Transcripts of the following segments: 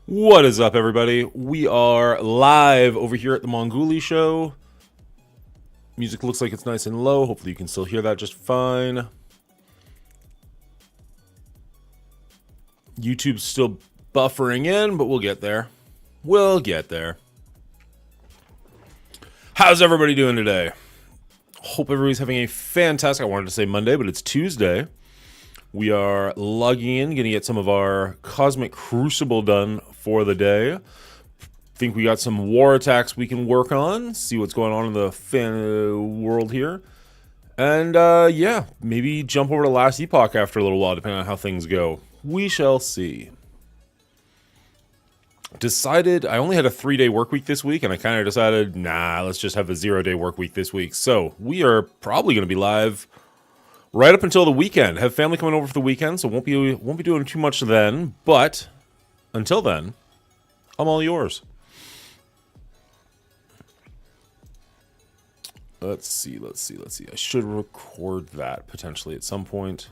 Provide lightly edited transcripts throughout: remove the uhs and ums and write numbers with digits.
What is up, everybody? We are live over here at the Monguli Show. Music looks like it's nice and low. Hopefully you can still hear that just fine. YouTube's still buffering in, but we'll get there. We'll get there. How's everybody doing today? Hope everybody's having a fantastic, I wanted to say Monday, but it's Tuesday. We are logging in, going to get some of our Cosmic Crucible done for the day. Think we got some war attacks we can work on, see what's going on in the fan world here. And yeah, maybe jump over to Last Epoch after a little while, depending on how things go. We shall see. Decided, I only had a 3-day work week this week, and I kind of decided, nah, let's just have a 0-day work week this week. So we are probably going to be live right up until the weekend. Have family coming over for the weekend, so won't be doing too much then. But until then, I'm all yours. Let's see. I should record that potentially at some point.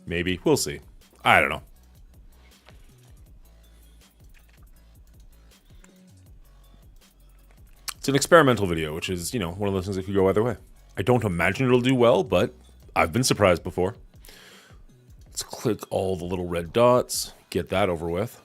Maybe. We'll see. I don't know. It's an experimental video, which is, you know, one of those things that could go either way. I don't imagine it'll do well, but I've been surprised before. Let's click all the little red dots, get that over with.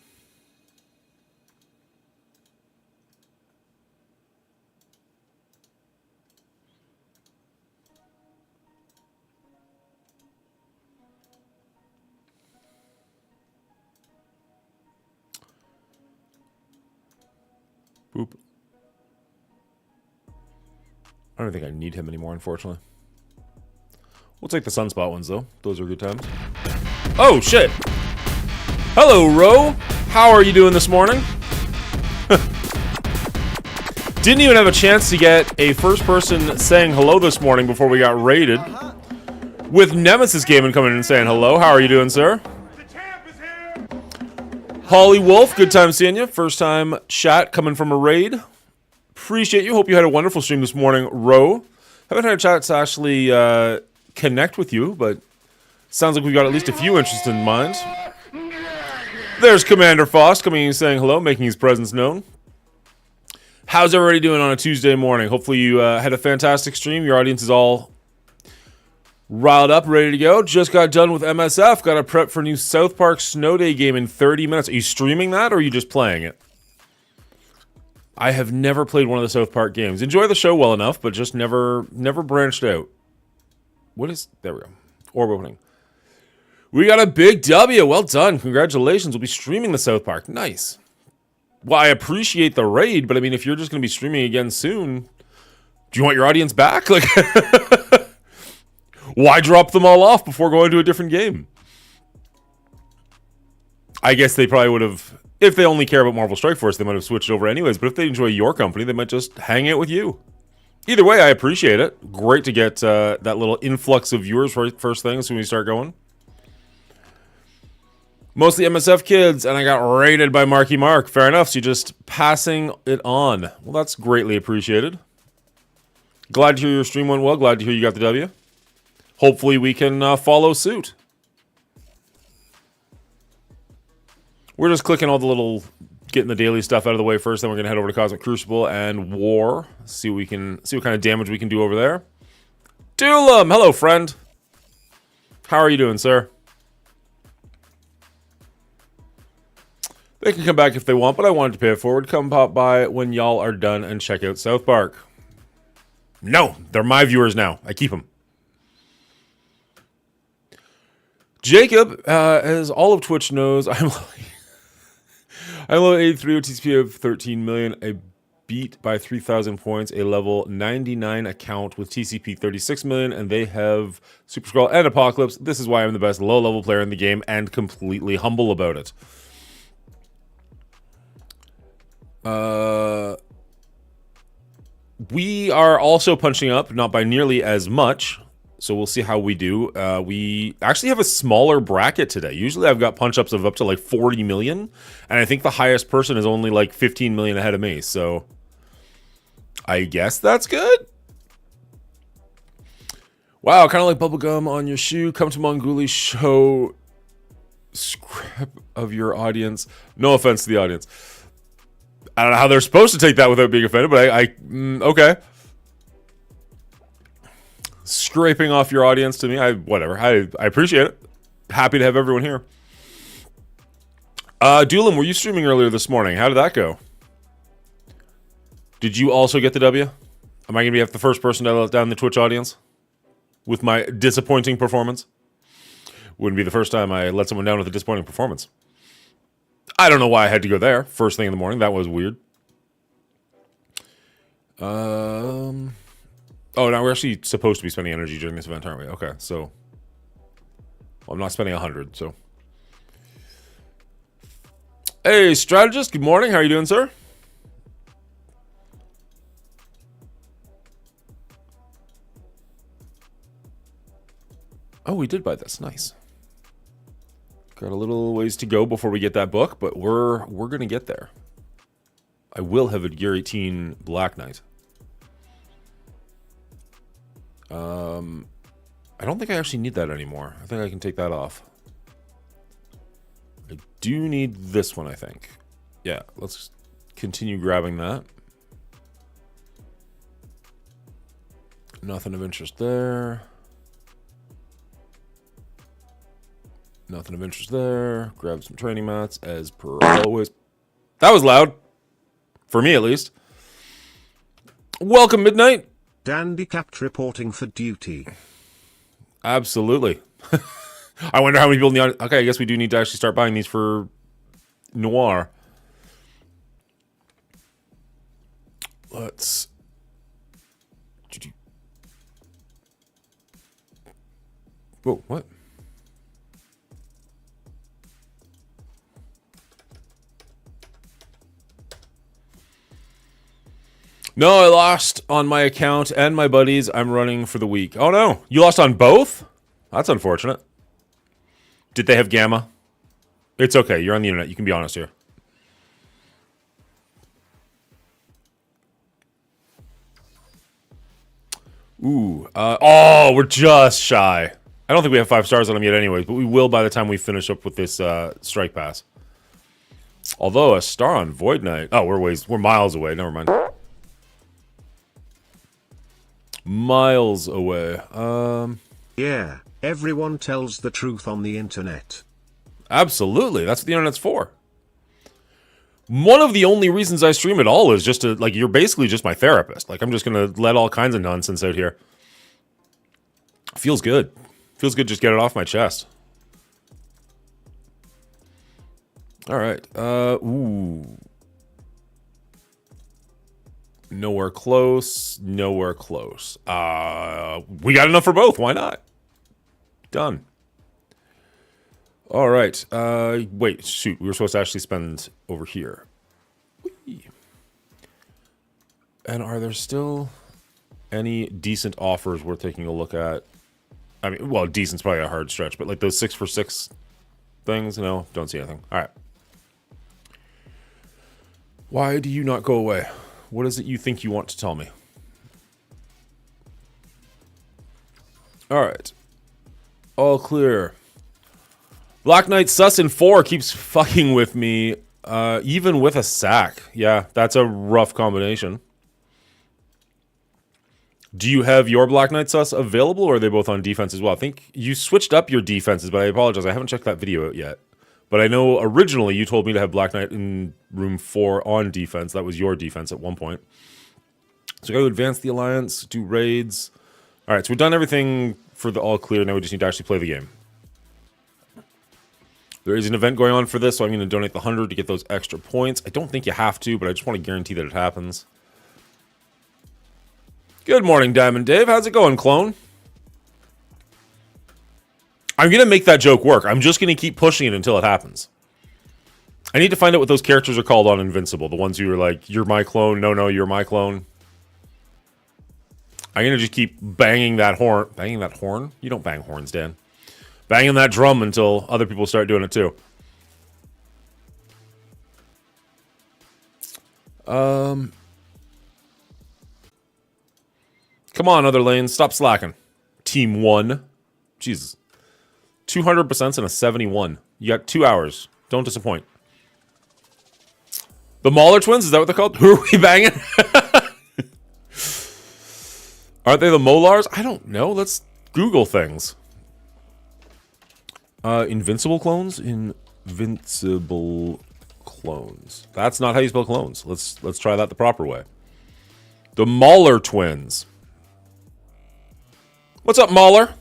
Boop. I don't think I need him anymore, unfortunately. We'll take the Sunspot ones, though. Those are good times. Oh, shit! Hello, Ro! How are you doing this morning? Didn't even have a chance to get a first person saying hello this morning before we got raided. With Nemesis Gaming coming in and saying hello. How are you doing, sir? The champ is here. Holly Wolf, good time seeing you. First time chat coming from a raid. Appreciate you. Hope you had a wonderful stream this morning, Ro. Haven't had a chance to actually connect with you, but sounds like we've got at least a few interests in mind. There's Commander Faust coming in and saying hello, making his presence known. How's everybody doing on a Tuesday morning? Hopefully you had a fantastic stream. Your audience is all riled up, ready to go. Just got done with MSF. Got to prep for a new South Park Snow Day game in 30 minutes. Are you streaming that, or are you just playing it? I have never played one of the South Park games. Enjoy the show well enough, but just never branched out. What is... There we go. Orb opening. We got a big W. Well done. Congratulations. We'll be streaming the South Park. Nice. Well, I appreciate the raid, but I mean, if you're just going to be streaming again soon, do you want your audience back? Like, why drop them all off before going to a different game? I guess they probably would have... If they only care about Marvel Strike Force, they might have switched over anyways. But if they enjoy your company, they might just hang out with you. Either way, I appreciate it. Great to get that little influx of viewers first thing as soon as we start going. Mostly MSF kids, and I got raided by Marky Mark. Fair enough, so you're just passing it on. Well, that's greatly appreciated. Glad to hear your stream went well. Glad to hear you got the W. Hopefully we can follow suit. We're just clicking all the little, getting the daily stuff out of the way first. Then we're gonna head over to Cosmic Crucible and War. See what kind of damage we can do over there. Dulam, hello friend. How are you doing, sir? They can come back if they want, but I wanted to pay it forward. Come pop by when y'all are done and check out South Park. No, they're my viewers now. I keep them. Jacob, as all of Twitch knows, I'm level 83 with TCP of 13 million. I beat by 3,000 points a level 99 account with TCP 36 million, and they have Super Scroll and Apocalypse. This is why I'm the best low-level player in the game and completely humble about it. We are also punching up, not by nearly as much, so we'll see how we do. We actually have a smaller bracket today. Usually I've got punch-ups of up to like 40 million, and I think the highest person is only like 15 million ahead of me, so I guess that's good. Wow, kind of like bubblegum on your shoe. Come to Monguli Show of your audience. No offense to the audience. I don't know how they're supposed to take that without being offended, but okay. Scraping off your audience to me, whatever. I appreciate it. Happy to have everyone here. Doolin, were you streaming earlier this morning? How did that go? Did you also get the W? Am I going to be the first person to let down the Twitch audience with my disappointing performance? Wouldn't be the first time I let someone down with a disappointing performance. I don't know why I had to go there first thing in the morning. That was weird. Oh, now we're actually supposed to be spending energy during this event, aren't we? Okay, so... Well, I'm not spending 100, so... Hey, strategist, good morning. How are you doing, sir? Oh, we did buy this. Nice. Got a little ways to go before we get that book, but we're gonna get there. I will have a Gear 18 Black Knight. I don't think I actually need that anymore. I think I can take that off. I do need this one, I think. Yeah, let's continue grabbing that. Nothing of interest there. Nothing of interest there. Grab some training mats as per always. That was loud. For me, at least. Welcome, Midnight. Dandy Capped reporting for duty. Absolutely. I wonder how many people in the audience... Okay, I guess we do need to actually start buying these for Noir. Let's... Whoa, what? No, I lost on my account and my buddies. I'm running for the week. Oh no, you lost on both? That's unfortunate. Did they have Gamma? It's okay, you're on the internet. You can be honest here. Ooh, oh, we're just shy. I don't think we have 5 stars on them yet anyways, but we will by the time we finish up with this strike pass. Although a star on Void Knight. Oh, we're miles away. Never mind. Miles away. Yeah, everyone tells the truth on the internet. Absolutely. That's what the internet's for. One of the only reasons I stream at all is just to, like, you're basically just my therapist. Like, I'm just going to let all kinds of nonsense out here. Feels good. Feels good just get it off my chest. All right. Ooh. Nowhere close. Nowhere close. We got enough for both. Why not? Done. All right. Wait, shoot. We were supposed to actually spend over here. Whee. And are there still any decent offers worth taking a look at? I mean, well, decent's probably a hard stretch, but like those 6 for 6 things, no, don't see anything. All right. Why do you not go away? What is it you think you want to tell me? All right. All clear. Black Knight Sus in 4 keeps fucking with me, even with a sack. Yeah, that's a rough combination. Do you have your Black Knight Sus available, or are they both on defense as well? I think you switched up your defenses, but I apologize. I haven't checked that video out yet. But I know originally you told me to have Black Knight in room 4 on defense. That was your defense at one point. So I got to advance the alliance, do raids. All right, so we've done everything for the all clear. Now we just need to actually play the game. There is an event going on for this, so I'm going to donate the 100 to get those extra points. I don't think you have to, but I just want to guarantee that it happens. Good morning, Diamond Dave. How's it going, clone? I'm going to make that joke work. I'm just going to keep pushing it until it happens. I need to find out what those characters are called on Invincible. The ones who are like, you're my clone. No, you're my clone. I'm going to just keep banging that horn. Banging that horn? You don't bang horns, Dan. Banging that drum until other people start doing it too. Come on, other lanes. Stop slacking. Team 1. Jesus. 200% and a 71. You got 2 hours. Don't disappoint. The Mauler twins, is that what they're called? Who are we banging? Aren't they the Molars? I don't know. Let's Google things. Invincible clones? Invincible clones. That's not how you spell clones. Let's try that the proper way. The Mauler twins. What's up, Mauler?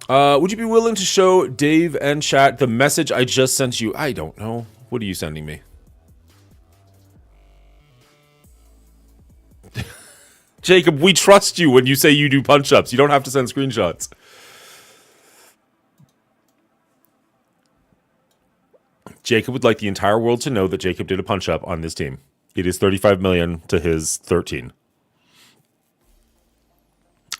Would you be willing to show Dave and chat the message I just sent you? I don't know. What are you sending me? Jacob, we trust you when you say you do punch-ups. You don't have to send screenshots. Jacob would like the entire world to know that Jacob did a punch-up on this team. It is 35 million to his 13.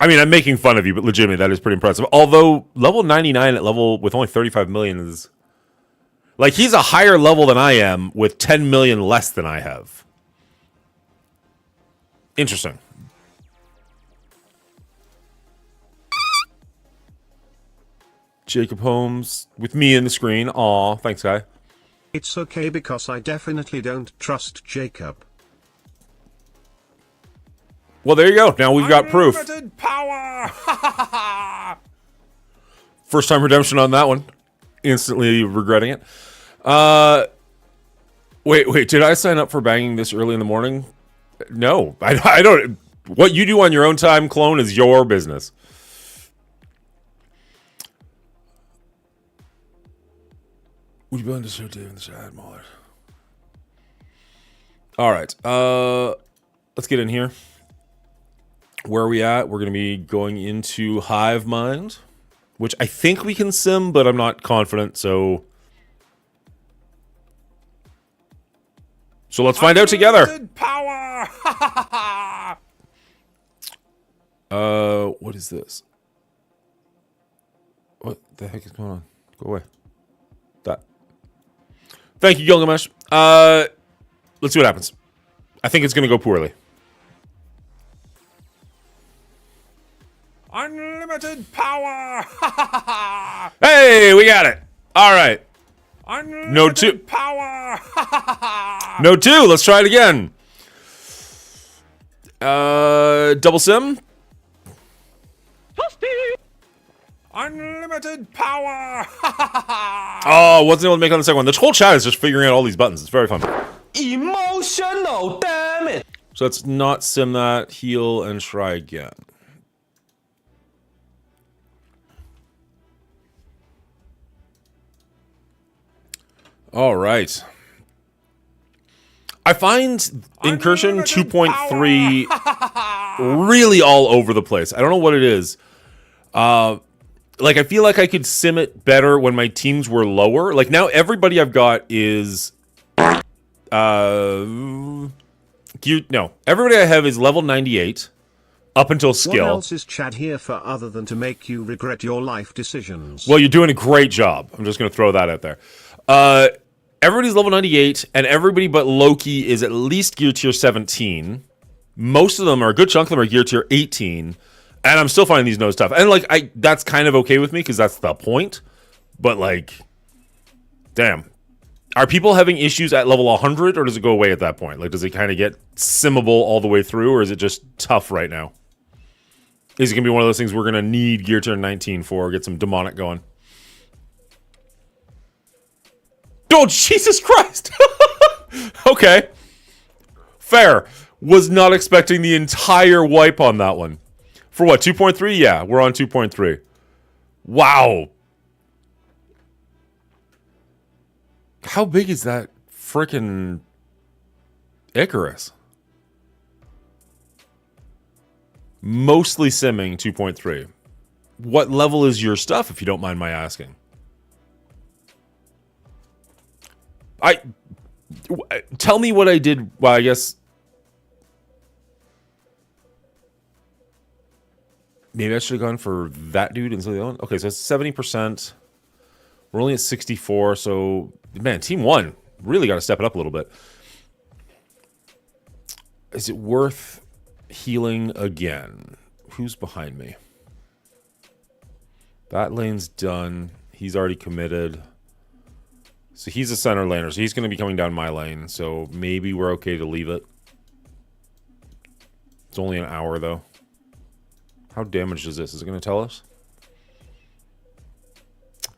I mean, I'm making fun of you, but legitimately, that is pretty impressive. Although, level 99 at level with only 35 million is... Like, he's a higher level than I am with 10 million less than I have. Interesting. Jacob Holmes with me in the screen. Aw, thanks, guy. It's okay because I definitely don't trust Jacob. Well, there you go. Now we've got proof. Unlimited power! First time redemption on that one. Instantly regretting it. Wait. Did I sign up for banging this early in the morning? No. I don't. What you do on your own time, clone, is your business. Would you be willing to show Dave in the chat, Mahler? All right. Let's get in here. Where are we at? We're going to be going into Hive Mind, which I think we can sim, but I'm not confident, so let's find out together. Power! What is this? What the heck is going on? Go away. That. Thank you, Gilgamesh. Let's see what happens. I think it's going to go poorly. Unlimited power! Hey, we got it. All right. Unlimited No two. power! No two. Let's try it again. Double sim. Unlimited power! Oh, wasn't able to make it on the second one. The whole chat is just figuring out all these buttons. It's very fun. Emotional, damn it! So let's not sim that, heal, and try again. All right. I find Incursion 2.3 really all over the place. I don't know what it is. Like, I feel like I could sim it better when my teams were lower. Like, now everybody I've got is... everybody I have is level 98 up until skill. What else is Chad here for other than to make you regret your life decisions? Well, you're doing a great job. I'm just going to throw that out there. Everybody's level 98, and everybody but Loki is at least gear tier 17. Most of them, or a good chunk of them, are gear tier 18. And I'm still finding these nodes tough. And, like, that's kind of okay with me, because that's the point. But, like, damn. Are people having issues at level 100, or does it go away at that point? Like, does it kind of get simmable all the way through, or is it just tough right now? Is it going to be one of those things we're going to need gear tier 19 for, get some demonic going? Oh, Jesus Christ! Okay. Fair. Was not expecting the entire wipe on that one. For what, 2.3? Yeah, we're on 2.3. Wow. How big is that frickin' Icarus? Mostly simming 2.3. What level is your stuff, if you don't mind my asking? Tell me what I did. Well, I guess maybe I should have gone for that dude instead of the other one. Okay, so it's 70%. We're only at 64, so man, team one really got to step it up a little bit. Is it worth healing again? who's behind me? That lane's done. He's already committed. So he's a center laner, so he's going to be coming down my lane. So maybe we're okay to leave it. It's only an hour, though. How damaged is this? Is it going to tell us?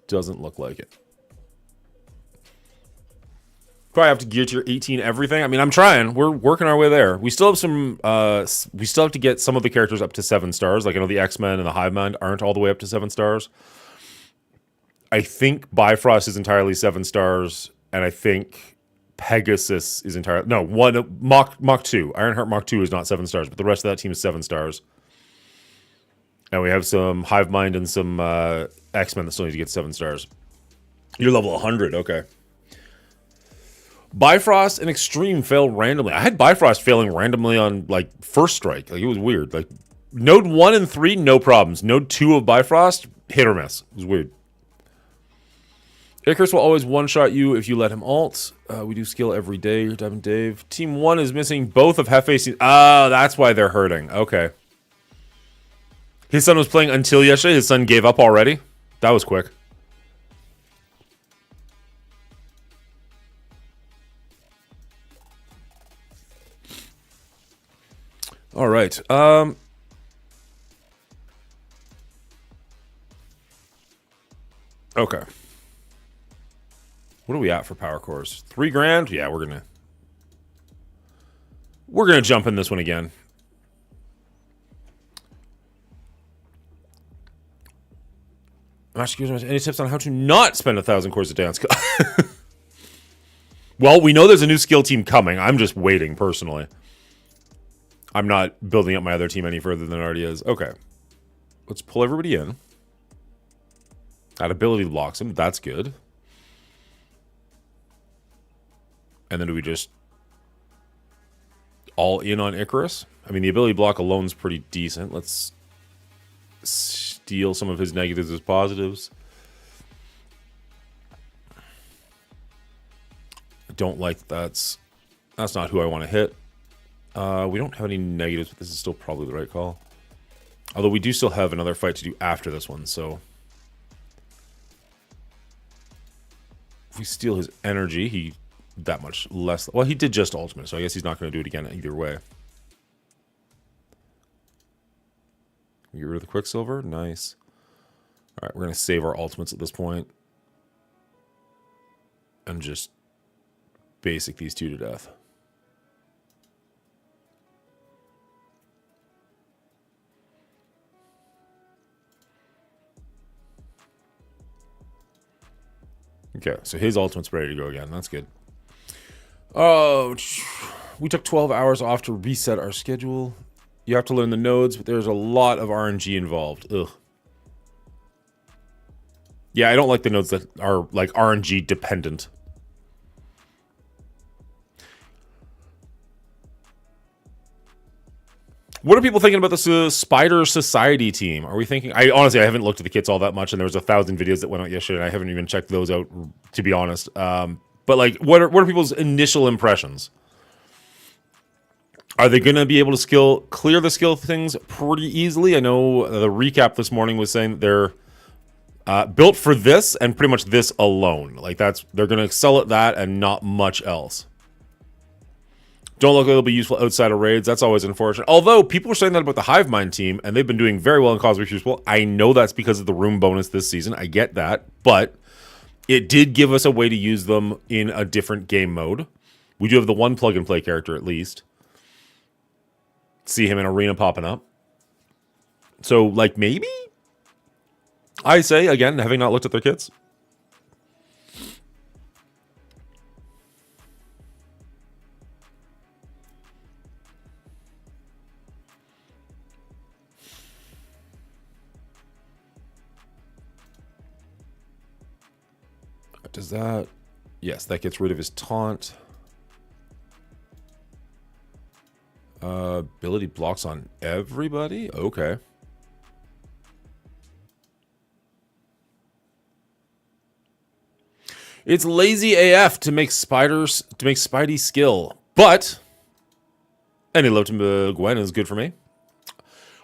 Doesn't look like it. Probably have to gear tier 18 everything. I mean, I'm trying. We're working our way there. We still have some. We still have to get some of the characters up to 7 stars. Like I know the X-Men and the Hive Mind aren't all the way up to 7 stars. I think Bifrost is entirely 7 stars, and I think Pegasus is entirely Mach 2. Ironheart Mach 2 is not 7 stars, but the rest of that team is 7 stars. And we have some Hive Mind and some X-Men that still need to get 7 stars. You're level 100, okay. Bifrost and Extreme fail randomly. I had Bifrost failing randomly on, like, first strike. Like, it was weird. Like, Node 1 and 3, no problems. Node 2 of Bifrost, hit or miss. It was weird. Icarus will always one-shot you if you let him ult. We do skill every day, Diamond Dave. Team 1 is missing both of Hefe's. Oh, that's why they're hurting. Okay. His son was playing until yesterday. His son gave up already. That was quick. All right. Okay. What are we at for power cores? 3 grand? Yeah, we're gonna jump in this one again. Any tips on how to not spend 1,000 cores a dance? Well, we know there's a new skill team coming. I'm just waiting personally. I'm not building up my other team any further than it already is. Okay. Let's pull everybody in. That ability blocks him. That's good. And then do we just all in on Icarus? I mean, the ability block alone's pretty decent. Let's steal some of his negatives as positives. I don't like that's not who I want to hit. We don't have any negatives, but this is still probably the right call. Although we do still have another fight to do after this one, so if we steal his energy, he that much less. Well, he did just ultimate, so I guess he's not going to do it again either way. Get rid of the Quicksilver. Nice. All right, we're going to save our ultimates at this point and just basic these two to death. Okay, so his ultimate's ready to go again. That's good. Oh, we took 12 hours off to reset our schedule. You have to learn the nodes, but there's a lot of RNG involved. Ugh. Yeah, I don't like the nodes that are, like, RNG dependent. What are people thinking about this Spider Society team? Are we thinking... honestly, I haven't looked at the kits all that much, and there was 1,000 videos that went out yesterday, and I haven't even checked those out, to be honest. But, like, what are people's initial impressions? Are they going to be able to clear the skill things pretty easily? I know the recap this morning was saying that they're built for this, and pretty much this alone. Like, they're going to excel at that and not much else. Don't look like it'll be useful outside of raids. That's always unfortunate. Although, people were saying that about the Hive Mind team, and they've been doing very well in Cosmic Crucible. I know that's because of the room bonus this season. I get that. But it did give us a way to use them in a different game mode. We do have the one plug-and-play character, at least. See him in Arena popping up. So, like, maybe? I say, again, having not looked at their kits. Does that... Yes, that gets rid of his taunt. Ability blocks on everybody? Okay. It's lazy AF to make Spidey skill, but any love to Gwen is good for me.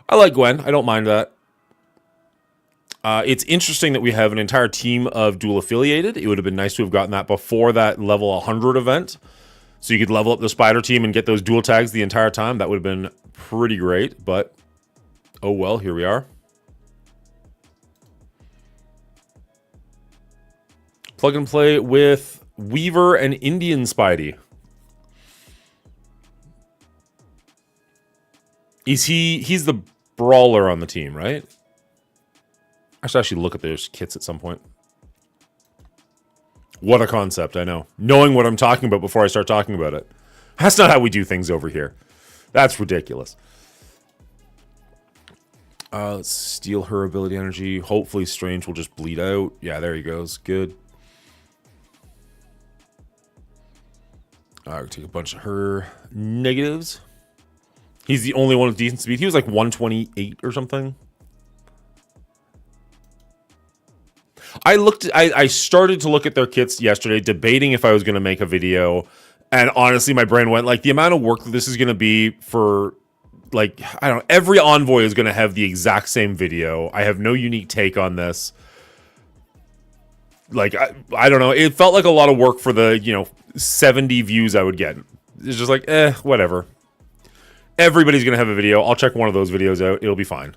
I like Gwen. I don't mind that. It's interesting that we have an entire team of dual affiliated. It would have been nice to have gotten that before that level 100 event. So you could level up the spider team and get those dual tags the entire time. That would have been pretty great, but oh well, here we are. Plug and play with Weaver and Indian Spidey. He's the brawler on the team, right? I should actually look at those kits at some point. What a concept, I know. Knowing what I'm talking about before I start talking about it. That's not how we do things over here. That's ridiculous. Let's steal her ability energy. Hopefully Strange will just bleed out. Yeah, there he goes. Good. I'll take a bunch of her negatives. He's the only one with decent speed. He was like 128 or something. I started to look at their kits yesterday, debating if I was going to make a video. And honestly, my brain went like, the amount of work that this is going to be for, like, I don't know, every envoy is going to have the exact same video. I have no unique take on this. Like, I don't know. It felt like a lot of work for the, 70 views I would get. It's just like, whatever. Everybody's going to have a video. I'll check one of those videos out. It'll be fine.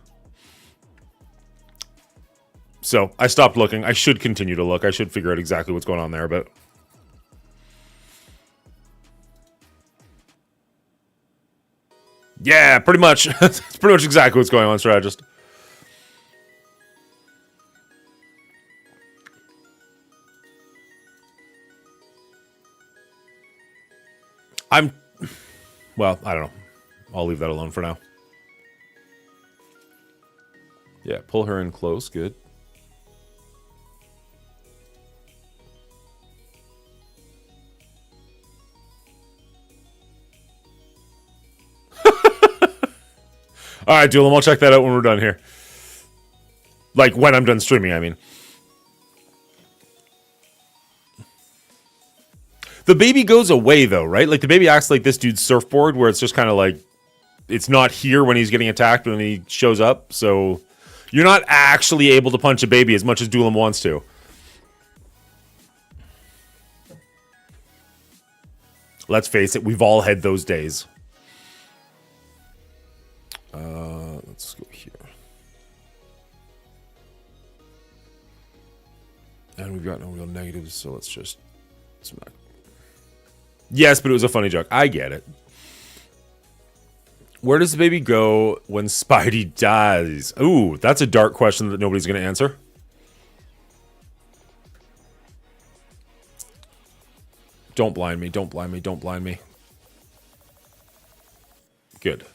So, I stopped looking. I should continue to look. I should figure out exactly what's going on there, but... Yeah, pretty much. That's pretty much exactly what's going on, strategist. Well, I don't know. I'll leave that alone for now. Yeah, pull her in close. Good. All right, Duelam, I'll check that out when we're done here. Like, when I'm done streaming, I mean. The baby goes away, though, right? Like, the baby acts like this dude's surfboard, where it's just kind of like, it's not here when he's getting attacked when he shows up, so you're not actually able to punch a baby as much as Duelam wants to. Let's face it, we've all had those days. Let's go here. And we've got no real negatives, so let's just smack. Yes, but it was a funny joke. I get it. Where does the baby go when Spidey dies? Ooh, that's a dark question that nobody's going to answer. Don't blind me, don't blind me, don't blind me. Good.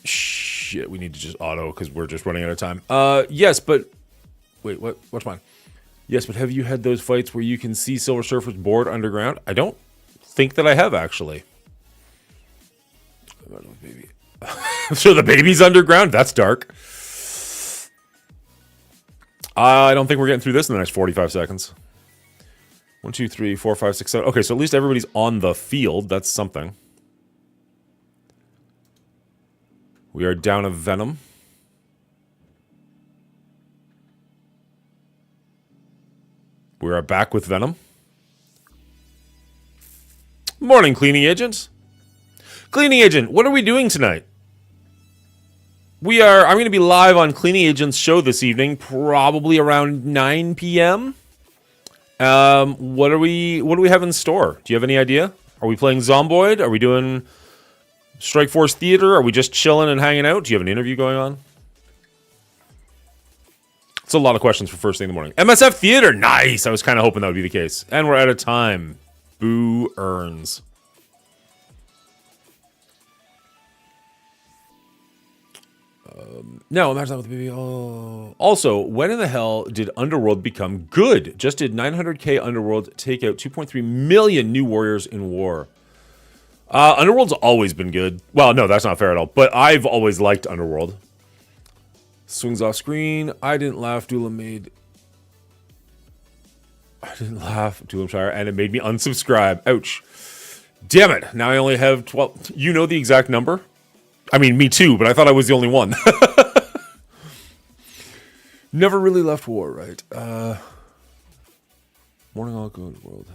Shit, we need to just auto because we're just running out of time. Yes, but... Wait, what? What's mine? Yes, but have you had those fights where you can see Silver Surfer's board underground? I don't think that I have, actually. Baby. So the baby's underground? That's dark. I don't think we're getting through this in the next 45 seconds. 1, 2, 3, 4, 5, 6, 7. Okay, so at least everybody's on the field. That's something. We are down a Venom. We are back with Venom. Morning, cleaning agent. Cleaning agent, what are we doing tonight? I'm going to be live on Cleaning Agent's show this evening, probably around 9 p.m. What do we have in store? Do you have any idea? Are we playing Zomboid? Are we doing Strike Force Theater? Are we just chilling and hanging out? Do you have an interview going on? It's a lot of questions for first thing in the morning. MSF Theater, nice! I was kind of hoping that would be the case. And we're out of time. Boo earns. No, imagine that with the baby. Oh. Also, when in the hell did Underworld become good? Just did 900k Underworld take out 2.3 million new warriors in war. Underworld's always been good. Well, no, that's not fair at all. But I've always liked Underworld. Swings off screen. I didn't laugh. Duelam made... I didn't laugh. Duelam Shire. And it made me unsubscribe. Ouch. Damn it. Now I only have 12. You know the exact number? I mean, me too, but I thought I was the only one. Never really left war, right? Morning all good. World.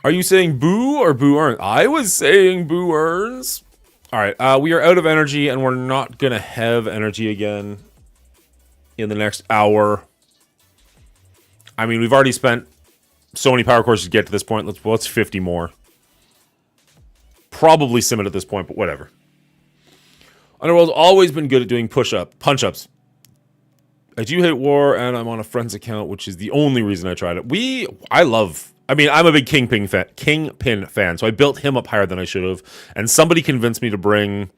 Are you saying boo or boo earns? I was saying boo earns. All right. We are out of energy, and we're not going to have energy again in the next hour. I mean, we've already spent so many power courses to get to this point. Let's 50 more. Probably sim it at this point, but whatever. Underworld's always been good at doing punch-ups. I do hate war, and I'm on a friend's account, which is the only reason I tried it. I'm a big Kingpin fan, so I built him up higher than I should have. And somebody convinced me to bring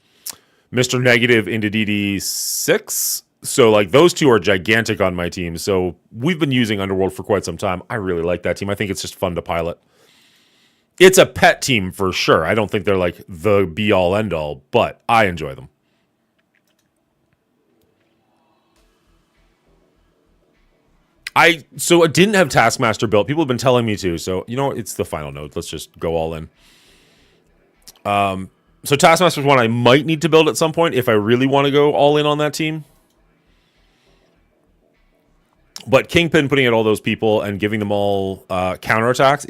Mr. Negative into DD6. So, like, those two are gigantic on my team. So, we've been using Underworld for quite some time. I really like that team. I think it's just fun to pilot. It's a pet team for sure. I don't think they're, like, the be-all, end-all, but I enjoy them. I didn't have Taskmaster built. People have been telling me to. So, you know, it's the final node. Let's just go all in. So Taskmaster's one I might need to build at some point if I really want to go all in on that team. But Kingpin putting out all those people and giving them all counterattacks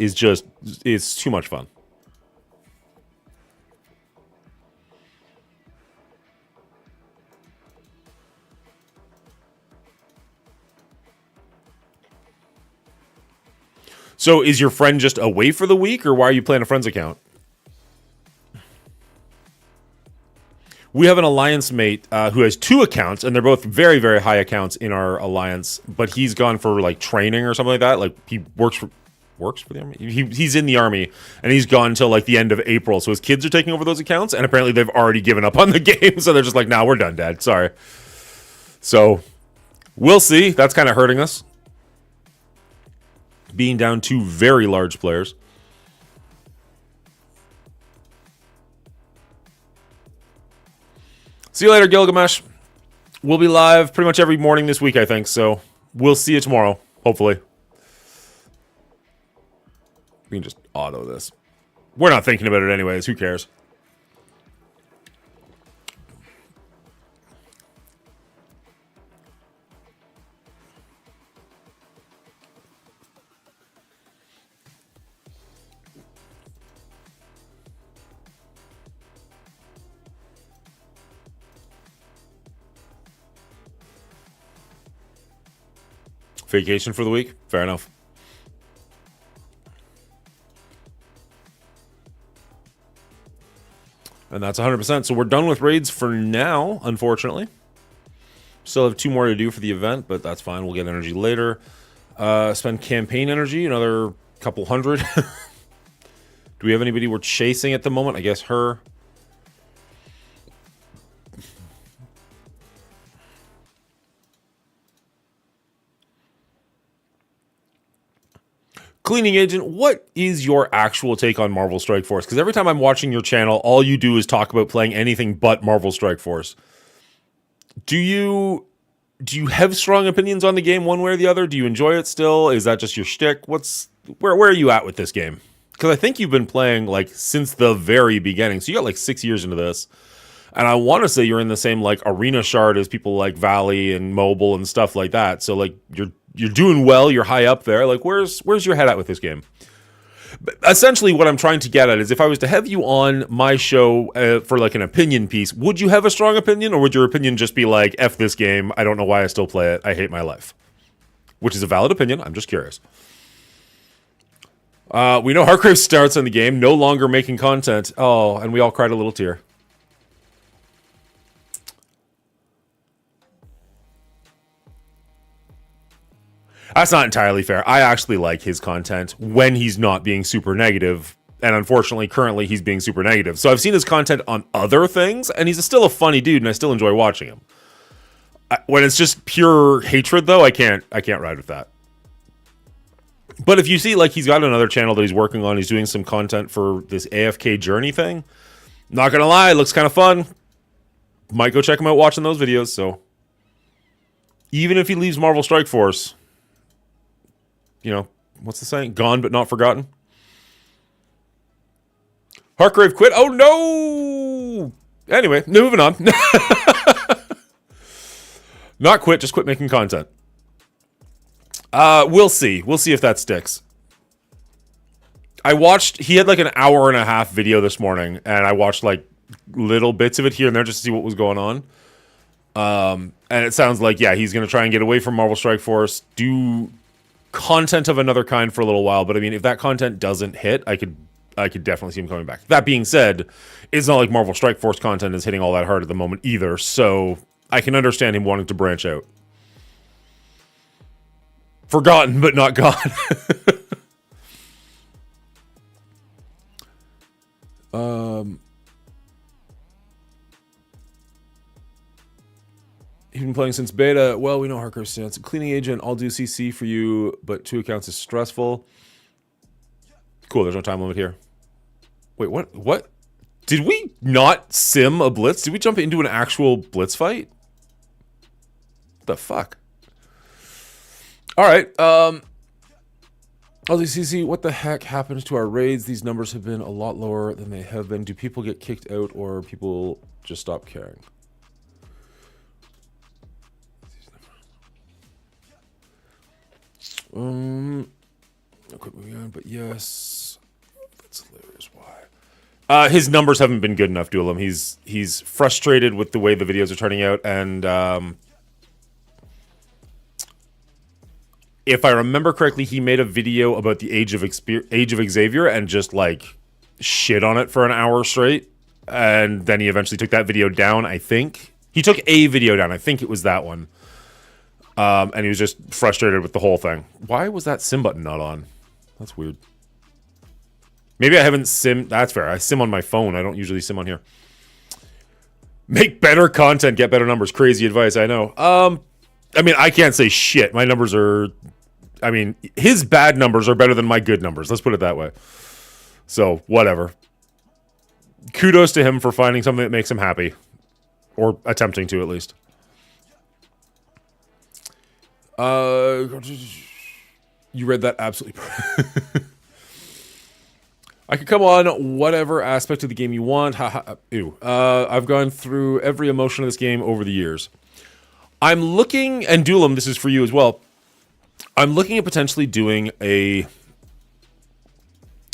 is too much fun. So is your friend just away for the week, or why are you playing a friend's account? We have an alliance mate who has 2 accounts, and they're both very, very high accounts in our alliance. But he's gone for like training or something like that. Like he works for the army. He's in the army, and he's gone until like the end of April. So his kids are taking over those accounts, and apparently they've already given up on the game. So they're just like, "Nah, we're done, Dad. Sorry." So we'll see. That's kind of hurting us, being down 2 very large players. See you later, Gilgamesh. We'll be live pretty much every morning this week, I think, so we'll see you tomorrow, hopefully. We can just auto this. We're not thinking about it anyways. Who cares? Vacation for the week? Fair enough. And that's 100%. So we're done with raids for now, unfortunately. Still have 2 more to do for the event, but that's fine. We'll get energy later. Spend campaign energy, another couple hundred. Do we have anybody we're chasing at the moment? I guess her. Cleaning Agent, what is your actual take on Marvel Strike Force? Because every time I'm watching your channel, all you do is talk about playing anything but Marvel Strike Force. Do you have strong opinions on the game one way or the other? Do you enjoy it still? Is that just your shtick? Where are you at with this game? Because I think you've been playing like since the very beginning. So you got like 6 years into this. And I want to say you're in the same like arena shard as people like Valley and Mobile and stuff like that. So like you're doing well, you're high up there. Like where's your head at with this game? But essentially what I'm trying to get at is if I was to have you on my show for like an opinion piece, would you have a strong opinion, or would your opinion just be like, F this game, I don't know why I still play it, I hate my life? Which is a valid opinion, I'm just curious. We know Hargrave starts in the game, no longer making content. Oh, and we all cried a little tear. That's not entirely fair. I actually like his content when he's not being super negative. And unfortunately, currently, he's being super negative. So I've seen his content on other things, and he's still a funny dude, and I still enjoy watching him. When it's just pure hatred, though, I can't ride with that. But if you see, like, he's got another channel that he's working on, he's doing some content for this AFK journey thing. Not gonna lie, it looks kind of fun. Might go check him out watching those videos, so. Even if he leaves Marvel Strike Force, you know, what's the saying? Gone but not forgotten. Hargrave quit. Oh no. Anyway, moving on. Not quit, just quit making content. We'll see. We'll see if that sticks. He had like an hour and a half video this morning, and I watched like little bits of it here and there just to see what was going on. And it sounds like, yeah, he's going to try and get away from Marvel Strike Force, do content of another kind for a little while. But I mean, if that content doesn't hit, I could definitely see him coming back. That being said, it's not like Marvel Strike Force content is hitting all that hard at the moment either. So I can understand him wanting to branch out. Forgotten, but not gone. You've been playing since beta. Well, we know Harker's stance. Cleaning agent, I'll do CC for you, but 2 accounts is stressful. Cool, there's no time limit here. Wait, what? What? Did we not sim a blitz? Did we jump into an actual blitz fight? What the fuck? Alright, I'll do CC. What the heck happens to our raids? These numbers have been a lot lower than they have been. Do people get kicked out or people just stop caring? Quit moving on, but yes, that's hilarious. Why? His numbers haven't been good enough, Duelim. He's frustrated with the way the videos are turning out, and if I remember correctly, he made a video about the Age of Xavier and just like shit on it for an hour straight, and then he eventually took that video down. I think he took a video down. I think it was that one. And he was just frustrated with the whole thing. Why was that sim button not on? That's weird. Maybe I haven't simmed. That's fair. I sim on my phone. I don't usually sim on here. Make better content, get better numbers. Crazy advice, I know. I mean, I can't say shit. My numbers are... I mean, his bad numbers are better than my good numbers. Let's put it that way. So, whatever. Kudos to him for finding something that makes him happy. Or attempting to, at least. You read that absolutely. I could come on whatever aspect of the game you want. Ew. I've gone through every emotion of this game over the years. I'm looking, and Duelim, this is for you as well. I'm looking at potentially doing a...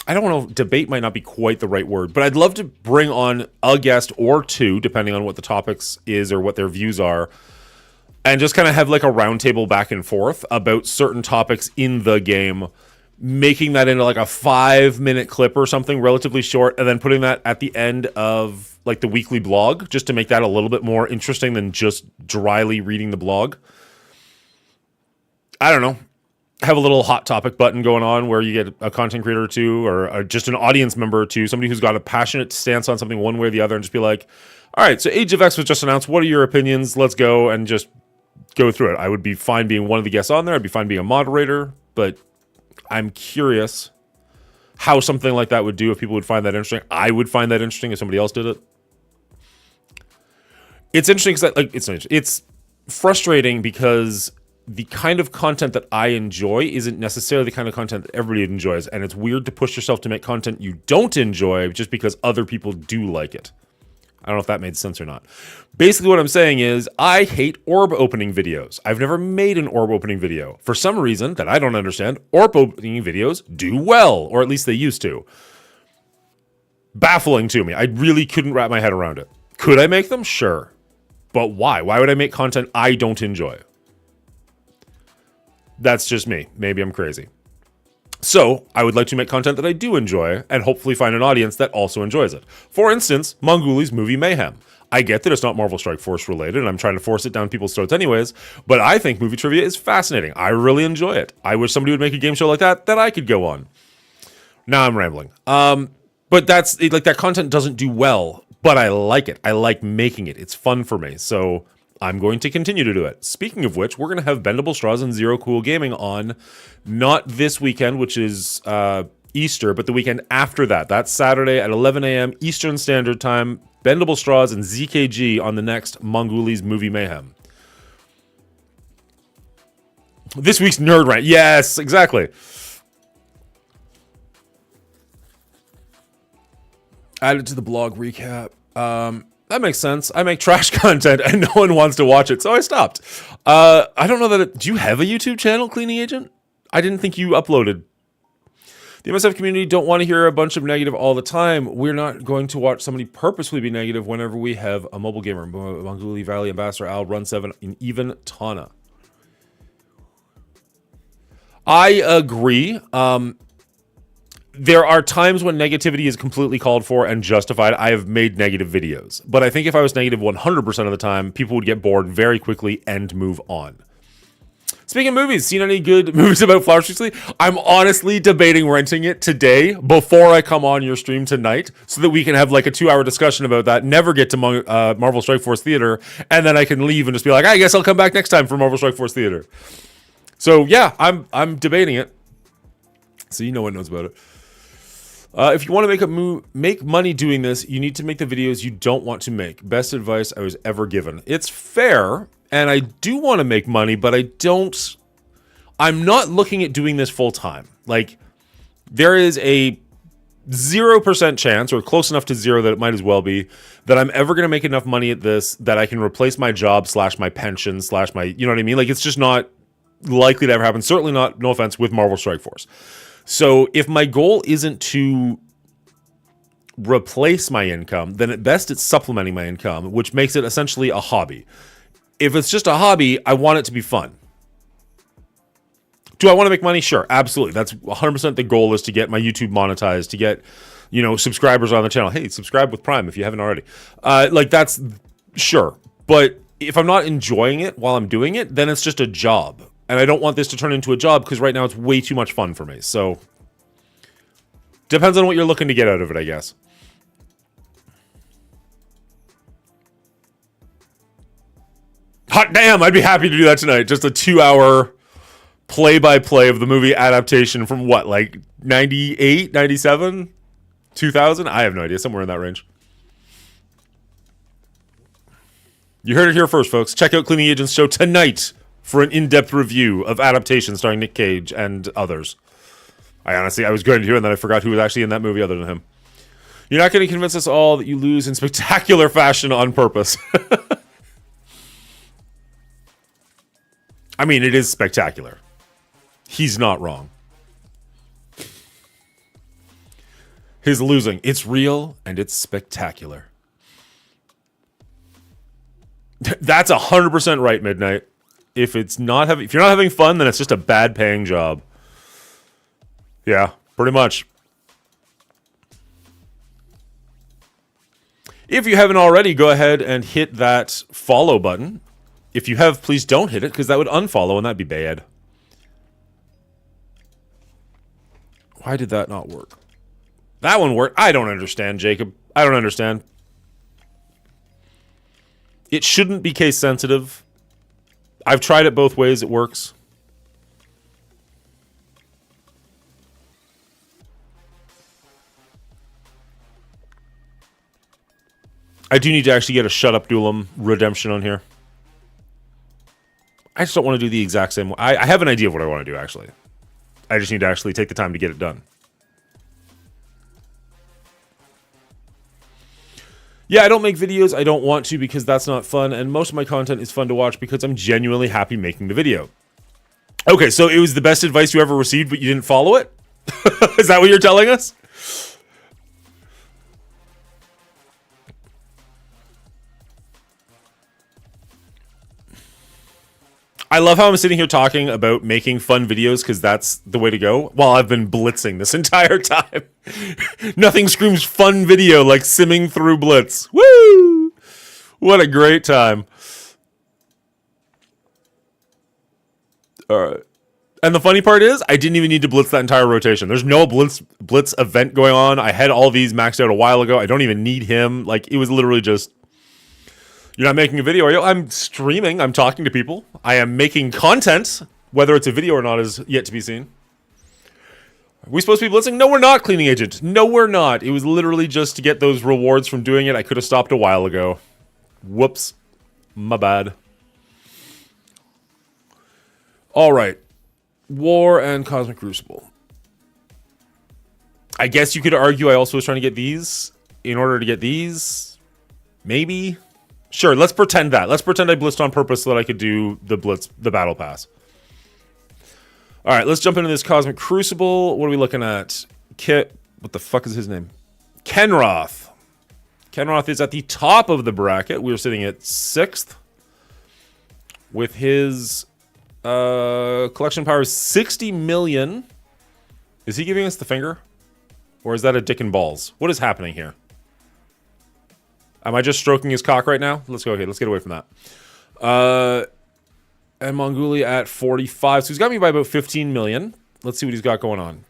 I don't know, debate might not be quite the right word, but I'd love to bring on a guest or two, depending on what the topics is or what their views are, and just kind of have like a roundtable back and forth about certain topics in the game, making that into like a 5-minute clip or something relatively short, and then putting that at the end of like the weekly blog, just to make that a little bit more interesting than just dryly reading the blog. I don't know. Have a little hot topic button going on where you get a content creator or two, or just an audience member or two, somebody who's got a passionate stance on something one way or the other, and just be like, all right, so Age of X was just announced. What are your opinions? Let's go and just go through it. I would be fine being one of the guests on there. I'd be fine being a moderator, but I'm curious how something like that would do, if people would find that interesting. I would find that interesting if somebody else did it. It's interesting because it's frustrating because the kind of content that I enjoy isn't necessarily the kind of content that everybody enjoys, and it's weird to push yourself to make content you don't enjoy just because other people do like it. I don't know if that made sense or not. Basically what I'm saying is I hate orb opening videos. I've never made an orb opening video. For some reason that I don't understand, orb opening videos do well, or at least they used to. Baffling to me. I really couldn't wrap my head around it. Could I make them? Sure. But why? Why would I make content I don't enjoy? That's just me. Maybe I'm crazy. So, I would like to make content that I do enjoy, and hopefully find an audience that also enjoys it. For instance, Mongooli's Movie Mayhem. I get that it's not Marvel Strike Force related, and I'm trying to force it down people's throats anyways, but I think movie trivia is fascinating. I really enjoy it. I wish somebody would make a game show like that I could go on. Now I'm rambling. But that's, like, that content doesn't do well, but I like it. I like making it. It's fun for me, so I'm going to continue to do it. Speaking of which, we're going to have Bendable Straws and Zero Cool Gaming on, not this weekend, which is Easter, but the weekend after that. That's Saturday at 11 a.m. Eastern Standard Time. Bendable Straws and ZKG on the next Mongooli's Movie Mayhem. This week's Nerd Rant. Yes, exactly. Add it to the blog recap. That makes sense. I make trash content and no one wants to watch it, so I stopped. I don't know that do you have a YouTube channel, Cleaning Agent? I didn't think you uploaded. The MSF community don't want to hear a bunch of negative all the time. We're not going to watch somebody purposefully be negative whenever we have a mobile gamer. Mongoli Valley Ambassador Al Run 7 in even Tana. I agree. There are times when negativity is completely called for and justified. I have made negative videos. But I think if I was negative 100% of the time, people would get bored very quickly and move on. Speaking of movies, seen any good movies about Flower Street? I'm honestly debating renting it today before I come on your stream tonight so that we can have like a 2-hour discussion about that, never get to Marvel Strike Force Theater, and then I can leave and just be like, I guess I'll come back next time for Marvel Strike Force Theater. So yeah, I'm debating it. So no one knows about it. If you want to make money doing this, you need to make the videos you don't want to make. Best advice I was ever given. It's fair, and I do want to make money, but I'm not looking at doing this full time. Like, there is a 0% chance, or close enough to zero that it might as well be, that I'm ever going to make enough money at this that I can replace my job / my pension / my, you know what I mean? Like, it's just not likely to ever happen. Certainly not, no offense, with Marvel Strike Force. So if my goal isn't to replace my income, then at best it's supplementing my income, which makes it essentially a hobby. If it's just a hobby, I want it to be fun. Do I want to make money? Sure, absolutely. That's 100% the goal, is to get my YouTube monetized, to get, subscribers on the channel. Hey, subscribe with Prime if you haven't already. Like, that's sure. But if I'm not enjoying it while I'm doing it, then it's just a job. And I don't want this to turn into a job because right now it's way too much fun for me. So, depends on what you're looking to get out of it, I guess. Hot damn, I'd be happy to do that tonight. Just a 2-hour play-by-play of the movie adaptation from what, like 98, 97, 2000? I have no idea, somewhere in that range. You heard it here first, folks. Check out Cleaning Agent's show tonight for an in-depth review of adaptation starring Nick Cage and others. I was going to do it, and then I forgot who was actually in that movie other than him. You're not going to convince us all that you lose in spectacular fashion on purpose. I mean, it is spectacular. He's not wrong. His losing, it's real and it's spectacular. That's 100% right, Midnight. If you're not having fun, then it's just a bad paying job. Yeah, pretty much. If you haven't already, go ahead and hit that follow button. If you have, please don't hit it, because that would unfollow, and that'd be bad. Why did that not work? That one worked. I don't understand, Jacob. I don't understand. It shouldn't be case sensitive. I've tried it both ways. It works. I do need to actually get a Shut Up Duelim redemption on here. I just don't want to do the exact same way. I have an idea of what I want to do, actually. I just need to actually take the time to get it done. Yeah, I don't make videos. I don't want to because that's not fun. And most of my content is fun to watch because I'm genuinely happy making the video. Okay, so it was the best advice you ever received, but you didn't follow it? Is that what you're telling us? I love how I'm sitting here talking about making fun videos because that's the way to go while I've been blitzing this entire time. Nothing screams fun video like simming through Blitz. Woo! What a great time. All right. And the funny part is, I didn't even need to blitz that entire rotation. There's no blitz event going on. I had all these maxed out a while ago. I don't even need him. Like, it was literally just... You're not making a video, are you? I'm streaming. I'm talking to people. I am making content. Whether it's a video or not is yet to be seen. Are we supposed to be blitzing? No, we're not, Cleaning Agent. No, we're not. It was literally just to get those rewards from doing it. I could have stopped a while ago. Whoops. My bad. All right. War and Cosmic Crucible. I guess you could argue I also was trying to get these in order to get these? Maybe? Sure, let's pretend that. Let's pretend I blitzed on purpose so that I could do the battle pass. All right, let's jump into this Cosmic Crucible. What are we looking at? What the fuck is his name? Kenroth. Kenroth is at the top of the bracket. We're sitting at 6th. With his collection power of 60 million. Is he giving us the finger? Or is that a dick and balls? What is happening here? Am I just stroking his cock right now? Let's go. Okay, let's get away from that. And Mongolia at 45. So he's got me by about 15 million. Let's see what he's got going on.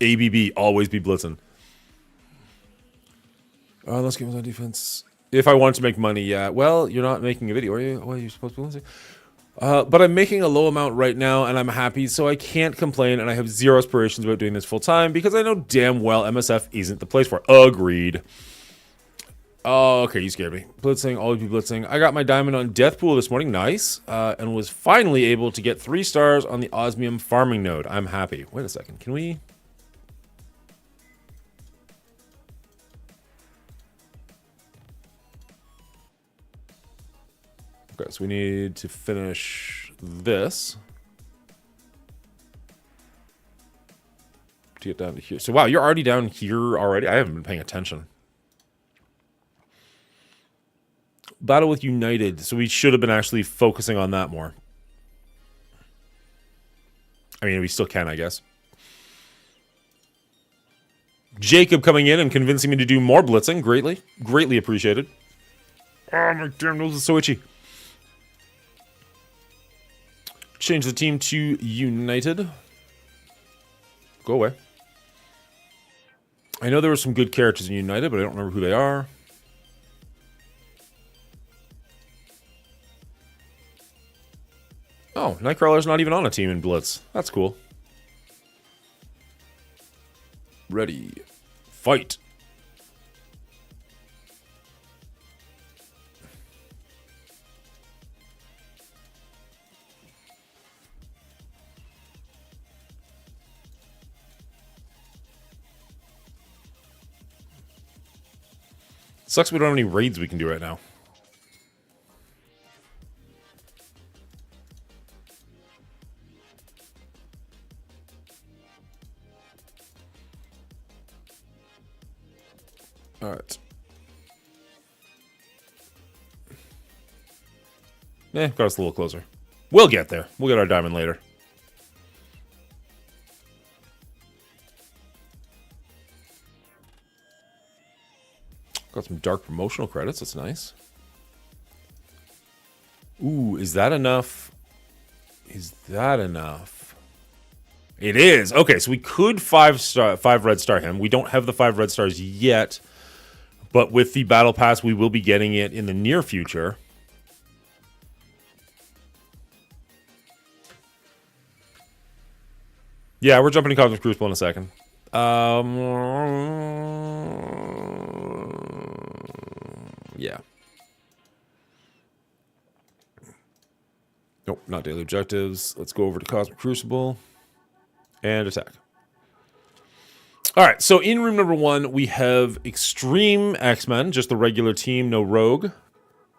ABB, always be blitzing. Let's get on defense. If I wanted to make money, yeah. Well, you're not making a video, are you? Well, you're supposed to be blitzing. But I'm making a low amount right now, and I'm happy, so I can't complain, and I have zero aspirations about doing this full time, because I know damn well MSF isn't the place for it. Agreed. Oh, okay, you scared me. Blitzing, always be blitzing. I got my diamond on Deathpool this morning, nice, and was finally able to get 3 stars on the osmium farming node. I'm happy. Wait a second, can we... Okay, so we need to finish this to get down to here. So wow, you're already down here already? I haven't been paying attention. Battle with United. So we should have been actually focusing on that more. I mean, we still can, I guess. Jacob coming in and convincing me to do more blitzing. Greatly appreciated. Oh, my damn nose is so itchy. Change the team to United. Go away. I know there were some good characters in United, but I don't remember who they are. Oh, Nightcrawler's not even on a team in Blitz. That's cool. Ready. Fight. Sucks we don't have any raids we can do right now. Alright. Got us a little closer. We'll get there. We'll get our diamond later. Got some dark promotional credits. That's nice. Ooh, is that enough? Is that enough? It is. Okay, so we could 5 red star him. We don't have the 5 red stars yet, but with the battle pass, we will be getting it in the near future. Yeah, we're jumping to Cosmic Crucible in a second. Yeah. Nope, not daily objectives. Let's go over to Cosmic Crucible and attack. All right, so in room number 1, we have Extreme X-Men, just the regular team, no Rogue,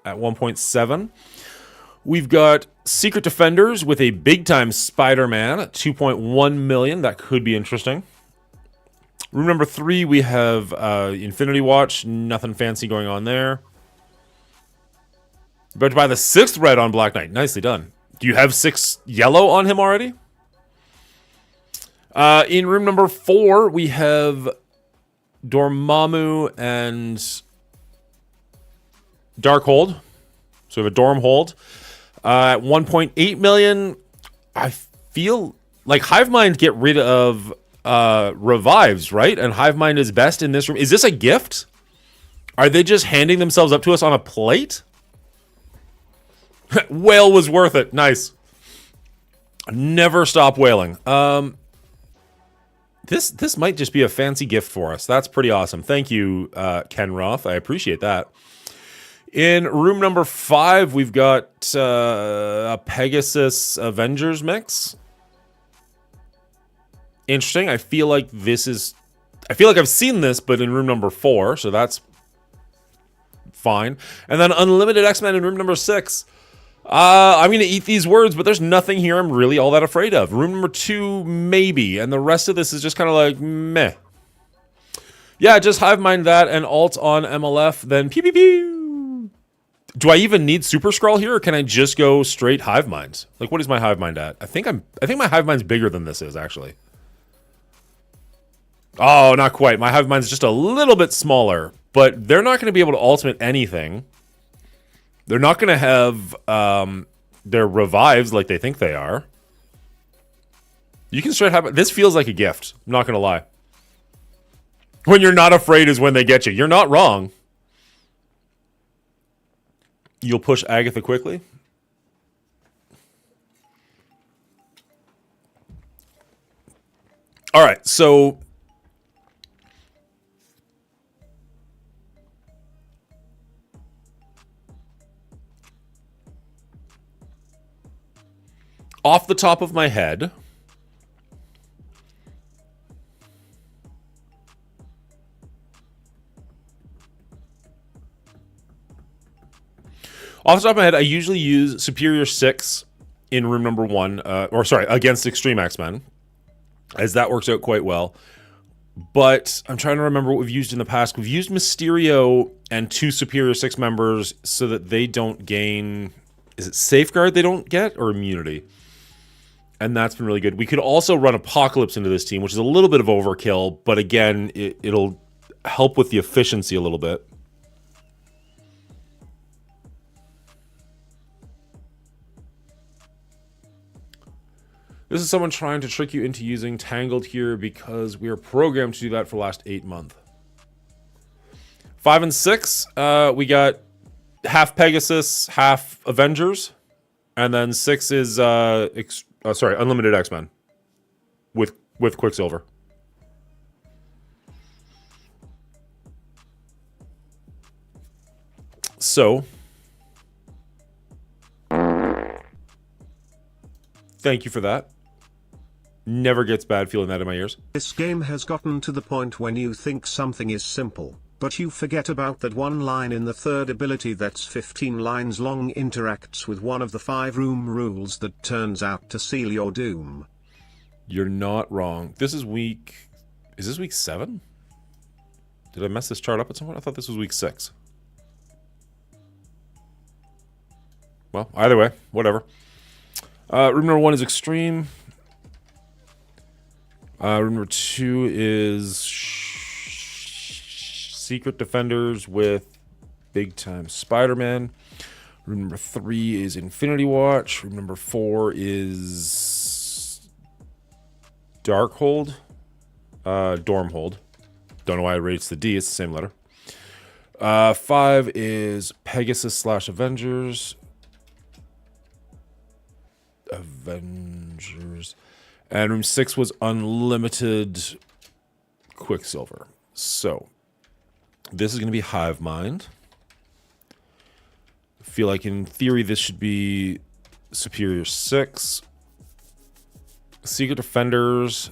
at 1.7. We've got Secret Defenders with a big-time Spider-Man at 2.1 million. That could be interesting. Room number 3, we have Infinity Watch. Nothing fancy going on there. About to buy the 6th red on Black Knight. Nicely done. Do you have 6 yellow on him already? In room number 4, we have Dormammu and Darkhold. So we have a Dormhold. At 1.8 million, I feel like Hivemind get rid of revives, right? And Hivemind is best in this room. Is this a gift? Are they just handing themselves up to us on a plate? Whale was worth it. Nice. Never stop whaling. This might just be a fancy gift for us. That's pretty awesome. Thank you, Ken Roth. I appreciate that. In room number 5, we've got a Pegasus Avengers mix. Interesting. I feel like I've seen this, but in room number 4, so that's fine. And then Unlimited X-Men in room number 6. I'm going to eat these words, but there's nothing here I'm really all that afraid of. Room number 2, maybe. And the rest of this is just kind of like, meh. Yeah, just hive mind that and alt on MLF, then pew pew pew. Do I even need Super Scroll here, or can I just go straight hive mind? Like, what is my hive mind at? I think my hive mind's bigger than this is, actually. Oh, not quite. My hive mind's just a little bit smaller, but they're not going to be able to ultimate anything. They're not going to have their revives like they think they are. You can straight have... This feels like a gift. I'm not going to lie. When you're not afraid is when they get you. You're not wrong. You'll push Agatha quickly. All right, so... off the top of my head, I usually use Superior 6 in room number 1, against Extreme X-Men, as that works out quite well. But I'm trying to remember what we've used in the past. We've used Mysterio and 2 Superior 6 members so that they don't gain... Is it Safeguard they don't get, or Immunity? And that's been really good. We could also run Apocalypse into this team, which is a little bit of overkill, but again, it'll help with the efficiency a little bit. This is someone trying to trick you into using Tangled here because we are programmed to do that for the last 8 months. 5 and 6, we got half Pegasus, half Avengers, and then 6 is Unlimited X-Men with Quicksilver. So, thank you for that. Never gets bad feeling that in my ears. This game has gotten to the point when you think something is simple, but you forget about that one line in the third ability that's 15 lines long interacts with one of the 5 room rules that turns out to seal your doom. You're not wrong. This is week... Is this week 7? Did I mess this chart up at some point? I thought this was week 6. Well, either way, whatever. Room number 1 is Extreme. Room number 2 is Secret Defenders with Big Time Spider-Man. Room number 3 is Infinity Watch. Room number 4 is Darkhold. Dormhold. Don't know why it rates the D. It's the same letter. 5 is Pegasus / Avengers. And room 6 was Unlimited Quicksilver. So, this is going to be Hive Mind. I feel like in theory this should be Superior 6. Secret Defenders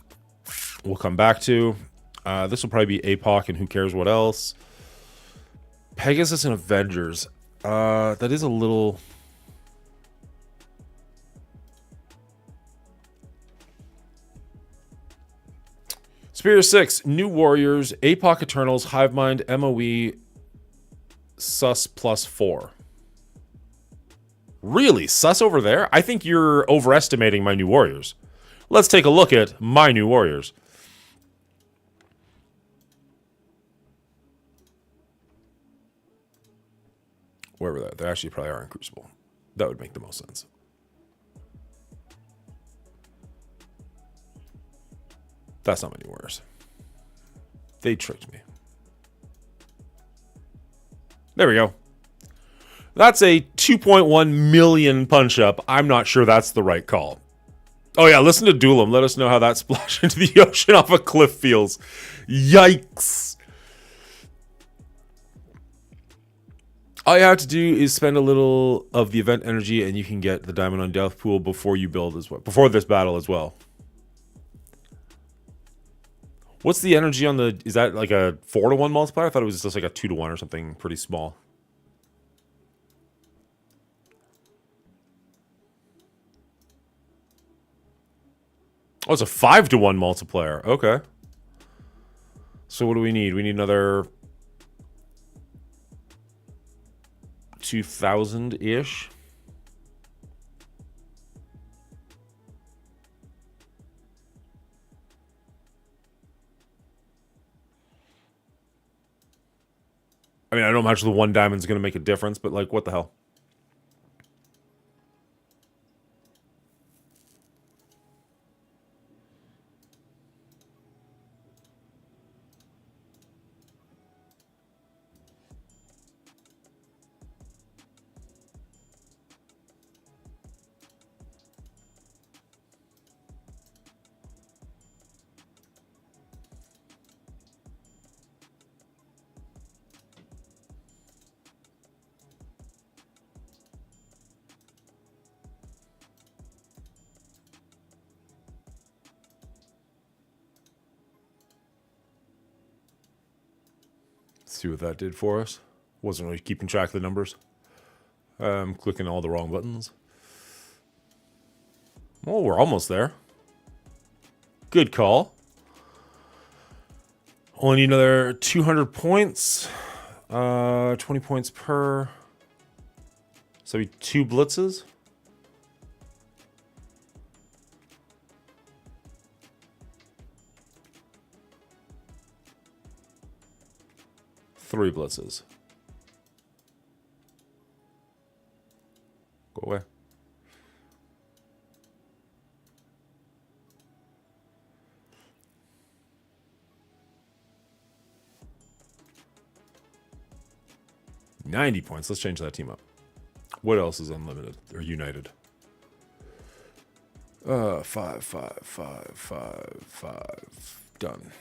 we'll come back to. This will probably be APOC and who cares what else. Pegasus and Avengers. That is a little... Superior 6, New Warriors, APOC Eternals, Hivemind, MOE, Sus +4. Really? Sus over there? I think you're overestimating my New Warriors. Let's take a look at my New Warriors. Wherever that, they actually probably are in Crucible. That would make the most sense. That's not my New Warriors. They tricked me. There we go. That's a 2.1 million punch-up. I'm not sure that's the right call. Oh yeah, listen to Duelam. Let us know how that splash into the ocean off a cliff feels. Yikes. All you have to do is spend a little of the event energy and you can get the Diamond on Death Pool before you build as well. Before this battle as well. What's the energy on the... Is that like a 4-to-1 multiplier? I thought it was just like a 2-to-1 or something pretty small. Oh, it's a 5-to-1 multiplier. Okay. So what do we need? We need another 2,000-ish. I mean, I don't know how much the one diamond's going to make a difference, but like, what the hell? See what that did for us. Wasn't really keeping track of the numbers. Clicking all the wrong buttons. Oh, we're almost there. Good call. Only need another 200 points. 20 points per. So we 2 blitzes. Three blitzes. Go away. $90 points. Let's change that team up. What else is unlimited or united? 5, 5, 5, 5, 5. Done.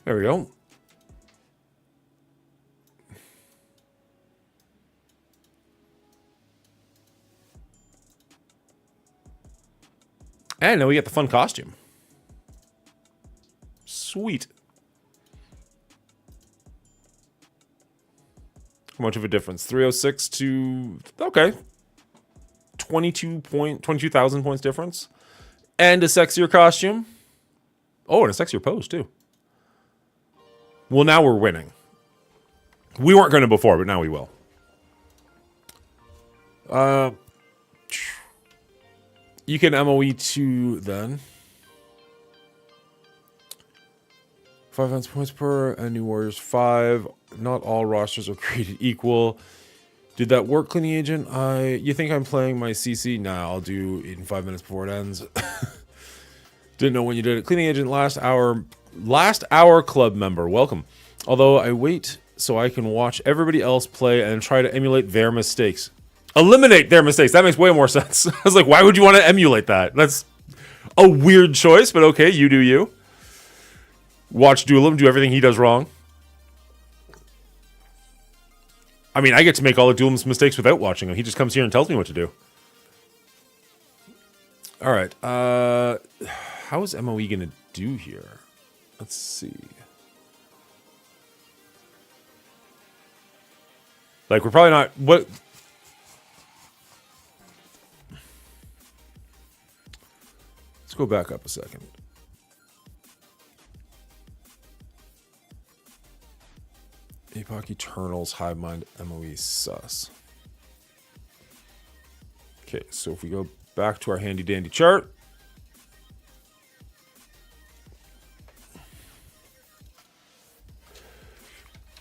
There we go. And now we get the fun costume. Sweet. How much of a difference? 306 to... Okay. 22,000 points difference. And a sexier costume. Oh, and a sexier pose, too. Well, now we're winning. We weren't going to before, but now we will. You can MOE 2 then. 5 events points per, and New Warriors 5. Not all rosters are created equal. Did that work, Cleaning Agent? You think I'm playing my CC? Nah, I'll do it in 5 minutes before it ends. Didn't know when you did it. Cleaning Agent last hour club member. Welcome. Although I wait so I can watch everybody else play and try to emulate their mistakes. Eliminate their mistakes. That makes way more sense. I was like, why would you want to emulate that? That's a weird choice, but okay, you do you. Watch Duelim do everything he does wrong. I mean, I get to make all of Duelim's mistakes without watching him. He just comes here and tells me what to do. All right. How is MOE going to do here? Let's see. Like, we're probably not... What... Let's go back up a second. Epoch Eternals, Hive Mind, MOE, sus. Okay, so if we go back to our handy dandy chart.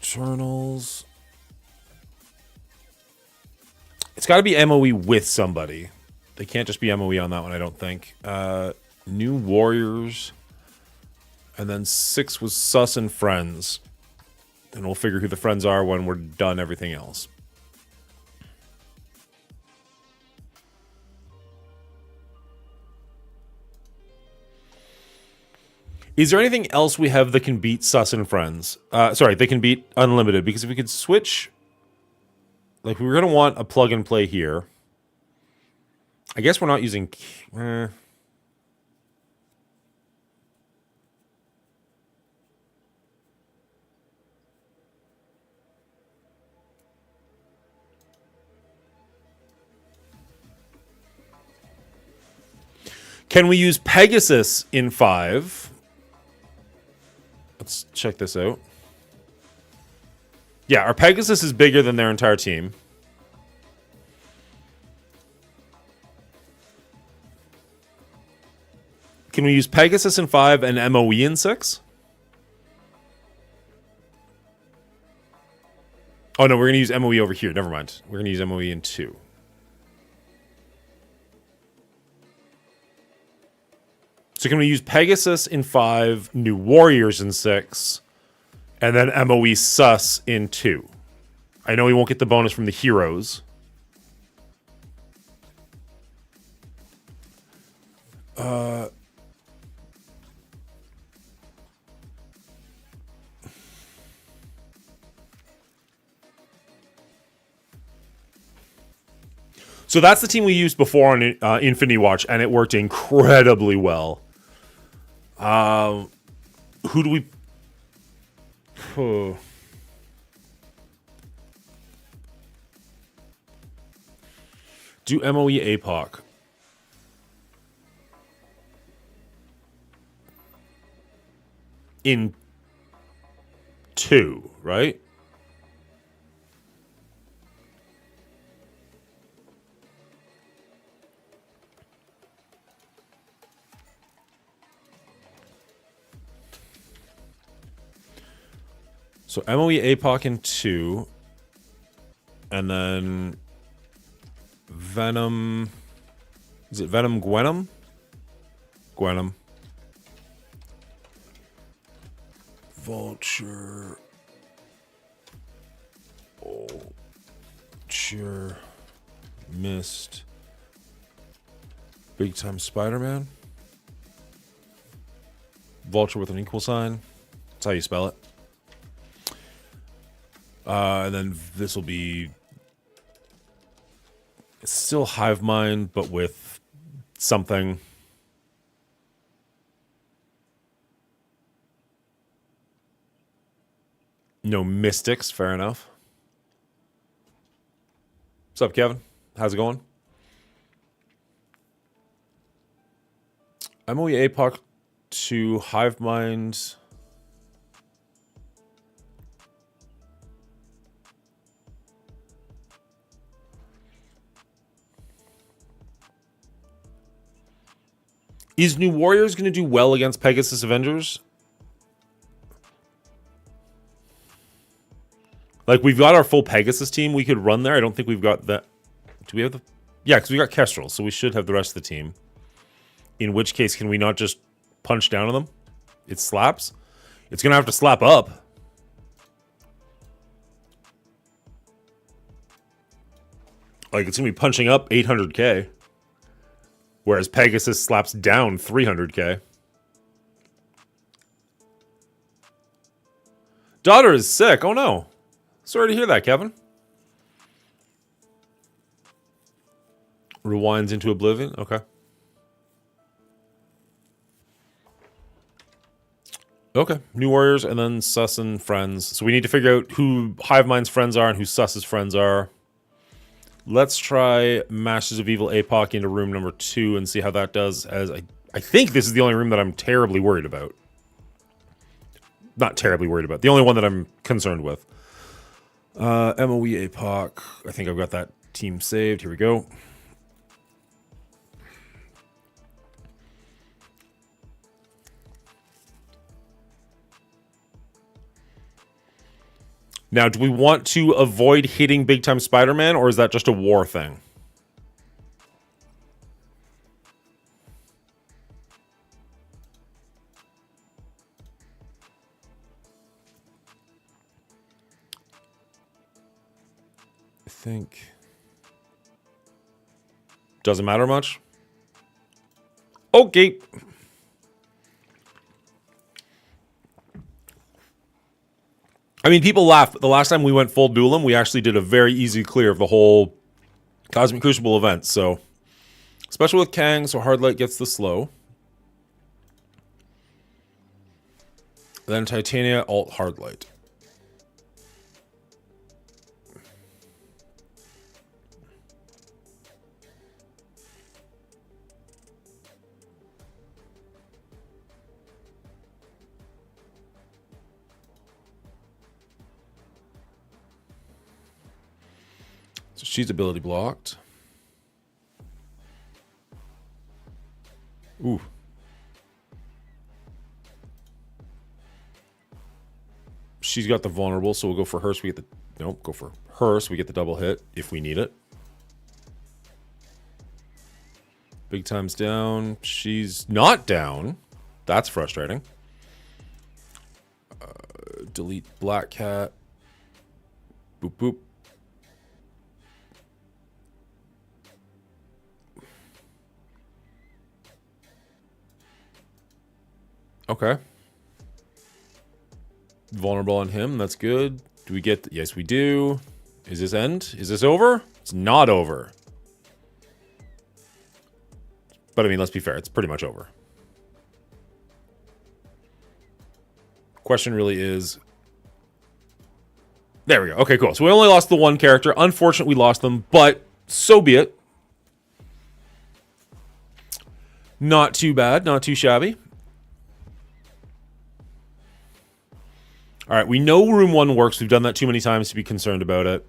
Eternals. It's got to be MOE with somebody. They can't just be MOE on that one, I don't think. New Warriors. And then 6 was Sus and Friends. And we'll figure who the friends are when we're done everything else. Is there anything else we have that can beat Sus and Friends? Sorry, they can beat Unlimited. Because if we could switch Like, we're going to want a plug and play here. I guess we're not using... Can we use Pegasus in 5? Let's check this out. Yeah, our Pegasus is bigger than their entire team. Can we use Pegasus in 5 and MOE in 6? Oh, no, we're going to use MOE over here. Never mind. We're going to use MOE in 2. So can we use Pegasus in 5, New Warriors in 6, and then MOE Sus in 2? I know we won't get the bonus from the heroes. So that's the team we used before on Infinity Watch, and it worked incredibly well. Who do we... Do MOE APOC. In 2, right? So MOE APOC in 2. And then Venom. Is it Venom Gwenum? Gwenum. Vulture. Vulture. Mist. Big time Spider-Man. Vulture with an equal sign. That's how you spell it. And then this will be... It's still Hive Mind, but with something. No Mystics, fair enough. What's up, Kevin? How's it going? MOE APOC to Hive Mind... Is New Warriors going to do well against Pegasus Avengers? Like, we've got our full Pegasus team we could run there. I don't think we've got that. Do we have the... Yeah, because we got Kestrel, so we should have the rest of the team. In which case, can we not just punch down on them? It slaps? It's going to have to slap up. Like, it's going to be punching up 800k. Whereas Pegasus slaps down 300k. Daughter is sick. Oh no. Sorry to hear that, Kevin. Rewinds into oblivion. Okay. Okay. New Warriors and then Sus and friends. So we need to figure out who Hive Mind's friends are and who Sus's friends are. Let's try Masters of Evil APOC into room number 2 and see how that does. As I think this is the only room that I'm terribly worried about. Not terribly worried about. The only one that I'm concerned with. MOE APOC. I think I've got that team saved. Here we go. Now, do we want to avoid hitting Big Time Spider-Man, or is that just a war thing? I think... Doesn't matter much? Okay. I mean, people laugh, but the last time we went full Duelim, we actually did a very easy clear of the whole Cosmic Crucible event. So, special with Kang, so Hardlight gets the slow. Then Titania, alt Hardlight. So she's ability blocked. Ooh. She's got the vulnerable, so we'll go for her so we get the... Nope, go for her so we get the double hit if we need it. Big time's down. She's not down. That's frustrating. Delete Black Cat. Boop, boop. Okay. Vulnerable on him. That's good. Do we get... Yes, we do. Is this end? Is this over? It's not over. But, I mean, let's be fair. It's pretty much over. Question really is... There we go. Okay, cool. So we only lost the one character. Unfortunately, we lost them, but so be it. Not too bad. Not too shabby. All right, we know Room 1 works. We've done that too many times to be concerned about it.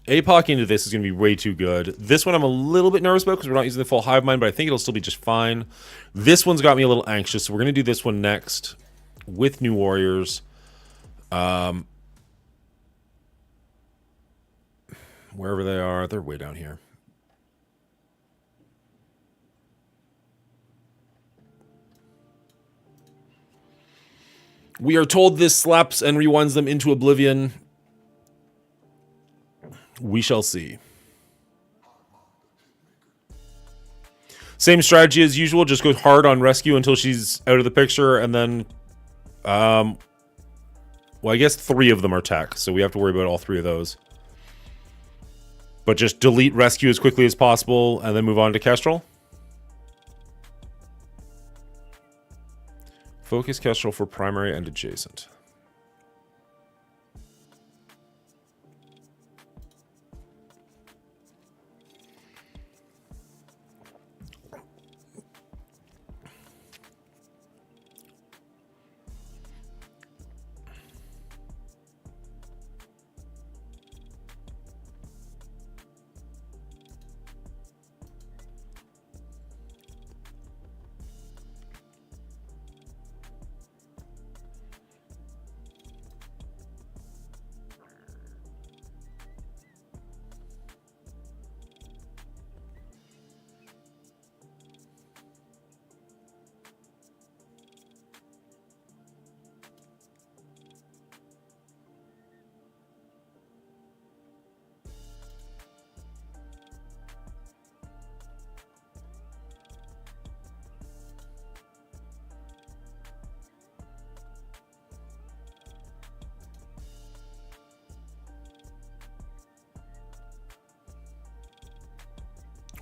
APOC into this is going to be way too good. This one I'm a little bit nervous about because we're not using the full hive mind, but I think it'll still be just fine. This one's got me a little anxious, so we're going to do this one next with New Warriors. Wherever they are, they're way down here. We are told this slaps and rewinds them into oblivion. We shall see. Same strategy as usual. Just go hard on rescue until she's out of the picture. And then, well, I guess 3 of them are tech. So we have to worry about all 3 of those. But just delete rescue as quickly as possible and then move on to Kestrel. Focus Kestrel for primary and adjacent.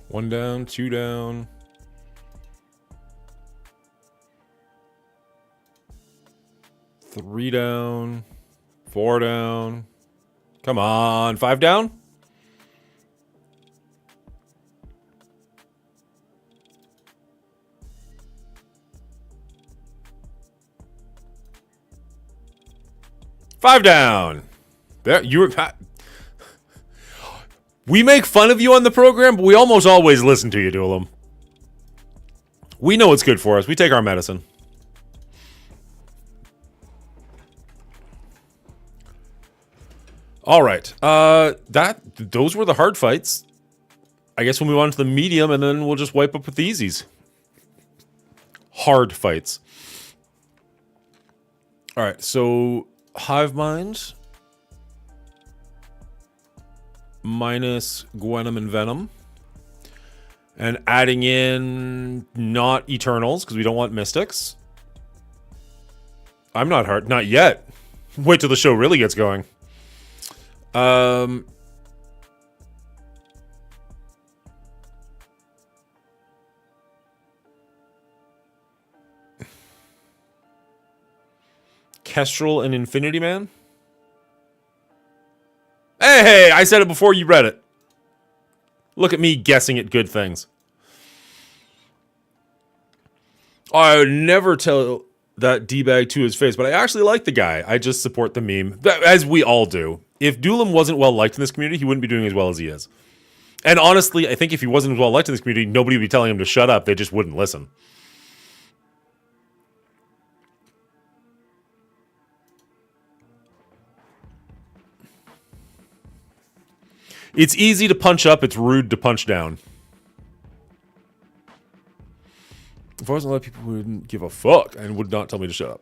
One down, 2 down. Three down. 4 down. Come on, 5 down? Five down. There, you were... We make fun of you on the program, but we almost always listen to you, Duelim. We know it's good for us. We take our medicine. All right. Those were the hard fights. I guess we'll move on to the medium, and then we'll just wipe up with the easies. Hard fights. All right, so Hive Mind minus Gwenum and Venom. And adding in not Eternals, because we don't want Mystics. I'm not hard. Not yet. Wait till the show really gets going. Kestrel and Infinity Man? Hey, I said it before you read it. Look at me guessing at good things. I would never tell that D-bag to his face, but I actually like the guy. I just support the meme, as we all do. If Doolam wasn't well liked in this community, he wouldn't be doing as well as he is. And honestly, I think if he wasn't as well liked in this community, nobody would be telling him to shut up. They just wouldn't listen. It's easy to punch up, it's rude to punch down. If I wasn't a lot of people who wouldn't give a fuck and would not tell me to shut up.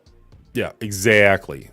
Yeah, exactly.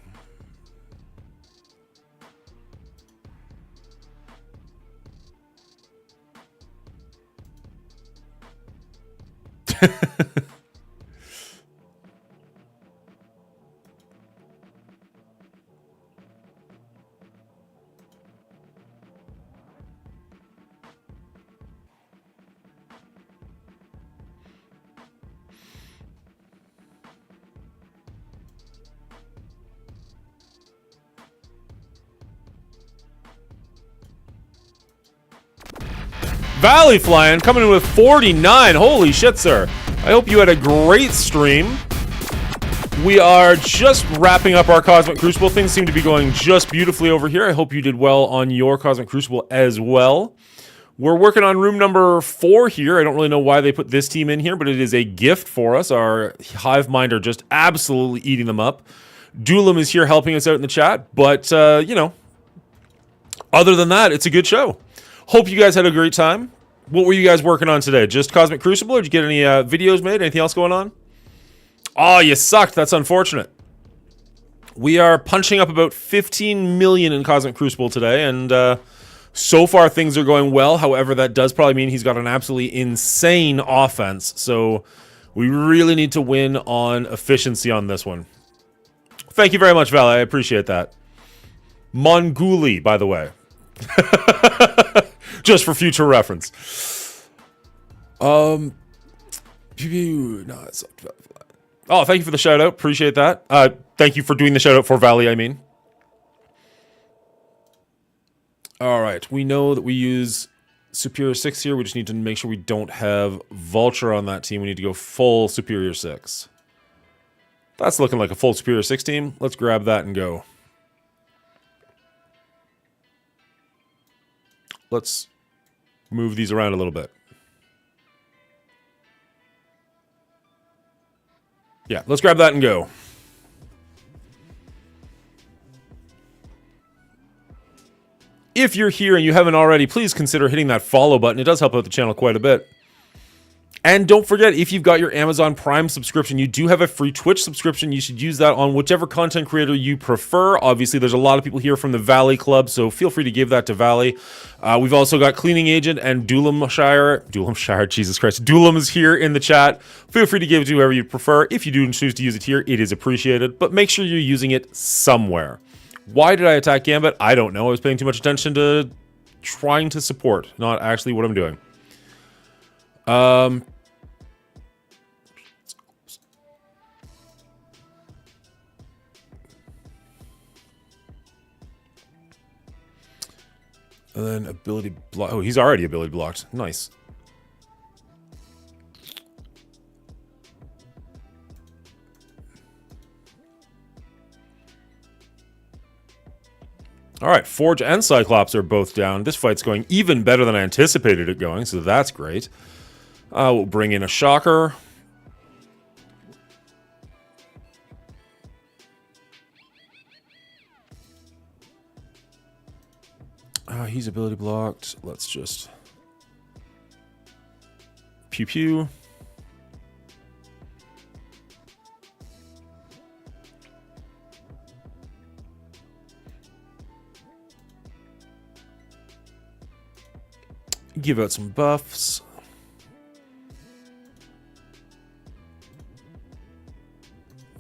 Valley Flying coming in with 49. Holy shit, sir. I hope you had a great stream. We are just wrapping up our Cosmic Crucible. Things seem to be going just beautifully over here. I hope you did well on your Cosmic Crucible as well. We're working on room number 4 here. I don't really know why they put this team in here, but it is a gift for us. Our Hive Mind are just absolutely eating them up. Doolam is here helping us out in the chat, but, you know, other than that, it's a good show. Hope you guys had a great time. What were you guys working on today? Just Cosmic Crucible, or did you get any videos made? Anything else going on? Oh, you sucked. That's unfortunate. We are punching up about 15 million in Cosmic Crucible today, and so far things are going well. However, that does probably mean he's got an absolutely insane offense, so we really need to win on efficiency on this one. Thank you very much, Val. I appreciate that. Monguli, by the way. Just for future reference. No, it's oh, thank you for the shout out. Appreciate that. Thank you for doing the shout out for Valley, I mean. All right. We know that we use Superior 6 here. We just need to make sure we don't have Vulture on that team. We need to go full Superior 6. That's looking like a full Superior 6 team. Let's grab that and go. Let's move these around a little bit. Yeah, let's grab that and go. If you're here and you haven't already, please consider hitting that follow button. It does help out the channel quite a bit. And don't forget, if you've got your Amazon Prime subscription, you do have a free Twitch subscription. You should use that on whichever content creator you prefer. Obviously, there's a lot of people here from the Valley Club, so feel free to give that to Valley. We've also got Cleaning Agent and Doolamshire, Jesus Christ. Doolam is here in the chat. Feel free to give it to whoever you prefer. If you do choose to use it here, it is appreciated, but make sure you're using it somewhere. Why did I attack Gambit? I don't know. I was paying too much attention to trying to support, not actually what I'm doing. And then ability block. Oh, he's already ability blocked. Nice. All right, Forge and Cyclops are both down. This fight's going even better than I anticipated it going, so that's great. We'll bring in a Shocker. He's ability blocked. Let's just... Pew pew. Give out some buffs.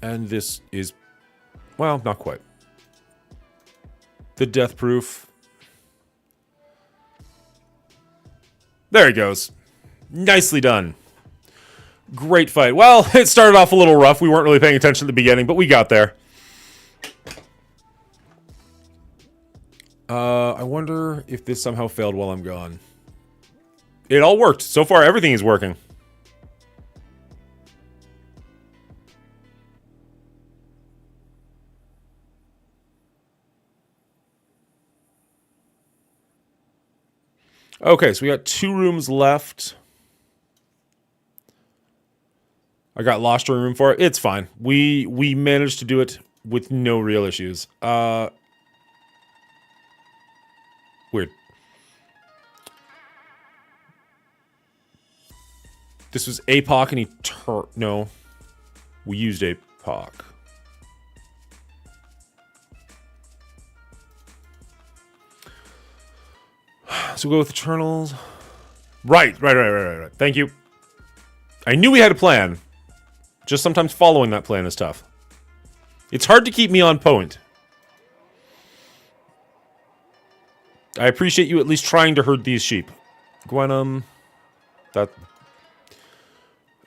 And this is... well, not quite. The death proof. There he goes. Nicely done. Great fight. Well, it started off a little rough. We weren't really paying attention at the beginning, but we got there. I wonder if this somehow failed while I'm gone. It all worked. So far, everything is working. Okay, so we got 2 rooms left. I got lost a room for it. It's fine. We managed to do it with no real issues. Weird. This was APOC and no. We used APOC. So we'll go with Eternals. Right. Thank you. I knew we had a plan. Just sometimes following that plan is tough. It's hard to keep me on point. I appreciate you at least trying to herd these sheep. Gwenum. That.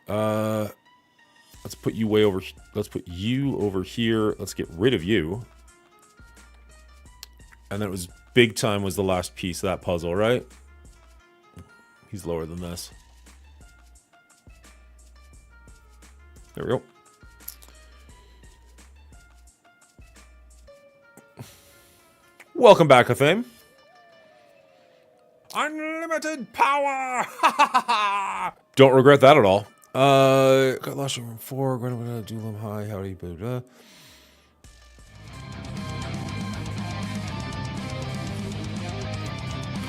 Let's put you way over. Let's put you over here. Let's get rid of you. And then it was big time was the last piece of that puzzle, right? He's lower than this. There we go. Welcome back, Athame. Unlimited power! Don't regret that at all. Got lost in room 4. Going to do them high. Howdy, blah, blah.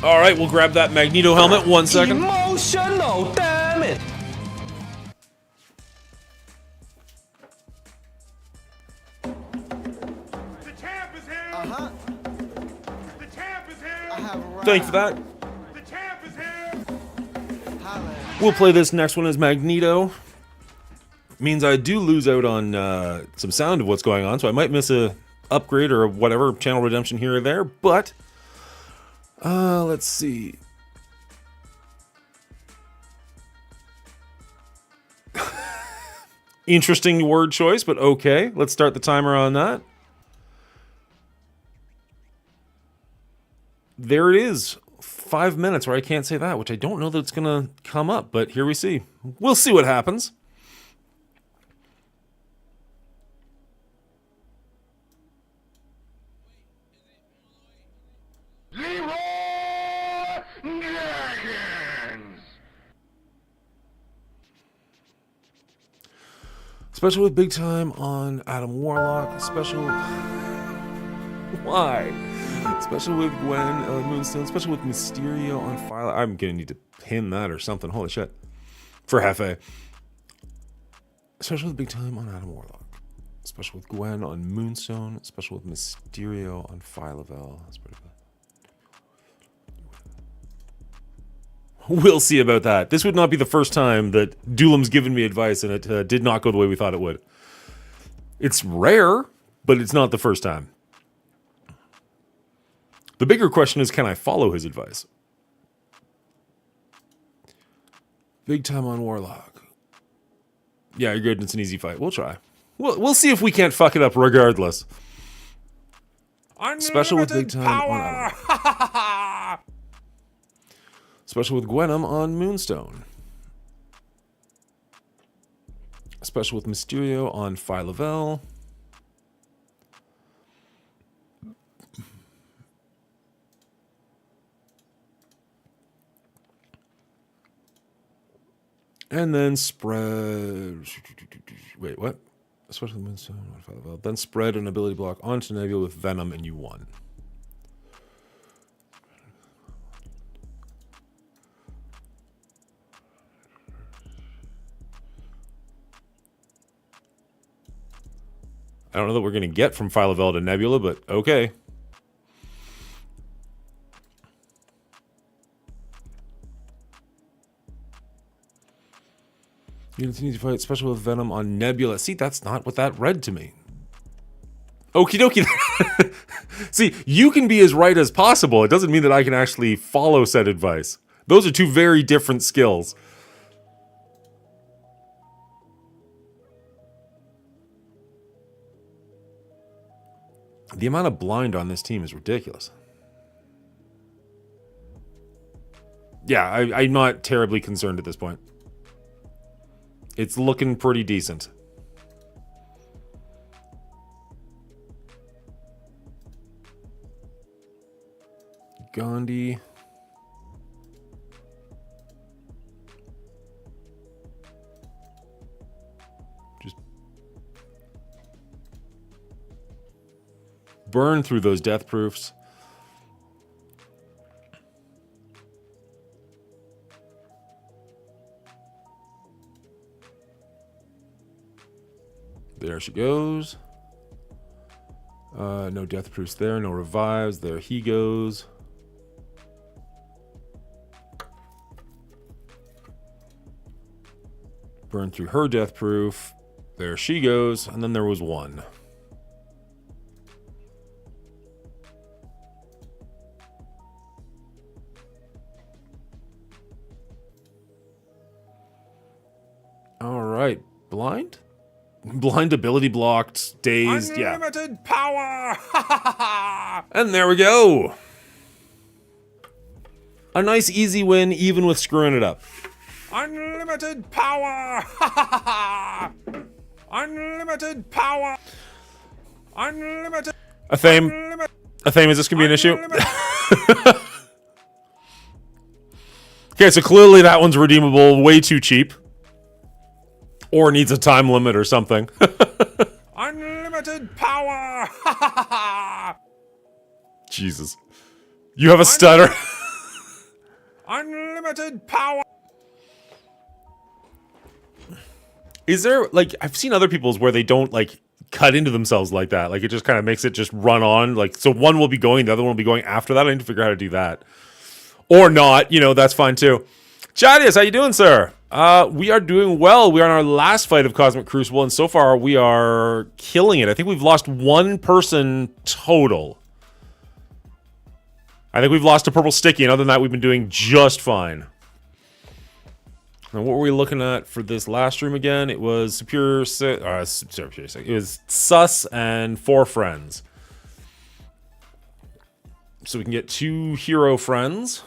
All right, we'll grab that Magneto helmet. 1 second. Emotional, damn it! The champ is here! The champ is here! Thank you for that. The champ is here! We'll play this next one as Magneto. Means I do lose out on some sound of what's going on, so I might miss a upgrade or whatever, channel redemption here or there, but let's see. Interesting word choice, but okay. Let's start the timer on that. There it is. 5 minutes where I can't say that, which I don't know that it's going to come up, but here we see. We'll see what happens. Special with Big Time on Adam Warlock. Special... Why? Special with Gwen, Ellen Moonstone. Special with Mysterio on file. I'm gonna need to pin that or something. Holy shit. For Hefe. Special with Big Time on Adam Warlock. Special with Gwen on Moonstone. Special with Mysterio on Phylavel. That's pretty good. We'll see about that. This would not be the first time that Doolam's given me advice and it did not go the way we thought it would. It's rare, but it's not the first time. The bigger question is, can I follow his advice? Big Time on Warlock. Yeah, you're good. It's an easy fight. We'll try. We'll see if we can't fuck it up regardless. Unlimited Special with Big Time power! on Special with Gwenum on Moonstone. Special with Mysterio on Phylavel. And then spread... Wait, what? Special with Moonstone on Phylavel. Then spread an ability block onto Nebula with Venom and you won. I don't know that we're going to get from Phylavel to Nebula, but okay. You continue to fight special with Venom on Nebula. See, that's not what that read to me. Okie dokie. See, you can be as right as possible. It doesn't mean that I can actually follow said advice. Those are two very different skills. The amount of blind on this team is ridiculous. Yeah, I'm not terribly concerned at this point. It's looking pretty decent. Gandhi. Just burn through those death proofs. There she goes. No death proofs there, no revives. There he goes. Burn through her death proof. There she goes. And then there was one. All right. Blind? Blind ability blocked, dazed, Unlimited power! And there we go. A nice easy win, even with screwing it up. Unlimited power! Unlimited power! Unlimited... A Thame, is this going to be an issue? Okay, so clearly that one's redeemable way too cheap. Or needs a time limit or something. Unlimited power! Jesus. You have a stutter. Unlimited power! Is there, like, I've seen other people's where they don't, like, cut into themselves like that. Like, it just kind of makes it just run on. Like, so one will be going, the other one will be going after that. I need to figure out how to do that. Or not, you know, that's fine too. Chadius, how you doing, sir? We are doing well. We are in our last fight of Cosmic Crucible, and so far we are killing it. I think we've lost one person total. I think we've lost a purple sticky, and other than that, we've been doing just fine. Now, what were we looking at for this last room again? It was it was Sus and 4 friends. So we can get 2 hero friends.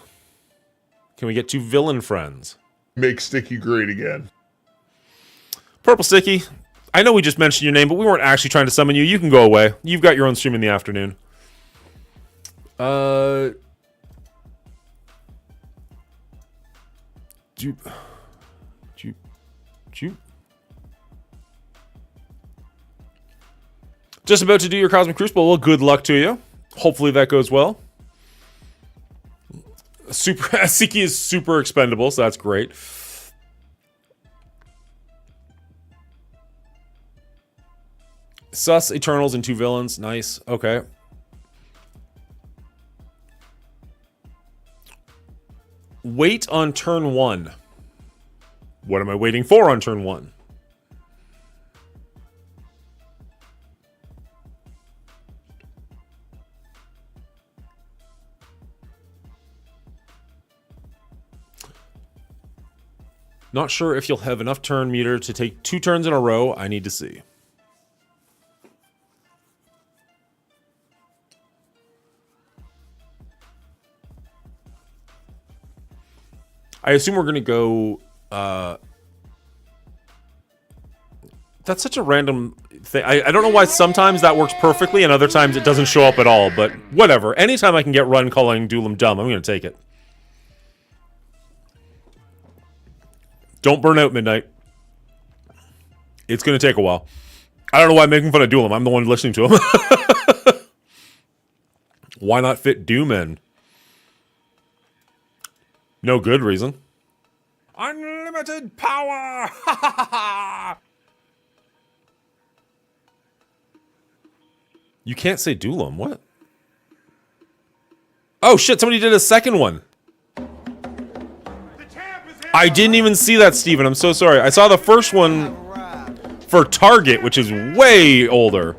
Can we get 2 villain friends? Make Sticky great again. Purple Sticky, I know we just mentioned your name, but we weren't actually trying to summon you. You can go away. You've got your own stream in the afternoon. Just about to do your Cosmic Crucible. Well, good luck to you. Hopefully that goes well. Siki is super expendable, so that's great. Sus, Eternals, and 2 villains. Nice. Okay. Wait on turn 1. What am I waiting for on turn 1? Not sure if you'll have enough turn meter to take 2 turns in a row. I need to see. I assume we're going to go... That's such a random thing. I don't know why sometimes that works perfectly and other times it doesn't show up at all, but whatever. Anytime I can get run calling Duelim dumb, I'm going to take it. Don't burn out, Midnight. It's going to take a while. I don't know why I'm making fun of Duelim. I'm the one listening to him. Why not fit Doom in? No good reason. Unlimited power! You can't say Duelim. What? Oh, shit. Somebody did a second one. I didn't even see that, Steven. I'm so sorry. I saw the first one for Target, which is way older.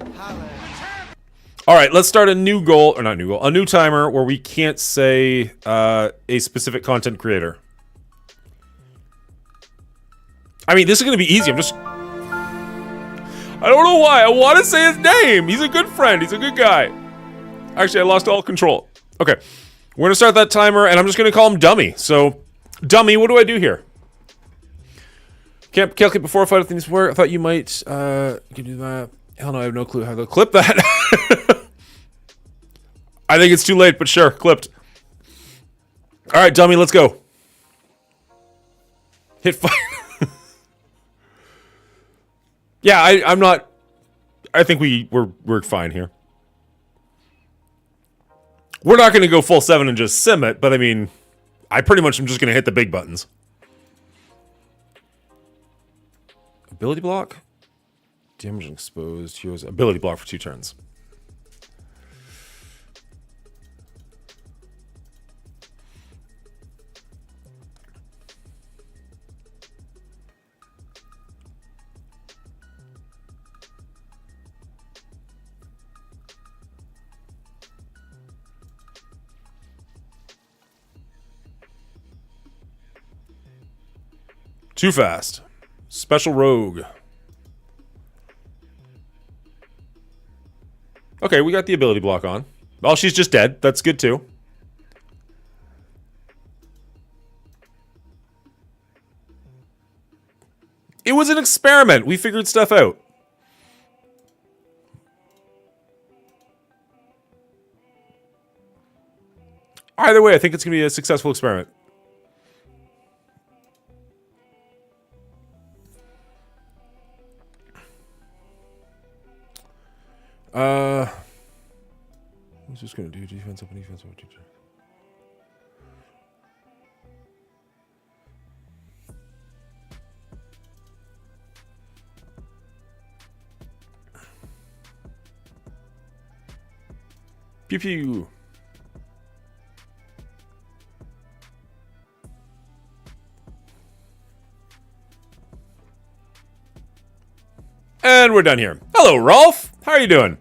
All right, let's start a new goal, or not new goal, a new timer where we can't say a specific content creator. I mean, this is going to be easy. I don't know why. I want to say his name. He's a good friend. He's a good guy. Actually, I lost all control. Okay. We're going to start that timer, and I'm just going to call him Dummy. So, Dummy, what do I do here? Can't calculate before a fight if things work. I thought you might you can do that. Hell no, I have no clue how to clip that. I think it's too late, but sure, clipped. All right, Dummy, let's go. Hit fight. Yeah, I'm not. I think we're fine here. We're not going to go full 7 and just sim it, but I mean, I pretty much am just going to hit the big buttons. Ability block, damage exposed. Heroes ability block for 2 turns. Too fast. Special rogue. Okay, we got the ability block on. Oh, she's just dead. That's good too. It was an experiment. We figured stuff out. Either way, I think it's going to be a successful experiment. What's this gonna do? Defense, open defense, open defense. Pew pew. And we're done here. Hello, Rolf. How are you doing?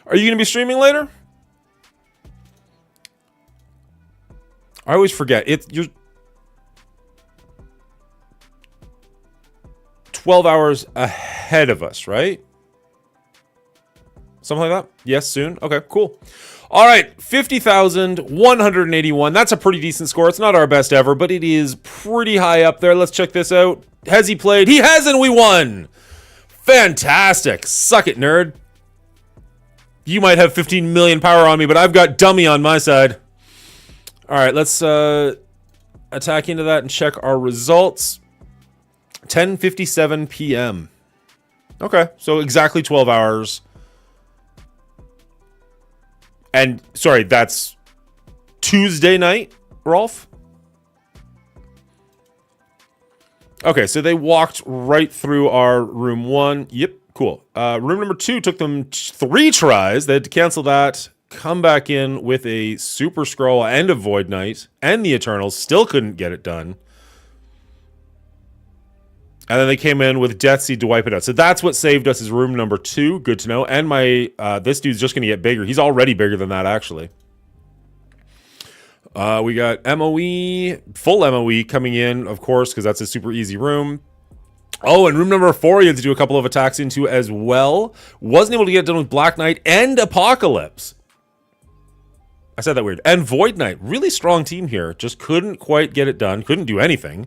Are you going to be streaming later? I always forget. You're 12 hours ahead of us, right? Something like that? Yes, soon. Okay, cool. All right, 50,181. That's a pretty decent score. It's not our best ever, but it is pretty high up there. Let's check this out. Has he played? He has, and we won. Fantastic. Suck it, nerd. You might have 15 million power on me, but I've got Dummy on my side. All right, let's attack into that and check our results. 10:57 p.m. Okay, so exactly 12 hours. And, sorry, that's Tuesday night, Rolf? Okay, so they walked right through our room 1. Yep, cool. Room number 2 took them 3 tries. They had to cancel that, come back in with a Super Scroll and a Void Knight, and the Eternals. Still couldn't get it done. And then they came in with Death Seed to wipe it out. So that's what saved us is room number 2. Good to know. And my this dude's just going to get bigger. He's already bigger than that, actually. We got MOE, full MOE coming in, of course, because that's a super easy room. Oh, and room number 4 he had to do a couple of attacks into as well. Wasn't able to get it done with Black Knight and Apocalypse. I said that weird. And Void Knight. Really strong team here. Just couldn't quite get it done. Couldn't do anything.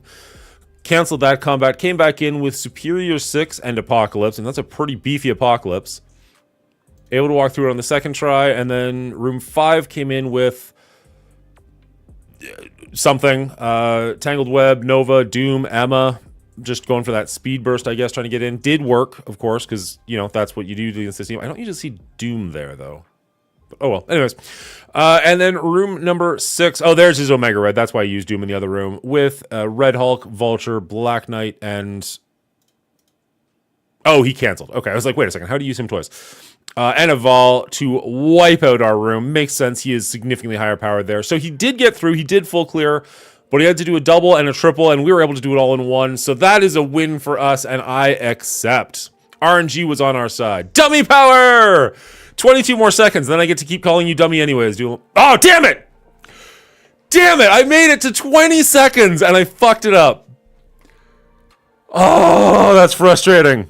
Canceled that combat. Came back in with Superior 6 and Apocalypse. And that's a pretty beefy Apocalypse. Able to walk through it on the second try. And then room 5 came in with something. Tangled Web, Nova, Doom, Emma. Just going for that speed burst, I guess, trying to get in. Did work, of course, because, you know, that's what you do against this team. I don't usually see Doom there, though. But, oh, well. Anyways. And then room number 6. Oh, there's his Omega Red. That's why I used Doom in the other room. With Red Hulk, Vulture, Black Knight, and... Oh, he canceled. Okay, I was like, wait a second. How do you use him twice? And a Vol to wipe out our room. Makes sense. He is significantly higher powered there. So he did get through. He did full clear. But he had to do a double and a triple, and we were able to do it all in one. So that is a win for us, and I accept. RNG was on our side. Dummy power! 22 more seconds, then I get to keep calling you dummy anyways. Oh, damn it! Damn it! I made it to 20 seconds and I fucked it up. Oh, that's frustrating.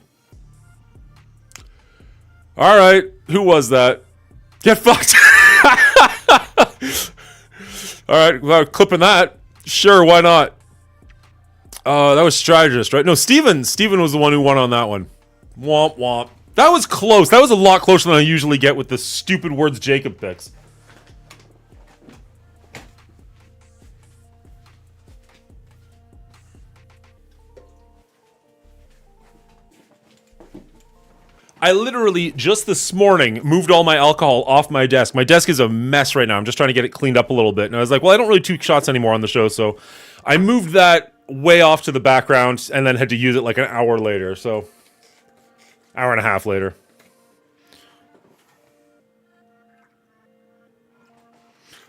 All right, who was that? Get fucked. All right, without clipping that, sure, why not? That was strategist, right? No, Steven. Steven was the one who won on that one. Womp womp. That was close. That was a lot closer than I usually get with the stupid words Jacob picks. I literally, just this morning, moved all my alcohol off my desk. My desk is a mess right now. I'm just trying to get it cleaned up a little bit. And I was like, well, I don't really take shots anymore on the show. So I moved that way off to the background and then had to use it like an hour later. So, hour and a half later.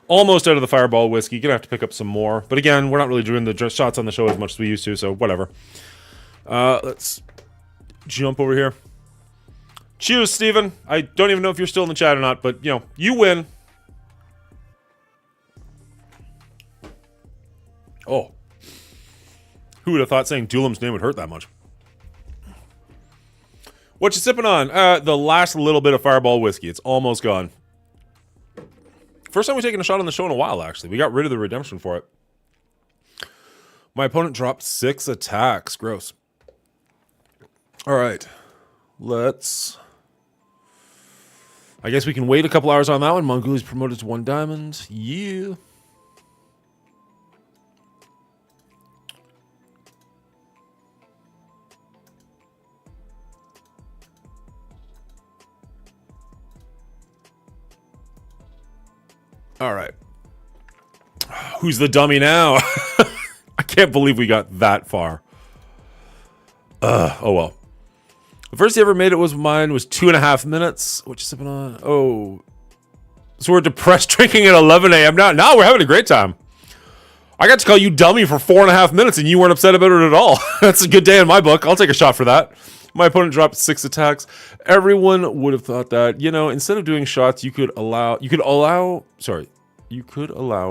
Almost out of the Fireball whiskey. Gonna have to pick up some more. But again, we're not really doing the shots on the show as much as we used to. So, whatever. Let's jump over here. Cheers, Steven. I don't even know if you're still in the chat or not, but, you know, you win. Oh. Who would have thought saying Dulam's name would hurt that much? What you sipping on? The last little bit of Fireball whiskey. It's almost gone. First time we've taken a shot on the show in a while, actually. We got rid of the redemption for it. My opponent dropped 6 attacks. Gross. All right. Let's... I guess we can wait a couple hours on that one. Mongoose promoted to 1 diamond. Yeah. All right. Who's the dummy now? I can't believe we got that far. Oh well. The first he ever made it was mine was 2.5 minutes. What you sipping on? Oh. So we're depressed drinking at 11 a.m. now. No, we're having a great time. I got to call you dummy for 4.5 minutes and you weren't upset about it at all. That's a good day in my book. I'll take a shot for that. My opponent dropped 6 attacks. Everyone would have thought that, you know, instead of doing shots, you could allow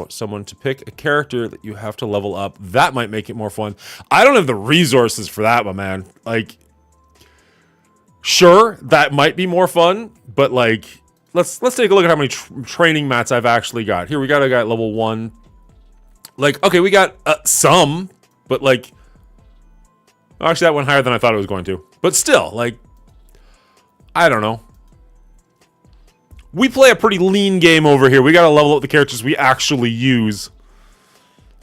someone to pick a character that you have to level up. That might make it more fun. I don't have the resources for that, my man. Like, sure, that might be more fun, but like, let's take a look at how many training mats I've actually got. Here, we got a guy at level 1. Like, okay, we got some, but like, actually that went higher than I thought it was going to. But still, like, I don't know. We play a pretty lean game over here. We got to level up the characters we actually use.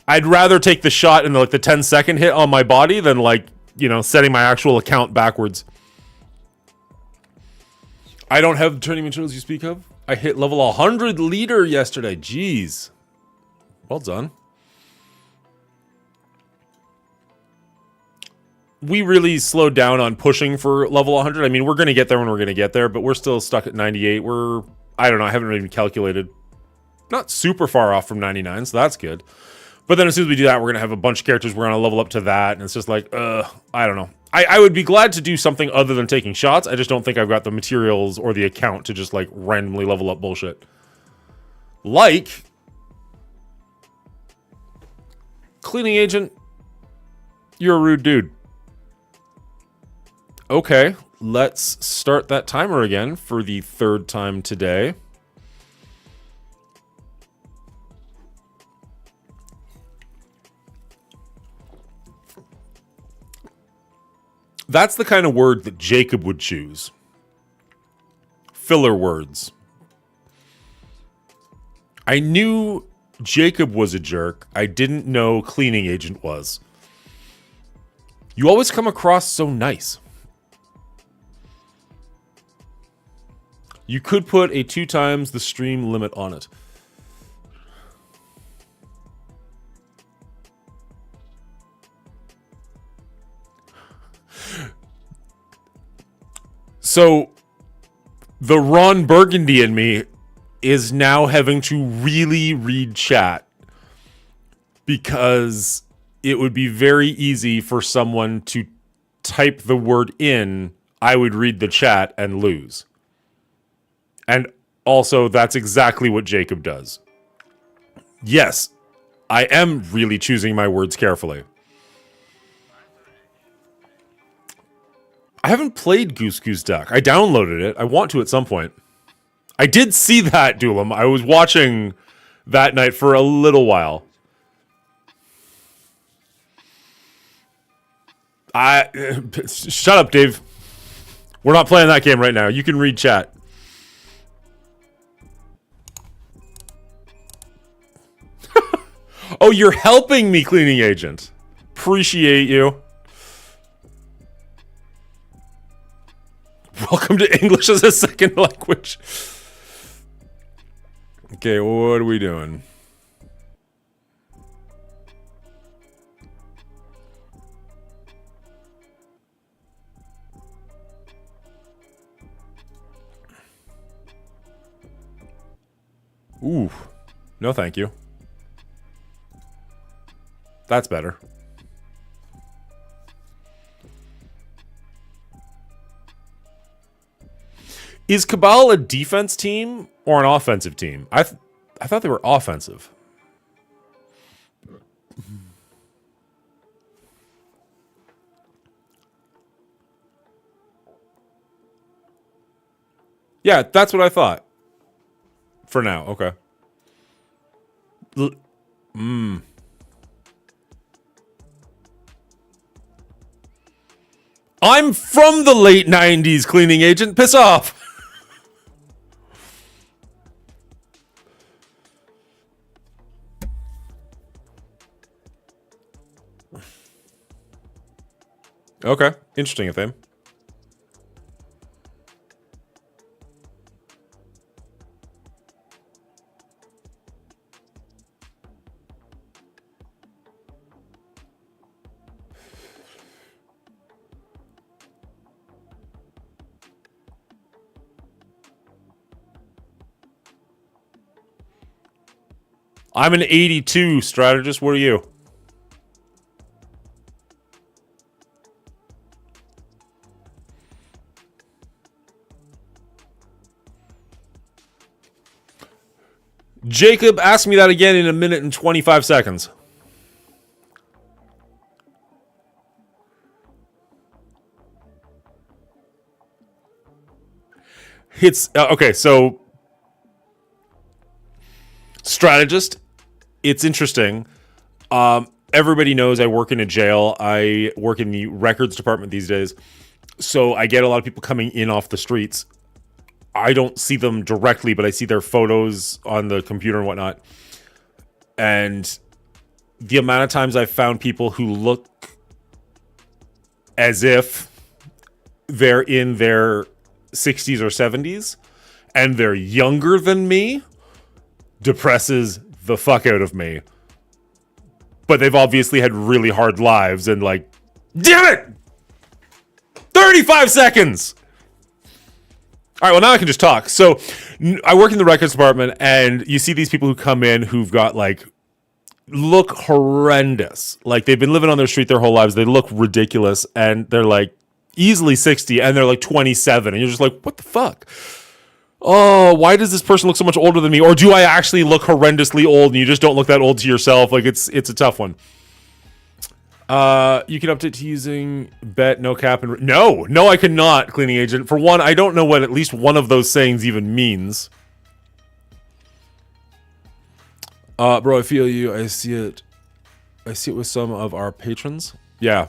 I'd rather take the shot in the 10-second hit on my body than, like, you know, setting my actual account backwards. I don't have the training materials you speak of. I hit level 100 leader yesterday. Jeez. Well done. We really slowed down on pushing for level 100. I mean, we're going to get there when we're going to get there, but we're still stuck at 98. I don't know, I haven't even calculated. Not super far off from 99, so that's good. But then as soon as we do that, we're going to have a bunch of characters. We're going to level up to that, and it's just like, I don't know. I would be glad to do something other than taking shots. I just don't think I've got the materials or the account to just, like, randomly level up bullshit. Like... Cleaning agent, you're a rude dude. Okay, let's start that timer again for the 3rd time today. That's the kind of word that Jacob would choose. Filler words. I knew Jacob was a jerk. I didn't know cleaning agent was. You always come across so nice. You could put a 2 times the stream limit on it. So, the Ron Burgundy in me is now having to really read chat because it would be very easy for someone to type the word in I would read the chat and lose. And also, that's exactly what Jacob does. Yes, I am really choosing my words carefully. I haven't played Goose Goose Duck. I downloaded it. I want to at some point. I did see that, Duelam. I was watching that night for a little while. Shut up, Dave. We're not playing that game right now. You can read chat. Oh, you're helping me, cleaning agent. Appreciate you. Welcome to English as a second language. Okay, what are we doing? Ooh. No, thank you. That's better. Is Cabal a defense team or an offensive team? I thought they were offensive. Yeah, that's what I thought. For now, okay. I'm from the late 90s, cleaning agent. Piss off. Okay, interesting thing. I'm an 82 strategist. What are you? Jacob, ask me that again in a minute and 25 seconds. It's okay, so strategist, it's interesting. Everybody knows I work in a jail. I work in the records department these days. So I get a lot of people coming in off the streets. I don't see them directly, but I see their photos on the computer and whatnot. And the amount of times I've found people who look as if they're in their 60s or 70s and they're younger than me depresses the fuck out of me. But they've obviously had really hard lives and like, damn it! 35 seconds! All right, well, now I can just talk. So I work in the records department, and you see these people who come in who've got, like, look horrendous. Like, they've been living on their street their whole lives. They look ridiculous, and they're, like, easily 60, and they're, like, 27. And you're just like, what the fuck? Oh, why does this person look so much older than me? Or do I actually look horrendously old, and you just don't look that old to yourself? Like, it's a tough one. You can update to using bet, no cap, and... No, I cannot, cleaning agent. For one, I don't know what at least one of those sayings even means. Bro, I feel you. I see it with some of our patrons. Yeah.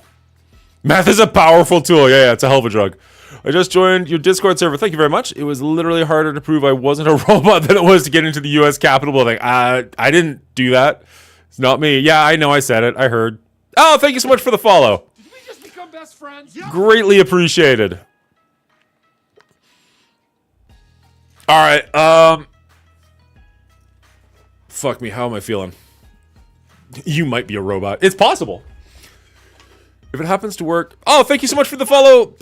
Math is a powerful tool. Yeah, it's a hell of a drug. I just joined your Discord server. Thank you very much. It was literally harder to prove I wasn't a robot than it was to get into the U.S. Capitol building. I didn't do that. It's not me. Yeah, I know I said it. I heard. Oh, thank you so much for the follow. Did we just become best friends? Greatly appreciated. All right. Fuck me. How am I feeling? You might be a robot. It's possible. If it happens to work. Oh, thank you so much for the follow.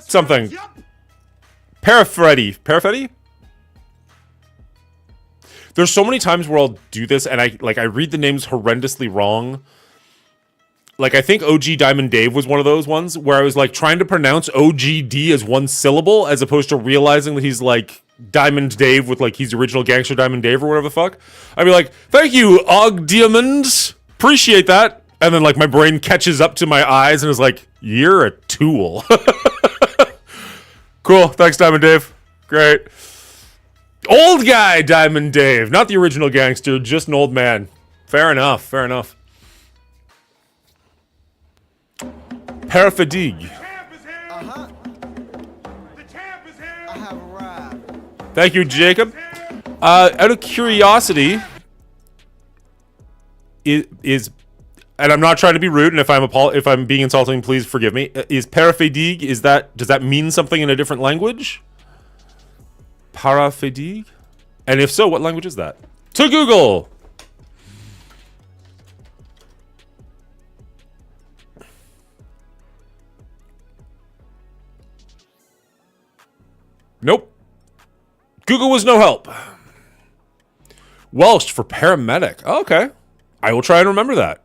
Something. Yep. Parafreddy? There's so many times where I'll do this and I read the names horrendously wrong. Like, I think OG Diamond Dave was one of those ones where I was, like, trying to pronounce OGD as one syllable as opposed to realizing that he's, like, Diamond Dave with, like, he's the original Gangster Diamond Dave or whatever the fuck. I'd be like, thank you, Og Diamond. Appreciate that. And then, like, my brain catches up to my eyes and is like, you're a tool. Cool. Thanks, Diamond Dave. Great. Old guy Diamond Dave. Not the original gangster, just an old man. Fair enough. Fair enough. Parafadigue. Champ is here. The champ is here. I have arrived. Thank you, Jacob. Out of curiosity, is and I'm not trying to be rude, and if I'm being insulting, please forgive me. Is parafadigue, does that mean something in a different language? Parafadigue? And if so, what language is that? To Google! Nope. Google was no help. Welsh for paramedic. Oh, okay. I will try and remember that.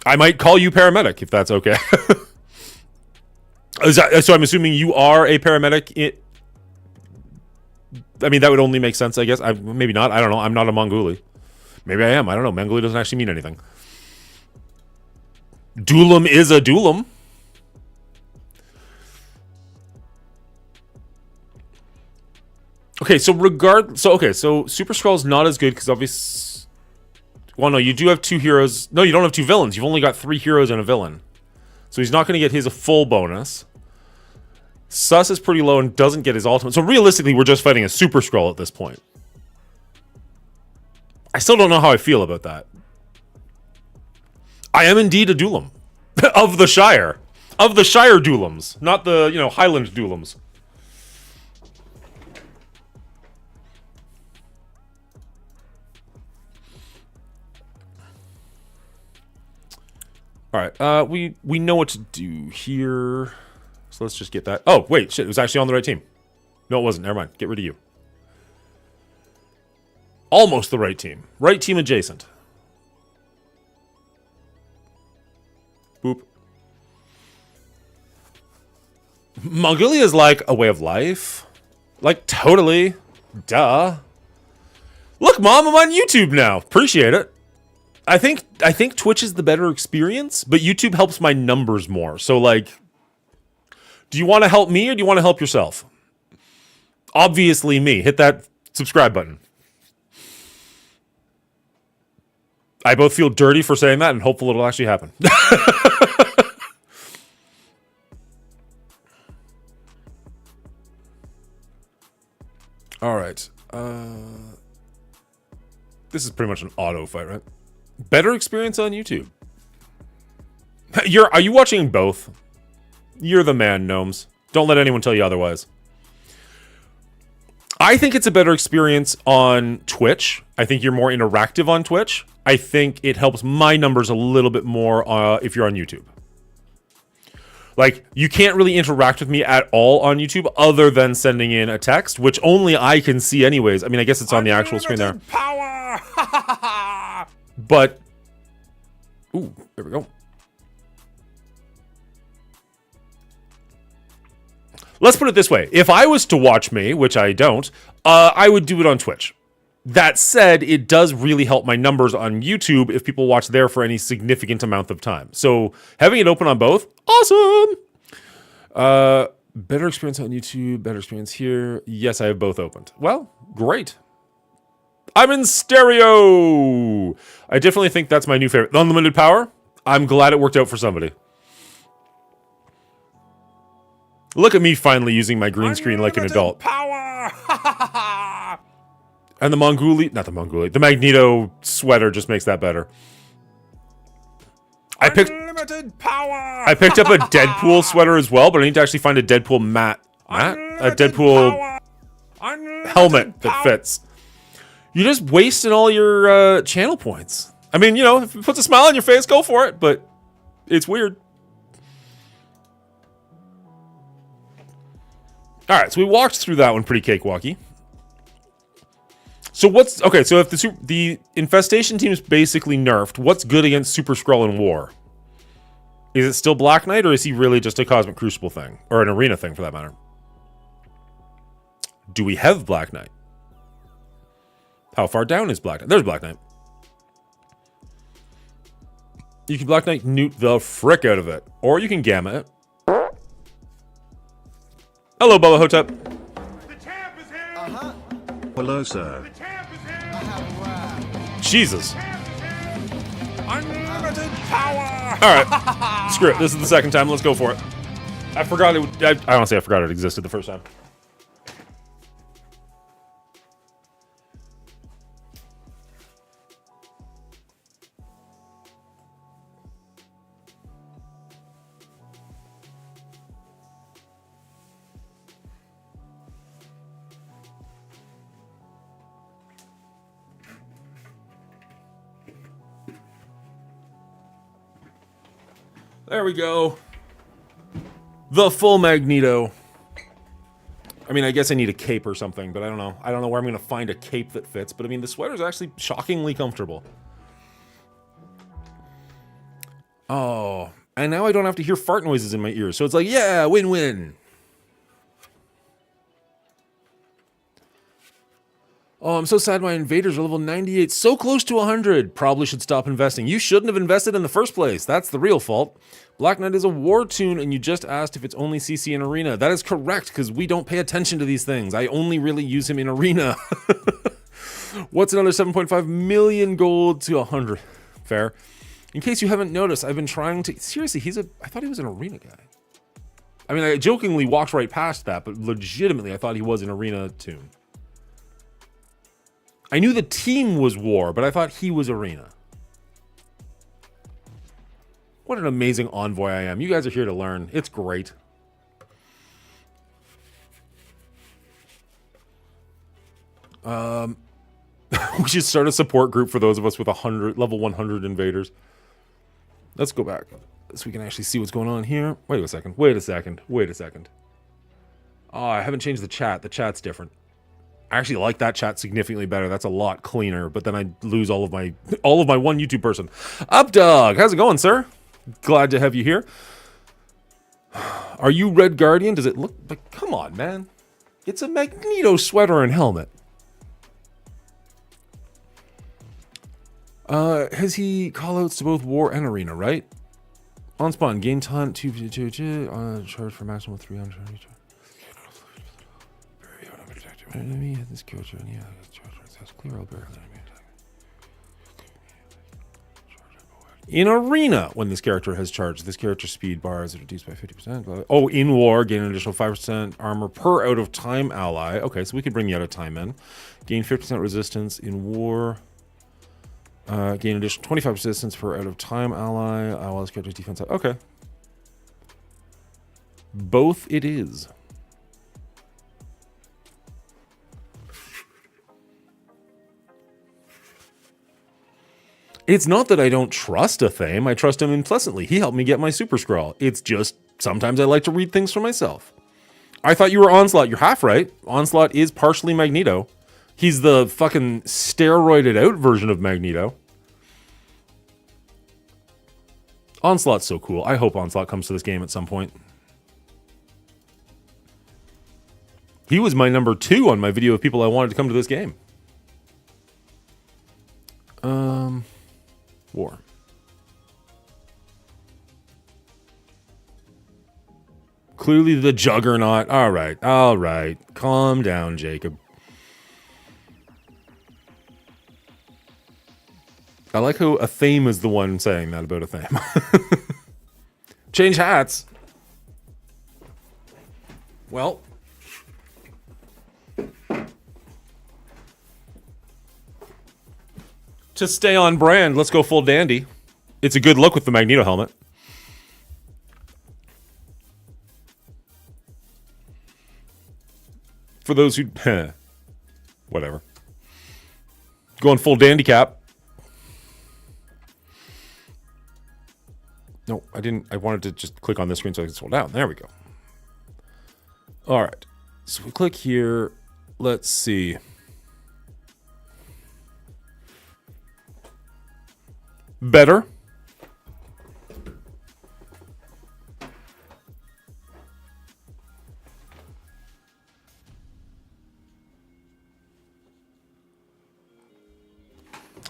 I might call you paramedic if that's okay. So I'm assuming you are a paramedic. I mean, that would only make sense, I guess. Maybe not. I don't know. I'm not a Mongoli. Maybe I am. I don't know. Mongoli doesn't actually mean anything. Duelim is a duelim. Okay, so Super Skrull's not as good because obviously, well, no, you do have two heroes. No, you don't have two villains. You've only got 3 heroes and a villain, so he's not going to get his a full bonus. Sus is pretty low and doesn't get his ultimate. So realistically, we're just fighting a Super Skrull at this point. I still don't know how I feel about that. I am indeed a Duelim of the Shire Duelims, not the Highland Duelims. All right, we know what to do here, so let's just get that. Oh wait, shit, it was actually on the right team. No, it wasn't. Never mind. Get rid of you. Almost the right team. Right team adjacent. Boop. Mongolia is like a way of life. Like totally. Duh. Look, Mom, I'm on YouTube now. Appreciate it. I think Twitch is the better experience, but YouTube helps my numbers more. So, like, do you want to help me or do you want to help yourself? Obviously me. Hit that subscribe button. I both feel dirty for saying that and hopeful it'll actually happen. All right. This is pretty much an auto fight, right? Better experience on YouTube. Are you watching both? You're the man, Gnomes. Don't let anyone tell you otherwise. I think it's a better experience on Twitch. I think you're more interactive on Twitch. I think it helps my numbers a little bit more if you're on YouTube. Like, you can't really interact with me at all on YouTube other than sending in a text, which only I can see anyways. I mean, I guess it's on the actual screen there. Power! But, ooh, there we go. Let's put it this way. If I was to watch me, which I don't, I would do it on Twitch. That said, it does really help my numbers on YouTube if people watch there for any significant amount of time. So having it open on both, awesome. Better experience on YouTube, better experience here. Yes, I have both opened. Well, great. I'm in stereo. I definitely think that's my new favorite. Unlimited power. I'm glad it worked out for somebody. Look at me finally using my green screen like an adult. Power! And the the Magneto sweater just makes that better. Unlimited power! I picked up a Deadpool sweater as well, but I need to actually find a Deadpool a Deadpool helmet that fits. You're just wasting all your channel points. I mean, if it puts a smile on your face, go for it, but it's weird. All right, so we walked through that one pretty cakewalky. So what's okay? So if the infestation team is basically nerfed, what's good against Super Skrull in War? Is it still Black Knight, or is he really just a Cosmic Crucible thing, or an Arena thing for that matter? Do we have Black Knight? How far down is Black Knight? There's Black Knight. You can Black Knight newt the frick out of it, or you can Gamma it. Hello, Bubba Hotep. The champ is here. Hello, sir. The champ is here. Jesus. Champ is here. Unlimited power! Alright. Screw it. This is the second time. Let's go for it. I forgot it. I honestly, I forgot it existed the first time. There we go. The full Magneto. I mean, I guess I need a cape or something, but I don't know. I don't know where I'm going to find a cape that fits, but I mean, the sweater's actually shockingly comfortable. Oh, and now I don't have to hear fart noises in my ears, so it's like, yeah, win-win. Oh, I'm so sad my invaders are level 98, so close to 100. Probably should stop investing. You shouldn't have invested in the first place. That's the real fault. Black Knight is a war tune, and you just asked if it's only CC in Arena. That is correct, because we don't pay attention to these things. I only really use him in Arena. What's another 7.5 million gold to 100? Fair. In case you haven't noticed, I've been trying to... Seriously, I thought he was an Arena guy. I mean, I jokingly walked right past that, but legitimately, I thought he was an Arena tune. I knew the team was War, but I thought he was Arena. What an amazing envoy I am. You guys are here to learn. It's great. We should start a support group for those of us with level 100 invaders. Let's go back so we can actually see what's going on here. Wait a second. Wait a second. Wait a second. Oh, I haven't changed the chat. The chat's different. I actually like that chat significantly better. That's a lot cleaner, but then I lose all of my one YouTube person. Up Dog, how's it going, sir? Glad to have you here. Are you Red Guardian? Does it look like, come on, man. It's a Magneto sweater and helmet. Has he callouts to both War and Arena, right? On spawn, gain taunt, charge for maximum 300. Enemy this character, yeah, that's clear. I'll bear in Arena, when this character has charged, this character's speed bar is reduced by 50%. Oh, in War, gain an additional 5% armor per out of time ally. Okay, so we could bring the out of time in. Gain 50% resistance in War. Gain additional 25% resistance per out of time ally. While this character's defense. Okay. Both it is. It's not that I don't trust a Thame. I trust him implicitly. He helped me get my Super Skrull. It's just sometimes I like to read things for myself. I thought you were Onslaught. You're half right. Onslaught is partially Magneto. He's the fucking steroided out version of Magneto. Onslaught's so cool. I hope Onslaught comes to this game at some point. He was my number 2 on my video of people I wanted to come to this game. War. Clearly the Juggernaut. All right. All right. Calm down, Jacob. I like how a Thame is the one saying that about a Thame. Change hats. Well. To stay on brand, let's go full dandy. It's a good look with the Magneto helmet. For those who... whatever. Going full dandy cap. No, I didn't. I wanted to just click on this screen so I can scroll down. There we go. All right. So we click here. Let's see. Better.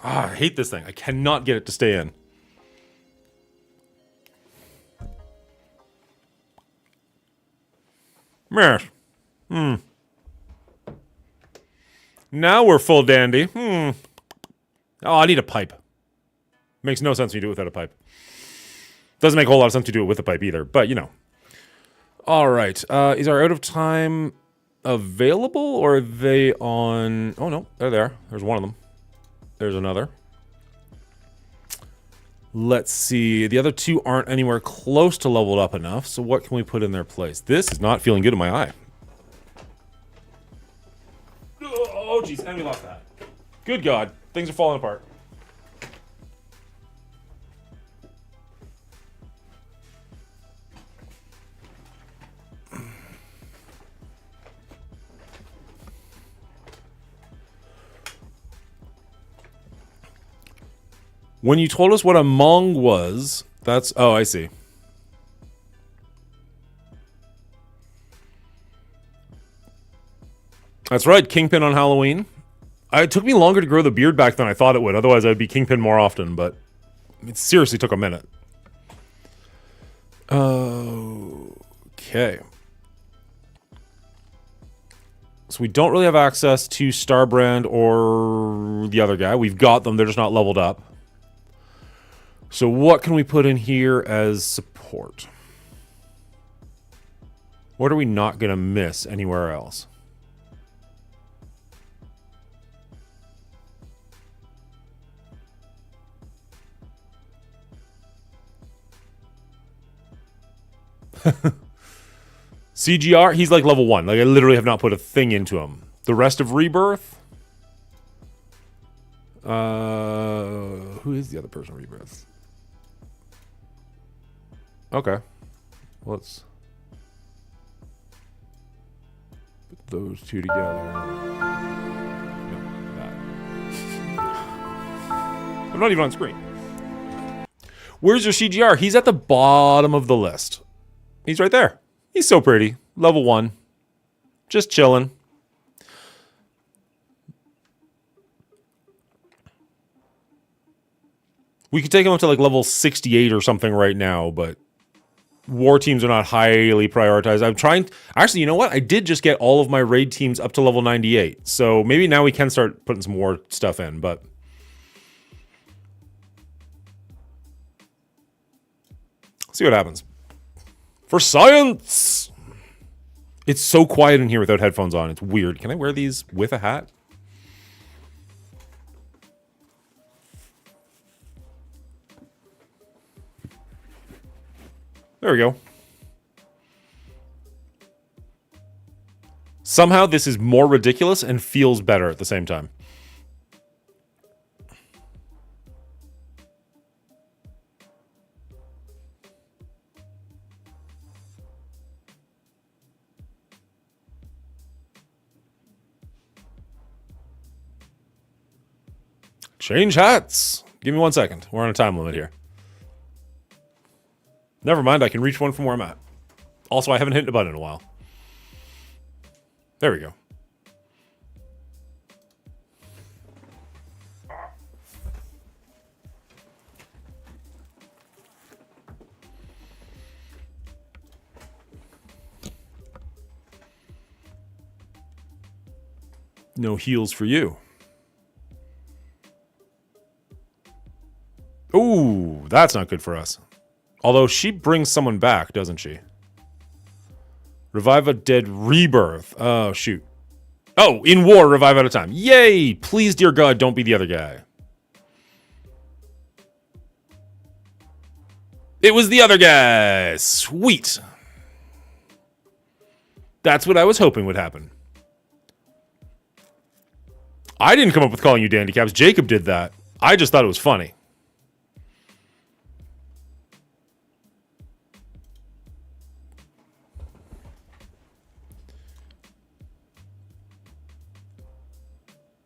I hate this thing. I cannot get it to stay in. Yes. Now we're full dandy. Oh, I need a pipe. Makes no sense when you do it without a pipe. Doesn't make a whole lot of sense to do it with a pipe either, but you know. All right. Is our out of time available, or are they on... Oh, no. They're there. There's one of them. There's another. Let's see. The other two aren't anywhere close to leveled up enough, so what can we put in their place? This is not feeling good in my eye. Oh, jeez. And we lost that. Good God. Things are falling apart. When you told us what a Mong was, that's... Oh, I see. That's right, Kingpin on Halloween. It took me longer to grow the beard back than I thought it would. Otherwise, I'd be Kingpin more often, but it seriously took a minute. Okay. So we don't really have access to Starbrand or the other guy. We've got them, they're just not leveled up. So what can we put in here as support? What are we not going to miss anywhere else? CGR, he's like level 1. Like, I literally have not put a thing into him. The rest of Rebirth? Who is the other person in Rebirth? Okay. Let's put those two together. No, that. I'm not even on screen. Where's your CGR? He's at the bottom of the list. He's right there. He's so pretty. Level 1. Just chilling. We could take him up to like level 68 or something right now, but war teams are not highly prioritized. I'm trying... Actually, you know what? I did just get all of my raid teams up to level 98. So maybe now we can start putting some more stuff in, but... see what happens. For science! It's so quiet in here without headphones on. It's weird. Can I wear these with a hat? There we go. Somehow this is more ridiculous and feels better at the same time. Change hats. Give me 1 second. We're on a time limit here. Never mind, I can reach one from where I'm at. Also, I haven't hit the button in a while. There we go. No heals for you. Ooh, that's not good for us. Although she brings someone back, doesn't she? Revive a dead rebirth. Oh, shoot. Oh, in war, revive out of time. Yay! Please, dear God, don't be the other guy. It was the other guy. Sweet. That's what I was hoping would happen. I didn't come up with calling you Dandicaps. Jacob did that. I just thought it was funny.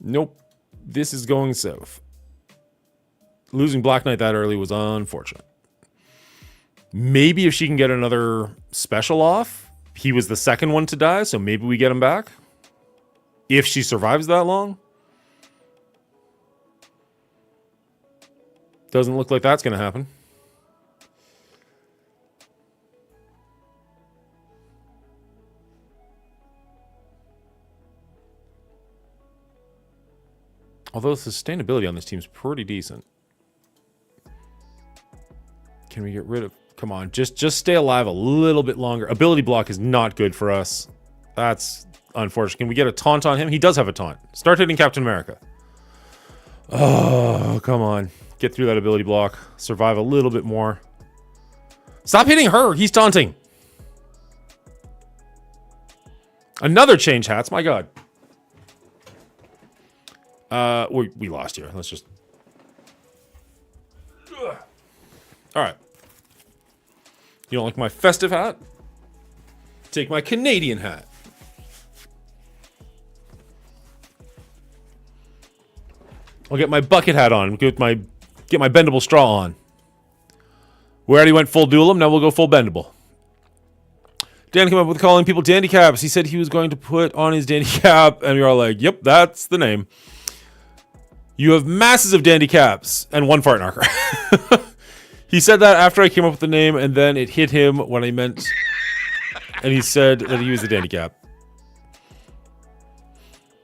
Nope. This is going south. losing Black Knight that early was unfortunate. Maybe if she can get another special off, he was the second one to die, so maybe we get him back. If she survives that long. Doesn't look like that's going to happen. Although the sustainability on this team is pretty decent. Can we get rid of... Come on, just stay alive a little bit longer. Ability block is not good for us. That's unfortunate. Can we get a taunt on him? He does have a taunt. Start hitting Captain America. Oh, come on. Get through that ability block. Survive a little bit more. Stop hitting her. He's taunting. Another change hats. My God. We lost here. Let's just... Ugh. All right. You don't like my festive hat? Take my Canadian hat. I'll get my bucket hat on. Get my bendable straw on. We already went full duelim. Now we'll go full bendable. Dan came up with calling people dandy caps. He said he was going to put on his dandy cap, and we are all like, "Yep, that's the name." You have masses of dandy caps and one fart knocker. He said that after I came up with the name, and then it hit him when I meant, and he said that he was the dandy cap.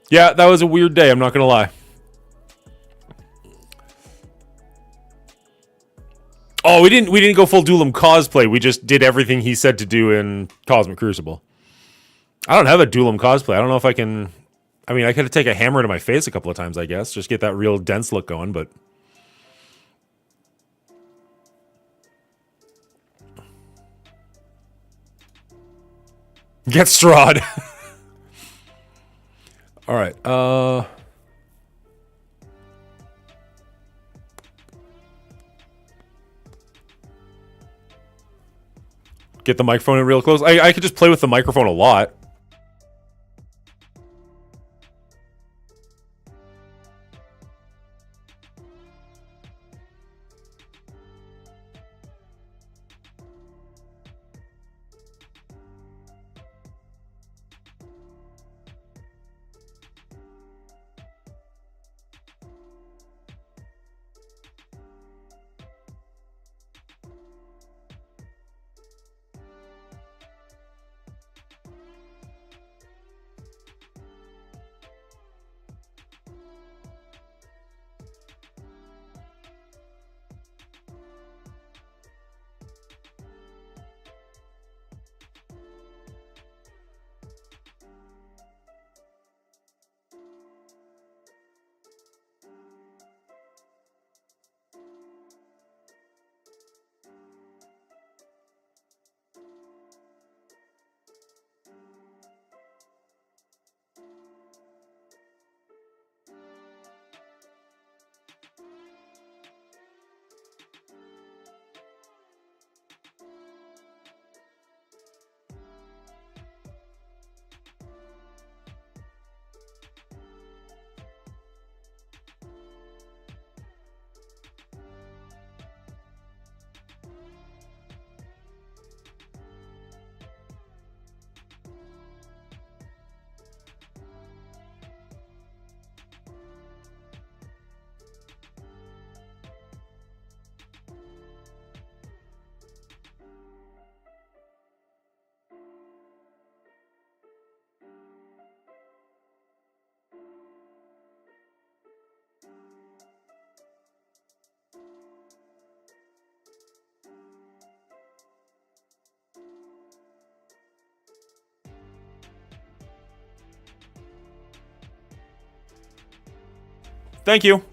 Yeah, that was a weird day. I'm not gonna lie. Oh, we didn't go full Duelim cosplay. We just did everything he said to do in Cosmic Crucible. I don't have a Duelim cosplay. I don't know if I can. I mean, I could take a hammer to my face a couple of times, I guess. Just get that real dense look going, but... Get strawed. All right. Get the microphone in real close. I could just play with the microphone a lot. Thank you.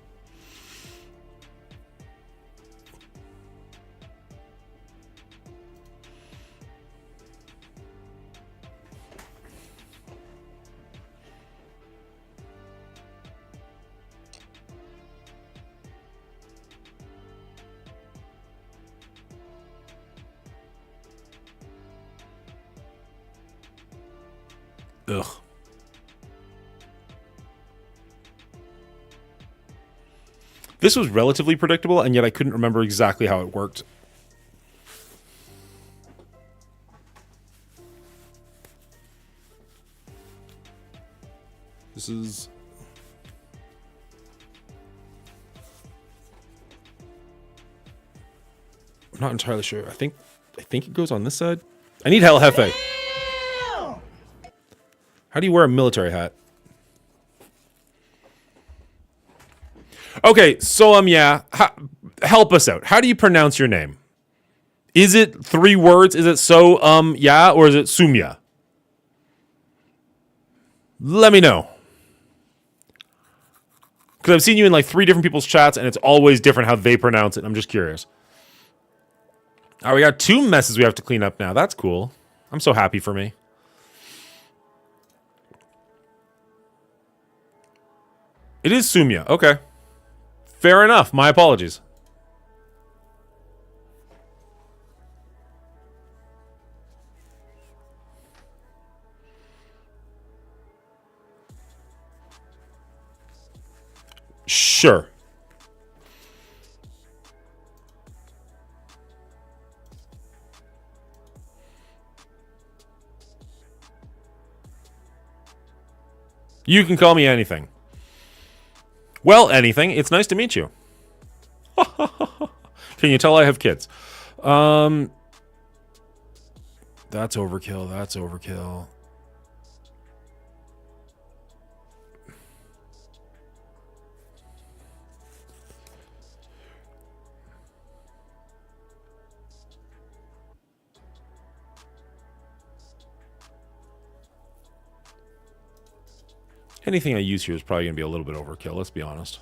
Ugh. This was relatively predictable, and yet I couldn't remember exactly how it worked. This is... I'm not entirely sure. I think it goes on this side. I need El Jefe. How do you wear a military hat? Okay, so yeah, help us out. How do you pronounce your name? Is it 3 words? Is it yeah, or is it Sumya? Let me know. Because I've seen you in like 3 different people's chats, and it's always different how they pronounce it. I'm just curious. All right, we got 2 messes we have to clean up now. That's cool. I'm so happy for me. It is Sumya. Okay. Fair enough. My apologies. Sure. You can call me anything. Well, anything. It's nice to meet you. Can you tell I have kids? That's overkill. That's overkill. Anything I use here is probably going to be a little bit overkill, let's be honest.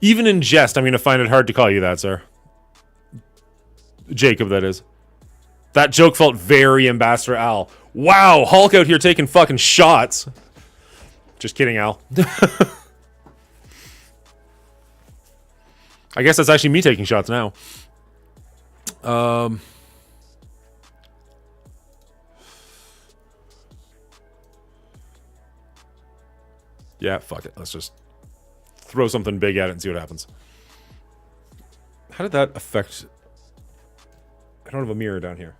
Even in jest, I'm going to find it hard to call you that, sir. Jacob, that is. That joke felt very Ambassador Al. Wow, Hulk out here taking fucking shots. Just kidding, Al. I guess that's actually me taking shots now. Yeah, fuck it. Let's just throw something big at it and see what happens. How did that affect... I don't have a mirror down here.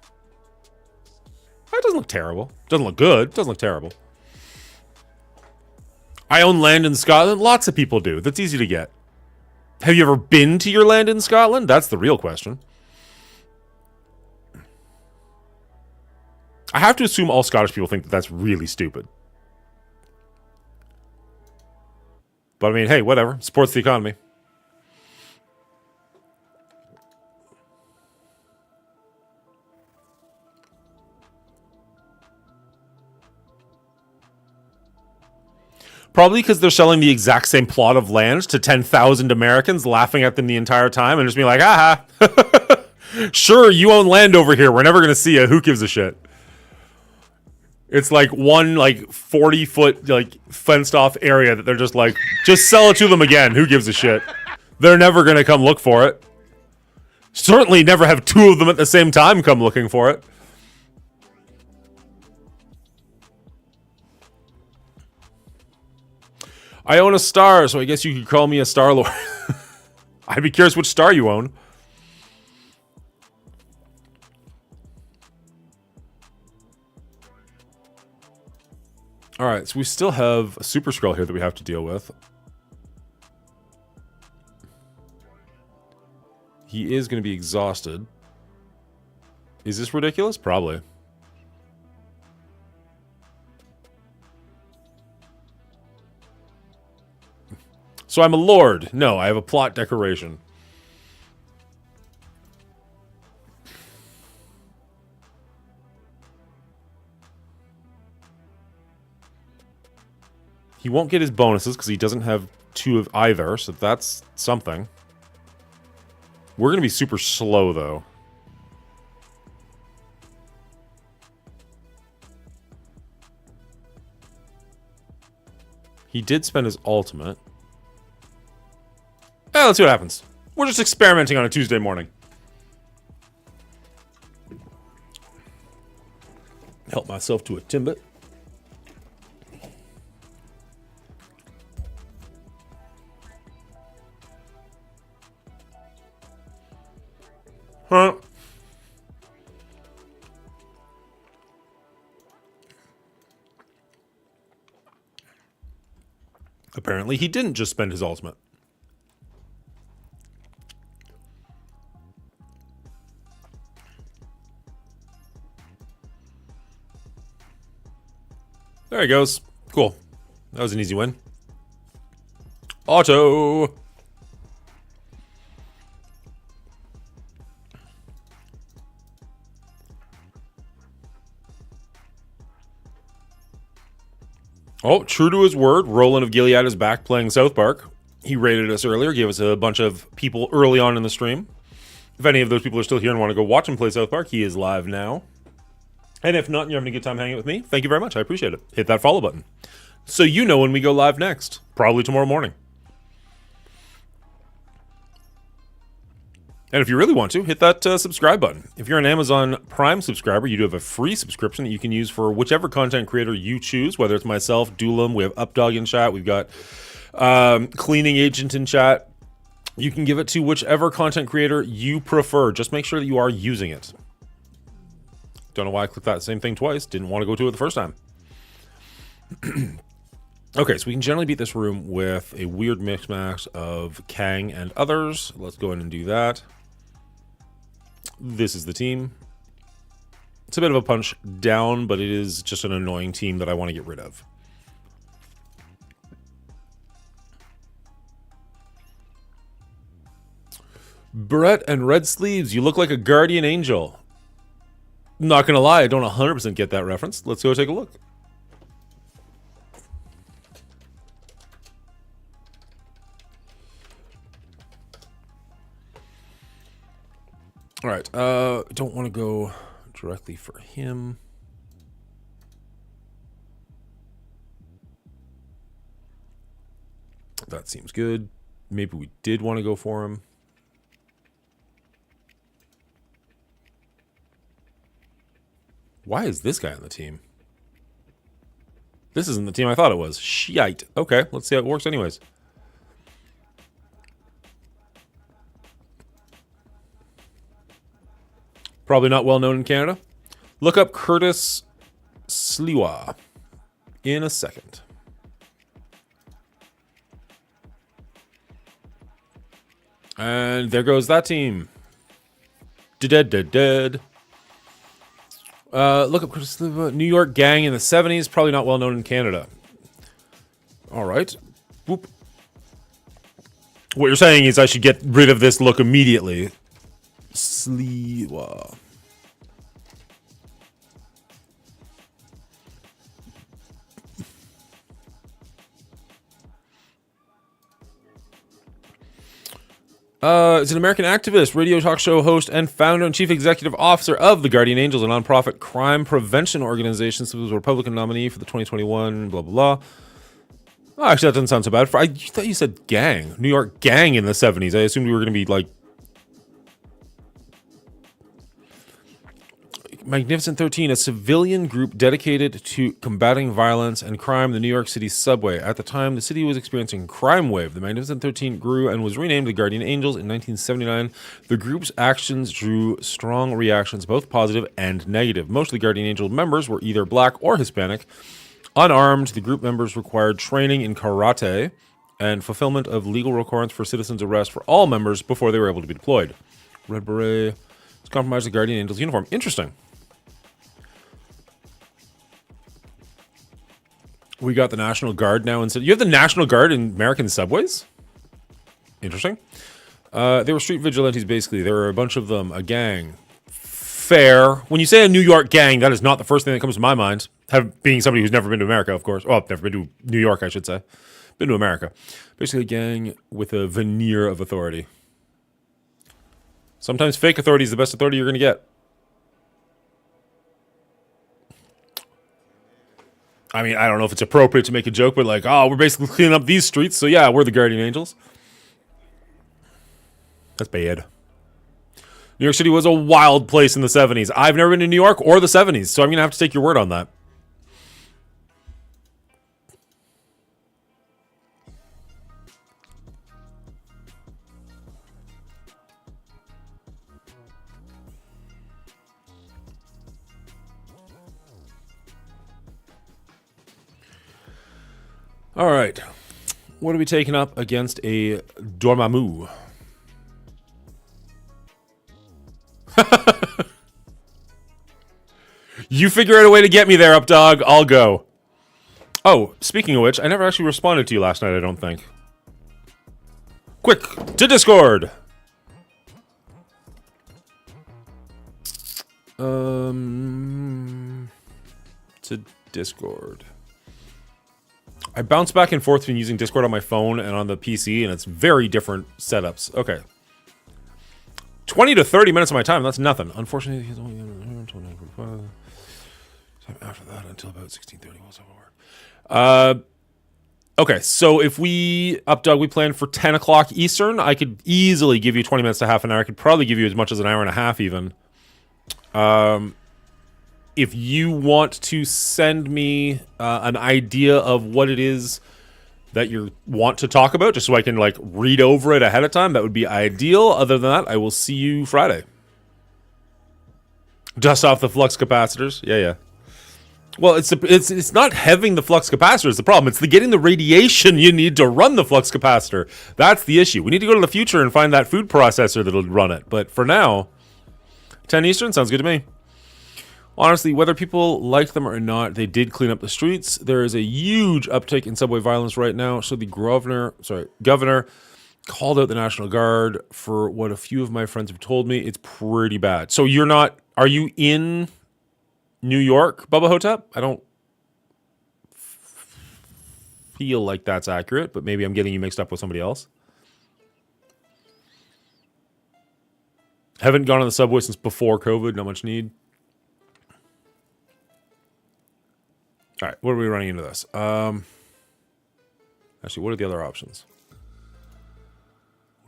That doesn't look terrible. Doesn't look good. Doesn't look terrible. I own land in Scotland. Lots of people do. That's easy to get. Have you ever been to your land in Scotland? That's the real question. I have to assume all Scottish people think that that's really stupid. But I mean, hey, whatever. Supports the economy. Probably because they're selling the exact same plot of land to 10,000 Americans, laughing at them the entire time and just being like, aha. Sure, you own land over here. We're never going to see you. Who gives a shit? It's like one 40-foot fenced off area that they're just like, just sell it to them again. Who gives a shit? They're never going to come look for it. Certainly never have 2 of them at the same time come looking for it. I own a star, so I guess you could call me a Star Lord. I'd be curious which star you own. Alright, so we still have a Super Skrull here that we have to deal with. He is going to be exhausted. Is this ridiculous? Probably. So I'm a lord. No, I have a plot decoration. He won't get his bonuses because he doesn't have 2 of either, so that's something. We're going to be super slow, though. He did spend his ultimate. Let's see what happens. We're just experimenting on a Tuesday morning. myself to a Timbit. Huh? Apparently, he didn't just spend his ultimate. There he goes. Cool. That was an easy win. Auto. Oh, true to his word, Roland of Gilead is back playing South Park. He rated us earlier, gave us a bunch of people early on in the stream. If any of those people are still here and want to go watch him play South Park, he is live now. And if not, and you're having a good time hanging with me, thank you very much. I appreciate it. Hit that follow button. So you know when we go live next. Probably tomorrow morning. And if you really want to, hit that subscribe button. If you're an Amazon Prime subscriber, you do have a free subscription that you can use for whichever content creator you choose, whether it's myself, Doolam, we have Updog in chat, we've got Cleaning Agent in chat. You can give it to whichever content creator you prefer. Just make sure that you are using it. Don't know why I clicked that same thing twice. Didn't want to go to it the first time. Okay, so we can generally beat this room with a weird mix-max of Kang and others. Let's go ahead and do that. This is the team. It's a bit of a punch down, but it is just an annoying team that I want to get rid of. Brett and Red Sleeves, you look like a guardian angel. Not gonna lie, I don't 100% get that reference. Let's go take a look. All right, don't want to go directly for him. That seems good. Maybe we did want to go for him. Why is this guy on the team? This isn't the team I thought it was. Shite. Okay, let's see how it works anyways. Probably not well known in Canada. Look up Curtis Sliwa in a second. And there goes that team. Dead. Look up Curtis Sliwa. New York gang in the 70s. Probably not well known in Canada. All right. Whoop. What you're saying is I should get rid of this look immediately. Sliwa. Is an American activist, radio talk show host, and founder and chief executive officer of the Guardian Angels, a nonprofit crime prevention organization. So he was a Republican nominee for the 2021, blah, blah, blah. Oh, actually, that doesn't sound so bad. I thought you said gang. New York gang in the 70s. I assumed we were going to be like Magnificent 13, a civilian group dedicated to combating violence and crime in the New York City subway. At the time, the city was experiencing a crime wave. The Magnificent 13 grew and was renamed the Guardian Angels in 1979. The group's actions drew strong reactions, both positive and negative. Most of the Guardian Angel members were either black or Hispanic. Unarmed, the group members required training in karate and fulfillment of legal requirements for citizens' arrest for all members before they were able to be deployed. Red Beret has compromised the Guardian Angels uniform. Interesting. We got the National Guard now instead. You have the National Guard in American subways? Interesting. They were street vigilantes, basically. There were a bunch of them, a gang. Fair. When you say a New York gang, that is not the first thing that comes to my mind. Being somebody who's never been to America, of course. Well, never been to New York, I should say. Been to America. Basically a gang with a veneer of authority. Sometimes fake authority is the best authority you're going to get. I mean, I don't know if it's appropriate to make a joke, but like, oh, we're basically cleaning up these streets, so yeah, we're the Guardian Angels. That's bad. New York City was a wild place in the 70s. I've never been to New York or the 70s, so I'm going to have to take your word on that. All right. What are we taking up against a Dormammu? You figure out a way to get me there, up dog. I'll go. Oh, speaking of which, I never actually responded to you last night, I don't think. Quick, to Discord! To Discord. I bounce back and forth between using Discord on my phone and on the PC, and it's very different setups. Okay. 20 to 30 minutes of my time, that's nothing. Unfortunately, he's only after that until about 16:30 was over. Okay, so if we we plan for 10 o'clock Eastern, I could easily give you 20 minutes to half an hour. I could probably give you as much as an hour and a half even. If you want to send me an idea of what it is that you want to talk about, just so I can like read over it ahead of time, that would be ideal. Other than that, I will see you Friday. Dust off the flux capacitors. Yeah. Well, it's not having the flux capacitor is the problem. It's getting the radiation you need to run the flux capacitor. That's the issue. We need to go to the future and find that food processor that'll run it. But for now, 10 Eastern sounds good to me. Honestly, whether people like them or not, they did clean up the streets. There is a huge uptick in subway violence right now. So the governor called out the National Guard. For what a few of my friends have told me, it's pretty bad. So are you in New York, Bubba Hotep? I don't feel like that's accurate, but maybe I'm getting you mixed up with somebody else. Haven't gone on the subway since before COVID, not much need. All right, what are we running into this? Actually, what are the other options?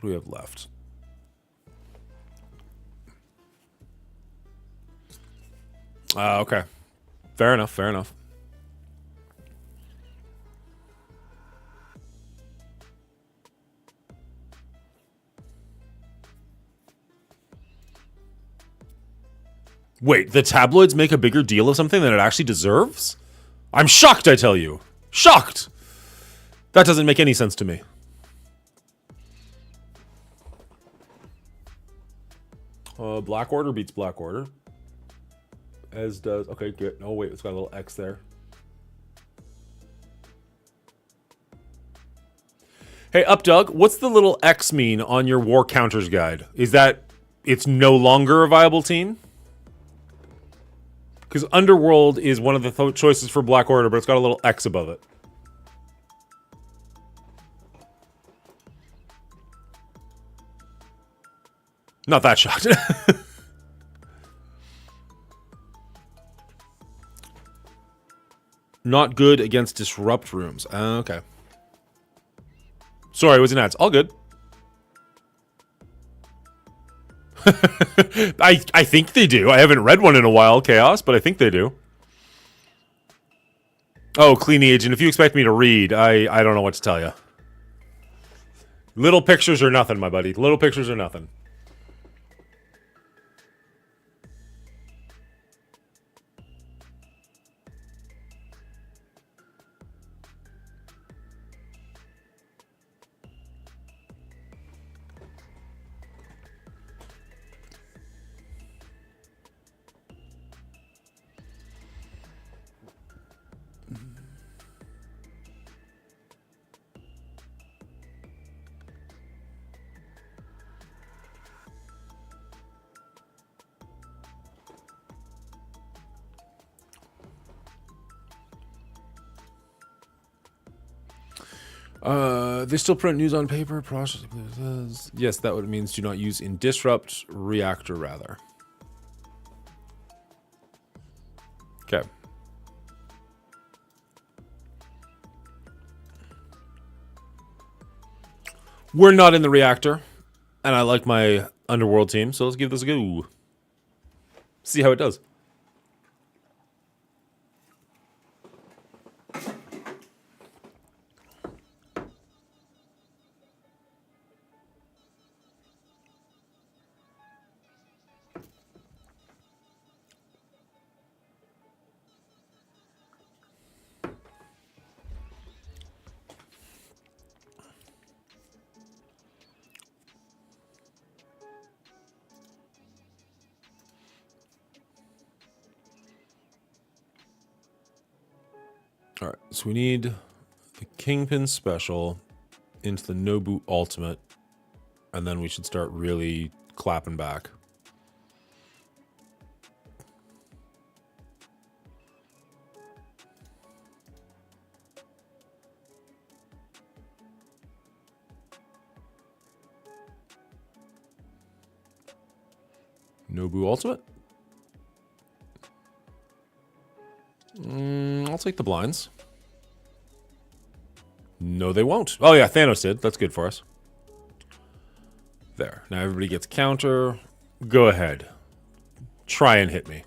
What do we have left? Okay. Fair enough. Wait, the tabloids make a bigger deal of something than it actually deserves? I'm shocked, I tell you. Shocked! That doesn't make any sense to me. Black Order beats Black Order. As does... Okay, good. Oh, wait, it's got a little X there. Hey, Updug, what's the little X mean on your War Counters guide? Is that it's no longer a viable team? Because Underworld is one of the choices for Black Order, but it's got a little X above it. Not that shocked. Not good against disrupt rooms. Okay. Sorry, it was an ads. All good. I think they do. I haven't read one in a while, Chaos, but I think they do. Oh, Clean the Agent. If you expect me to read, I don't know what to tell you. Little pictures are nothing, my buddy. Little pictures are nothing. They still print news on paper. Process. Yes, that would means do not use in disrupt reactor rather. Okay. We're not in the reactor, and I like my Underworld team, so let's give this a go. See how it does. All right, so we need the Kingpin Special into the Nobu Ultimate, and then we should start really clapping back. Nobu Ultimate? I'll take the blinds. No, they won't. Oh, yeah, Thanos did. That's good for us. There. Now everybody gets counter. Go ahead. Try and hit me.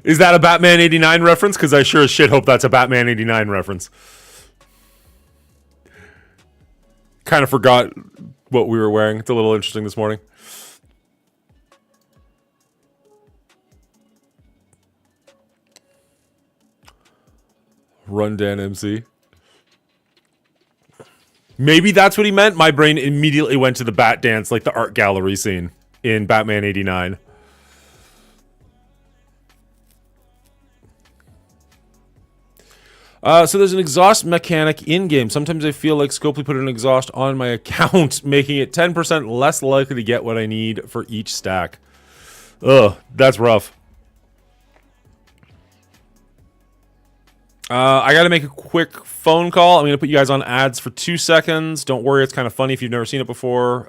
Is that a Batman 89 reference? Because I sure as shit hope that's a Batman 89 reference. Kind of forgot what we were wearing. It's a little interesting this morning. Rundown MC. Maybe that's what he meant. My brain immediately went to the Bat Dance, like the art gallery scene in Batman 89. So there's an exhaust mechanic in-game. Sometimes I feel like Scopely put an exhaust on my account, making it 10% less likely to get what I need for each stack. Ugh, that's rough. I gotta make a quick phone call. I'm gonna put you guys on ads for 2 seconds. Don't worry, it's kind of funny if you've never seen it before.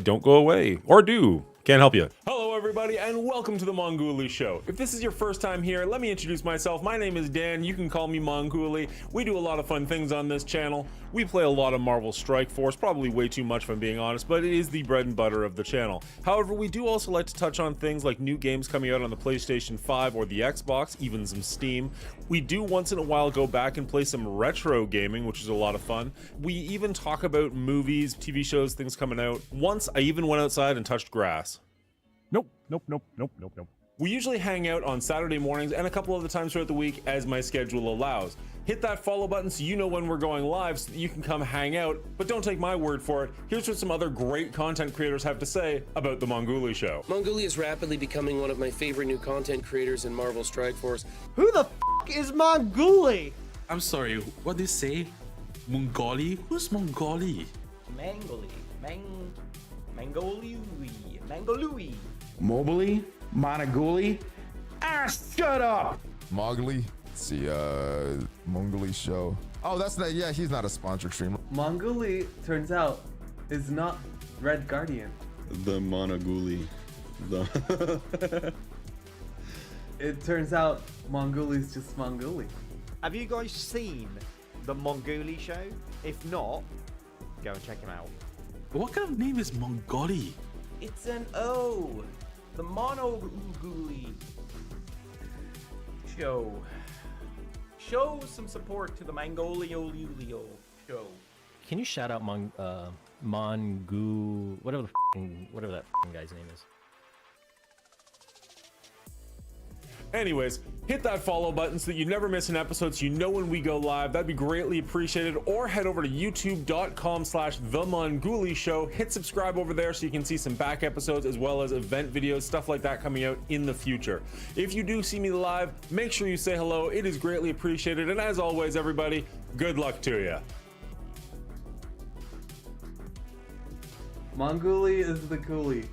Don't go away. Or do. Can't help you. Hello, everybody, and welcome to the Mongoolie Show. If this is your first time here, let me introduce myself. My name is Dan. You can call me Mongoolie. We do a lot of fun things on this channel. We play a lot of Marvel Strike Force, probably way too much if I'm being honest, but it is the bread and butter of the channel. However, we do also like to touch on things like new games coming out on the PlayStation 5 or the Xbox, even some Steam. We do once in a while go back and play some retro gaming, which is a lot of fun. We even talk about movies, TV shows, things coming out. Once I even went outside and touched grass. Nope. We usually hang out on Saturday mornings and a couple other times throughout the week as my schedule allows. Hit that follow button so you know when we're going live so that you can come hang out, but don't take my word for it. Here's what some other great content creators have to say about the Mongoolie Show. Mongoolie is rapidly becoming one of my favorite new content creators in Marvel Strike Force. Who the f is Mongoolie? I'm sorry, what did you say? Mongoli? Who's Mongoli? Mangolui. Mobley? Monoguli? Shut up! Mowgli. Let's see, Mongoolie Show. Oh, that's not, yeah, he's not a sponsored streamer. Mongoolie, turns out, is not Red Guardian. The Monogoolie. It turns out Mongoolie's just Mongoolie. Have you guys seen the Mongoolie Show? If not, go and check him out. What kind of name is Mongoli? It's an O. The Monogoolie Show. Show some support to the Mongolio Show. Can you shout out Mongu, whatever that guy's name is? Anyways, hit that follow button so that you never miss an episode so you know when we go live. That'd be greatly appreciated. Or head over to youtube.com/TheMongoolie Show. Hit subscribe over there so you can see some back episodes as well as event videos, stuff like that coming out in the future. If you do see me live, make sure you say hello. It is greatly appreciated. And as always, everybody, good luck to you. Mongoolie is the coolie.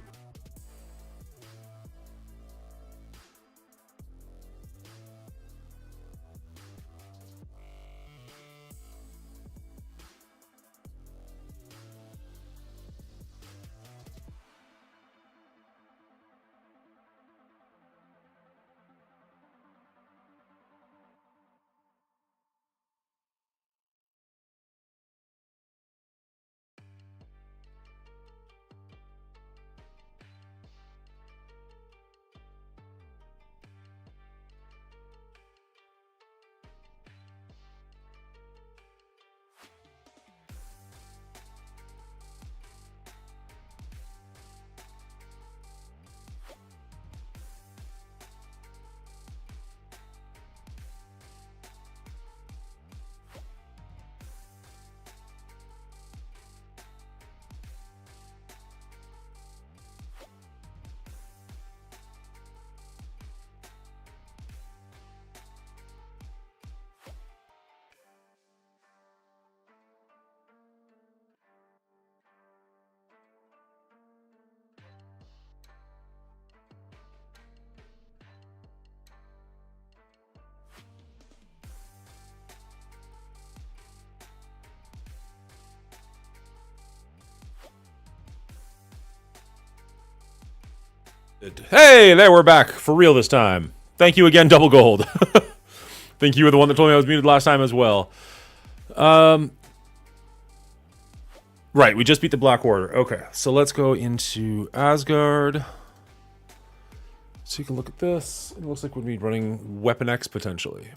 Hey, there, we're back. For real this time. Thank you again, Double Gold. Think you were the one that told me I was muted last time as well. Right, we just beat the Black Order. Okay, so let's go into Asgard. Take a look at this. It looks like we'd be running Weapon X potentially.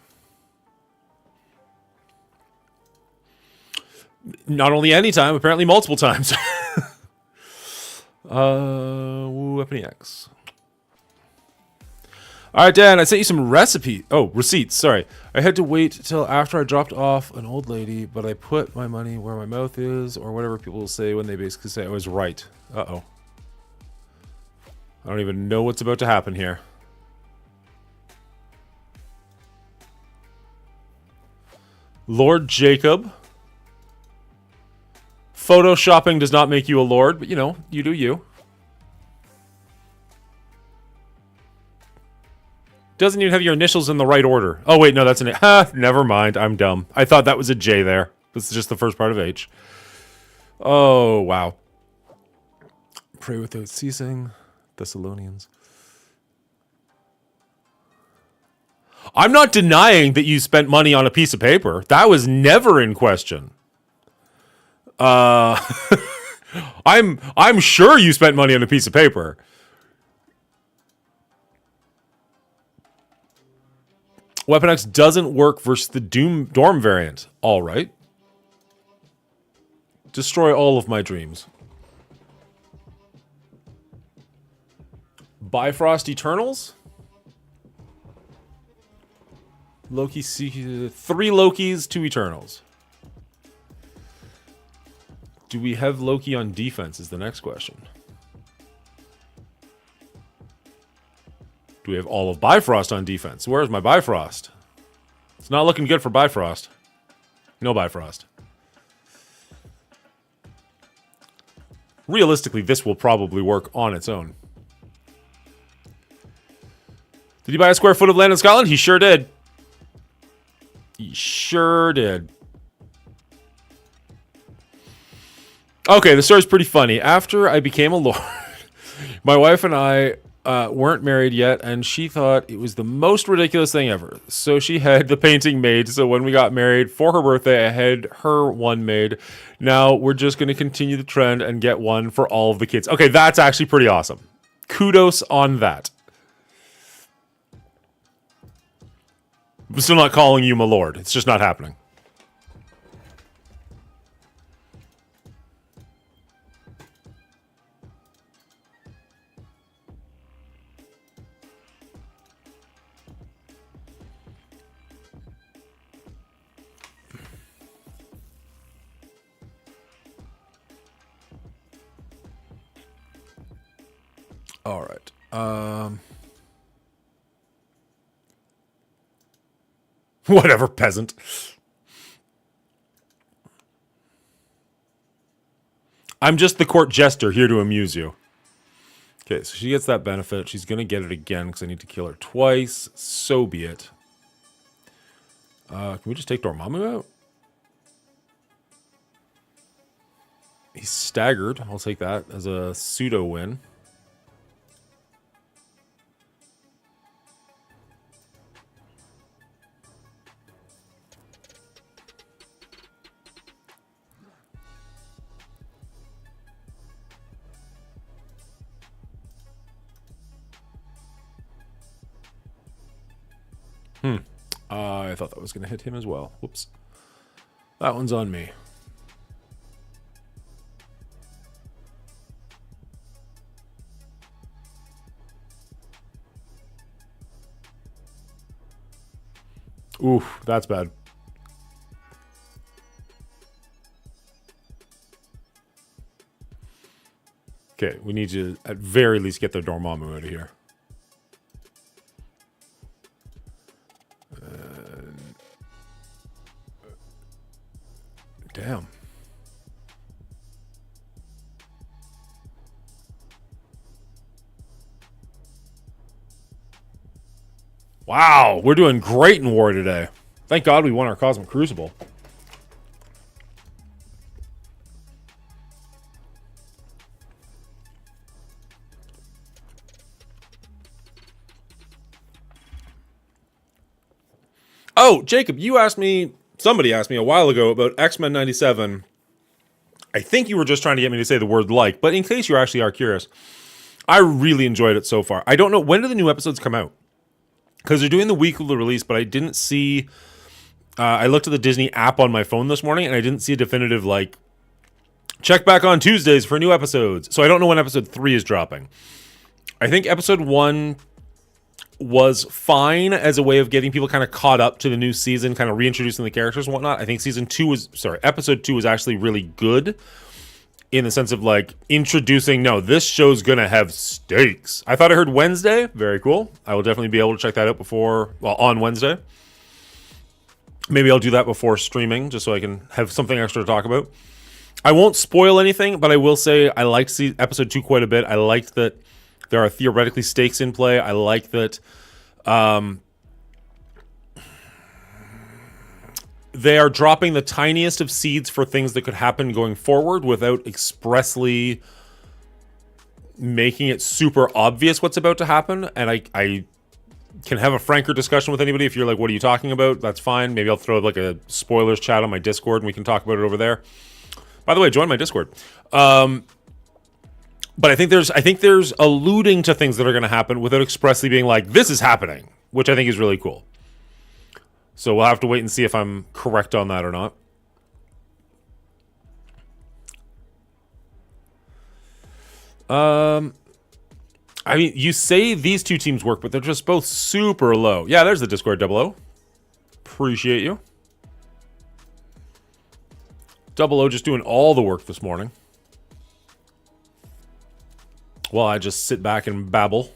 Not only any time, apparently multiple times. Weapon X. Alright, Dan, I sent you some receipts, sorry. I had to wait till after I dropped off an old lady, but I put my money where my mouth is, or whatever people will say when they basically say I was right. Uh-oh. I don't even know what's about to happen here. Lord Jacob. Photoshopping does not make you a lord, but you know, you do you. Doesn't even have your initials in the right order. Oh wait, no, that's an A. Never mind, I'm dumb. I thought that was a J there. This is just the first part of H. Oh, wow. Pray without ceasing. Thessalonians. I'm not denying that you spent money on a piece of paper. That was never in question. I'm sure you spent money on a piece of paper. Weapon X doesn't work versus the Dorm variant. All right. Destroy all of my dreams. Bifrost Eternals? Loki, 3 Lokis, 2 Eternals. Do we have Loki on defense is the next question. Do we have all of Bifrost on defense? Where's my Bifrost? It's not looking good for Bifrost. No Bifrost. Realistically, this will probably work on its own. Did he buy a square foot of land in Scotland? He sure did. He sure did. Okay, the story's pretty funny. After I became a lord, my wife and I weren't married yet, and she thought it was the most ridiculous thing ever. So she had the painting made. So when we got married for her birthday, I had her one made. Now we're just going to continue the trend and get one for all of the kids. Okay, that's actually pretty awesome. Kudos on that. I'm still not calling you my lord. It's just not happening. All right. Whatever, peasant. I'm just the court jester here to amuse you. Okay, so she gets that benefit. She's going to get it again because I need to kill her twice. So be it. Can we just take Dormammu out? He's staggered. I'll take that as a pseudo win. I thought that was going to hit him as well. Whoops. That one's on me. Oof, that's bad. Okay, we need to at very least get the Dormammu out of here. Damn. Wow, we're doing great in war today. Thank God we won our Cosmic Crucible. Oh, Jacob, somebody asked me a while ago about X-Men 97. I think you were just trying to get me to say the word like, but in case you actually are curious, I really enjoyed it so far. I don't know, when do the new episodes come out? Because they're doing the weekly release, but I didn't see... I looked at the Disney app on my phone this morning, and I didn't see a definitive, like, check back on Tuesdays for new episodes. So I don't know when episode 3 is dropping. I think episode 1 was fine as a way of getting people kind of caught up to the new season, kind of reintroducing the characters and whatnot. I think episode 2 was actually really good in the sense of, like, introducing, no, this show's gonna have stakes. I thought I heard Wednesday. Very cool. I will definitely be able to check that out on Wednesday. Maybe I'll do that before streaming, just so I can have something extra to talk about. I won't spoil anything, but I will say I liked episode 2 quite a bit. I liked that there are theoretically stakes in play. I like that they are dropping the tiniest of seeds for things that could happen going forward without expressly making it super obvious what's about to happen. And I can have a franker discussion with anybody. If you're like, what are you talking about? That's fine. Maybe I'll throw like a spoilers chat on my Discord and we can talk about it over there. By the way, join my Discord. But I think there's alluding to things that are going to happen without expressly being like, this is happening, which I think is really cool. So we'll have to wait and see if I'm correct on that or not. I mean, you say these two teams work, but they're just both super low. Yeah, there's the Discord 00. Appreciate you. 00 just doing all the work this morning. While I just sit back and babble.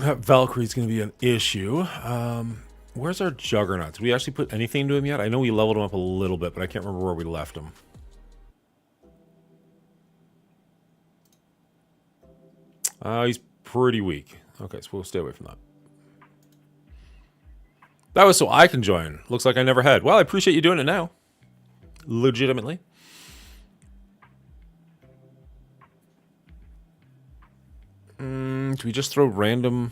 Valkyrie's going to be an issue. Where's our Juggernaut? Did we actually put anything into him yet? I know we leveled him up a little bit, but I can't remember where we left him. He's pretty weak. Okay, so we'll stay away from that. That was so I can join. Looks like I never had. Well, I appreciate you doing it now. Legitimately. Do we just throw random...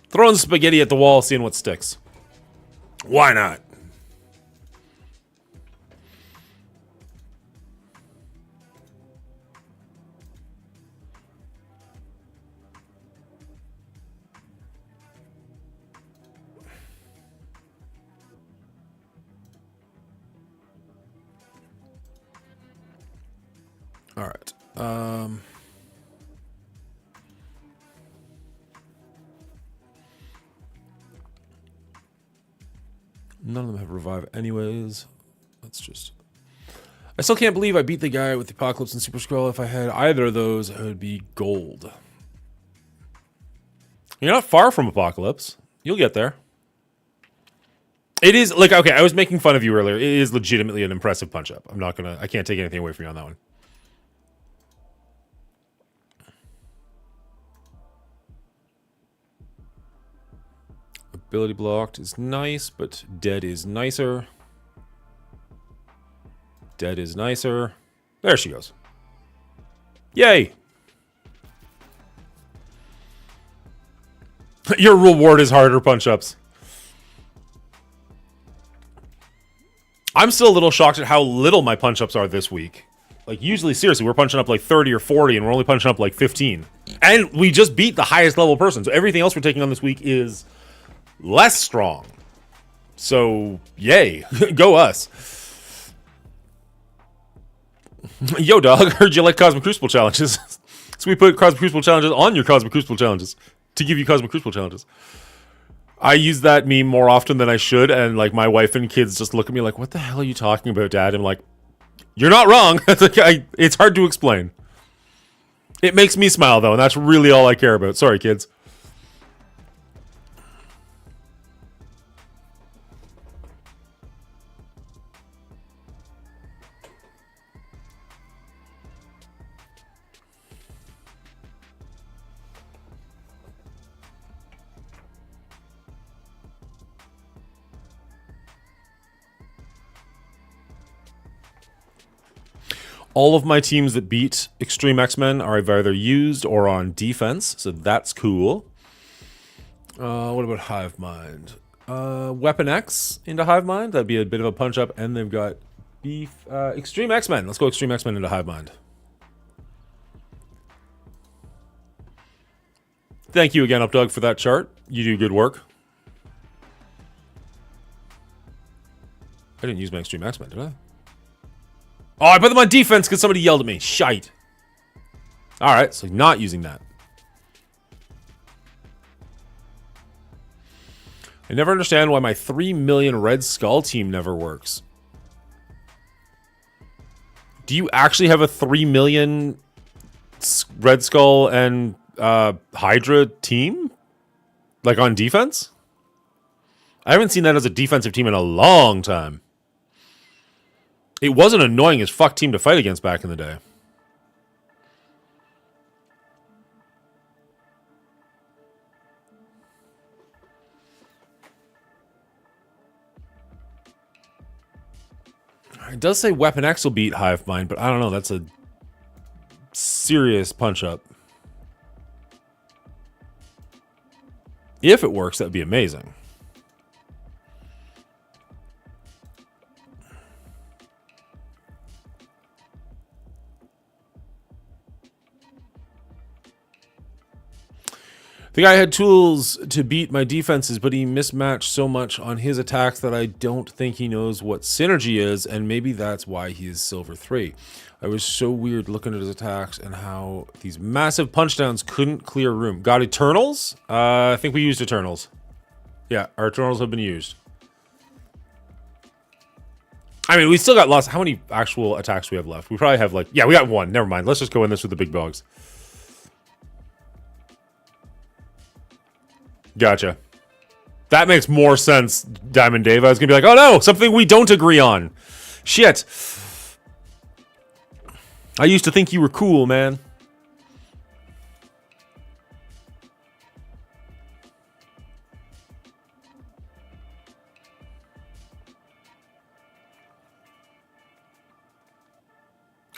Throwing spaghetti at the wall, seeing what sticks. Why not? All right. None of them have revive anyways. Let's just... I still can't believe I beat the guy with the Apocalypse and Super Scroll. If I had either of those, it would be gold. You're not far from Apocalypse. You'll get there. It is, like, okay, I was making fun of you earlier. It is legitimately an impressive punch-up. I can't take anything away from you on that one. Ability blocked is nice, but dead is nicer. Dead is nicer. There she goes. Yay! Your reward is harder punch-ups. I'm still a little shocked at how little my punch-ups are this week. Like, usually, seriously, we're punching up like 30 or 40, and we're only punching up like 15. And we just beat the highest level person, so everything else we're taking on this week is... less strong. So, yay. Go us. Yo, dog, heard you like Cosmic Crucible challenges. So we put Cosmic Crucible challenges on your Cosmic Crucible challenges to give you Cosmic Crucible challenges. I use that meme more often than I should, and like my wife and kids just look at me like, "What the hell are you talking about, Dad?" I'm like, "You're not wrong." It's hard to explain. It makes me smile though, and that's really all I care about. Sorry, kids. All of my teams that beat Extreme X-Men are either used or on defense, so that's cool. What about Hive Mind? Weapon X into Hive Mind. That'd be a bit of a punch up, and they've got beef. Extreme X-Men. Let's go Extreme X-Men into Hive Mind. Thank you again, Updog, for that chart. You do good work. I didn't use my Extreme X-Men, did I? Oh, I put them on defense because somebody yelled at me. Shite. Alright, so not using that. I never understand why my 3 million Red Skull team never works. Do you actually have a 3 million Red Skull and Hydra team? Like on defense? I haven't seen that as a defensive team in a long time. It was an annoying as fuck team to fight against back in the day. It does say Weapon X will beat Hive Mind, but I don't know. That's a serious punch-up. If it works, that would be amazing. The guy had tools to beat my defenses, but he mismatched so much on his attacks that I don't think he knows what synergy is, and maybe that's why he is Silver 3. I was so weird looking at his attacks and how these massive punchdowns couldn't clear room. Got Eternals? I think we used Eternals. Yeah, our Eternals have been used. I mean, we still got lots. How many actual attacks do we have left? We probably have like... Yeah, we got one. Never mind. Let's just go in this with the big dogs. Gotcha. That makes more sense, Diamond Dave. I was gonna be like, oh no, something we don't agree on. Shit. I used to think you were cool, man.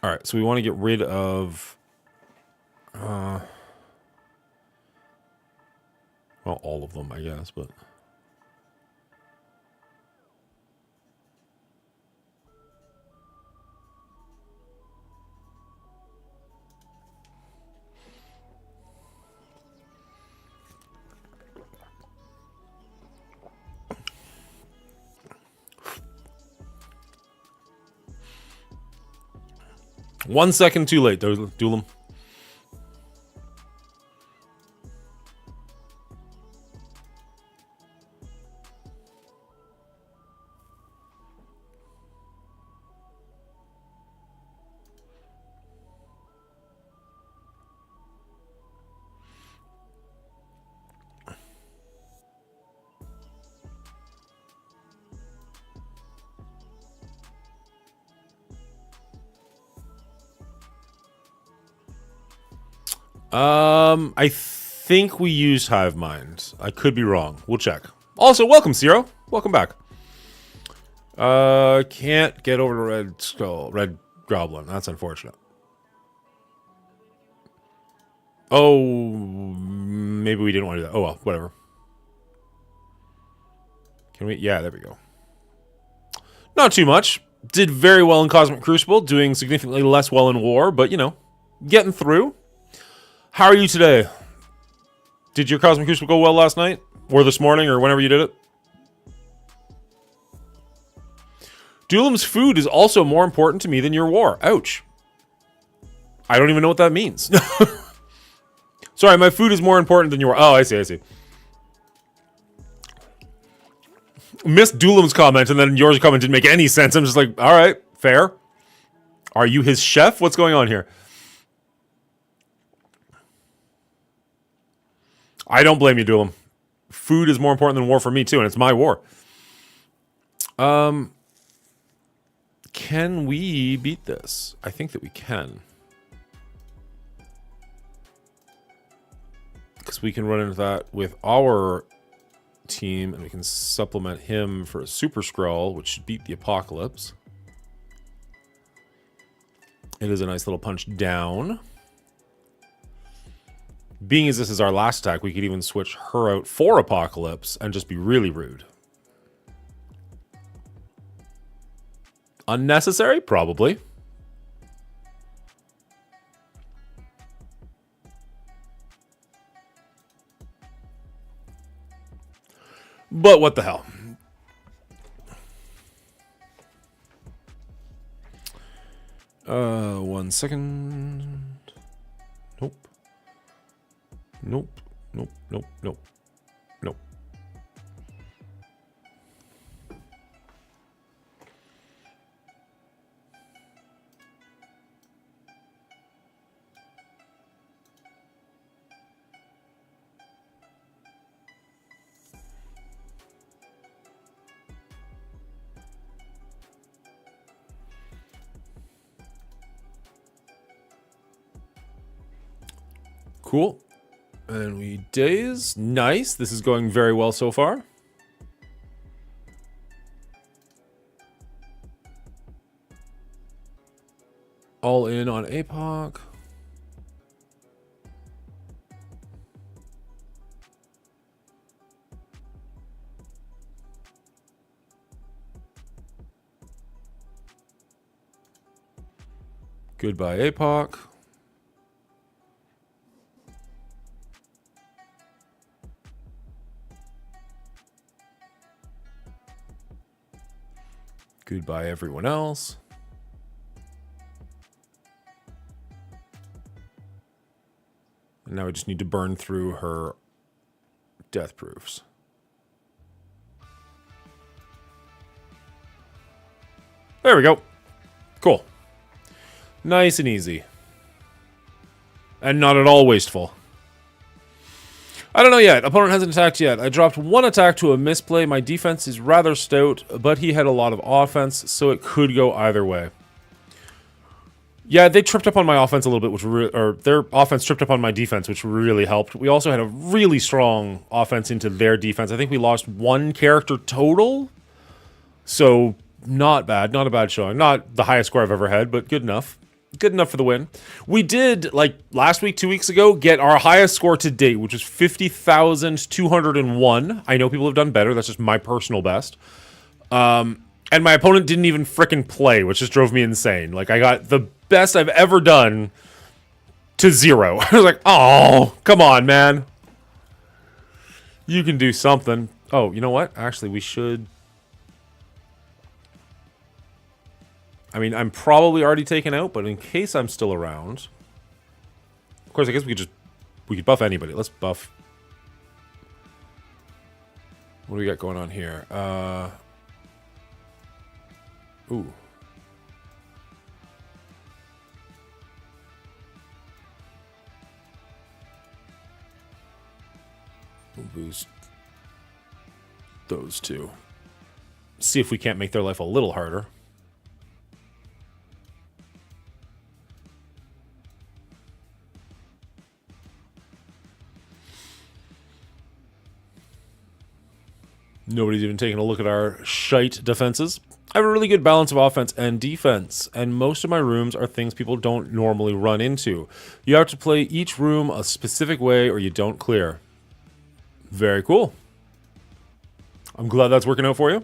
Alright, so we want to get rid of... well, all of them, I guess, but... One second too late, Doolum. I think we used Hive Mind. I could be wrong. We'll check. Also, welcome, Zero. Welcome back. Can't get over to Red Skull. Red Goblin. That's unfortunate. Oh, maybe we didn't want to do that. Oh, well, whatever. Can we? Yeah, there we go. Not too much. Did very well in Cosmic Crucible, doing significantly less well in War, but, you know, getting through. How are you today? Did your Cosmic Crucible go well last night? Or this morning, or whenever you did it? Doolam's food is also more important to me than your war. Ouch. I don't even know what that means. Sorry, my food is more important than your... Oh, I see, I see. Missed Doolam's comment, and then yours comment didn't make any sense. I'm just like, all right, fair. Are you his chef? What's going on here? I don't blame you, Doolam. Food is more important than war for me, too, and it's my war. Can we beat this? I think that we can. Because we can run into that with our team, and we can supplement him for a Super Skrull, which should beat the Apocalypse. It is a nice little punch down. Being as this is our last attack, we could even switch her out for Apocalypse and just be really rude. Unnecessary? Probably. But what the hell? One second. Nope. Nope. Nope. Nope. Nope. Nope. Cool. And we daze. Nice. This is going very well so far. All in on APOC. Goodbye, APOC. Goodbye, everyone else. And now we just need to burn through her death proofs. There we go. Cool. Nice and easy. And not at all wasteful. I don't know yet. Opponent hasn't attacked yet. I dropped one attack to a misplay. My defense is rather stout, but he had a lot of offense, so it could go either way. Yeah, they tripped up on my offense a little bit, or their offense tripped up on my defense, which really helped. We also had a really strong offense into their defense. I think we lost one character total, so not bad. Not a bad showing. Not the highest score I've ever had, but good enough. Good enough for the win. We did, like, last week, 2 weeks ago, get our highest score to date, which was 50,201. I know people have done better. That's just my personal best. And my opponent didn't even frickin' play, which just drove me insane. Like, I got the best I've ever done to 0. I was like, oh, come on, man. You can do something. Oh, you know what? Actually, we should... I mean, I'm probably already taken out, but in case I'm still around... Of course, I guess we could buff anybody. Let's buff... What do we got going on here? Ooh. We'll boost those two. See if we can't make their life a little harder. Nobody's even taking a look at our shite defenses. I have a really good balance of offense and defense, and most of my rooms are things people don't normally run into. You have to play each room a specific way or you don't clear. Very cool. I'm glad that's working out for you.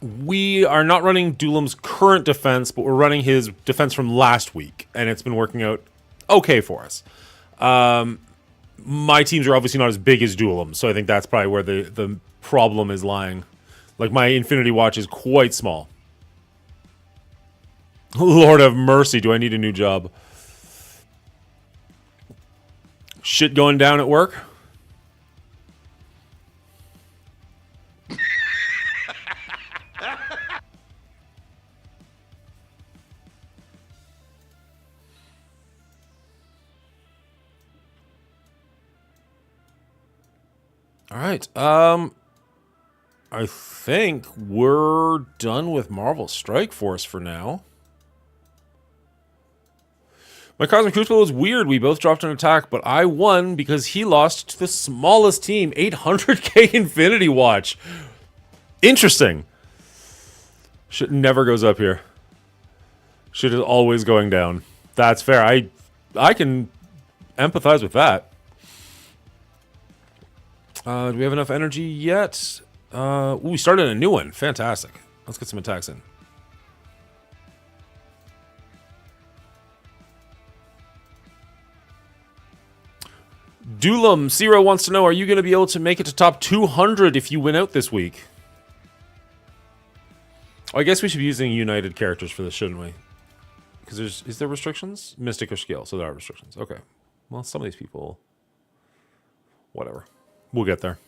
We are not running Doolam's current defense, but we're running his defense from last week, and it's been working out okay for us. My teams are obviously not as big as Doolam, so I think that's probably where the problem is lying. Like, my Infinity Watch is quite small. Lord have mercy, do I need a new job? Shit going down at work? All right. I think we're done with Marvel Strike Force for now. My Cosmic Crucible was weird. We both dropped an attack, but I won because he lost to the smallest team, 800k Infinity Watch. Interesting. Shit never goes up here. Shit is always going down. That's fair. I can empathize with that. Do we have enough energy yet? Ooh, we started a new one. Fantastic. Let's get some attacks in. Dulum Zero wants to know, are you going to be able to make it to top 200 if you win out this week? Oh, I guess we should be using United characters for this, shouldn't we? Because is there restrictions? Mystic or skill, so there are restrictions. Okay. Well, some of these people... Whatever. We'll get there.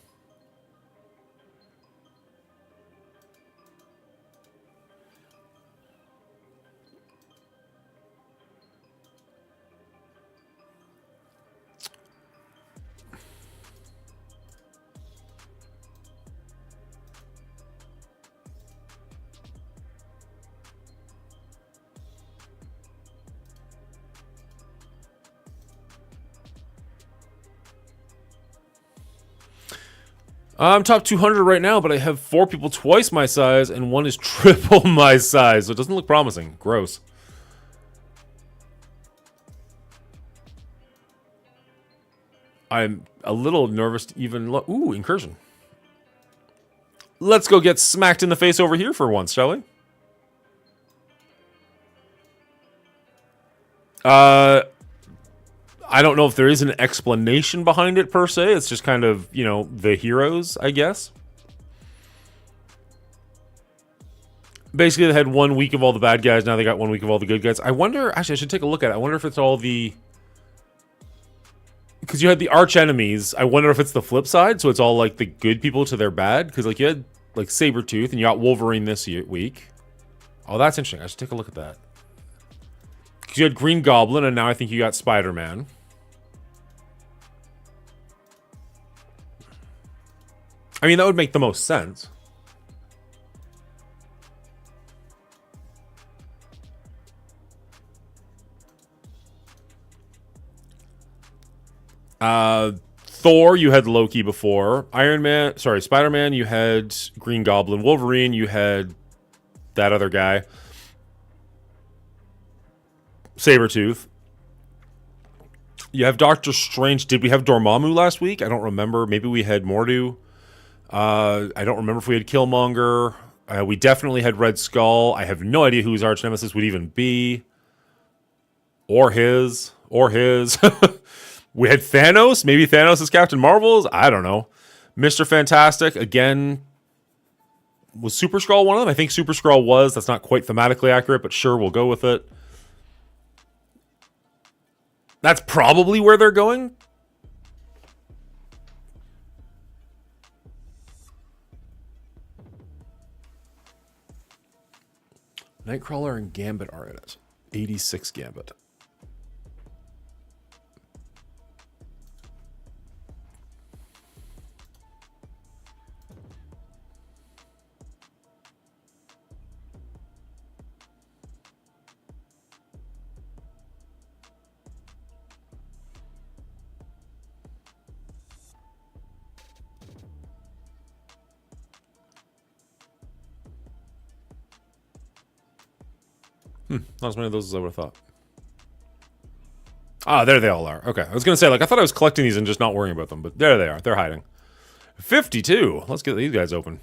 I'm top 200 right now, but I have 4 people twice my size, and 1 is triple my size, so it doesn't look promising. Gross. I'm a little nervous to even look. Ooh, incursion. Let's go get smacked in the face over here for once, shall we? I don't know if there is an explanation behind it per se. It's just kind of, you know, the heroes, I guess. Basically, they had 1 week of all the bad guys. Now they got 1 week of all the good guys. I wonder, actually, I should take a look at it. I wonder if it's all the... Because you had the arch enemies. I wonder if it's the flip side. So it's all like the good people to their bad. Because like you had like Sabretooth and you got Wolverine this week. Oh, that's interesting. I should take a look at that. Because you had Green Goblin and now I think you got Spider-Man. I mean, that would make the most sense. Thor, you had Loki before. Spider-Man, you had Green Goblin. Wolverine, you had that other guy. Sabretooth. You have Doctor Strange. Did we have Dormammu last week? I don't remember. Maybe we had Mordu. I don't remember if we had Killmonger. We definitely had Red Skull. I have no idea who his arch nemesis would even be. Or his. We had Thanos. Maybe Thanos is Captain Marvel's. I don't know. Mr. Fantastic, again. Was Super Skrull one of them? I think Super Skrull was. That's not quite thematically accurate, but sure, we'll go with it. That's probably where they're going. Nightcrawler and Gambit are in it. 86 Gambit. Not as many of those as I would have thought. Ah, there they all are. Okay, I was going to say, like, I thought I was collecting these and just not worrying about them, but there they are. They're hiding. 52. Let's get these guys open.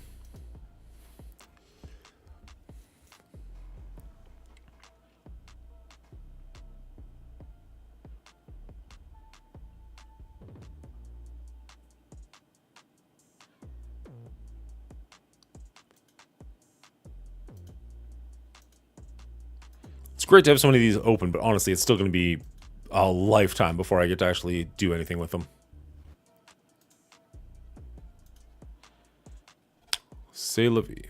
It's great to have so many of these open, but honestly, it's still going to be a lifetime before I get to actually do anything with them. C'est la vie.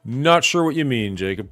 Not sure what you mean, Jacob.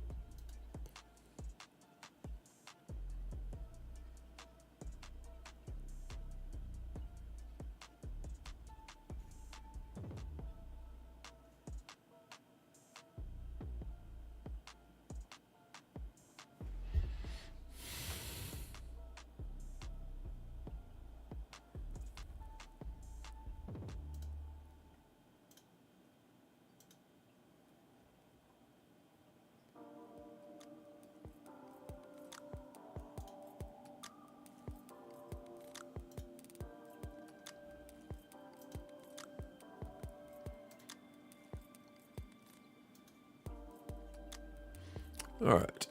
All right,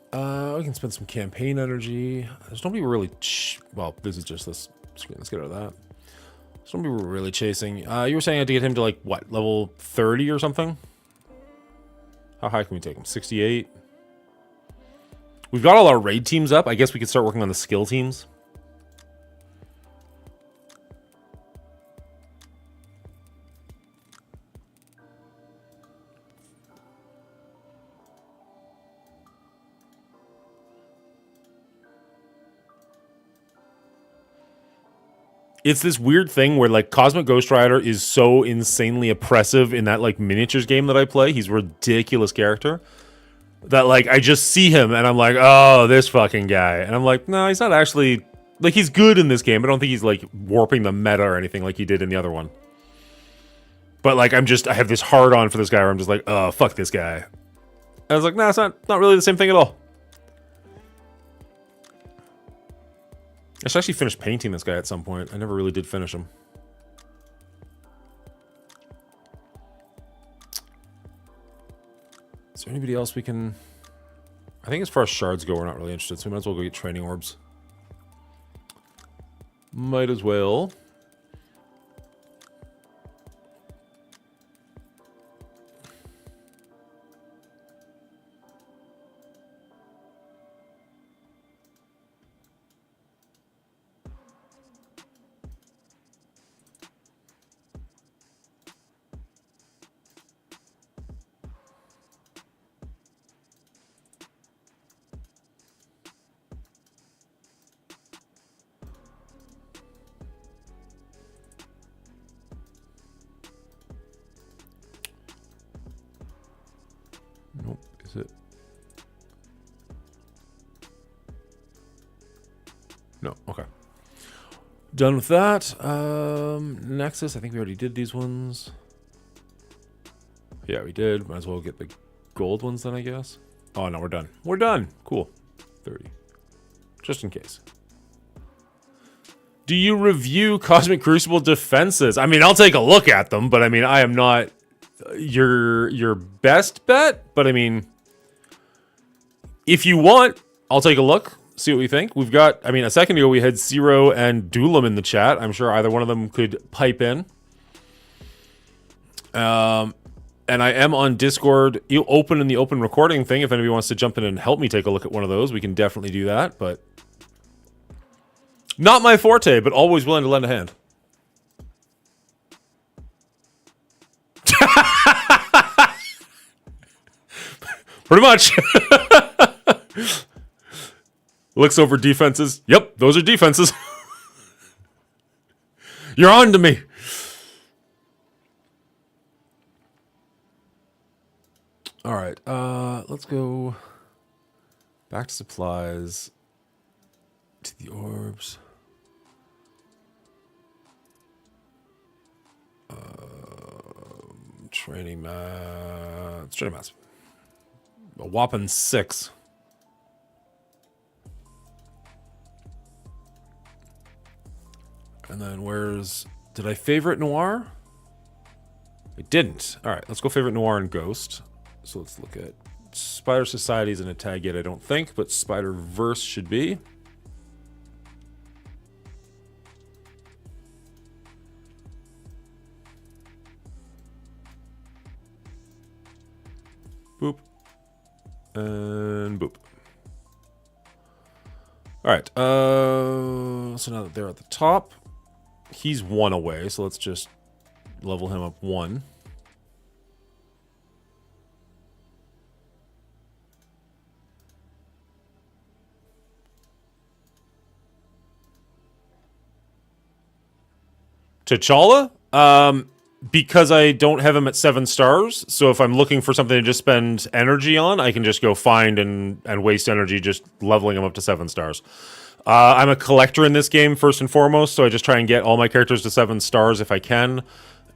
we can spend some campaign energy. There's nobody really. Well, this is just this screen. Let's get rid of that. There's nobody we're really chasing. You were saying I had to get him to like what, level 30 or something? How high can we take him? 68. We've got all our raid teams up. I guess we could start working on the skill teams. It's this weird thing where like Cosmic Ghost Rider is so insanely oppressive in that like miniatures game that I play. He's a ridiculous character that like I just see him and I'm like, oh, this fucking guy. And I'm like, no, he's not actually like, he's good in this game, but I don't think he's like warping the meta or anything like he did in the other one. But like I have this hard on for this guy where I'm just like, oh, fuck this guy. I was like, no, it's not really the same thing at all. I should actually finish painting this guy at some point. I never really did finish him. Is there anybody else we can... I think as far as shards go, we're not really interested, so we might as well go get training orbs. Might as well. Nope, is it? No, okay. Done with that. Nexus, I think we already did these ones. Yeah, we did. Might as well get the gold ones then, I guess. Oh, no, we're done. We're done. Cool. 30. Just in case. Do you review Cosmic Crucible defenses? I mean, I'll take a look at them, but I mean, I am not your best bet, but I mean, if you want, I'll take a look, see what we think. We've got, I mean, a second ago we had Zero and Duelam in the chat. I'm sure either one of them could pipe in. And I am on Discord. You open in the open recording thing. If anybody wants to jump in and help me take a look at one of those, we can definitely do that, but not my forte, but always willing to lend a hand. Pretty much. Looks over defenses. Yep, those are defenses. You're on to me. All right, let's go back to supplies, to the orbs. Training mats. Training mats. A whopping 6. And then where's... Did I favorite Noir? I didn't. All right, let's go favorite Noir and Ghost. So let's look at... Spider Society isn't a tag yet, I don't think, but Spider-Verse should be. Boop. And boop. Alright, so now that they're at the top, he's 1 away, so let's just level him up 1. T'Challa? Because I don't have him at 7 stars, so if I'm looking for something to just spend energy on, I can just go find and waste energy just leveling him up to 7 stars. I'm a collector in this game, first and foremost, so I just try and get all my characters to 7 stars if I can.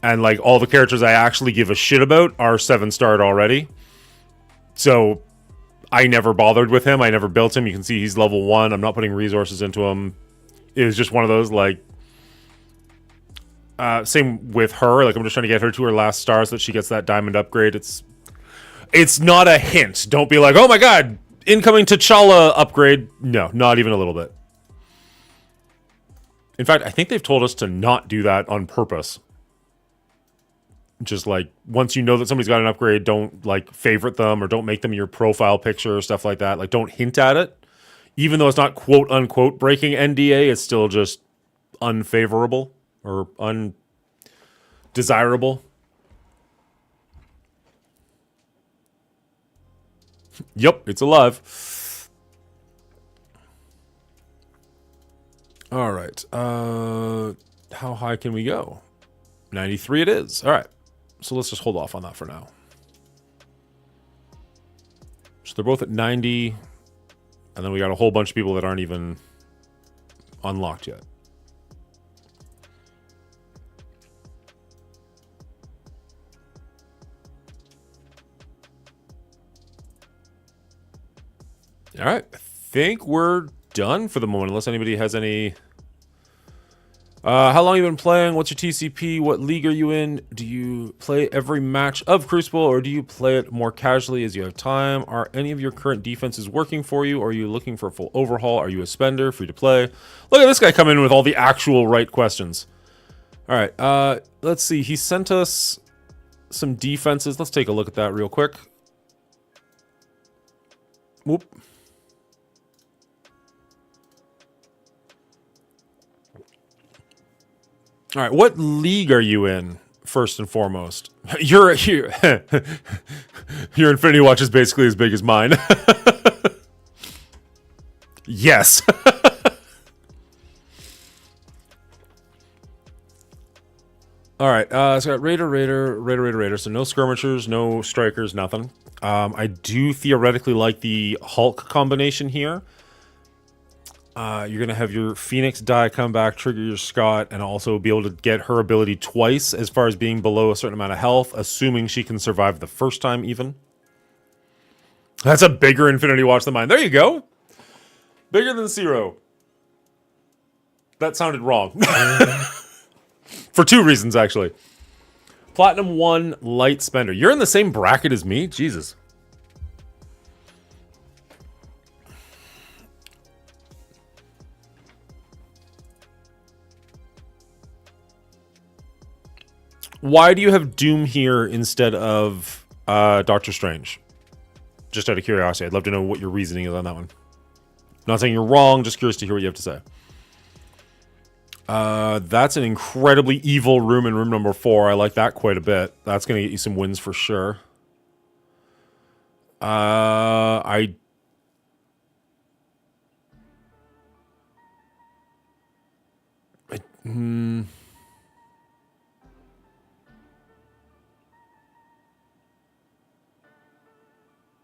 And, like, all the characters I actually give a shit about are 7-starred already. So, I never bothered with him. I never built him. You can see he's level 1. I'm not putting resources into him. It was just one of those, like... same with her. Like, I'm just trying to get her to her last star so that she gets that diamond upgrade. It's not a hint. Don't be like, oh my god, incoming T'Challa upgrade. No, not even a little bit. In fact, I think they've told us to not do that on purpose. Just like, once you know that somebody's got an upgrade, don't, like, favorite them or don't make them your profile picture or stuff like that. Like, don't hint at it. Even though it's not quote-unquote breaking NDA, it's still just unfavorable. Or undesirable. Yep, it's alive. All right. How high can we go? 93 it is. All right. So let's just hold off on that for now. So they're both at 90. And then we got a whole bunch of people that aren't even unlocked yet. All right, I think we're done for the moment, unless anybody has any... how long have you been playing? What's your TCP? What league are you in? Do you play every match of Crucible, or do you play it more casually as you have time? Are any of your current defenses working for you, or are you looking for a full overhaul? Are you a spender, free to play? Look at this guy come in with all the actual right questions. All right, let's see. He sent us some defenses. Let's take a look at that real quick. Whoop. All right, what league are you in, first and foremost? Your Infinity Watch is basically as big as mine. Yes. All right, so I got Raider. So no skirmishers, no strikers, nothing. I do theoretically like the Hulk combination here. You're going to have your Phoenix die come back, trigger your Scott, and also be able to get her ability twice as far as being below a certain amount of health, assuming she can survive the first time even. That's a bigger Infinity Watch than mine. There you go. Bigger than Zero. That sounded wrong. For 2 reasons, actually. Platinum 1, light spender. You're in the same bracket as me? Jesus. Why do you have Doom here instead of Doctor Strange? Just out of curiosity. I'd love to know what your reasoning is on that one. Not saying you're wrong, just curious to hear what you have to say. That's an incredibly evil room in room number 4. I like that quite a bit. That's going to get you some wins for sure.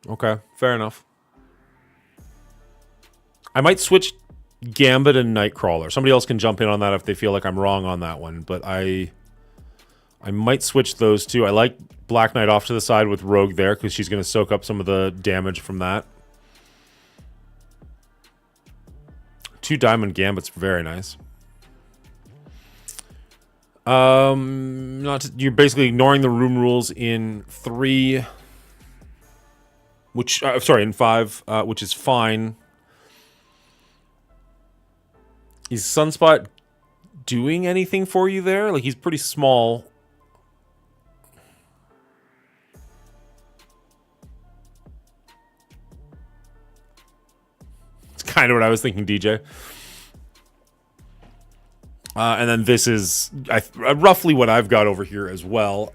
Okay, fair enough. I might switch Gambit and Nightcrawler. Somebody else can jump in on that if they feel like I'm wrong on that one, but I might switch those two. I like Black Knight off to the side with Rogue there because she's going to soak up some of the damage from that. 2 Diamond Gambit's very nice. You're basically ignoring the room rules in 3, which in 5, which is fine. Is Sunspot doing anything for you there? Like, he's pretty small. kind of what I was thinking, DJ. And then this is roughly what I've got over here as well.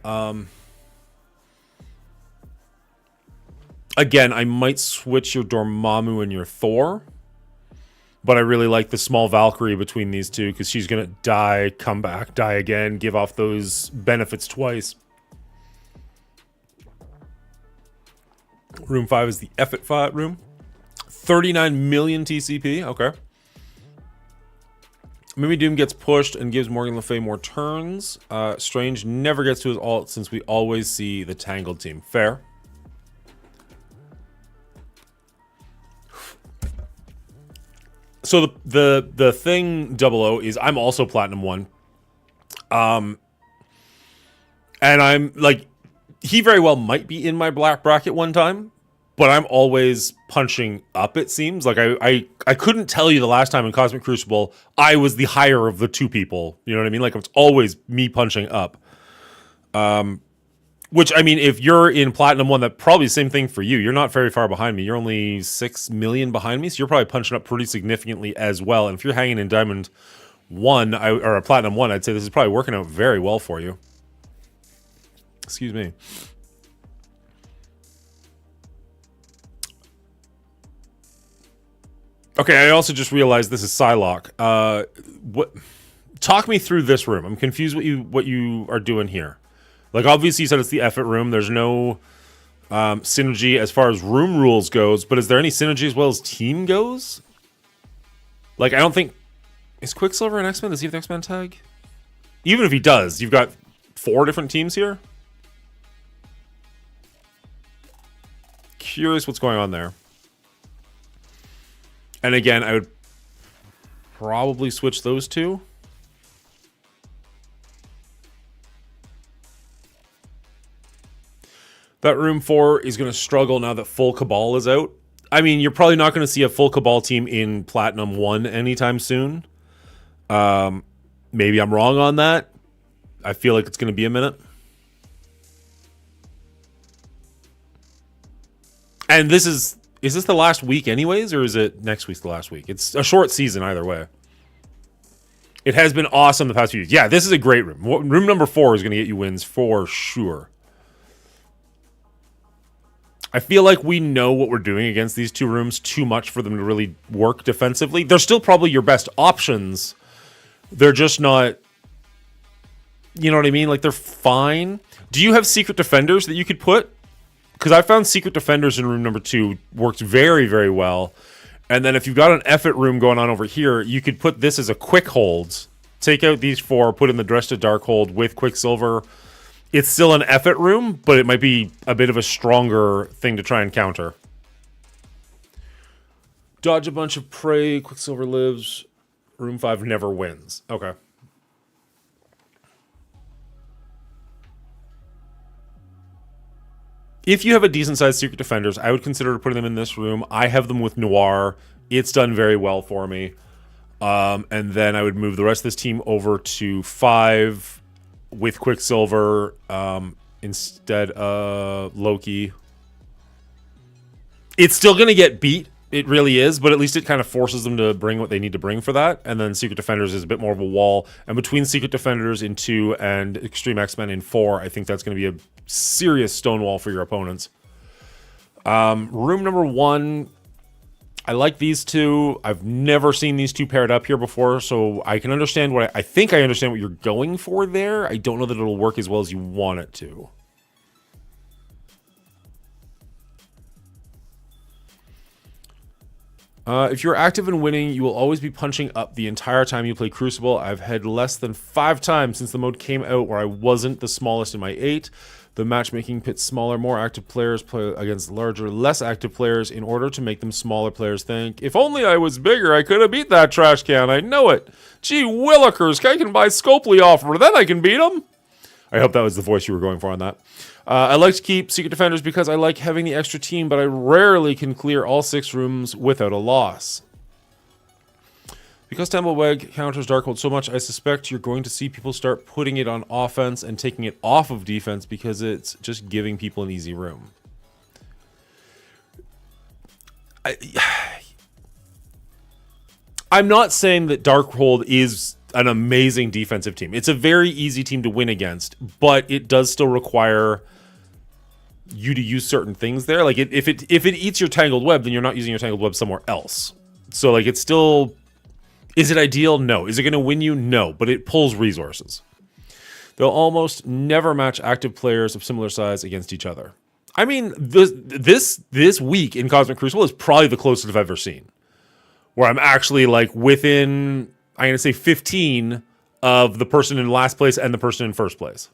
Again, I might switch your Dormammu and your Thor. But I really like the small Valkyrie between these two because she's going to die, come back, die again, give off those benefits twice. Room 5 is the Effort room. 39 million TCP. Okay. Maybe Doom gets pushed and gives Morgan Le Fay more turns. Strange never gets to his ult since we always see the Tangled team. Fair. So the thing, 00, is I'm also Platinum 1. And I'm, like, he very well might be in my black bracket one time, but I'm always punching up, it seems. Like, I couldn't tell you the last time in Cosmic Crucible I was the higher of the two people. You know what I mean? Like, it's always me punching up. Which, I mean, if you're in Platinum 1, that probably the same thing for you. You're not very far behind me. You're only 6 million behind me, so you're probably punching up pretty significantly as well. And if you're hanging in Diamond 1, or a Platinum 1, I'd say this is probably working out very well for you. Excuse me. Okay, I also just realized this is Psylocke. Talk me through this room. I'm confused what you are doing here. Like, obviously you said it's the Effort room. There's no synergy as far as room rules goes, but is there any synergy as well as team goes? Like, I don't think... Is Quicksilver an X-Men? Does he have the X-Men tag? Even if he does, you've got 4 different teams here? Curious what's going on there. And again, I would probably switch those two. That room 4 is going to struggle now that full Cabal is out. I mean, you're probably not going to see a full Cabal team in Platinum 1 anytime soon. Maybe I'm wrong on that. I feel like it's going to be a minute. And this is this the last week anyways, or is it next week's the last week? It's a short season either way. It has been awesome the past few years. Yeah, this is a great room. Room number 4 is going to get you wins for sure. I feel like we know what we're doing against these two rooms too much for them to really work defensively. They're still probably your best options. They're just not... You know what I mean? Like, they're fine. Do you have Secret Defenders that you could put? Because I found Secret Defenders in room number 2 worked very, very well. And then if you've got an Effort room going on over here, you could put this as a quick hold. Take out these 4, put in the Dress to Dark hold with Quicksilver. It's still an Effort room, but it might be a bit of a stronger thing to try and counter. Dodge a bunch of prey. Quicksilver lives. Room 5 never wins. Okay. If you have a decent-sized Secret Defenders, I would consider putting them in this room. I have them with Noir. It's done very well for me. And then I would move the rest of this team over to 5... with Quicksilver instead of Loki. It's still going to get beat. It really is, but at least it kind of forces them to bring what they need to bring for that. And then Secret Defenders is a bit more of a wall. And between Secret Defenders in 2 and Extreme X-Men in 4, I think that's going to be a serious stonewall for your opponents. Room number 1... I like these two. I've never seen these two paired up here before, so I can understand what I think I understand what you're going for there. I don't know that it'll work as well as you want it to. If you're active and winning, you will always be punching up the entire time you play Crucible. I've had less than 5 times since the mode came out where I wasn't the smallest in my 8. The matchmaking pits smaller, more active players play against larger, less active players in order to make them smaller players think, if only I was bigger, I could have beat that trash can. I know it. Gee willikers, I can buy Scopely offer, then I can beat him. I hope that was the voice you were going for on that. I like to keep Secret Defenders because I like having the extra team, but I rarely can clear all 6 rooms without a loss. Because Templeweg counters Darkhold so much, I suspect you're going to see people start putting it on offense and taking it off of defense because it's just giving people an easy room. I'm not saying that Darkhold is an amazing defensive team. It's a very easy team to win against, but it does still require you to use certain things there. Like if it eats your tangled web, then you're not using your tangled web somewhere else. So like it's still, is it ideal? No. Is it going to win you? No, but it pulls resources. They'll almost never match active players of similar size against each other. I mean, this week in Cosmic Crucible is probably the closest I've ever seen, where I'm actually like within, I'm going to say 15 of the person in last place and the person in first place.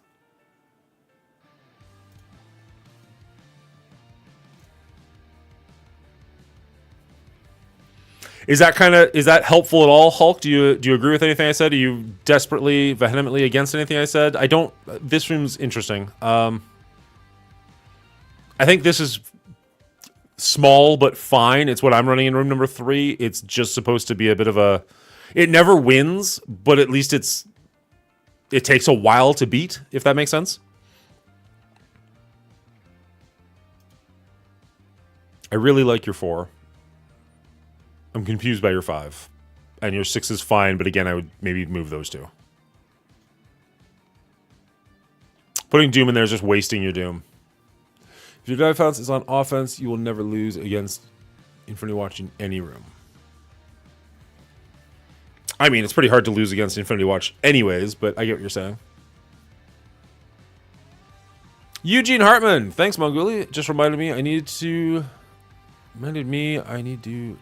Is that helpful at all, Hulk? Do you agree with anything I said? Are you desperately, vehemently against anything I said? I don't. This room's interesting. I think this is small but fine. It's what I'm running in room number 3. It's just supposed to be a bit of a. It never wins, but at least it takes a while to beat, if that makes sense. I really like your 4. I'm confused by your 5. And your 6 is fine, but again, I would maybe move those 2. Putting Doom in there is just wasting your Doom. If your defense is on offense, you will never lose against Infinity Watch in any room. I mean, it's pretty hard to lose against Infinity Watch anyways, but I get what you're saying. Eugene Hartman. Thanks, Mongoli. Just reminded me I need to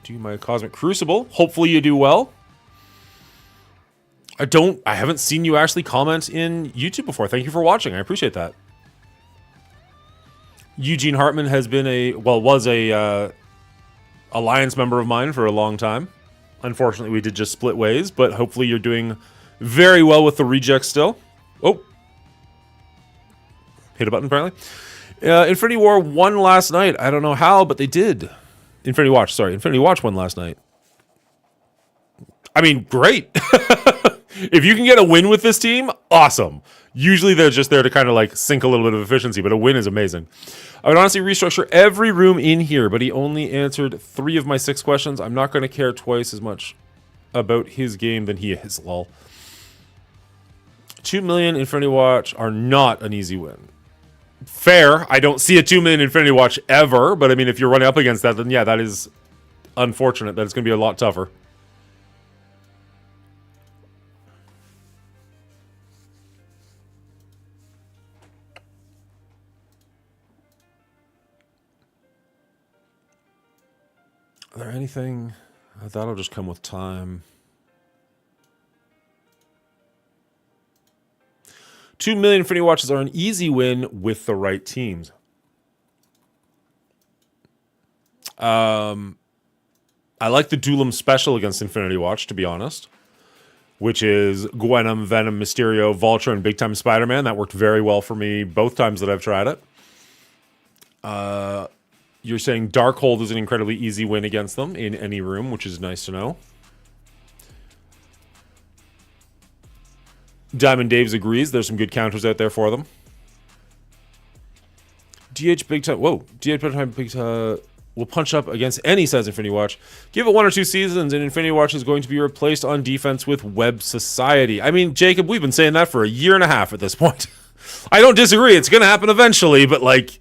do my Cosmic Crucible. Hopefully you do well. I haven't seen you actually comment in YouTube before. Thank you for watching. I appreciate that. Eugene Hartman has been was a Alliance member of mine for a long time. Unfortunately, we did just split ways, but hopefully you're doing very well with the reject still. Oh. Hit a button, apparently. Infinity War won last night. I don't know how, but they did. Infinity Watch won last night. I mean, great. If you can get a win with this team, awesome. Usually they're just there to kind of like sink a little bit of efficiency, but a win is amazing. I would honestly restructure every room in here, but he only answered 3 of my 6 questions. I'm not going to care twice as much about his game than he is, lol. 2 million Infinity Watch are not an easy win. Fair. I don't see a 2 million Infinity Watch ever, but I mean, if you're running up against that, then yeah, that is unfortunate. That it's going to be a lot tougher. Is there anything? That'll just come with time. 2 million Infinity Watches are an easy win with the right teams. I like the Duelim special against Infinity Watch, to be honest. Which is Gwenom, Venom, Mysterio, Vulture, and Big Time Spider-Man. That worked very well for me both times that I've tried it. You're saying Darkhold is an incredibly easy win against them in any room, which is nice to know. Diamond Daves agrees. There's some good counters out there for them. DH Big Time... Whoa. DH Big Time will punch up against any size Infinity Watch. Give it 1 or 2 seasons, and Infinity Watch is going to be replaced on defense with Web Society. I mean, Jacob, we've been saying that for a year and a half at this point. I don't disagree. It's going to happen eventually, but, like...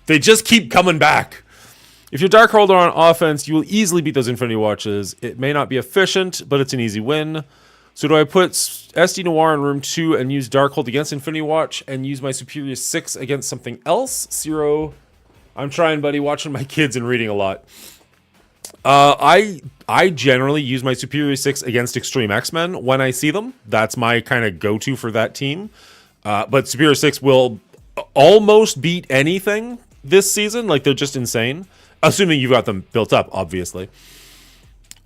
They just keep coming back. If you're Darkhold on offense, you will easily beat those Infinity Watches. It may not be efficient, but it's an easy win. So do I put SD Noir in room 2 and use Darkhold against Infinity Watch and use my Superior 6 against something else? Zero. I'm trying, buddy. Watching my kids and reading a lot. I generally use my Superior 6 against Extreme X-Men when I see them. That's my kind of go-to for that team. But Superior 6 will almost beat anything this season. Like, they're just insane. Assuming you've got them built up, obviously.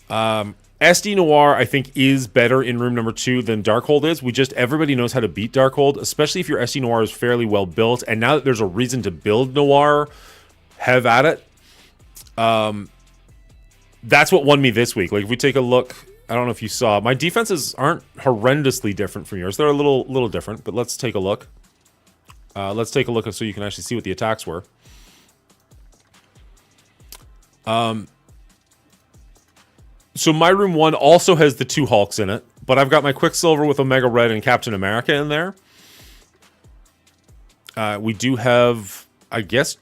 SD Noir, I think, is better in room number 2 than Darkhold is. Everybody knows how to beat Darkhold, especially if your SD Noir is fairly well built. And now that there's a reason to build Noir, have at it. That's what won me this week. Like, if we take a look, I don't know if you saw, my defenses aren't horrendously different from yours. They're a little different, but let's take a look. Let's take a look so you can actually see what the attacks were. So my room 1 also has the 2 Hulks in it, but I've got my Quicksilver with Omega Red and Captain America in there. We do have, I guess,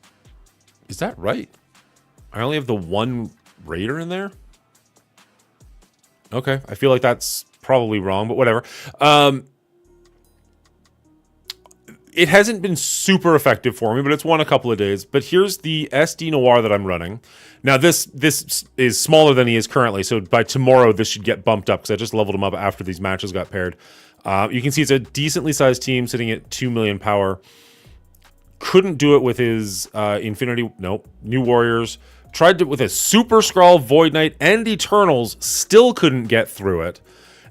is that right? I only have the 1 Raider in there? Okay, I feel like that's probably wrong, but whatever. It hasn't been super effective for me, but it's won a couple of days. But here's the SD Noir that I'm running. Now, this is smaller than he is currently, so by tomorrow, this should get bumped up, because I just leveled him up after these matches got paired. You can see it's a decently sized team, sitting at 2 million power. Couldn't do it with his New Warriors. Tried it with his Super Skrull, Void Knight, and Eternals. Still couldn't get through it.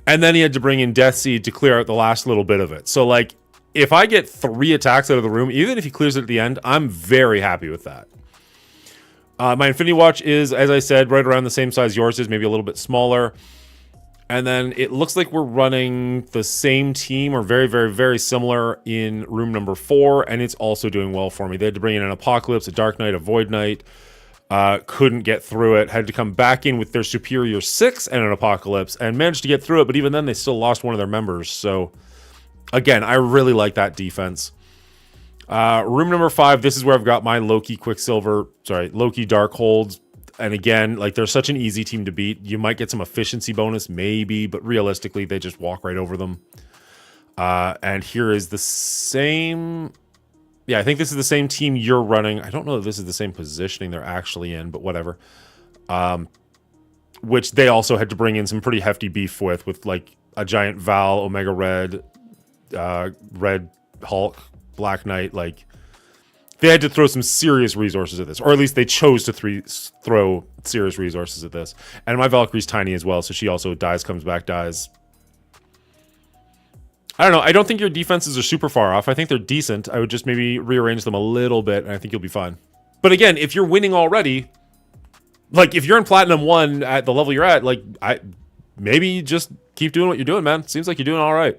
And then he had to bring in Death Seed to clear out the last little bit of it. So, like, if I get 3 attacks out of the room, even if he clears it at the end, I'm very happy with that. My Infinity Watch is, as I said, right around the same size yours is, maybe a little bit smaller. And then it looks like we're running the same team, or very, very, very similar, in room number 4, and it's also doing well for me. They had to bring in an Apocalypse, a Dark Knight, a Void Knight. Couldn't get through it. Had to come back in with their Superior 6 and an Apocalypse, and managed to get through it, but even then they still lost one of their members. So, again, I really like that defense. Room number 5, this is where I've got my Loki Darkholds. And again, like, they're such an easy team to beat. You might get some efficiency bonus, maybe, but realistically, they just walk right over them. And here is the same... Yeah, I think this is the same team you're running. I don't know if this is the same positioning they're actually in, but whatever. Which they also had to bring in some pretty hefty beef with like, a giant Val, Omega Red, Red Hulk, Black Knight. Like, they had to throw some serious resources at this, or at least they chose to throw serious resources at this. And my Valkyrie's tiny as well, so she also dies, comes back, dies. I don't know. I don't think your defenses are super far off. I think they're decent. I would just maybe rearrange them a little bit, and I think you'll be fine. But again, if you're winning already, like, if you're in Platinum 1 at the level you're at, like, maybe just keep doing what you're doing, man. Seems like you're doing all right.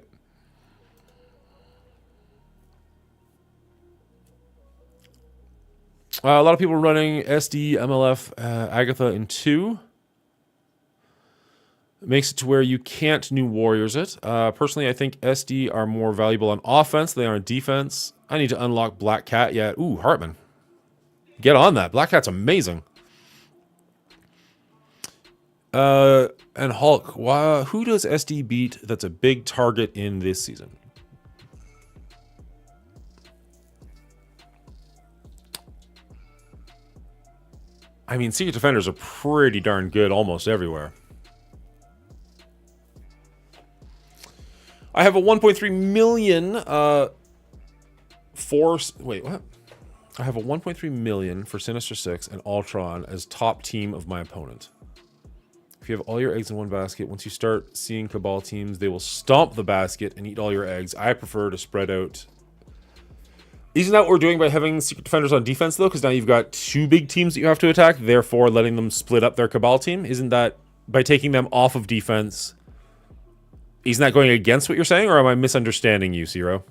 A lot of people running SD, MLF, Agatha in 2. It makes it to where you can't New Warriors it. Personally, I think SD are more valuable on offense than they are on defense. I need to unlock Black Cat yet. Ooh, Hartman. Get on that. Black Cat's amazing. And Hulk. Who does SD beat that's a big target in this season? I mean, Secret Defenders are pretty darn good almost everywhere. I have a 1.3 million wait, what? I have a 1.3 million for Sinister Six and Ultron as top team of my opponent. If you have all your eggs in one basket, once you start seeing Cabal teams, they will stomp the basket and eat all your eggs. I prefer to spread out. Isn't that what we're doing by having Secret Defenders on defense, though? Because now you've got 2 big teams that you have to attack, therefore letting them split up their Cabal team? Isn't that, by taking them off of defense, isn't that going against what you're saying, or am I misunderstanding you, Zero?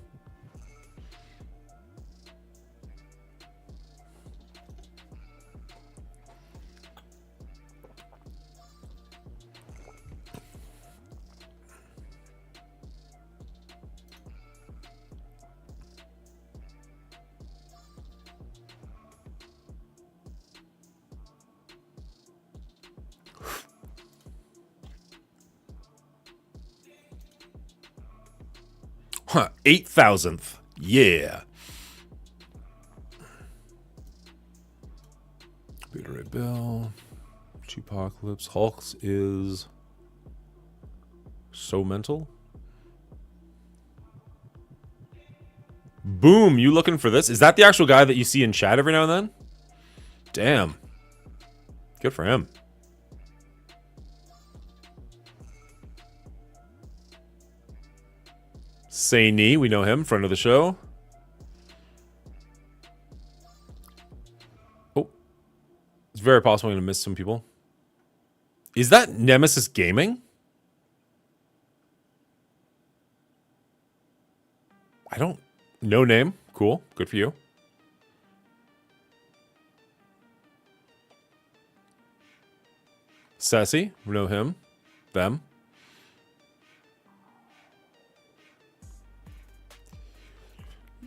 Huh, 8,000th. Yeah. Beta Ray Bill. Apocalypse. Hulks is so mental. Boom, you looking for this? Is that the actual guy that you see in chat every now and then? Damn. Good for him. Say Nee, we know him, friend of the show. Oh. It's very possible I'm going to miss some people. Is that Nemesis Gaming? I don't... No name. Cool. Good for you. Sassy, we know him. Them.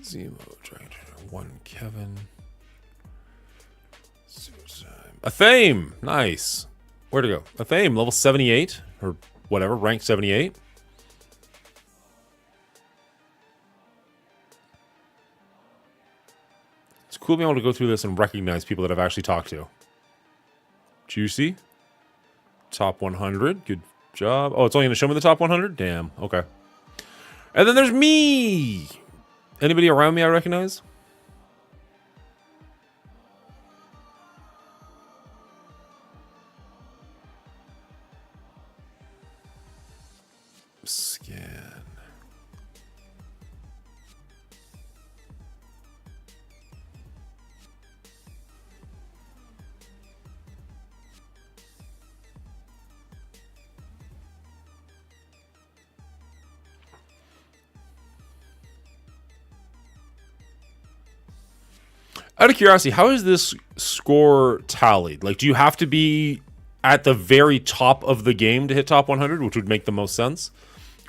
Zemo, Dragon, 1 Kevin. A Thame! Nice. Where'd it go? A Thame, level 78. Or whatever, rank 78. It's cool being able to go through this and recognize people that I've actually talked to. Juicy. Top 100. Good job. Oh, it's only going to show me the top 100? Damn. Okay. And then there's me! Anybody around me I recognize? Scan. Out of curiosity, how is this score tallied? Like, do you have to be at the very top of the game to hit top 100, which would make the most sense?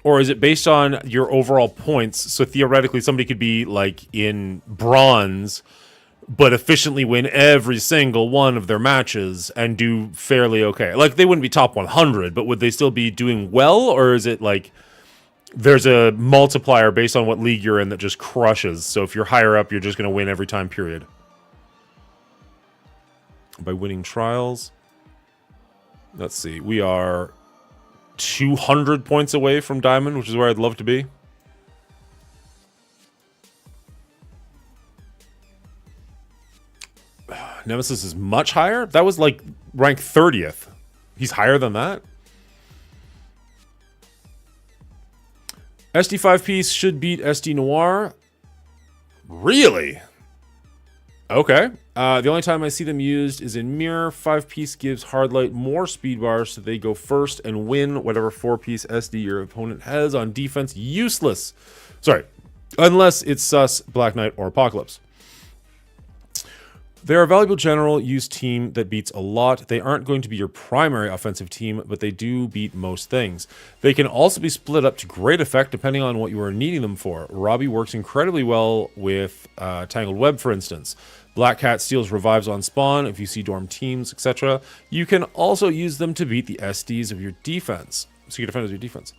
Or is it based on your overall points? So theoretically, somebody could be like in bronze, but efficiently win every single one of their matches and do fairly okay. Like, they wouldn't be top 100, but would they still be doing well? Or is it like there's a multiplier based on what league you're in that just crushes? So if you're higher up, you're just going to win every time, period. By winning trials. Let's see. We are 200 points away from Diamond, which is where I'd love to be. Nemesis is much higher. That was like rank 30th. He's higher than that. SD 5-piece should beat SD Noir. Really? Okay. The only time I see them used is in Mirror. 5-piece gives Hardlight more speed bars, so they go first and win whatever 4-piece SD your opponent has on defense. Useless. Sorry. Unless it's Sus, Black Knight, or Apocalypse. They're a valuable general use team that beats a lot. They aren't going to be your primary offensive team, but they do beat most things. They can also be split up to great effect depending on what you are needing them for. Robbie works incredibly well with Tangled Web, for instance. Black Cat steals revives on spawn if you see dorm teams, etc. You can also use them to beat the SDs of your defense. So your defenders of your defense.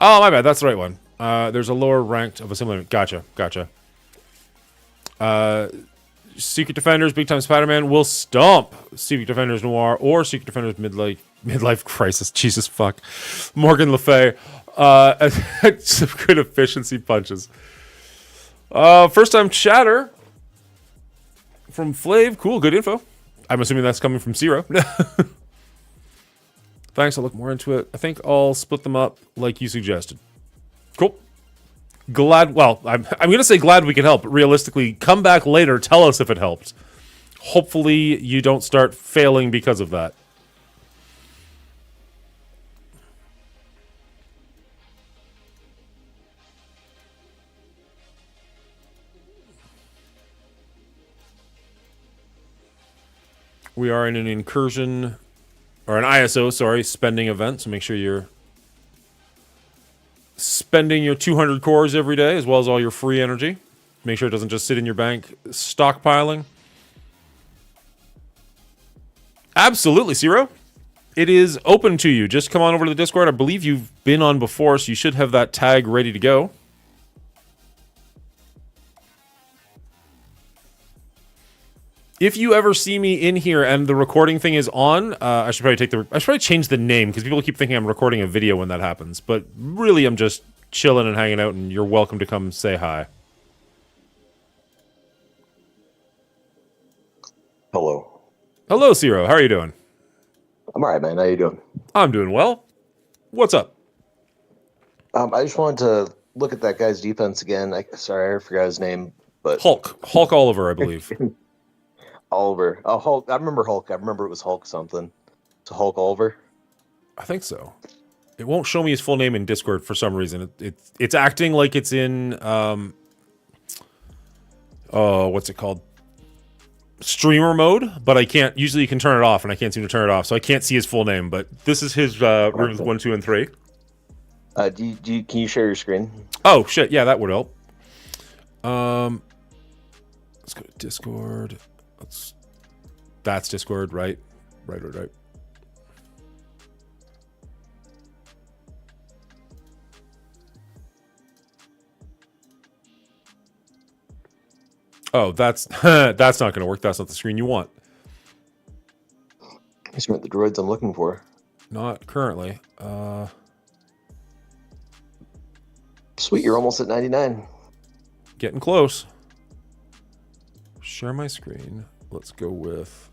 Oh, my bad. That's the right one. There's a lower ranked of a similar... Gotcha. Secret Defenders, Big Time Spider-Man will stomp Secret Defenders Noir or Secret Defenders Midlife Crisis. Jesus fuck. Morgan Le Fay. Some good efficiency punches. First time chatter from Flav. Cool, good info. I'm assuming that's coming from Zero. Thanks, I'll look more into it. I think I'll split them up like you suggested. Cool. Glad, well, I'm going to say glad we could help, but realistically, come back later, tell us if it helped. Hopefully you don't start failing because of that. We are in an incursion, or an ISO, sorry, spending event, so make sure you're spending your 200 cores every day, as well as all your free energy. Make sure it doesn't just sit in your bank stockpiling. Absolutely, Zero. It is open to you. Just come on over to the Discord. I believe you've been on before, so you should have that tag ready to go. If you ever see me in here and the recording thing is on, I should probably change the name because people keep thinking I'm recording a video when that happens. But really, I'm just chilling and hanging out, and you're welcome to come say hi. Hello. Hello, Zero. How are you doing? I'm alright, man. How you doing? I'm doing well. What's up? I just wanted to look at that guy's defense again. Sorry, I forgot his name, but Hulk Oliver, I believe. Oliver. Oh, Hulk. I remember Hulk. I remember it was Hulk something. It's Hulk Oliver. I think so. It won't show me his full name in Discord for some reason. It's acting like it's in oh, what's it called? streamer mode, but I can't. Usually you can turn it off, and I can't seem to turn it off, so I can't see his full name. But this is his rooms 1, 2, and 3. Can you share your screen? Oh shit! Yeah, that would help. Let's go to Discord. That's Discord, right? Right. Oh, that's that's not going to work. That's not the screen you want. These aren't the droids I'm looking for. Not currently. Sweet, you're almost at 99. Getting close. Share my screen. Let's go with...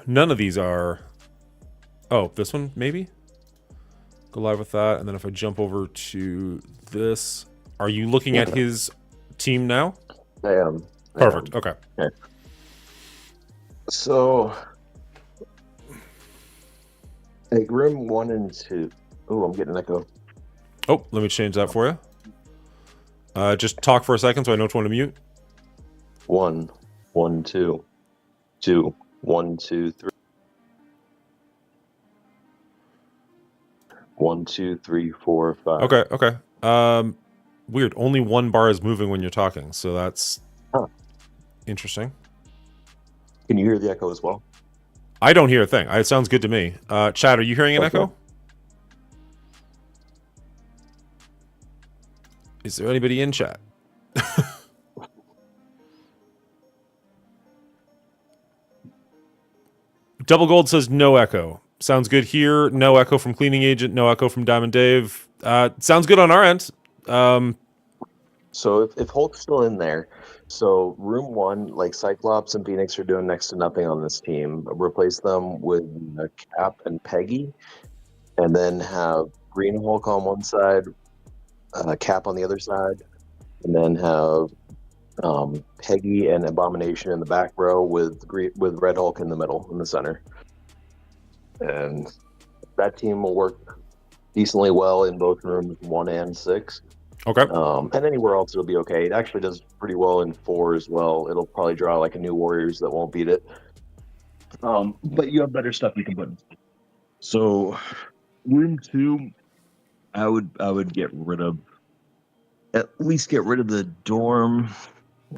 None of these are... Oh, this one, maybe? Go live with that, and then if I jump over to this... Are you looking at his team now? I am. Perfect, okay. So... Like room 1 and 2... Oh, I'm getting an echo. Oh, let me change that for you. Just talk for a second so I know which one to mute. 1, 1, 2, 2, 1, 2, 3. 1, 2, 3, 4, 5. Okay. Weird. Only one bar is moving when you're talking, so that's interesting. Can you hear the echo as well? I don't hear a thing. It sounds good to me. Chad, are you hearing an echo? Is there anybody in chat? Double Gold says no echo. Sounds good here. No echo from Cleaning Agent. No echo from Diamond Dave. Sounds good on our end. So if Hulk's still in there, so room 1, like Cyclops and Phoenix are doing next to nothing on this team. Replace them with Cap and Peggy, and then have Green Hulk on one side, Cap on the other side, and then have Peggy and Abomination in the back row with Red Hulk in the middle, in the center. And that team will work decently well in both rooms 1 and 6. Okay. And anywhere else it'll be okay. It actually does pretty well in 4 as well. It'll probably draw like a new Warriors that won't beat it. But you have better stuff you can put in. So room 2, I would get rid of, at least get rid of the dorm.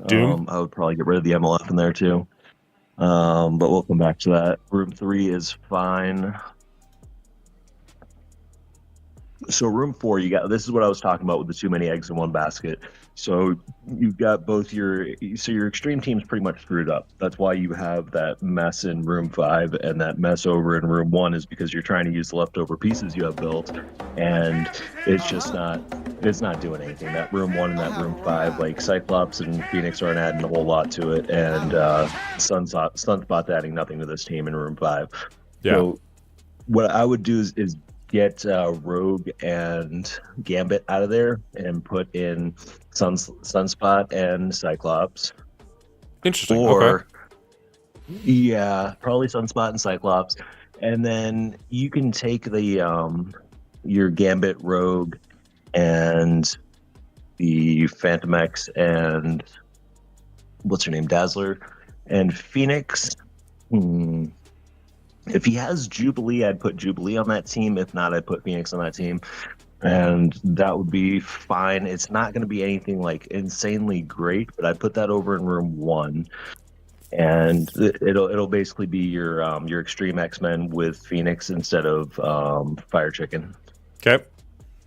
Doom. I would probably get rid of the MLF in there too. But we'll come back to that. Room 3 is fine. So room 4, this is what I was talking about with the too many eggs in one basket. So you've got both your extreme team's pretty much screwed up. That's why you have that mess in room 5 and that mess over in room 1 is because you're trying to use the leftover pieces you have built, and it's not doing anything. That room 1 and that room 5, like Cyclops and Phoenix aren't adding a whole lot to it, and Sunspot's adding nothing to this team in room 5. Yeah. So what I would do is get Rogue and Gambit out of there and put in Sunspot and Cyclops. Interesting. Or, yeah, probably Sunspot and Cyclops. And then you can take the your Gambit, Rogue, and the Phantom X and what's her name, Dazzler, and Phoenix. If he has Jubilee, I'd put Jubilee on that team. If not, I'd put Phoenix on that team. And that would be fine. It's not going to be anything like insanely great, but I'd put that over in room 1. And it'll basically be your Extreme X-Men with Phoenix instead of Fire Chicken. Okay.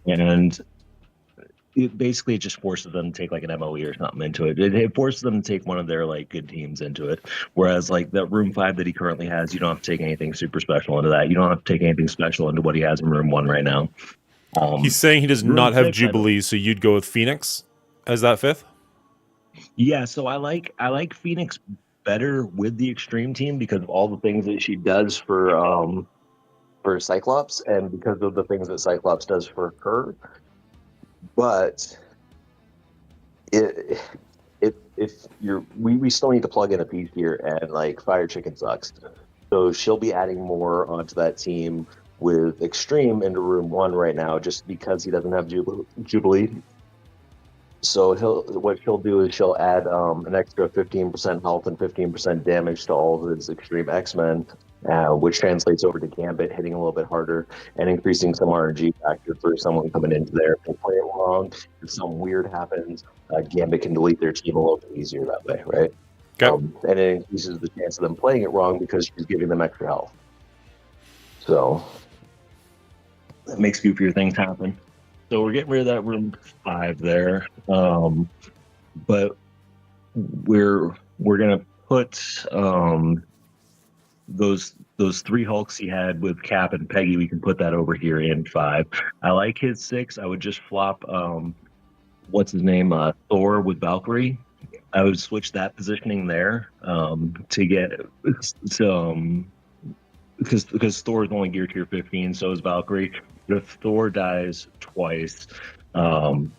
And it just forces them to take like an MOE or something into it. It forces them to take one of their like good teams into it. Whereas like that room 5 that he currently has, you don't have to take anything super special into that. You don't have to take anything special into what he has in room 1 right now. He's saying he does not have Jubilee, so you'd go with Phoenix as that 5th? Yeah, so I like Phoenix better with the Extreme team because of all the things that she does for Cyclops and because of the things that Cyclops does for her. But we still need to plug in a piece here, and like Fire Chicken sucks. So she'll be adding more onto that team with Extreme into room 1 right now, just because he doesn't have Jubilee. So what she'll do is she'll add an extra 15% health and 15% damage to all of his extreme X-Men, which translates over to Gambit hitting a little bit harder and increasing some RNG factor for someone coming into there. If they play it wrong, if something weird happens, Gambit can delete their team a little bit easier that way, right? Okay. And it increases the chance of them playing it wrong because she's giving them extra health. So that makes goofier things happen. So we're getting rid of that room 5 there, but we're gonna put those 3 Hulks he had with Cap and Peggy. We can put that over here in 5. I like his 6. I would just flop what's his name, Thor with Valkyrie. I would switch that positioning there to get some. Because Thor is only gear tier 15, so is Valkyrie. But if Thor dies twice,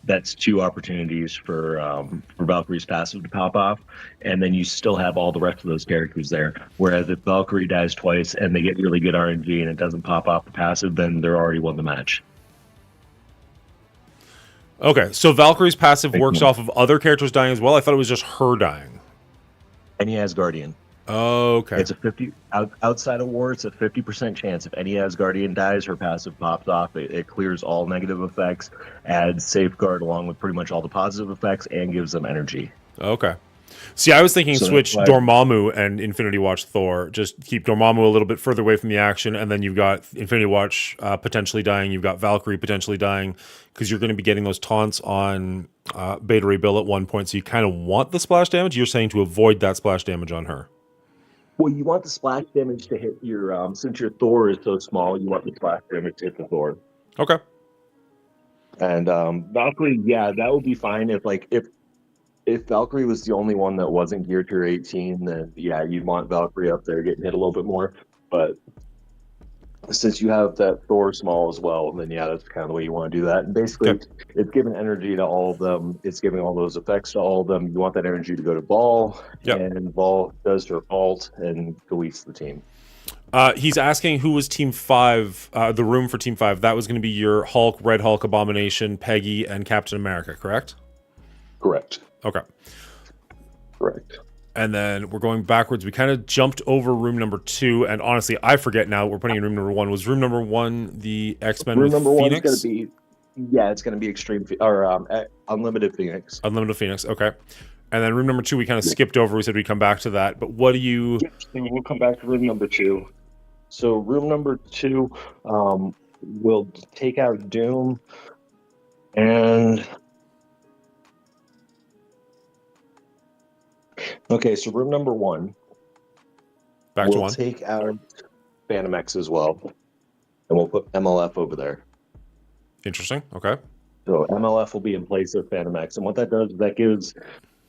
that's 2 opportunities for Valkyrie's passive to pop off, and then you still have all the rest of those characters there. Whereas if Valkyrie dies twice and they get really good RNG and it doesn't pop off the passive, then they're already won the match. Okay, so Valkyrie's passive works off of other characters dying as well? I thought it was just her dying. Any Asgardian. Okay. It's a 50 outside of war. It's a 50% chance if any Asgardian dies, her passive pops off. It clears all negative effects, adds safeguard along with pretty much all the positive effects, and gives them energy. Okay. See, I was thinking So switch that's why- Dormammu and Infinity Watch Thor. Just keep Dormammu a little bit further away from the action, and then you've got Infinity Watch potentially dying. You've got Valkyrie potentially dying because you're going to be getting those taunts on Beta Ray Bill at one point. So you kind of want the splash damage. You're saying to avoid that splash damage on her. Well, you want the splash damage to hit your since your Thor is so small, you want the splash damage to hit the Thor. Okay. And Valkyrie, yeah, that would be fine if Valkyrie was the only one that wasn't geared tier 18, then yeah, you'd want Valkyrie up there getting hit a little bit more. But since you have that Thor small as well, then yeah, that's kind of the way you want to do that. And basically, it's giving energy to all of them. It's giving all those effects to all of them. You want that energy to go to Ball, and Ball does her ult and deletes the team. He's asking who was Team 5, the room for Team 5. That was going to be your Hulk, Red Hulk, Abomination, Peggy, and Captain America, correct? Correct. Okay. Correct. And then we're going backwards. We kind of jumped over room number 2, and honestly, I forget now what we're putting in room number 1. Was room number 1 the X-Men with Room number Phoenix? 1 is going to be, yeah, it's going to be Extreme or Unlimited Phoenix. Unlimited Phoenix, okay. And then room number 2, we kind of skipped over. We said we'd come back to that. But what do you... Yep, so we'll come back to room number 2. So room number 2, we'll take out Doom and... Okay, so room number 1. Back to we'll 1. Take out Phantom X as well, and we'll put MLF over there. Interesting. Okay. So MLF will be in place of Phantom X, and what that does is that gives.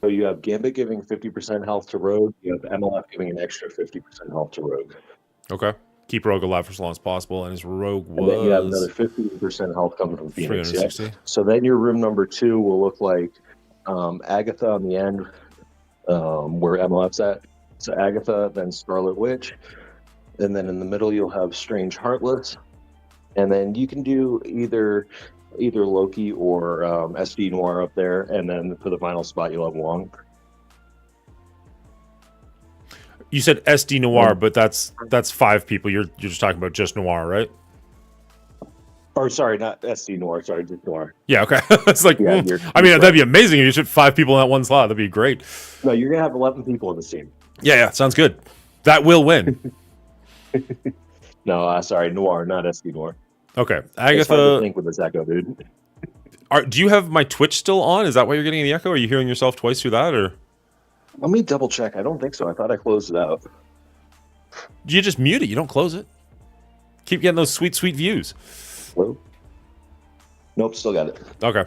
So you have Gambit giving 50% health to Rogue. You have MLF giving an extra 50% health to Rogue. Okay. Keep Rogue alive for as long as possible, and his Rogue was... And then you have another 50% health coming from Phoenix. 360. Yeah? So then your room number 2 will look like Agatha on the end, where MLF's at. So Agatha, then Scarlet Witch, and then in the middle you'll have Strange Heartless, and then you can do either Loki or SD Noir up there, and then for the final spot you'll have Wong. You said SD Noir, but that's 5 people. You're just talking about just Noir, right? Or sorry, not SD Noir. Sorry, just Noir. Yeah, okay. It's like, Yeah, I mean, that'd be amazing if you should 5 people in that one slot. That'd be great. No, you're gonna have 11 people in this team. Yeah, sounds good. That will win. No, sorry, Noir, not SD Noir. Okay, It's hard to Agatha. think with this echo, dude. Do you have my Twitch still on? Is that why you're getting the echo? Are you hearing yourself twice through that, or? Let me double check. I don't think so. I thought I closed it out. You just mute it. You don't close it. Keep getting those sweet, sweet views. Hello? Nope, still got it. Okay.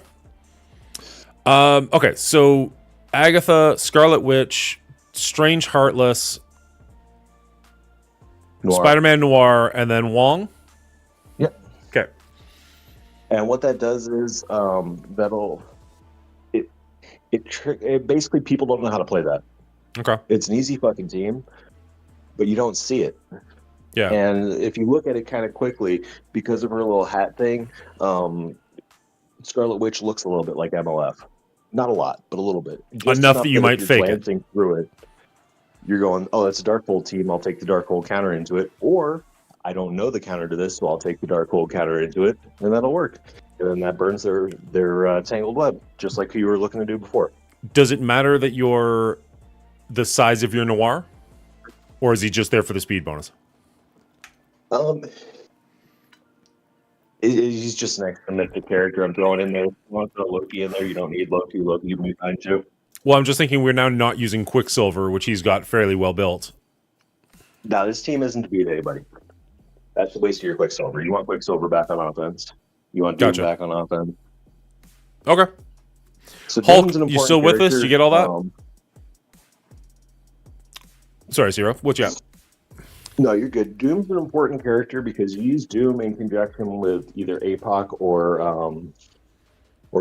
Okay, so Agatha, Scarlet Witch, Strange Heartless, Noir. Spider-Man Noir, and then Wong? Yep. Okay. And what that does is that'll it basically people don't know how to play that. Okay. It's an easy fucking team, but you don't see it. Yeah. And if you look at it kind of quickly, because of her little hat thing, Scarlet Witch looks a little bit like MLF. Not a lot, but a little bit. Just Enough that you might if fake you're it. glancing through it, you're going, oh, that's a Darkhold team. I'll take the Darkhold counter into it. Or I don't know the counter to this, so I'll take the Darkhold counter into it, and that'll work. And then that burns their Tangled Web, just like you were looking to do before. Does it matter that you're the size of your Noir? Or is he just there for the speed bonus? He's just an extra mythic character I'm throwing in there. If you want to throw Loki in there, you don't need Loki. Loki, you can be fine too. Well, I'm just thinking we're now not using Quicksilver, which he's got fairly well built. No, this team isn't to beat anybody. That's a waste of your Quicksilver. You want Quicksilver back on offense. You want Doom back on offense. Okay. So Hulk, you still with us? Did you get all that? Sorry, Zero. What you got? No, you're good. Doom's an important character because you use Doom in conjunction with either APOC or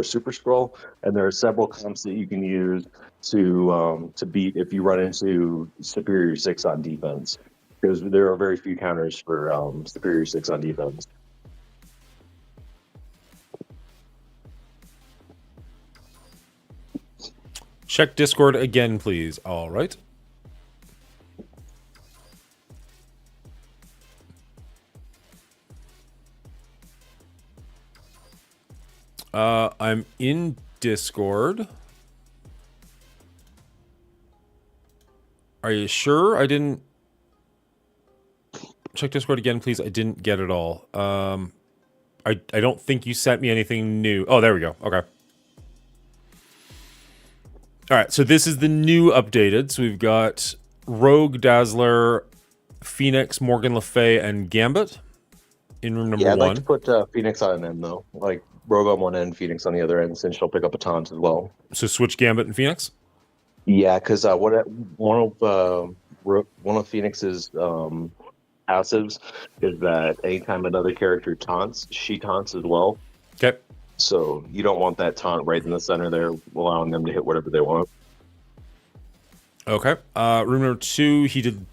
Super Skrull, and there are several comps that you can use to beat if you run into Superior 6 on defense. Because there are very few counters for Superior 6 on defense. Check Discord again, please. All right. I'm in Discord. Are you sure? I didn't... Check Discord again, please. I didn't get it all. I don't think you sent me anything new. Oh, there we go. Okay. All right, so this is the new updated. So we've got Rogue, Dazzler, Phoenix, Morgan Le Fay, and Gambit in room number 1. I'd like to put Phoenix on an end, though. Like, Rogue on one end, Phoenix on the other end, since she'll pick up a taunt as well. So switch Gambit and Phoenix? Yeah, because one of Phoenix's passives is that anytime another character taunts, she taunts as well. Okay. So you don't want that taunt right in the center there, allowing them to hit whatever they want. Okay. Room number 2, he did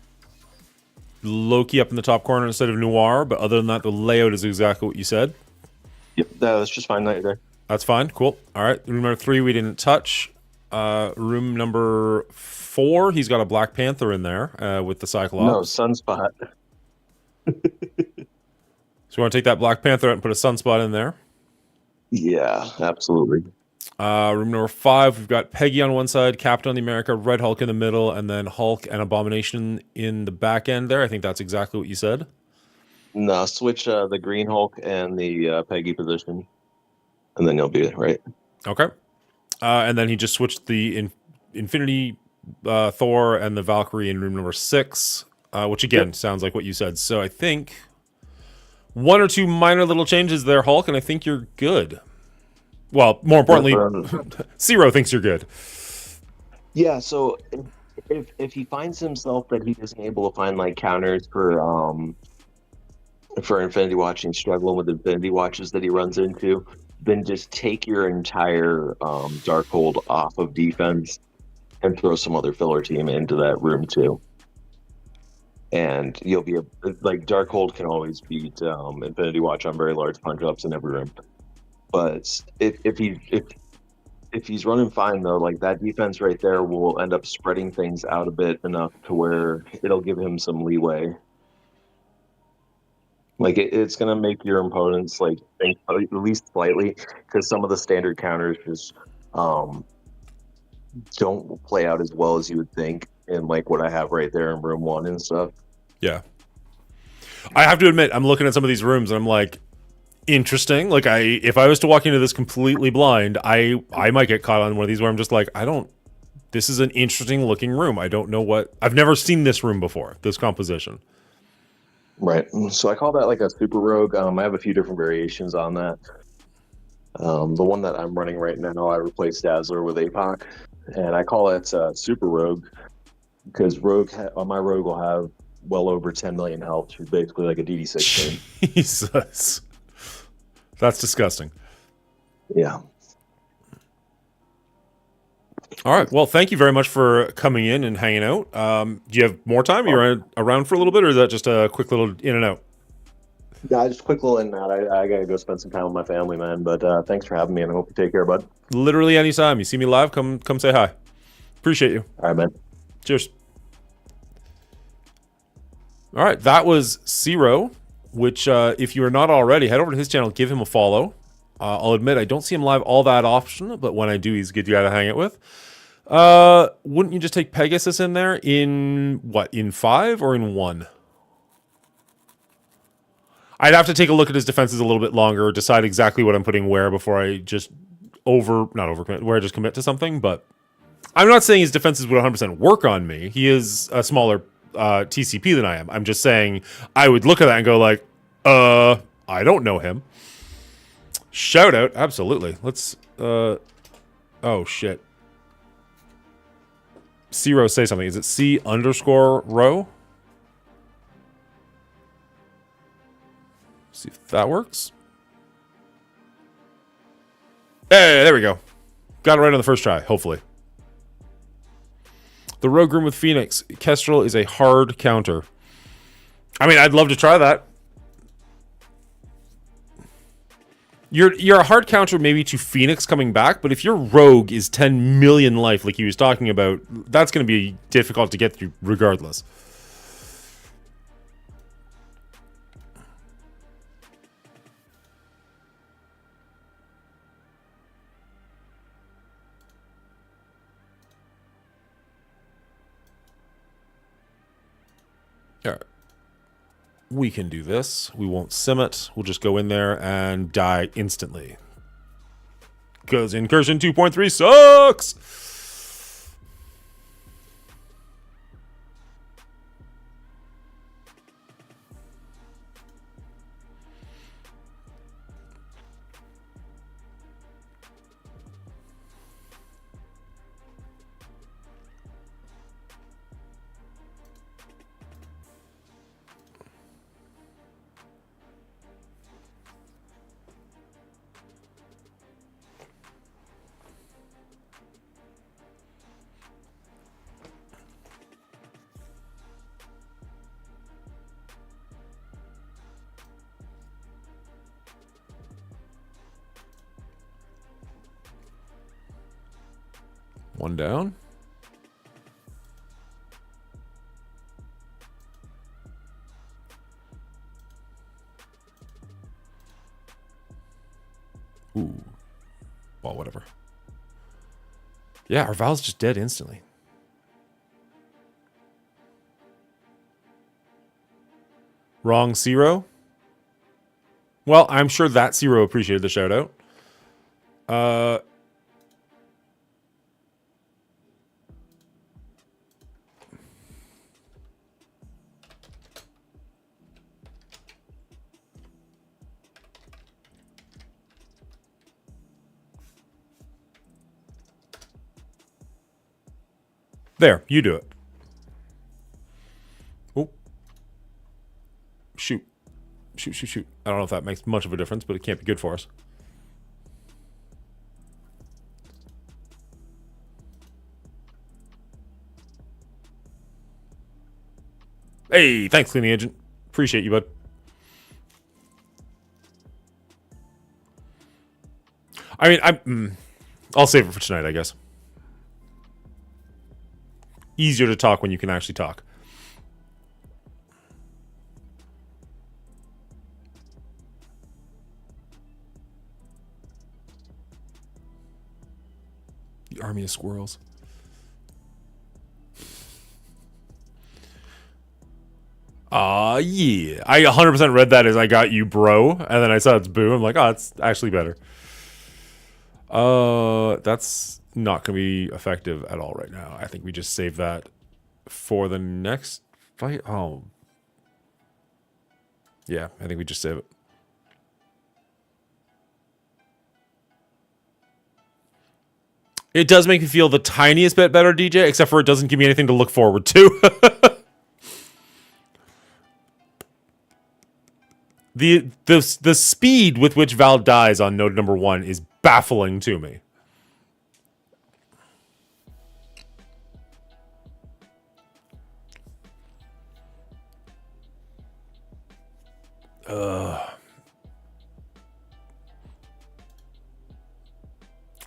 Loki up in the top corner instead of Noir, but other than that, the layout is exactly what you said. Yep, that's just fine right there. That's fine. Cool. All right. Room number 3, we didn't touch. Room number 4, he's got a Black Panther in there with the Cyclops. No, Sunspot. So you want to take that Black Panther out and put a Sunspot in there? Yeah, absolutely. Room number 5, we've got Peggy on one side, Captain America, Red Hulk in the middle, and then Hulk and Abomination in the back end there. I think that's exactly what you said. No, switch the Green Hulk and the Peggy position, and then you'll be right. Okay. And then he just switched the Infinity Thor and the Valkyrie in room number 6, which again sounds like what you said. So I think 1 or 2 minor little changes there, Hulk, and I think you're good. Well, more importantly, Zero thinks you're good. Yeah, so if he finds himself that he isn't able to find like counters for Infinity Watch and struggling with Infinity Watches that he runs into, then just take your entire Darkhold off of defense and throw some other filler team into that room too. And you'll be like Darkhold can always beat Infinity Watch on very large punch ups in every room. But if he's running fine though, like that defense right there will end up spreading things out a bit enough to where it'll give him some leeway. Like it's gonna make your opponents like think at least slightly, because some of the standard counters just don't play out as well as you would think, and like what I have right there in room 1 and stuff. Yeah, I have to admit, I'm looking at some of these rooms and I'm like, interesting. Like if I was to walk into this completely blind, I might get caught on one of these where I'm just like, this is an interesting looking room. I don't know I've never seen this room before, this composition. Right. So I call that like a super rogue. I have a few different variations on that. The one that I'm running right now, I replaced Dazzler with APOC, and I call it super rogue because my rogue will have well over 10 million health. She's basically like a DD6 thing. Jesus. That's disgusting. Yeah. All right. Well, thank you very much for coming in and hanging out. Do you have more time? You're around for a little bit, or is that just a quick little in and out? Yeah, just a quick little in and out. I gotta go spend some time with my family, man. But thanks for having me, and I hope you take care, bud. Literally anytime you see me live, come say hi. Appreciate you. All right, man. Cheers. All right, that was Zero, which if you are not already, head over to his channel, give him a follow. I'll admit I don't see him live all that often, but when I do, he's a good guy to hang it with. Wouldn't you just take Pegasus in there in what, in 5 or in 1? I'd have to take a look at his defenses a little bit longer, decide exactly what I'm putting where before I just where I just commit to something. But I'm not saying his defenses would 100% work on me. He is a smaller TCP than I am. I'm just saying I would look at that and go like, I don't know him. Shout out, absolutely. Let's, oh shit. C-Row, say something. Is it C_row? See if that works. Hey, there we go. Got it right on the first try, hopefully. The Rogue Room with Phoenix. Kestrel is a hard counter. I mean, I'd love to try that. You're a hard counter maybe to Phoenix coming back, but if your Rogue is 10 million life like he was talking about, that's going to be difficult to get through regardless. All right. We can do this. We won't sim it. We'll just go in there and die instantly. Because Incursion 2.3 sucks! One down. Ooh. Well, whatever. Yeah, our Val's just dead instantly. Wrong Zero. Well, I'm sure that Zero appreciated the shout out. There, you do it. Oh. Shoot. Shoot. I don't know if that makes much of a difference, but it can't be good for us. Hey, thanks, Cleaning Agent. Appreciate you, bud. I mean, I'll save it for tonight, I guess. Easier to talk when you can actually talk. The army of squirrels. Yeah. I 100% read that as I got you, bro. And then I saw it's boo. I'm like, oh, it's actually better. That's not going to be effective at all right now. I think we just save that for the next fight. Oh. Yeah, I think we just save it. It does make me feel the tiniest bit better, DJ, except for it doesn't give me anything to look forward to. The speed with which Val dies on node number 1 is baffling to me. Ugh.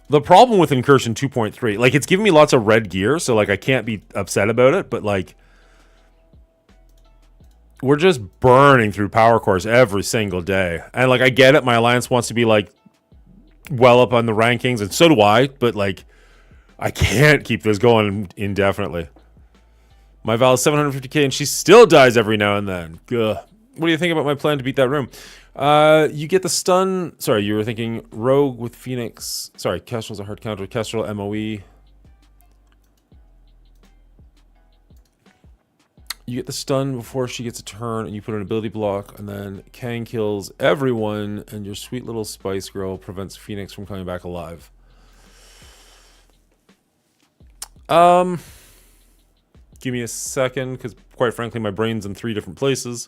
The problem with Incursion 2.3, like, it's giving me lots of red gear, so, like, I can't be upset about it, but, like, we're just burning through power cores every single day. And, like, I get it, my alliance wants to be, like, well up on the rankings, and so do I, but, like, I can't keep this going indefinitely. My Val is 750k, and she still dies every now and then. Ugh. What do you think about my plan to beat that room? You get the stun. Sorry, you were thinking Rogue with Phoenix. Sorry, Kestrel's a hard counter. Kestrel, MOE. You get the stun before she gets a turn, and you put an ability block, and then Kang kills everyone, and your sweet little Spice Girl prevents Phoenix from coming back alive. Give me a second, because quite frankly, my brain's in 3 different places.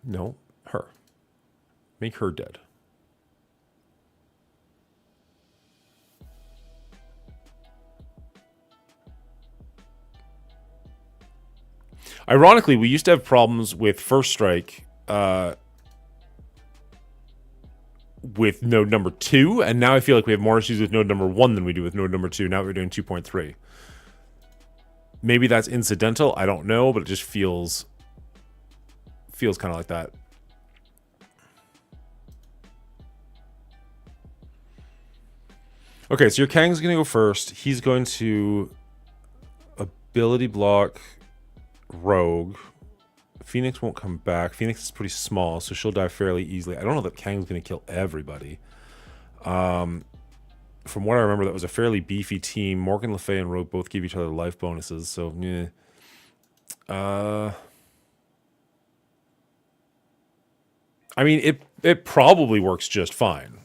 No, her. Make her dead. Ironically, we used to have problems with First Strike with node number 2, and now I feel like we have more issues with node number 1 than we do with node number 2. Now we're doing 2.3. Maybe that's incidental, I don't know, but it just feels kind of like that. Okay, so your Kang's going to go first. He's going to ability block Rogue. Phoenix won't come back. Phoenix is pretty small, so she'll die fairly easily. I don't know that Kang's going to kill everybody. From what I remember, that was a fairly beefy team. Morgan Le Fay and Rogue both give each other life bonuses, so yeah. I mean, it probably works just fine.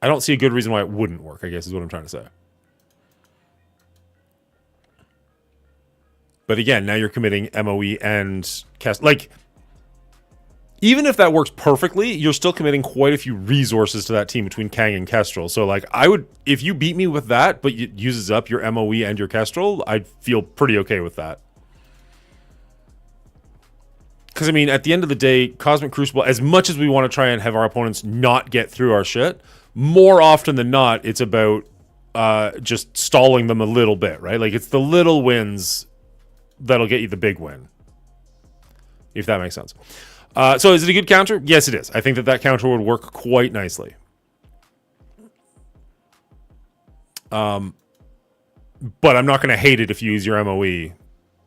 I don't see a good reason why it wouldn't work, I guess is what I'm trying to say. But again, now you're committing MOE and cast. Like, even if that works perfectly, you're still committing quite a few resources to that team between Kang and Kestrel. So, like, I would, if you beat me with that, but it uses up your MOE and your Kestrel, I'd feel pretty okay with that. Because, I mean, at the end of the day, Cosmic Crucible, as much as we want to try and have our opponents not get through our shit, more often than not, it's about just stalling them a little bit, right? Like, it's the little wins that'll get you the big win. If that makes sense. So is it a good counter? Yes, it is. I think that counter would work quite nicely. But I'm not going to hate it if you use your MOE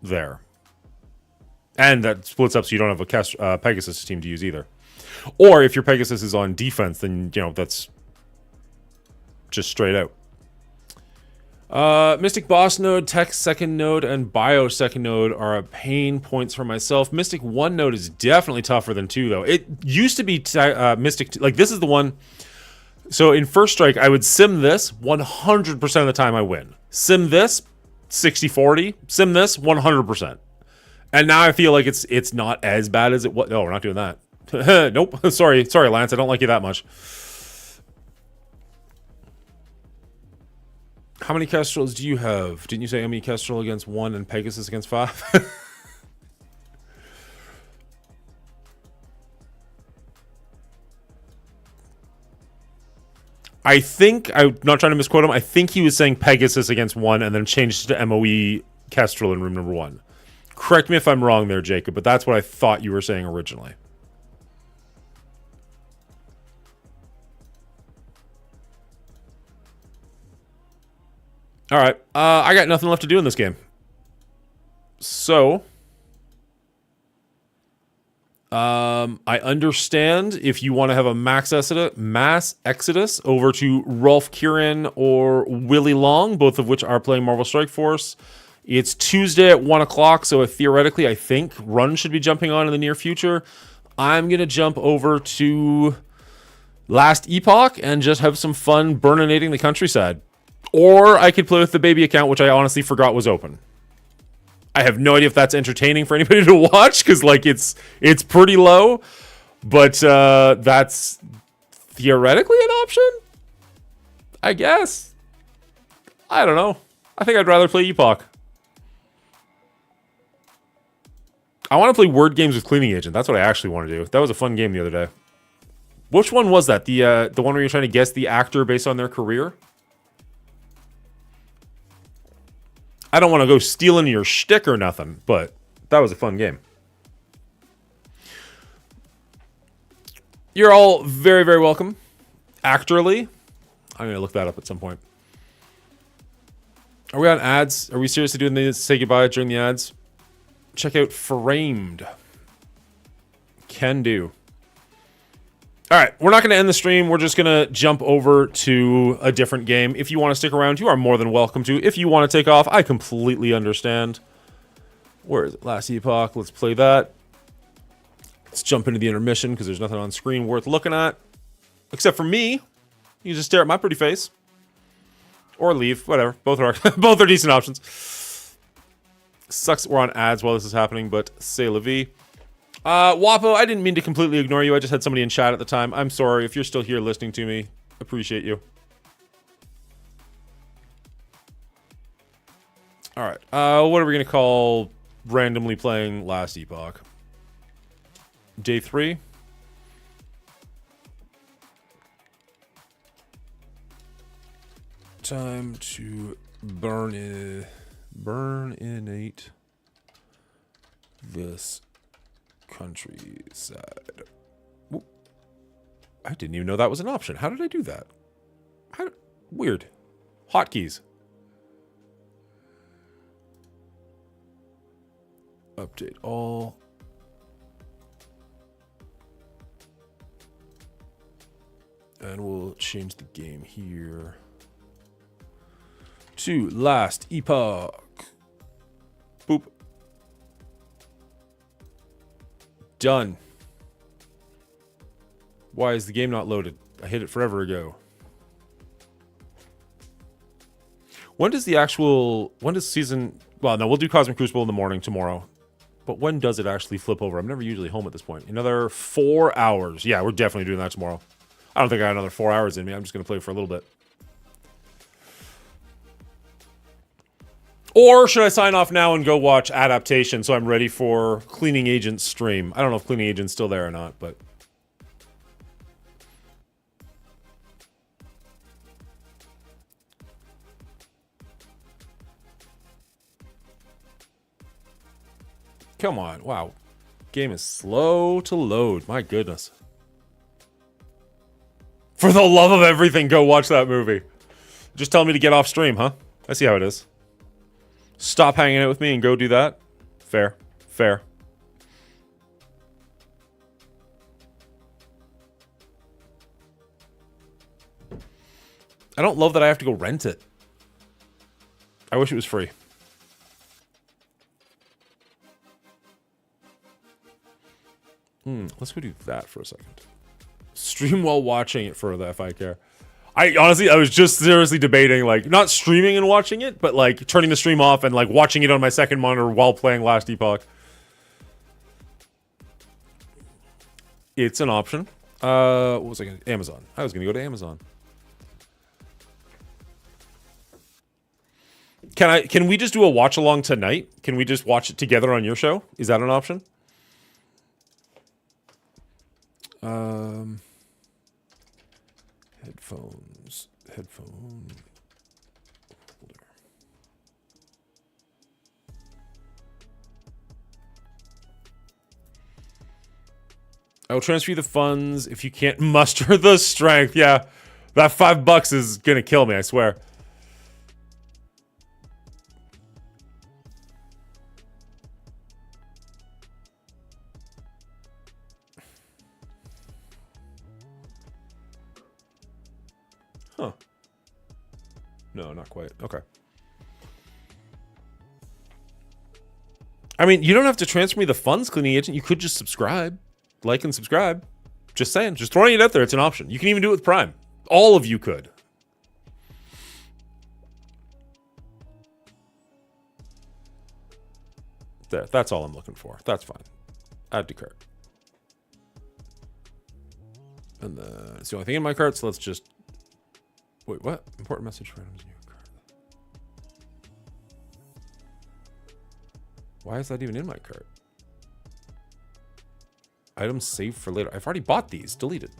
there. And that splits up so you don't have a Pegasus team to use either. Or if your Pegasus is on defense, then, you know, that's just straight out. Mystic Boss node, Tech second node, and Bio second node are a pain points for myself. Mystic 1 node is definitely tougher than 2, though. It used to be Mystic... Like, this is the one... So, in First Strike, I would sim this 100% of the time I win. Sim this, 60-40. Sim this, 100%. And now I feel like it's not as bad as it was. No, we're not doing that. Nope. Sorry, Lance. I don't like you that much. How many Kestrels do you have? Didn't you say ME Kestrel against 1 and Pegasus against 5? I think, I'm not trying to misquote him, I think he was saying Pegasus against 1 and then changed to MOE Kestrel in room number 1. Correct me if I'm wrong there, Jacob, but that's what I thought you were saying originally. Alright, I got nothing left to do in this game. So... I understand if you want to have a mass exodus over to Rolf Kieran or Willie Long, both of which are playing Marvel Strike Force. It's Tuesday at 1 o'clock, so theoretically, I think Run should be jumping on in the near future. I'm going to jump over to Last Epoch and just have some fun burninating the countryside. Or I could play with the baby account, which I honestly forgot was open. I have no idea if that's entertaining for anybody to watch, because like it's pretty low, but that's theoretically an option, I guess. I don't know. I think I'd rather play Epoch. I want to play word games with Cleaning Agent. That's what I actually want to do. That was a fun game the other day. Which one was that? The one where you're trying to guess the actor based on their career? I don't want to go stealing your shtick or nothing, but that was a fun game. You're all very, very welcome. Actorly. I'm going to look that up at some point. Are we on ads? Are we seriously doing this? Say goodbye during the ads? Check out Framed. Can do. All right, we're not going to end the stream. We're just going to jump over to a different game. If you want to stick around, you are more than welcome to. If you want to take off, I completely understand. Where is it? Last Epoch. Let's play that. Let's jump into the intermission because there's nothing on screen worth looking at. Except for me. You can just stare at my pretty face. Or leave. Whatever. Both are decent options. Sucks that we're on ads while this is happening, but c'est la vie. Wapo, I didn't mean to completely ignore you. I just had somebody in chat at the time. I'm sorry. If you're still here listening to me, appreciate you. All right. What are we going to call randomly playing Last Epoch? Day 3. Time to burninate this countryside. Ooh. I didn't even know that was an option. How did I do that? Weird. Hotkeys. Update all. And we'll change the game here to Last Epoch. Boop. Done. Why is the game not loaded? I hit it forever ago. When does season... Well, no, we'll do Cosmic Crucible in the morning tomorrow. But when does it actually flip over? I'm never usually home at this point. Another 4 hours. Yeah, we're definitely doing that tomorrow. I don't think I got another 4 hours in me. I'm just going to play for a little bit. Or should I sign off now and go watch Adaptation so I'm ready for Cleaning Agent's stream? I don't know if Cleaning Agent's still there or not, but... Come on. Wow. Game is slow to load. My goodness. For the love of everything, go watch that movie. Just tell me to get off stream, huh? I see how it is. Stop hanging out with me and go do that. Fair. Fair. I don't love that I have to go rent it. I wish it was free. Let's go do that for a second. Stream while watching it further if I care. I was just seriously debating, like, not streaming and watching it, but, like, turning the stream off and, like, watching it on my second monitor while playing Last Epoch. It's an option. What was I going to... Amazon. I was going to go to Amazon. Can we just do a watch-along tonight? Can we just watch it together on your show? Is that an option? Headphone holder. I will transfer you the funds if you can't muster the strength. Yeah, that $5 is gonna kill me, I swear. Huh. No, not quite. Okay. I mean, you don't have to transfer me the funds, Cleaning Agent. You could just subscribe. Like and subscribe. Just saying. Just throwing it out there. It's an option. You can even do it with Prime. All of you could. There. That's all I'm looking for. That's fine. Add to cart. And it's the only thing in my cart, so let's just... Wait, what? Important message for items in your cart. Why is that even in my cart? Items saved for later. I've already bought these. Deleted.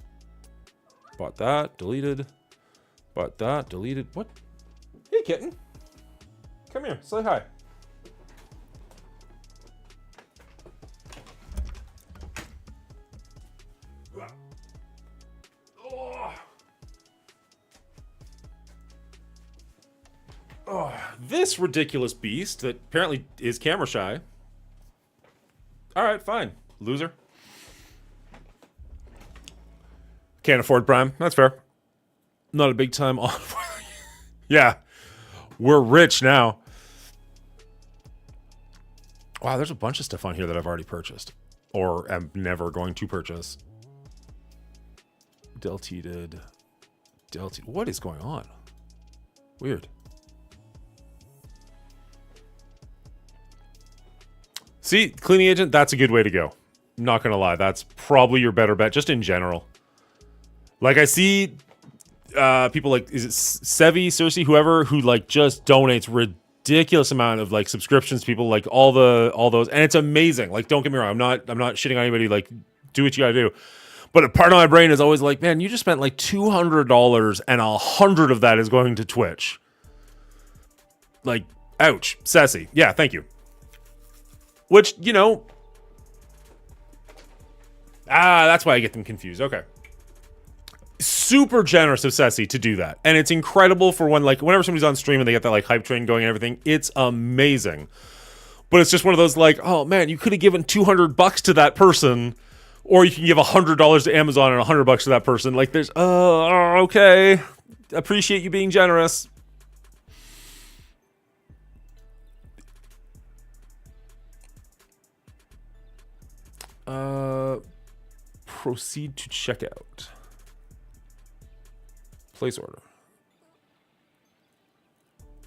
Bought that. Deleted. Bought that. Deleted. What? Hey, kitten. Come here. Say hi. Oh, this ridiculous beast that apparently is camera shy. All right, fine. Loser. Can't afford Prime. That's fair. Not a big time on. Yeah. We're rich now. Wow, there's a bunch of stuff on here that I've already purchased. Or am never going to purchase. Delteated. What is going on? Weird. See, cleaning agent, that's a good way to go. Not gonna lie, that's probably your better bet, just in general. Like, I see people like, is it Sevi, Cersei, whoever, who like just donates ridiculous amount of like subscriptions to people, like all those, and it's amazing. Like, don't get me wrong, I'm not shitting on anybody. Like, do what you gotta do. But a part of my brain is always like, man, you just spent like $200 and 100 of that is going to Twitch. Like, ouch, sassy. Yeah, thank you. Which, you know... that's why I get them confused. Okay. Super generous of Ceci to do that. And it's incredible for whenever somebody's on stream and they get that, like, hype train going and everything. It's amazing. But it's just one of those, like, oh, man, you could have given $200 to that person, or you can give $100 to Amazon and $100 to that person. Like, there's, okay. Appreciate you being generous. Proceed to checkout. Place order.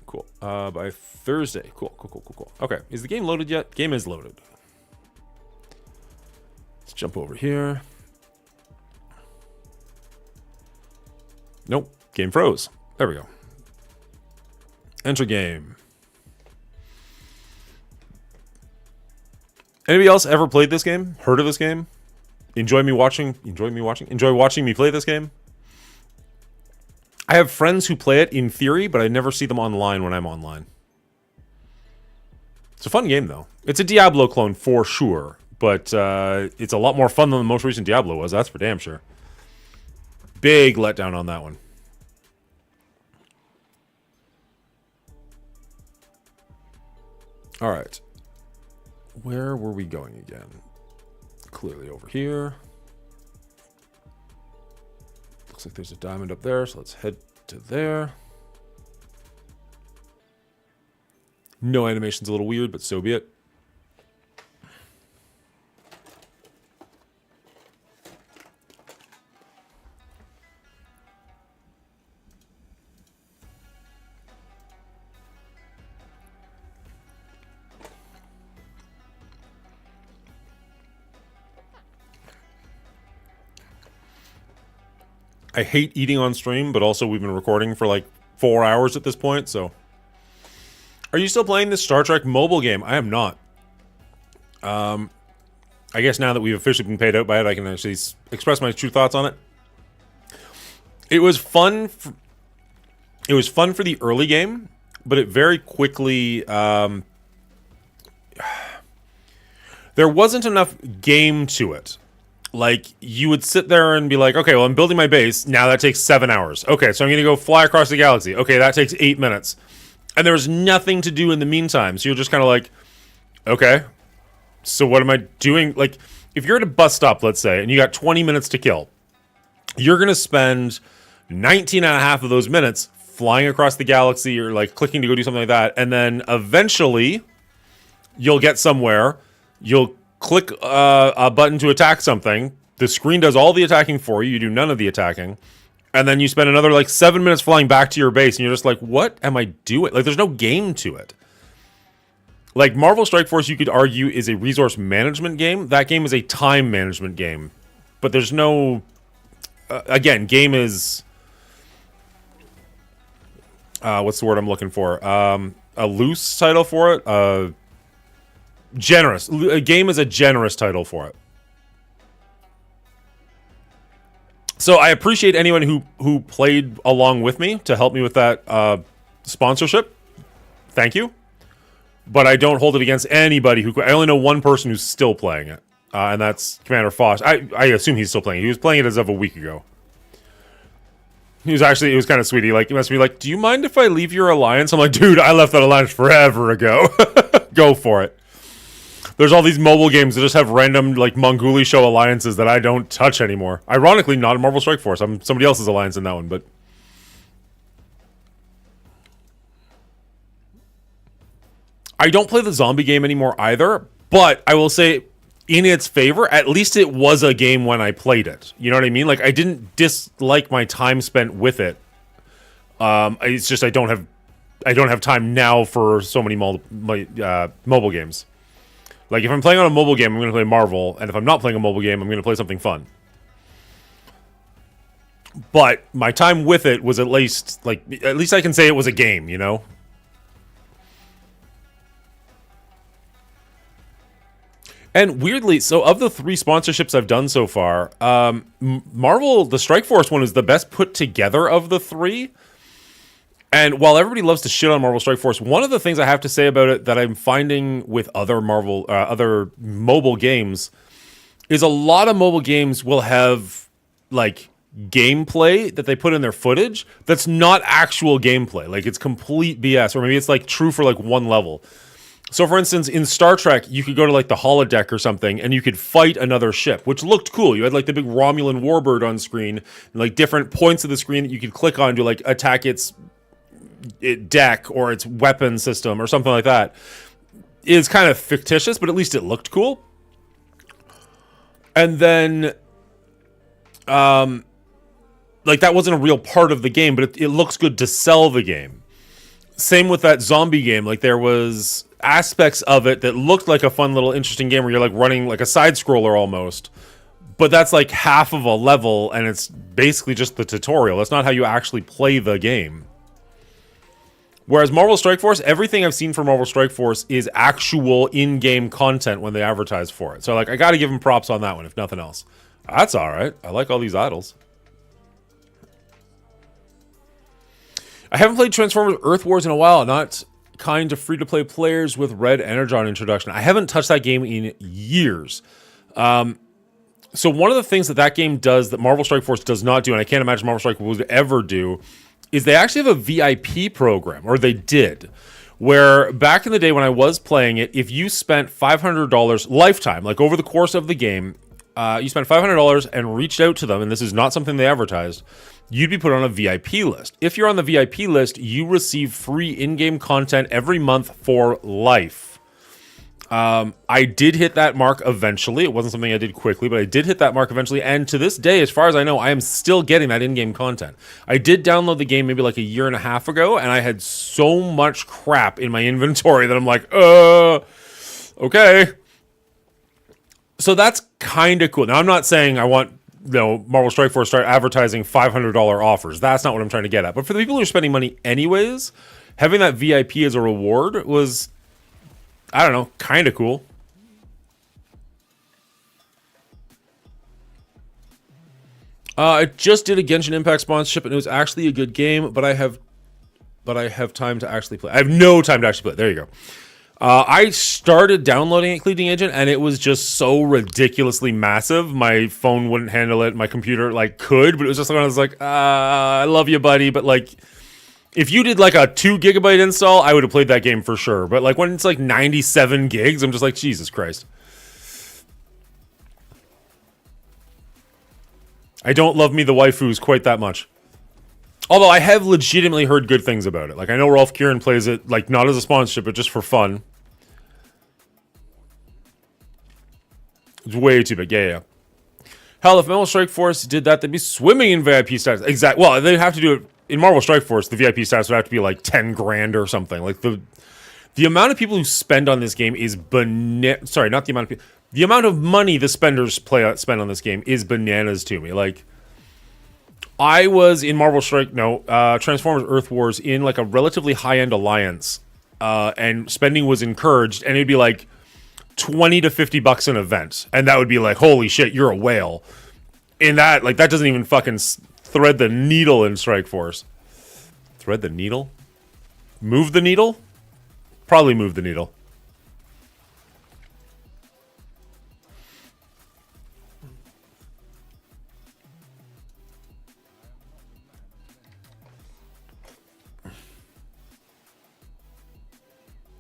Cool. By Thursday. Cool. Okay. Is the game loaded yet? Game is loaded. Let's jump over here. Nope. Game froze. There we go. Enter game. Anybody else ever played this game? Heard of this game? Enjoy watching me play this game? I have friends who play it in theory, but I never see them online when I'm online. It's a fun game, though. It's a Diablo clone for sure, but it's a lot more fun than the most recent Diablo was. That's for damn sure. Big letdown on that one. All right. Where were we going again? Clearly over here. Looks like there's a diamond up there, so let's head to there. No animation's a little weird, but so be it. I hate eating on stream, but also we've been recording for like 4 hours at this point, so. Are you still playing this Star Trek mobile game? I am not. I guess now that we've officially been paid out by it, I can actually express my true thoughts on it. It was fun. It was fun for the early game, but it very quickly... there wasn't enough game to it. Like, you would sit there and be like, okay, well, I'm building my base. Now that takes 7 hours. Okay, so I'm going to go fly across the galaxy. Okay, that takes 8 minutes. And there was nothing to do in the meantime. So you're just kind of like, okay, so what am I doing? Like, if you're at a bus stop, let's say, and you got 20 minutes to kill, you're going to spend 19 and a half of those minutes flying across the galaxy or, like, clicking to go do something like that. And then eventually, you'll get somewhere. You'll click a button to attack something, The screen does all the attacking for you. You do none of the attacking. And then you spend another like 7 minutes flying back to your base, and you're just like, what am I doing? Like, there's no game to it. Like, Marvel Strike Force, you could argue, is a resource management game. That game is a time management game. But there's no... again, game is... what's the word I'm looking for? A loose title for it? Generous. A game is a generous title for it. So I appreciate anyone who played along with me to help me with that sponsorship. Thank you. But I don't hold it against anybody who... I only know one person who's still playing it. And that's Commander Foss. I assume he's still playing it. He was playing it as of a week ago. He was actually... It was kind of sweet. He must be like, do you mind if I leave your alliance? I'm like, dude, I left that alliance forever ago. Go for it. There's all these mobile games that just have random, like, Mongoli show alliances that I don't touch anymore. Ironically, not a Marvel Strike Force. I'm somebody else's alliance in that one, but... I don't play the zombie game anymore either, but I will say, in its favor, at least it was a game when I played it. You know what I mean? Like, I didn't dislike my time spent with it. It's just I don't have time now for so many mobile games. Like, if I'm playing on a mobile game, I'm going to play Marvel, and if I'm not playing a mobile game, I'm going to play something fun. But my time with it was at least I can say it was a game, you know? And weirdly, so of the 3 sponsorships I've done so far, Marvel, the Strike Force one is the best put together of the 3. And while everybody loves to shit on Marvel Strike Force, one of the things I have to say about it that I'm finding with other other mobile games is a lot of mobile games will have, like, gameplay that they put in their footage that's not actual gameplay. Like, it's complete BS, or maybe it's, like, true for, like, one level. So, for instance, in Star Trek, you could go to, like, the holodeck or something, and you could fight another ship, which looked cool. You had, like, the big Romulan warbird on screen, and, like, different points of the screen that you could click on to, like, attack its deck or its weapon system or something like that. It's kind of fictitious, but at least it looked cool. And then, like, that wasn't a real part of the game, but it looks good to sell the game. Same with that zombie game. Like, there was aspects of it that looked like a fun little interesting game where you're, like, running like a side scroller almost, but that's like half of a level and it's basically just the tutorial. That's not how you actually play the game. Whereas Marvel Strike Force, everything I've seen for Marvel Strike Force is actual in-game content when they advertise for it. So, like, I gotta give them props on that one, if nothing else. That's alright. I like all these idols. I haven't played Transformers Earth Wars in a while. Not kind to free-to-play players with Red Energon introduction. I haven't touched that game in years. So one of the things that game does that Marvel Strike Force does not do, and I can't imagine Marvel Strike would ever do, is they actually have a VIP program, or they did, where back in the day when I was playing it, if you spent $500 lifetime, like over the course of the game, you spent $500 and reached out to them, and this is not something they advertised, you'd be put on a VIP list. If you're on the VIP list, you receive free in-game content every month for life. I did hit that mark eventually. It wasn't something I did quickly, but I did hit that mark eventually, and to this day, as far as I know, I am still getting that in-game content. I did download the game maybe like a year and a half ago, and I had so much crap in my inventory that I'm like, okay. So that's kind of cool. Now, I'm not saying I want, Marvel Strike Force start advertising $500 offers. That's not what I'm trying to get at. But for the people who are spending money anyways, having that VIP as a reward was, I don't know, kind of cool. I just did a Genshin Impact sponsorship, and it was actually a good game, but I have time to actually play. I have no time to actually play. There you go. I started downloading it, Cleaving Agent, and it was just so ridiculously massive. My phone wouldn't handle it. My computer, could, but it was just like, I was like, I love you, buddy, but, if you did, a 2 gigabyte install, I would have played that game for sure. But, when it's, 97 gigs, I'm just like, Jesus Christ. I don't love me the waifus quite that much. Although I have legitimately heard good things about it. I know Rolf Kieran plays it, not as a sponsorship, but just for fun. It's way too big. Yeah. Hell, if Marvel Strike Force did that, they'd be swimming in VIP status. Exactly. Well, they'd have to do it in Marvel Strike Force. The VIP status would have to be like 10 grand or something. Like the amount of people who spend on this game is Sorry, not the amount of people. The amount of money the spend on this game is bananas to me. Like, I was in Transformers Earth Wars in like a relatively high-end alliance, and spending was encouraged, and it'd be like 20 to 50 bucks an event, and that would be like, holy shit, you're a whale. In that, like, that doesn't even fucking thread the needle in Strike Force. Thread the needle? Move the needle? Probably move the needle.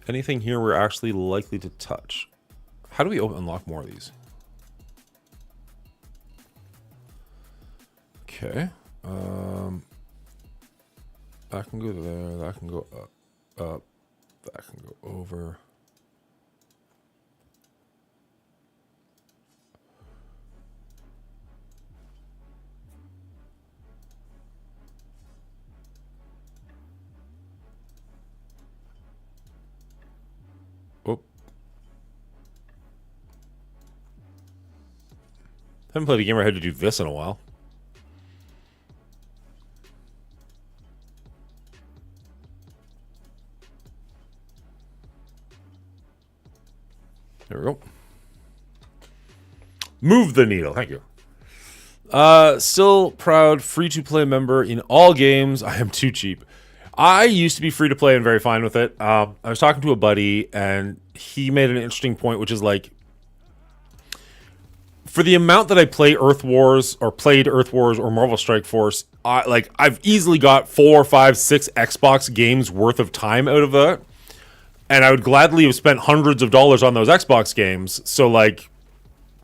Anything here we're actually likely to touch? How do we unlock more of these? Okay. That can go there. That can go up. That can go over. Oh. Haven't played a game where I had to do this in a while. There we go. Move the needle. Thank you. Still proud free-to-play member in all games. I am too cheap. I used to be free-to-play and very fine with it. I was talking to a buddy, and he made an interesting point, which is like, for the amount that I play Earth Wars or played Earth Wars or Marvel Strike Force, I've easily got 4, 5, 6 Xbox games worth of time out of that. And I would gladly have spent hundreds of dollars on those Xbox games. So, like,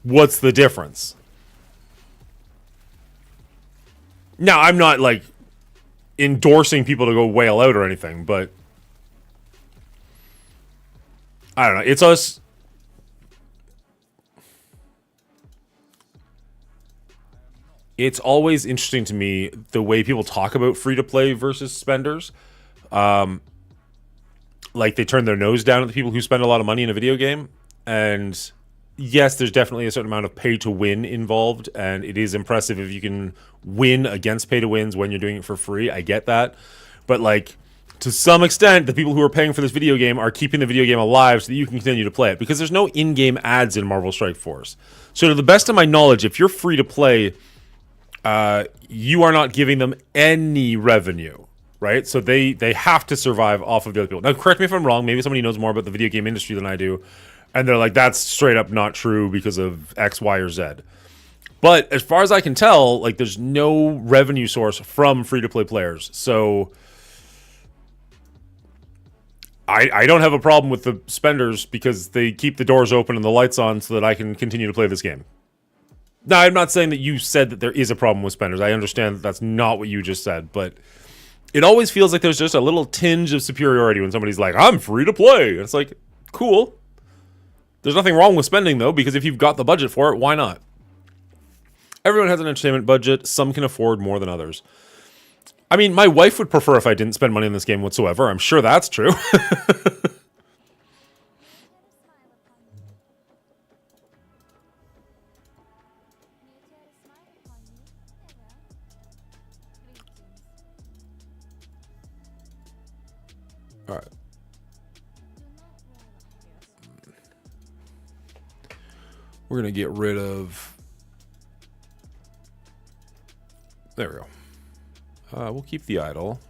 what's the difference? Now, I'm not, like, endorsing people to go whale out or anything, but I don't know. It's us. It's always interesting to me the way people talk about free-to-play versus spenders. Like, they turn their nose down at the people who spend a lot of money in a video game. And yes, there's definitely a certain amount of pay-to-win involved, and it is impressive if you can win against pay-to-wins when you're doing it for free. I get that. But, like, to some extent, the people who are paying for this video game are keeping the video game alive so that you can continue to play it. Because there's no in-game ads in Marvel Strike Force. So to the best of my knowledge, if you're free to play, you are not giving them any revenue. Right? So they have to survive off of the other people. Now, correct me if I'm wrong. Maybe somebody knows more about the video game industry than I do. And they're like, that's straight up not true because of X, Y, or Z. But as far as I can tell, like, there's no revenue source from free-to-play players. So I don't have a problem with the spenders because they keep the doors open and the lights on so that I can continue to play this game. Now, I'm not saying that you said that there is a problem with spenders. I understand that that's not what you just said, but it always feels like there's just a little tinge of superiority when somebody's like, I'm free to play. It's like, cool. There's nothing wrong with spending, though, because if you've got the budget for it, why not? Everyone has an entertainment budget. Some can afford more than others. I mean, my wife would prefer if I didn't spend money on this game whatsoever. I'm sure that's true. All right. We're going to get rid of... There we go. We'll keep the idol.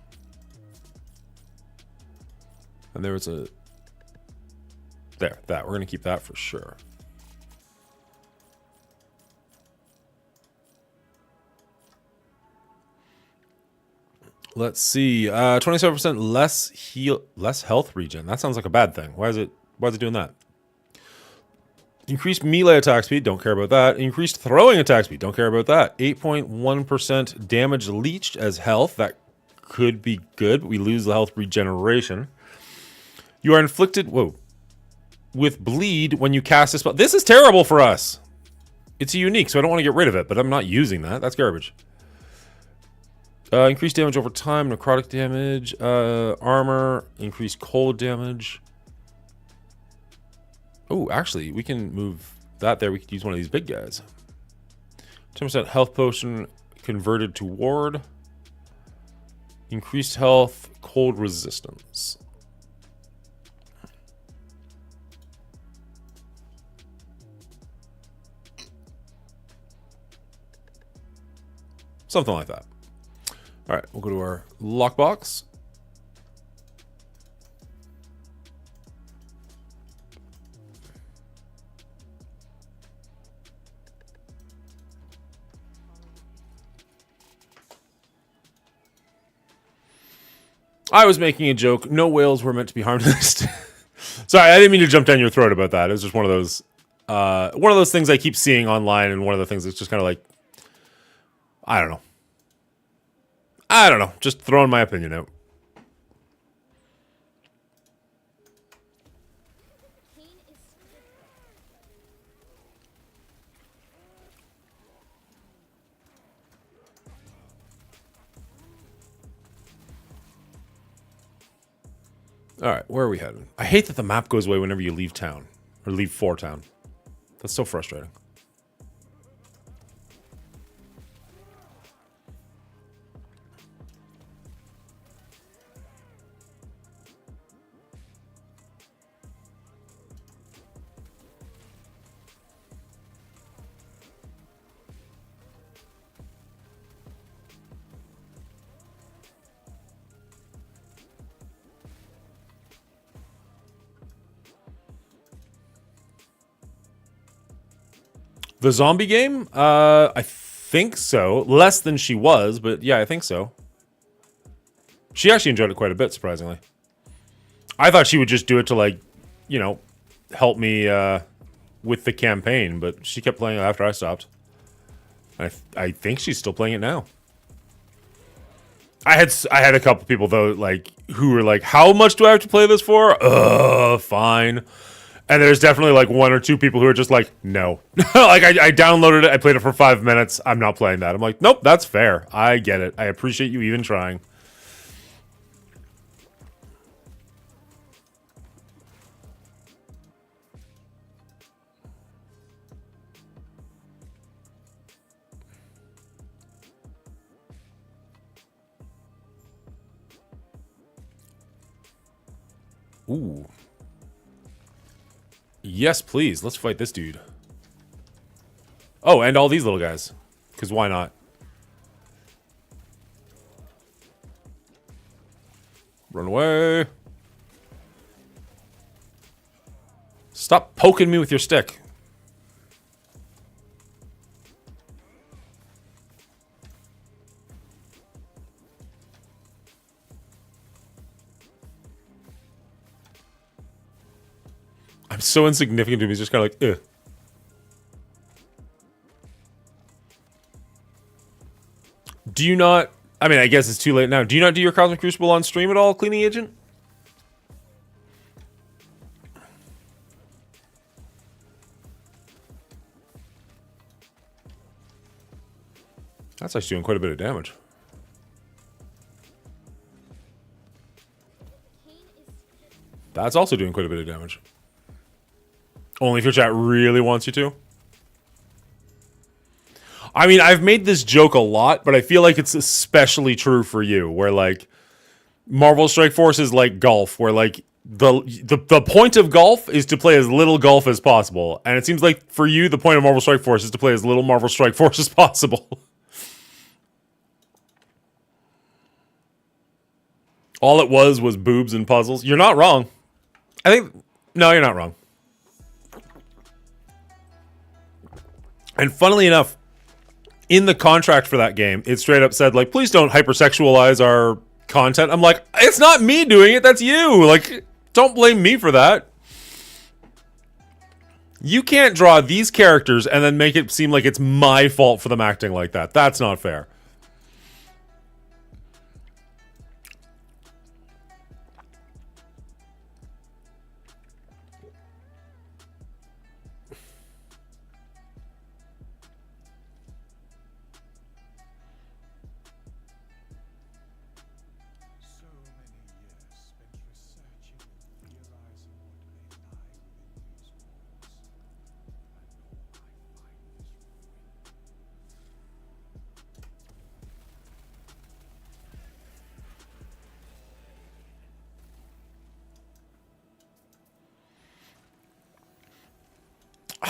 And there was a... There, that. We're going to keep that for sure. Let's see. 27% less health regen. That sounds like a bad thing. Why is it doing that? Increased melee attack speed, don't care about that. Increased throwing attack speed, don't care about that. 8.1% damage leached as health. That could be good, but we lose the health regeneration. You are inflicted, with bleed when you cast a spell. This is terrible for us. It's a unique, so I don't want to get rid of it, but I'm not using that. That's garbage. Increased damage over time, necrotic damage, armor, increased cold damage. Oh, actually, we can move that there. We could use one of these big guys. 10% health potion converted to ward. Increased health, cold resistance. Something like that. All right, we'll go to our lockbox. I was making a joke. No whales were meant to be harmed in this. Sorry, I didn't mean to jump down your throat about that. It was just one of those things I keep seeing online, and one of the things that's just kind of like, I don't know. Just throwing my opinion out. All right, where are we heading? I hate that the map goes away whenever you leave town or leave 4 town. That's so frustrating. The zombie game? I think so. Less than she was, but yeah, I think so. She actually enjoyed it quite a bit, surprisingly. I thought she would just do it to, like, you know, help me with the campaign, but she kept playing it after I stopped. I think she's still playing it now. I had a couple people, though, like, who were like, how much do I have to play this for? Fine. And there's definitely like 1 or 2 people who are just like, no. Like, I downloaded it, I played it for 5 minutes, I'm not playing that. I'm like, nope, that's fair. I get it. I appreciate you even trying. Ooh. Yes, please. Let's fight this dude. Oh, and all these little guys. Because why not? Run away. Stop poking me with your stick. I'm so insignificant to him. He's just kind of like, ugh. Do you not... I mean, I guess it's too late now. Do you not do your Cosmic Crucible on stream at all, Cleaning Agent? That's actually doing quite a bit of damage. That's also doing quite a bit of damage. Only if your chat really wants you to. I mean, I've made this joke a lot, but I feel like it's especially true for you, where, like, Marvel Strike Force is like golf, where, like, the point of golf is to play as little golf as possible. And it seems like, for you, the point of Marvel Strike Force is to play as little Marvel Strike Force as possible. All it was boobs and puzzles. You're not wrong. I think... No, you're not wrong. And funnily enough, in the contract for that game, it straight up said, like, please don't hypersexualize our content. I'm like, it's not me doing it, that's you. Like, don't blame me for that. You can't draw these characters and then make it seem like it's my fault for them acting like that. That's not fair.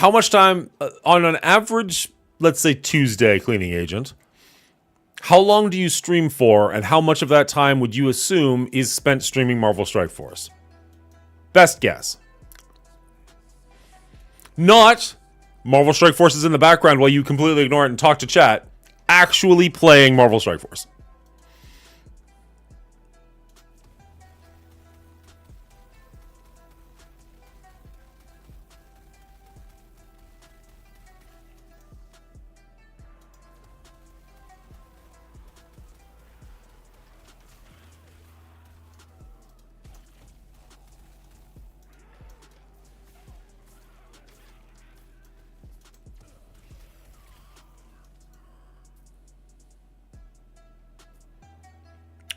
how much time on an average, let's say Tuesday, cleaning agent, how long do you stream for, and how much of that time would you assume is spent streaming Marvel Strike Force? Best guess. Not Marvel Strike Force is in the background while you completely ignore it and talk to chat. Actually playing Marvel Strike Force.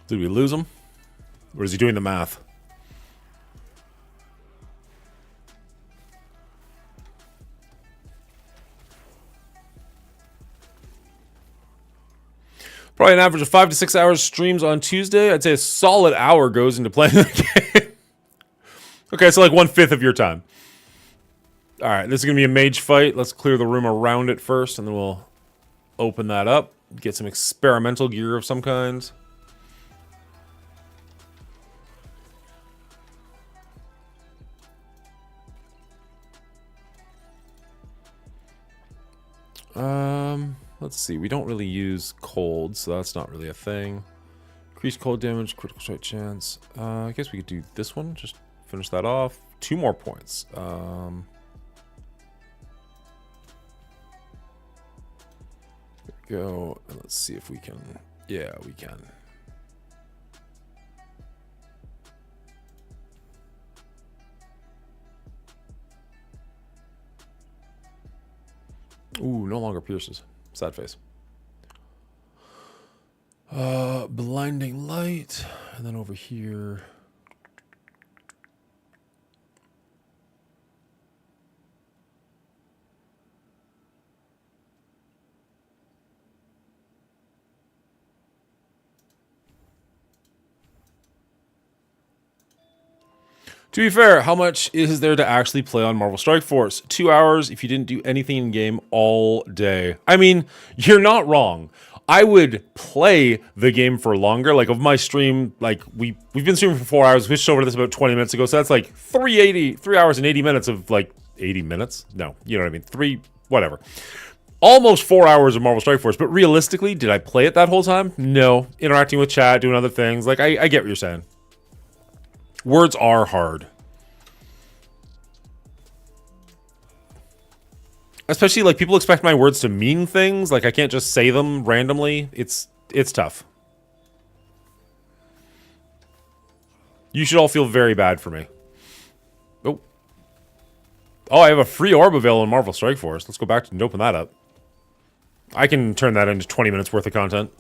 Did we lose him? Or is he doing the math? Probably an average of 5 to 6 hours streams on Tuesday. I'd say a solid hour goes into playing the game. Okay, so like 1/5 of your time. Alright, this is going to be a mage fight. Let's clear the room around it first, and then we'll open that up. Get some experimental gear of some kind. Let's see. We don't really use cold, so that's not really a thing. Increased cold damage, critical strike chance. I guess we could do this one. Just finish that off. 2 more points. There we go. And let's see if we can. Yeah, we can. Ooh, no longer pierces. Sad face. Blinding light. And then over here. To be fair, how much is there to actually play on Marvel Strike Force? 2 hours if you didn't do anything in game all day. I mean, you're not wrong. I would play the game for longer. Like, of my stream, like, we've been streaming for 4 hours. We switched over to this about 20 minutes ago. So that's like 3 hours and 80 minutes of, like, 80 minutes? No, you know what I mean. Whatever. Almost 4 hours of Marvel Strike Force. But realistically, did I play it that whole time? No. Interacting with chat, doing other things. Like, I get what you're saying. Words are hard. Especially, like, people expect my words to mean things. Like, I can't just say them randomly. It's tough. You should all feel very bad for me. Oh. Oh, I have a free orb available in Marvel Strike Force. Let's go back and open that up. I can turn that into 20 minutes worth of content.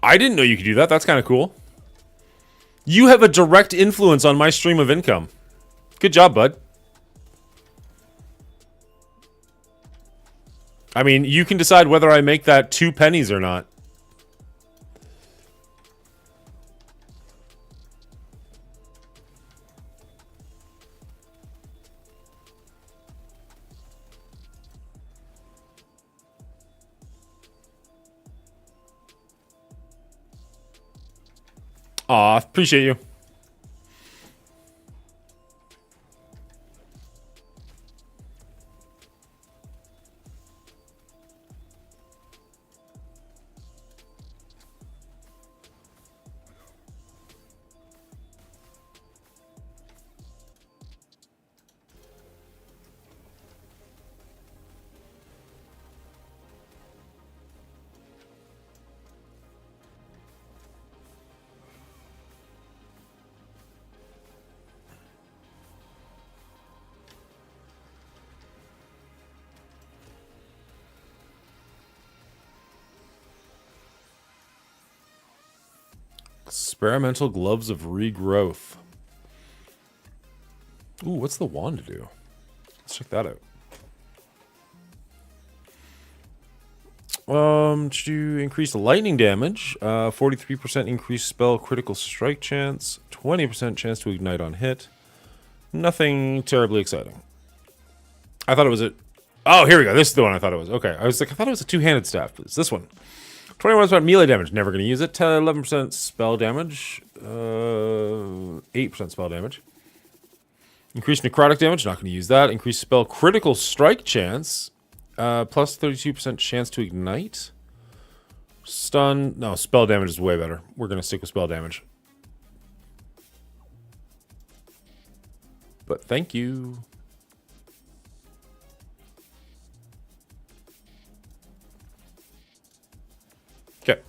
I didn't know you could do that. That's kind of cool. You have a direct influence on my stream of income. Good job, bud. I mean, you can decide whether I make that 2 pennies or not. Aw, appreciate you. Experimental gloves of regrowth. Ooh, what's the wand do? Let's check that out. To increase lightning damage, 43% increased spell critical strike chance, 20% chance to ignite on hit. Nothing terribly exciting. I thought it was a... Oh, here we go. This is the one I thought it was. Okay, I thought it was a two-handed staff, but it's this one. 21% melee damage, never going to use it. 11% spell damage, 8% spell damage. Increased necrotic damage, not going to use that. Increased spell critical strike chance, plus 32% chance to ignite. Stun, no, spell damage is way better. We're going to stick with spell damage. But thank you. Okay.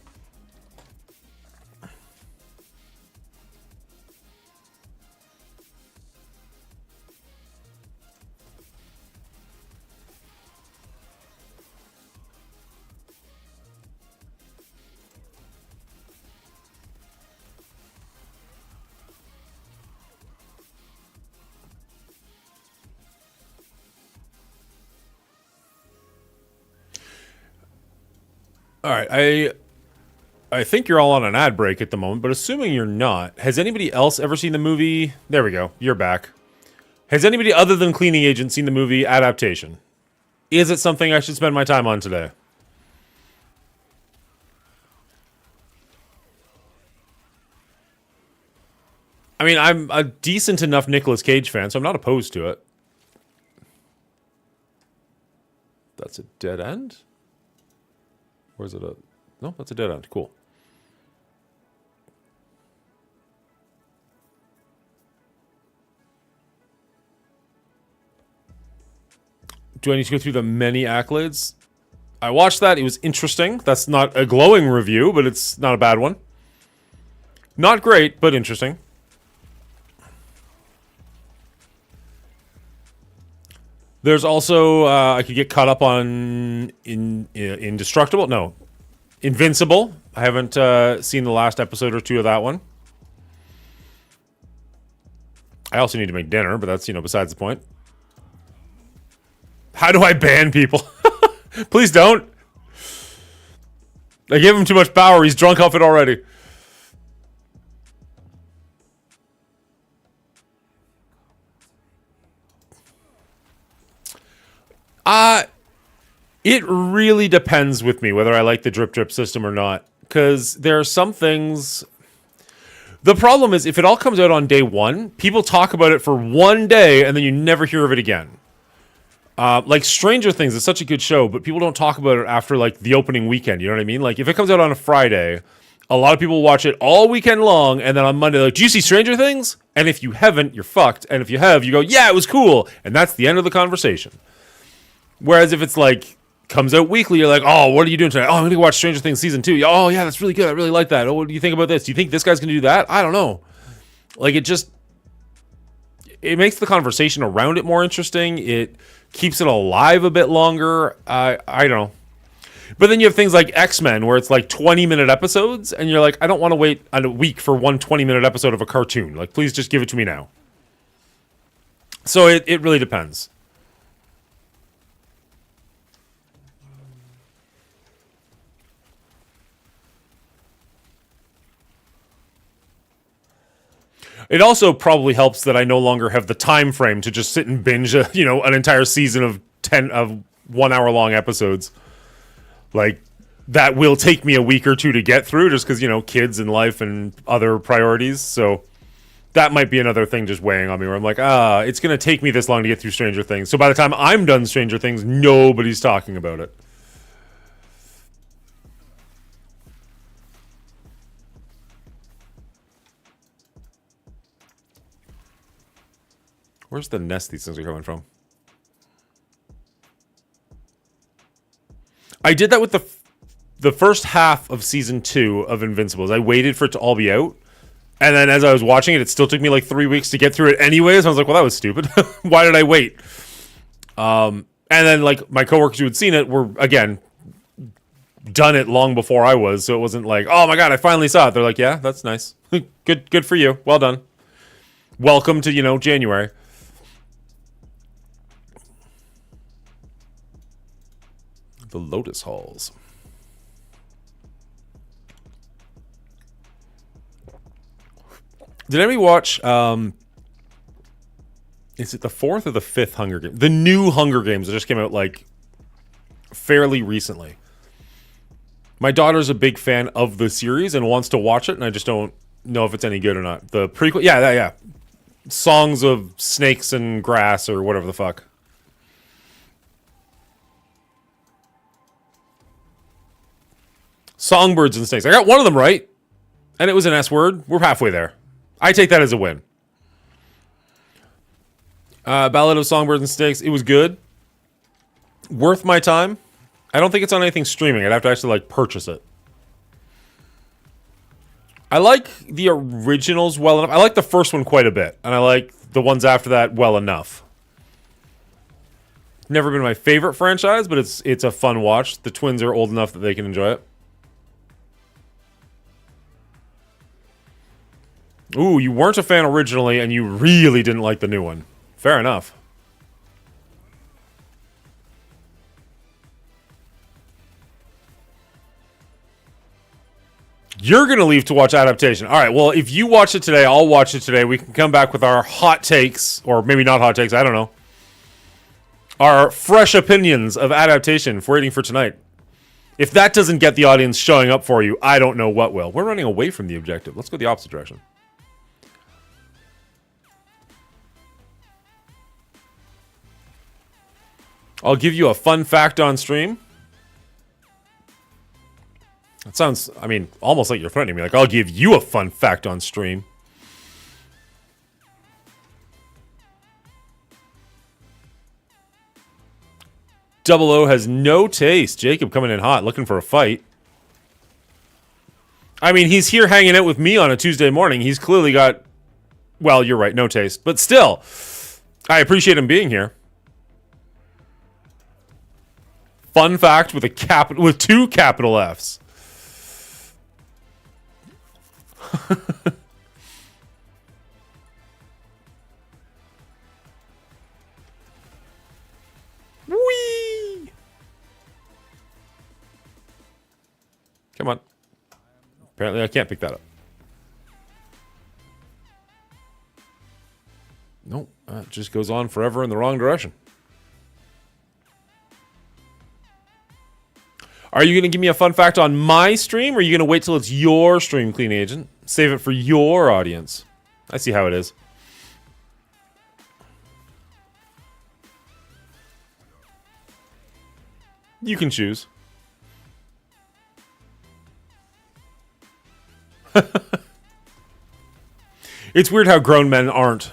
All right, I think you're all on an ad break at the moment, but assuming you're not, has anybody else ever seen the movie? There we go. You're back. Has anybody other than Cleaning Agent seen the movie Adaptation? Is it something I should spend my time on today? I mean, I'm a decent enough Nicolas Cage fan, so I'm not opposed to it. That's a dead end? Or is it a... No, that's a dead end. Cool. Do I need to go through the many accolades? I watched that. It was interesting. That's not a glowing review, but it's not a bad one. Not great, but interesting. There's also, I could get caught up on Indestructible. No, Invincible. I haven't seen the last episode or two of that one. I also need to make dinner, but that's, besides the point. How do I ban people? Please don't. I gave him too much power. He's drunk off it already. It really depends with me whether I like the drip system or not. Because there are some things... The problem is, if it all comes out on day one, people talk about it for one day, and then you never hear of it again. Like Stranger Things is such a good show, but people don't talk about it after, like, the opening weekend, you know what I mean? Like, if it comes out on a Friday, a lot of people watch it all weekend long, and then on Monday, like, do you see Stranger Things? And if you haven't, you're fucked. And if you have, you go, yeah, it was cool. And that's the end of the conversation. Whereas if it's like, comes out weekly, you're like, oh, what are you doing tonight? Oh, I'm going to watch Stranger Things Season 2. Oh, yeah, that's really good. I really like that. Oh, what do you think about this? Do you think this guy's going to do that? I don't know. Like, it makes the conversation around it more interesting. It keeps it alive a bit longer. I don't know. But then you have things like X-Men, where it's like 20-minute episodes, and you're like, I don't want to wait a week for one 20-minute episode of a cartoon. Like, please just give it to me now. So it really depends. It also probably helps that I no longer have the time frame to just sit and binge, an entire season of 1 hour long episodes. Like, that will take me a week or two to get through, just because kids and life and other priorities. So that might be another thing just weighing on me, where I'm like, it's going to take me this long to get through Stranger Things. So by the time I'm done Stranger Things, nobody's talking about it. Where's the nest these things are coming from? I did that with the first half of season 2 of Invincibles. I waited for it to all be out. And then as I was watching it, it still took me like 3 weeks to get through it anyways. I was like, well, that was stupid. Why did I wait? And then like my coworkers who had seen it were, again, done it long before I was. So it wasn't like, oh my God, I finally saw it. They're like, yeah, that's nice. Good for you. Well done. Welcome to, January. The Lotus Halls. Did anybody watch? Is it the 4th or the 5th Hunger Games? The new Hunger Games that just came out like fairly recently. My daughter's a big fan of the series and wants to watch it, and I just don't know if it's any good or not. The prequel, yeah. Songs of Snakes and Grass or whatever the fuck. Songbirds and Snakes. I got one of them right, and it was an S word. We're halfway there. I take that as a win. Ballad of Songbirds and Snakes. It was good. Worth my time. I don't think it's on anything streaming. I'd have to actually like purchase it. I like the originals well enough. I like the first one quite a bit, and I like the ones after that well enough. Never been my favorite franchise, but it's a fun watch. The twins are old enough that they can enjoy it. Ooh, you weren't a fan originally, and you really didn't like the new one. Fair enough. You're going to leave to watch Adaptation. All right, well, if you watch it today, I'll watch it today. We can come back with our hot takes, or maybe not hot takes, I don't know. Our fresh opinions of Adaptation for waiting for tonight. If that doesn't get the audience showing up for you, I don't know what will. We're running away from the objective. Let's go the opposite direction. I'll give you a fun fact on stream. That sounds, I mean, almost like you're threatening me. Like, I'll give you a fun fact on stream. Double O has no taste. Jacob coming in hot, looking for a fight. I mean, he's here hanging out with me on a Tuesday morning. He's clearly got, well, you're right, no taste. But still, I appreciate him being here. Fun fact with with 2 capital Fs. Whee! Come on. Apparently I can't pick that up. Nope, it just goes on forever in the wrong direction. Are you going to give me a fun fact on my stream, or are you going to wait till it's your stream, Clean Agent? Save it for your audience. I see how it is. You can choose. It's weird how grown men aren't.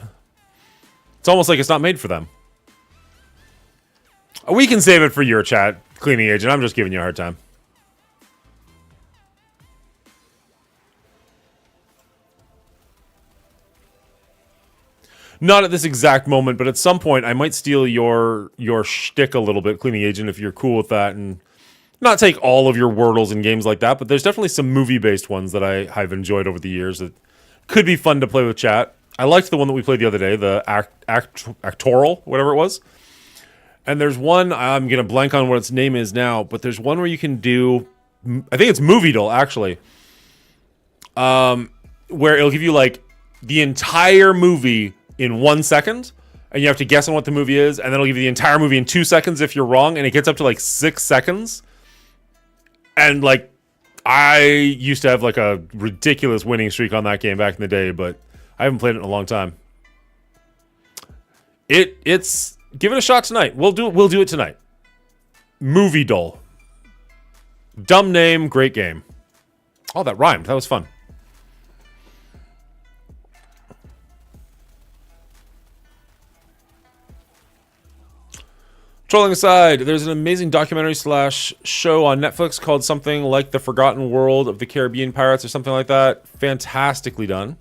It's almost like it's not made for them. We can save it for your chat, Cleaning Agent. I'm just giving you a hard time. Not at this exact moment, but at some point I might steal your shtick a little bit, Cleaning Agent, if you're cool with that, and not take all of your Wordles and games like that, but there's definitely some movie-based ones that I've enjoyed over the years that could be fun to play with chat. I liked the one that we played the other day, the Actoral, whatever it was. And there's one, I'm going to blank on what its name is now, but there's one where you can do, I think it's Movie Doll, actually. Where it'll give you, like, the entire movie in 1 second, and you have to guess on what the movie is, and then it'll give you the entire movie in 2 seconds if you're wrong, and it gets up to, like, 6 seconds. And, like, I used to have, like, a ridiculous winning streak on that game back in the day, but I haven't played it in a long time. It's... Give it a shot tonight. We'll do it tonight. Movie Doll. Dumb name, great game. Oh, that rhymed. That was fun. Trolling aside, there's an amazing documentary / show on Netflix called something like The Forgotten World of the Caribbean Pirates or something like that. Fantastically done.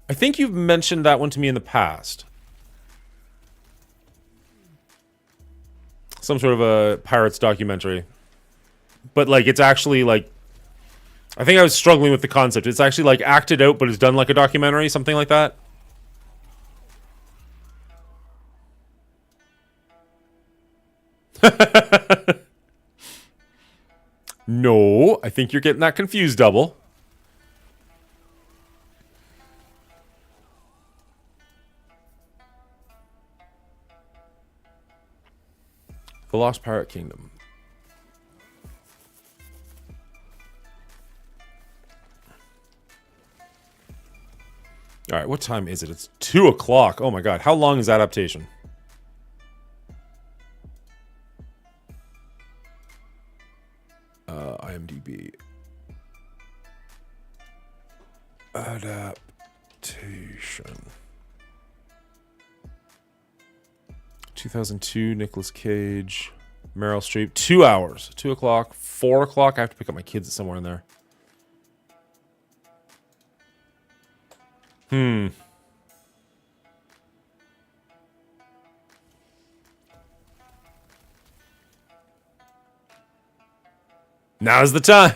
I think you've mentioned that one to me in the past. Some sort of a pirates documentary. But, like, it's actually, like... I think I was struggling with the concept. It's actually, like, acted out, but it's done like a documentary, something like that. No, I think you're getting that confused, Double. The Lost Pirate Kingdom. All right, what time is it? It's 2 o'clock. Oh my god, how long is adaptation? IMDb. Adaptation. 2002, Nicolas Cage, Meryl Streep. 2 hours. 2 o'clock, 4 o'clock. I have to pick up my kids somewhere in there. Now's the time.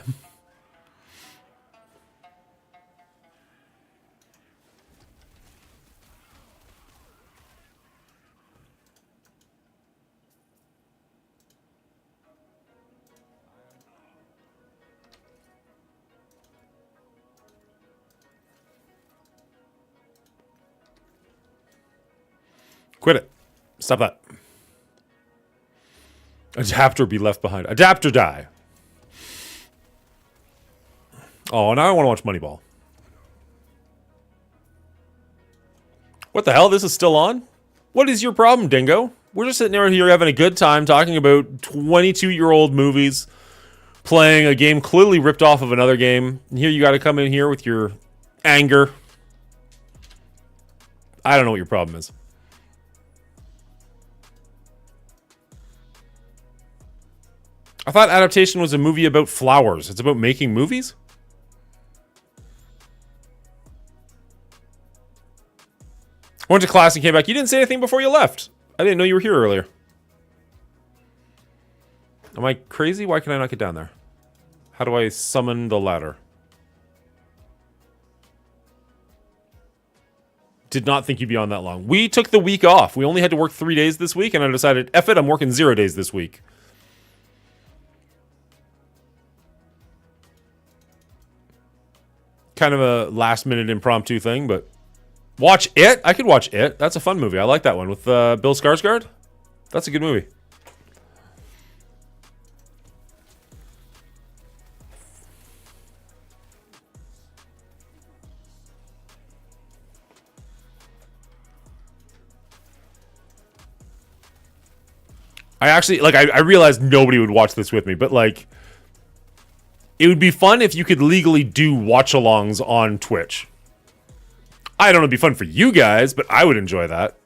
Quit it. Stop that. Adapt or be left behind. Adapt or die. Oh, now I want to watch Moneyball. What the hell? This is still on? What is your problem, Dingo? We're just sitting here having a good time talking about 22-year-old movies, playing a game clearly ripped off of another game. And here you got to come in here with your anger. I don't know what your problem is. I thought adaptation was a movie about flowers. It's about making movies? Went to class and came back. You didn't say anything before you left. I didn't know you were here earlier. Am I crazy? Why can I not get down there? How do I summon the ladder? Did not think you'd be on that long. We took the week off. We only had to work 3 days this week, and I decided, F it, I'm working 0 days this week. Kind of a last-minute impromptu thing, but... Watch It? I could watch It. That's a fun movie. I like that one. With Bill Skarsgård. That's a good movie. I actually, like, I realized nobody would watch this with me, but, like... It would be fun if you could legally do watch-alongs on Twitch. I don't know, it'd be fun for you guys, but I would enjoy that.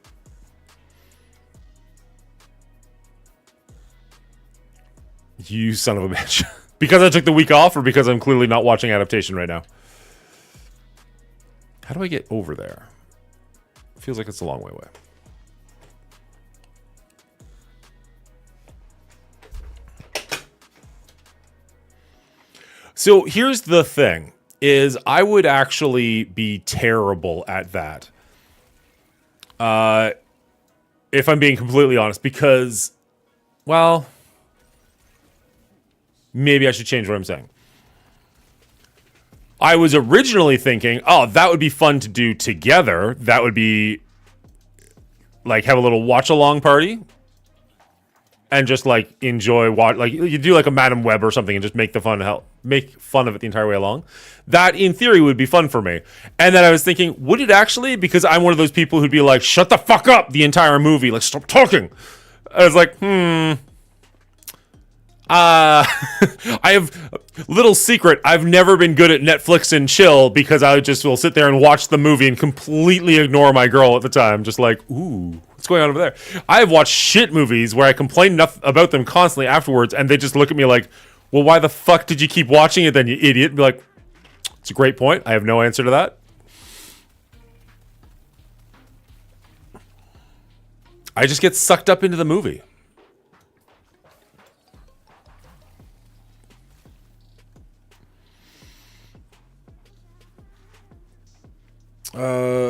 You son of a bitch. Because I took the week off or because I'm clearly not watching adaptation right now? How do I get over there? Feels like it's a long way away. So here's the thing, is I would actually be terrible at that. If I'm being completely honest, because, well, maybe I should change what I'm saying. I was originally thinking, oh, that would be fun to do together. That would be, like, have a little watch-along party. And just, like, enjoy, like, you do, like, a Madam Web or something and just make fun of it the entire way along. That, in theory, would be fun for me. And then I was thinking, would it actually? Because I'm one of those people who'd be like, shut the fuck up the entire movie. Like, stop talking. I was like, I have, little secret, I've never been good at Netflix and chill because I just will sit there and watch the movie and completely ignore my girl at the time. Just like, ooh, what's going on over there? I have watched shit movies where I complain enough about them constantly afterwards and they just look at me like, well, why the fuck did you keep watching it then, you idiot? Be like, it's a great point. I have no answer to that. I just get sucked up into the movie.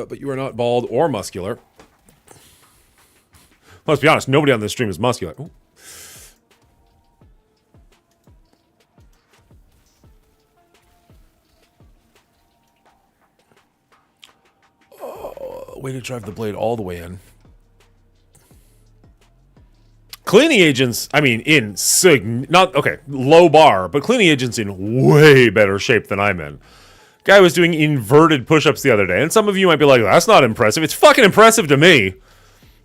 But you are not bald or muscular. Let's be honest, nobody on this stream is muscular. Ooh. Oh, way to drive the blade all the way in. Cleaning agents, I mean, low bar, but cleaning agents in way better shape than I'm in. Guy was doing inverted push-ups the other day, and some of you might be like, that's not impressive. It's fucking impressive to me.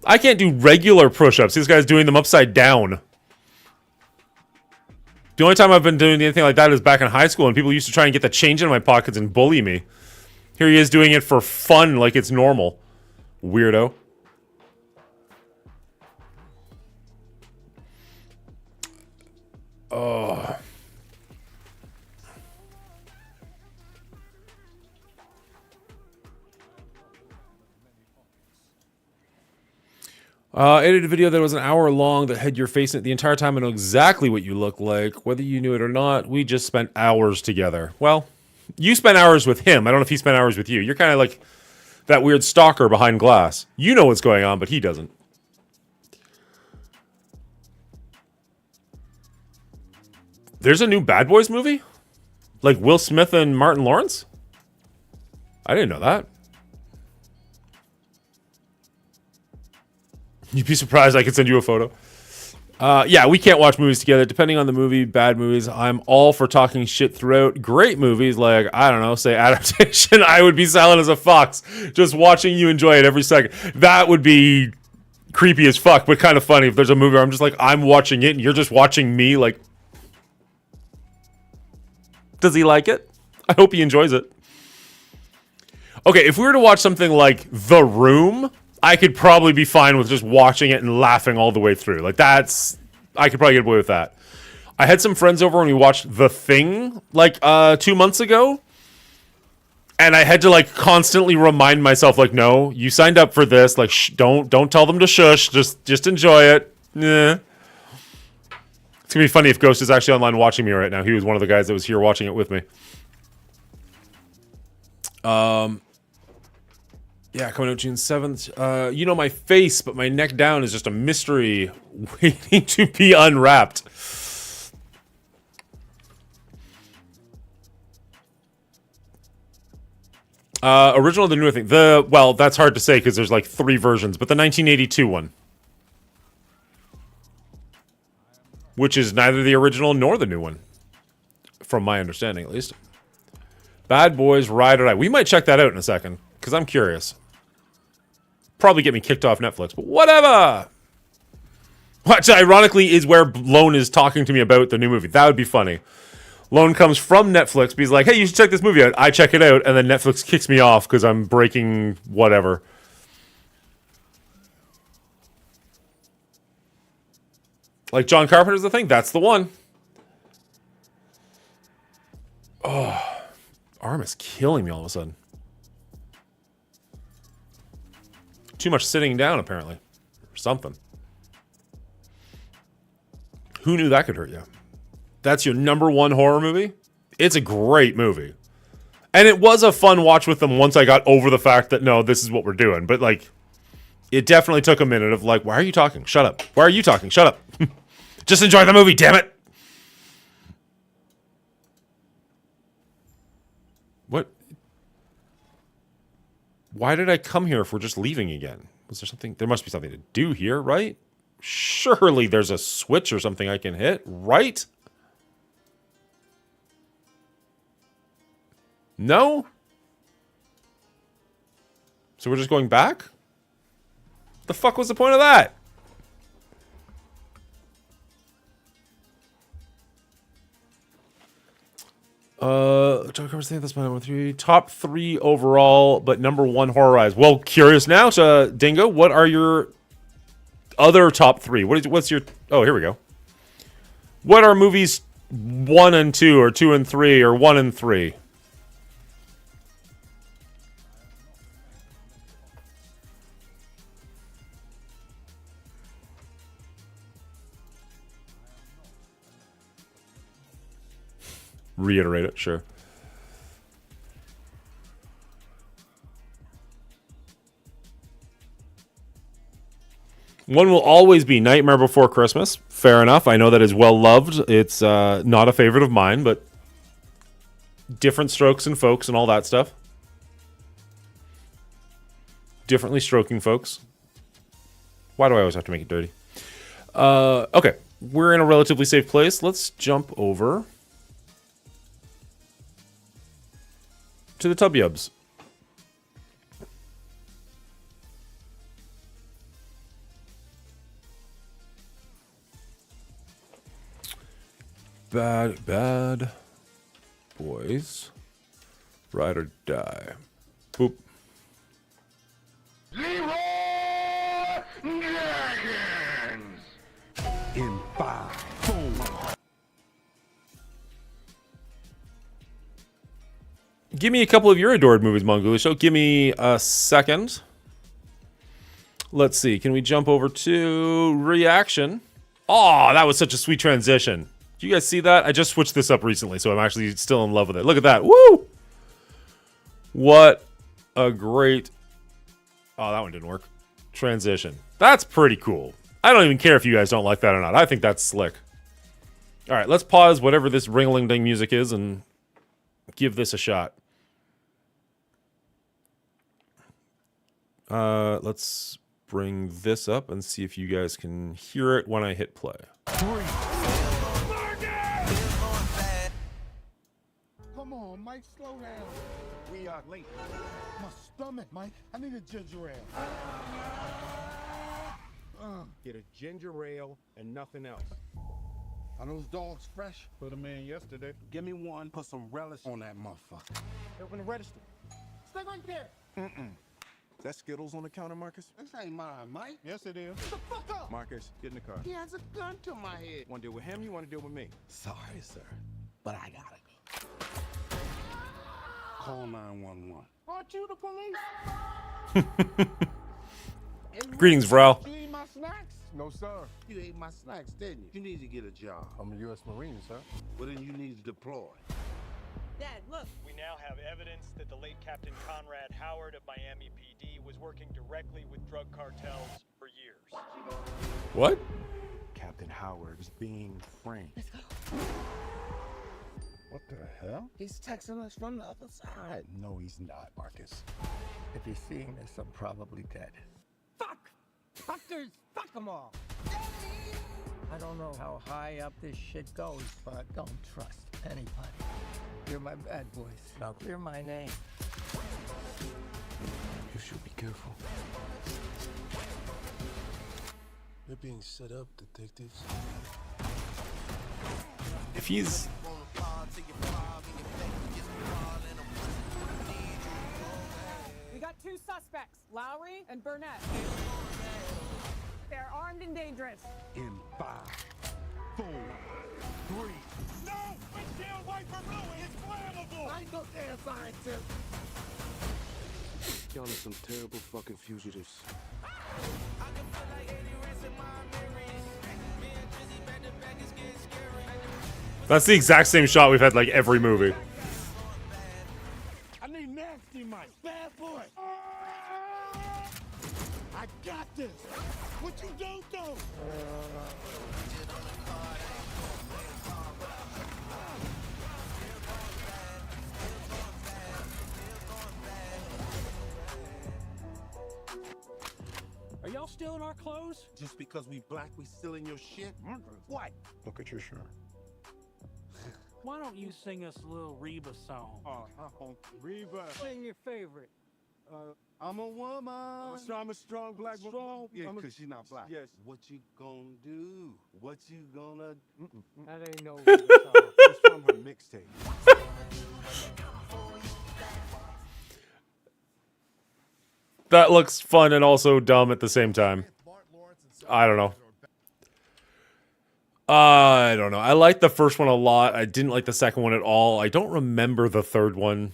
I can't do regular push-ups. This guy's doing them upside down. The only time I've been doing anything like that is back in high school, and people used to try and get the change in my pockets and bully me. Here he is doing it for fun like it's normal. Weirdo. Oh. Edited a video that was an hour long that had your face in it the entire time. I know exactly what you look like. Whether you knew it or not, we just spent hours together. Well, you spent hours with him. I don't know if he spent hours with you. You're kind of like that weird stalker behind glass. You know what's going on, but he doesn't. There's a new Bad Boys movie? Like Will Smith and Martin Lawrence? I didn't know that. You'd be surprised I could send you a photo. Yeah, we can't watch movies together. Depending on the movie, bad movies, I'm all for talking shit throughout. Great movies, like, I don't know, say Adaptation, I would be silent as a fox, just watching you enjoy it every second. That would be creepy as fuck, but kind of funny if there's a movie where I'm just like, I'm watching it and you're just watching me, like... Does he like it? I hope he enjoys it. Okay, if we were to watch something like The Room, I could probably be fine with just watching it and laughing all the way through. Like, that's... I could probably get away with that. I had some friends over and we watched The Thing, like, 2 months ago. And I had to, like, constantly remind myself, like, no, you signed up for this. Like, don't tell them to shush. Just enjoy it. Yeah. It's going to be funny if Ghost is actually online watching me right now. He was one of the guys that was here watching it with me. Yeah, coming out June 7th. You know my face, but my neck down is just a mystery waiting to be unwrapped. Original or the new thing? Well, that's hard to say because there's like 3 versions, but the 1982 one. Which is neither the original nor the new one. From my understanding, at least. Bad Boys, Ride or Die. We might check that out in a second, because I'm curious. Probably get me kicked off Netflix, but whatever! Which, ironically, is where Lone is talking to me about the new movie. That would be funny. Lone comes from Netflix, but he's like, hey, you should check this movie out. I check it out, and then Netflix kicks me off because I'm breaking whatever. Like John Carpenter's The Thing? That's the one. Oh, arm is killing me all of a sudden. Too much sitting down, apparently. Or something. Who knew that could hurt you? That's your #1 horror movie? It's a great movie. And it was a fun watch with them once I got over the fact that, no, this is what we're doing. But, like, it definitely took a minute of, like, why are you talking? Shut up. Why are you talking? Shut up. Just enjoy the movie, damn it! What? Why did I come here if we're just leaving again? Was there something? There must be something to do here, right? Surely there's a switch or something I can hit, right? No? So we're just going back? The fuck was the point of that? John Carpenter's thing, that's my #3. Top 3 overall, but #1 horror eyes. Well, curious now, Dingo, what are your other top 3? What's your... Oh, here we go. What are movies 1 and 2, or 2 and 3, or 1 and 3? Reiterate it, sure. One will always be Nightmare Before Christmas. Fair enough. I know that is well loved. It's not a favorite of mine, but different strokes and folks and all that stuff. Differently stroking folks. Why do I always have to make it dirty? Okay. We're in a relatively safe place. Let's jump over to the Tub-Yubs. Bad boys. Ride or die. Boop. In 5, 4. Give me a couple of your adored movies, Mongolian Show. Give me a second. Let's see. Can we jump over to reaction? Oh, that was such a sweet transition. Do you guys see that? I just switched this up recently, so I'm actually still in love with it. Look at that. Woo! What a great... Oh, that one didn't work. Transition. That's pretty cool. I don't even care if you guys don't like that or not. I think that's slick. All right, let's pause whatever this ring-a-ling-ding music is and give this a shot. Let's bring this up and see if you guys can hear it when I hit play. Come on, Mike, slow down. We are late. My stomach, Mike. I need a ginger ale. Get a ginger ale and nothing else. Are those dogs fresh? Put them in yesterday. Give me one. Put some relish on that motherfucker. Open the register. Stay right there. That Skittles on the counter, Marcus? This ain't mine, Mike. Yes, it is. Get the fuck up. Marcus, get in the car. He has a gun to my head. Want to deal with him? You want to deal with me? Sorry, sir, but I gotta go. Call 911. Aren't you the police? Greetings, Vral. You eat my snacks? No, sir. You ate my snacks, didn't you? You need to get a job. I'm a U.S. Marine, sir. Well, then you need to deploy. Dad, look. We now have evidence that the late Captain Conrad Howard of Miami PD was working directly with drug cartels for years. What? Captain Howard is being framed. Let's go. What the hell? He's texting us from the other side. No, he's not, Marcus. If he's seeing this, I'm probably dead. Fuck! Fuckers! Fuck them all! I don't know how high up this shit goes, but don't trust anybody. You're my bad boys. Now clear my name. You should be careful. You're being set up, detectives. If he's... We got two suspects, Lowry and Burnett. They're armed and dangerous. In 5, 4, 3. No! Windshield wiper fluid! It's flammable! I ain't no damn scientist. Y'all are some terrible fucking fugitives. That's the exact same shot we've had like every movie. I need nasty Mike. Bad boy. I got this. What you don't do? Are y'all still in our clothes? Just because we black, we still in your shit? What? Look at your shirt. Why don't you sing us a little Reba song? Reba. Sing your favorite. I'm a woman. I'm a strong black woman. Strong? Yeah, because she's not black. Yes. What you gonna do? What you gonna... That ain't no Reba song. It's from her mixtape. That looks fun and also dumb at the same time. I don't know. I don't know. I liked the first one a lot. I didn't like the second one at all. I don't remember the third one.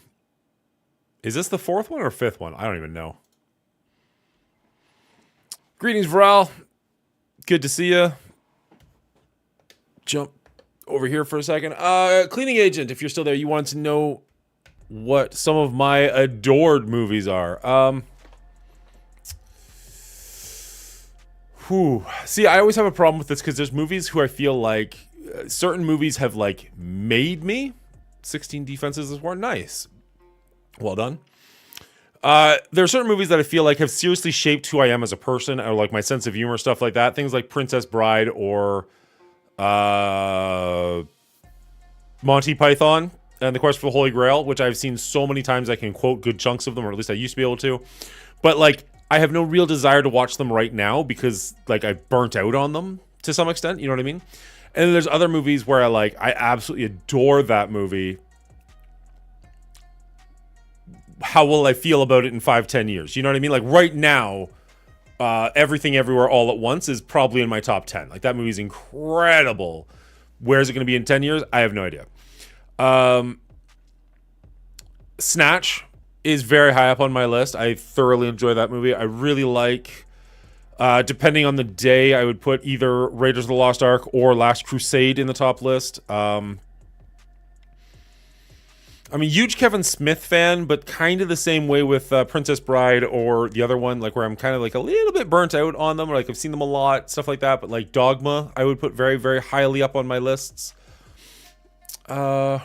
Is this the fourth one or fifth one? I don't even know. Greetings, Vral. Good to see you. Jump over here for a second. Cleaning agent, if you're still there, you wanted to know what some of my adored movies are. See, I always have a problem with this because there's movies who I feel like certain movies have like made me. 16 defenses is more nice. Well done. There are certain movies that I feel like have seriously shaped who I am as a person, or like my sense of humor, stuff like that. Things like Princess Bride or Monty Python and the Quest for the Holy Grail, which I've seen so many times I can quote good chunks of them, or at least I used to be able to. But like, I have no real desire to watch them right now because like I burnt out on them to some extent. You know what I mean? And then there's other movies where I absolutely adore that movie. How will I feel about it in 5-10 years? You know what I mean? Like right now, Everything Everywhere All at Once is probably in my top 10. Like that movie's incredible. Where is it going to be in 10 years? I have no idea. Snatch is very high up on my list. I thoroughly enjoy that movie. I really like, depending on the day, I would put either Raiders of the Lost Ark or Last Crusade in the top list. I'm a huge Kevin Smith fan, but kind of the same way with Princess Bride or the other one, like where I'm kind of like a little bit burnt out on them, or like I've seen them a lot, stuff like that. But like Dogma, I would put very, very highly up on my lists. I'm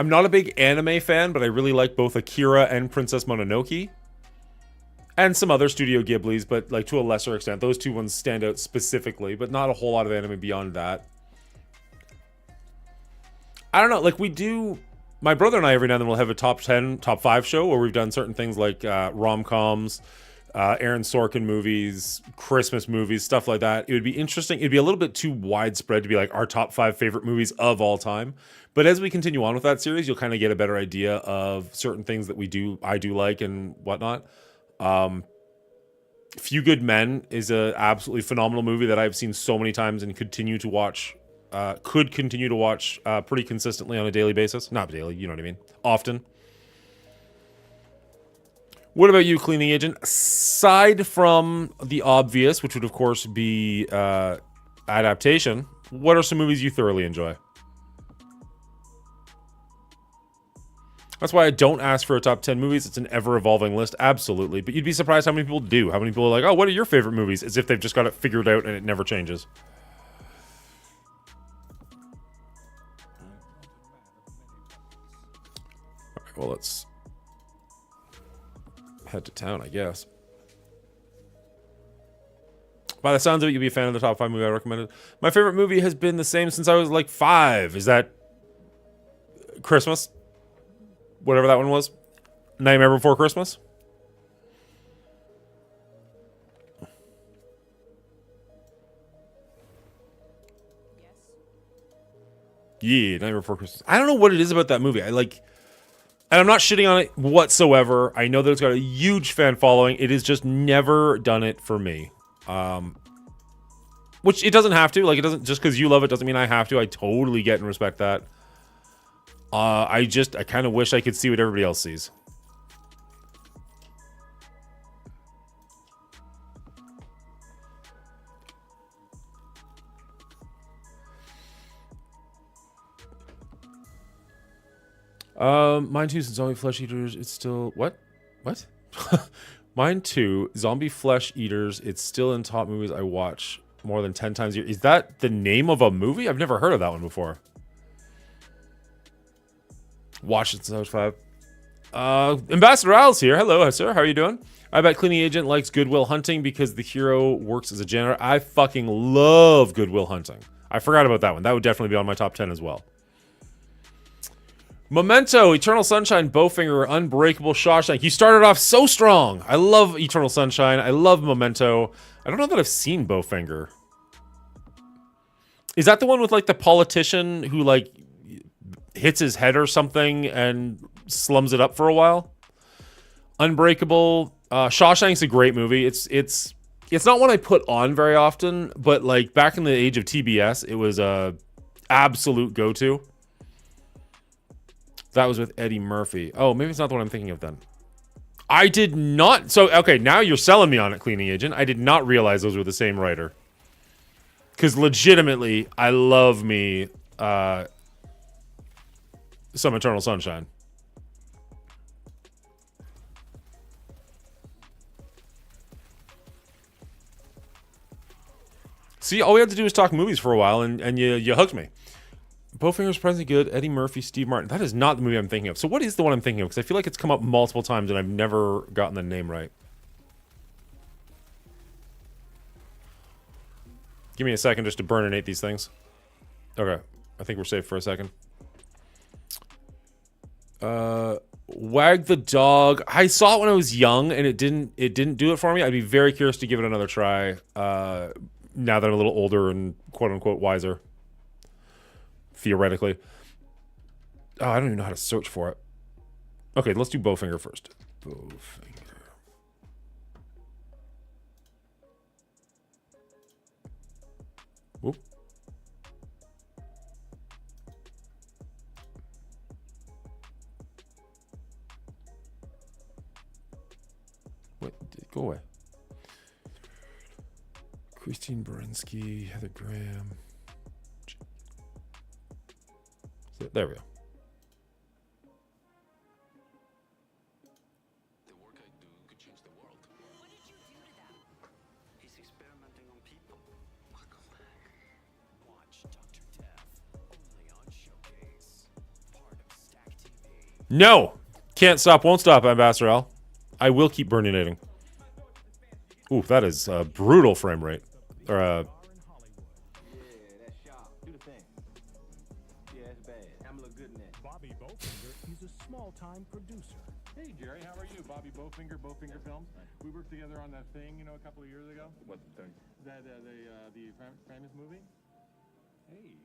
not a big anime fan, but I really like both Akira and Princess Mononoke. And some other Studio Ghiblis, but like to a lesser extent. Those two ones stand out specifically, but not a whole lot of anime beyond that. I don't know, like we do, my brother and I every now and then will have a top 10, top 5 show where we've done certain things like rom-coms, Aaron Sorkin movies, Christmas movies, stuff like that. It would be interesting. It'd be a little bit too widespread to be like our top 5 favorite movies of all time. But as we continue on with that series, you'll kind of get a better idea of certain things that I do like and whatnot. Few Good Men is a absolutely phenomenal movie that I've seen so many times and continue to watch. Could continue to watch pretty consistently on a daily basis. Not daily, you know what I mean. Often. What about you, Cleaning Agent? Aside from the obvious, which would of course be adaptation, what are some movies you thoroughly enjoy? That's why I don't ask for a top 10 movies. It's an ever-evolving list, absolutely. But you'd be surprised how many people do. How many people are like, oh, what are your favorite movies? As if they've just got it figured out and it never changes. Well, let's head to town, I guess. By the sounds of it, you'll be a fan of the top 5 movie I recommended. My favorite movie has been the same since I was like 5. Is that Christmas? Whatever that one was. Nightmare Before Christmas? Yeah, Nightmare Before Christmas. I don't know what it is about that movie. And I'm not shitting on it whatsoever. I know that it's got a huge fan following. It has just never done it for me. Which it doesn't have to. Like, it doesn't, just because you love it doesn't mean I have to. I totally get and respect that. I kind of wish I could see what everybody else sees. Mine too, Zombie Flesh Eaters, it's still... What? Mine too, Zombie Flesh Eaters, it's still in top movies I watch more than 10 times a year. Is that the name of a movie? I've never heard of that one before. Watched it since I was 5. Ambassador Al's here. Hello, sir. How are you doing? I bet Cleaning Agent likes Good Will Hunting because the hero works as a janitor. I fucking love Good Will Hunting. I forgot about that one. That would definitely be on my top 10 as well. Memento, Eternal Sunshine, Bowfinger, Unbreakable, Shawshank. You started off so strong. I love Eternal Sunshine. I love Memento. I don't know that I've seen Bowfinger. Is that the one with like the politician who like hits his head or something and slums it up for a while? Unbreakable. Shawshank's a great movie. It's not one I put on very often, but like back in the age of TBS, it was a absolute go-to. That was with Eddie Murphy. Oh, maybe it's not the one I'm thinking of then. I did not... So, okay, now you're selling me on it, Cleaning Agent. I did not realize those were the same writer. Because legitimately, I love me some Eternal Sunshine. See, all we had to do was talk movies for a while, and you hooked me. Bowfinger's surprisingly good. Eddie Murphy, Steve Martin. That is not the movie I'm thinking of. So what is the one I'm thinking of? Because I feel like it's come up multiple times and I've never gotten the name right. Give me a second just to burninate these things. Okay. I think we're safe for a second. Wag the Dog. I saw it when I was young and it didn't do it for me. I'd be very curious to give it another try. Now that I'm a little older and quote unquote wiser. Theoretically. Oh, I don't even know how to search for it. Okay, let's do Bowfinger first. Bowfinger. Whoop. What? Go away. Christine Baranski, Heather Graham. There we go. The work I do could change the world. What did you do to them? He's experimenting on people. Welcome back. Watch Dr. Death only on Showcase. Part of Stack TV. No! Can't stop, won't stop, Ambassador Al. I will keep burninating. Ooh, that is a brutal frame rate. Or, Bobby Bowfinger is a small-time producer. Hey, Jerry, how are you? Bobby Bowfinger, Bowfinger Films. We worked together on that thing, you know, a couple of years ago. What thing? That the famous movie. Hey,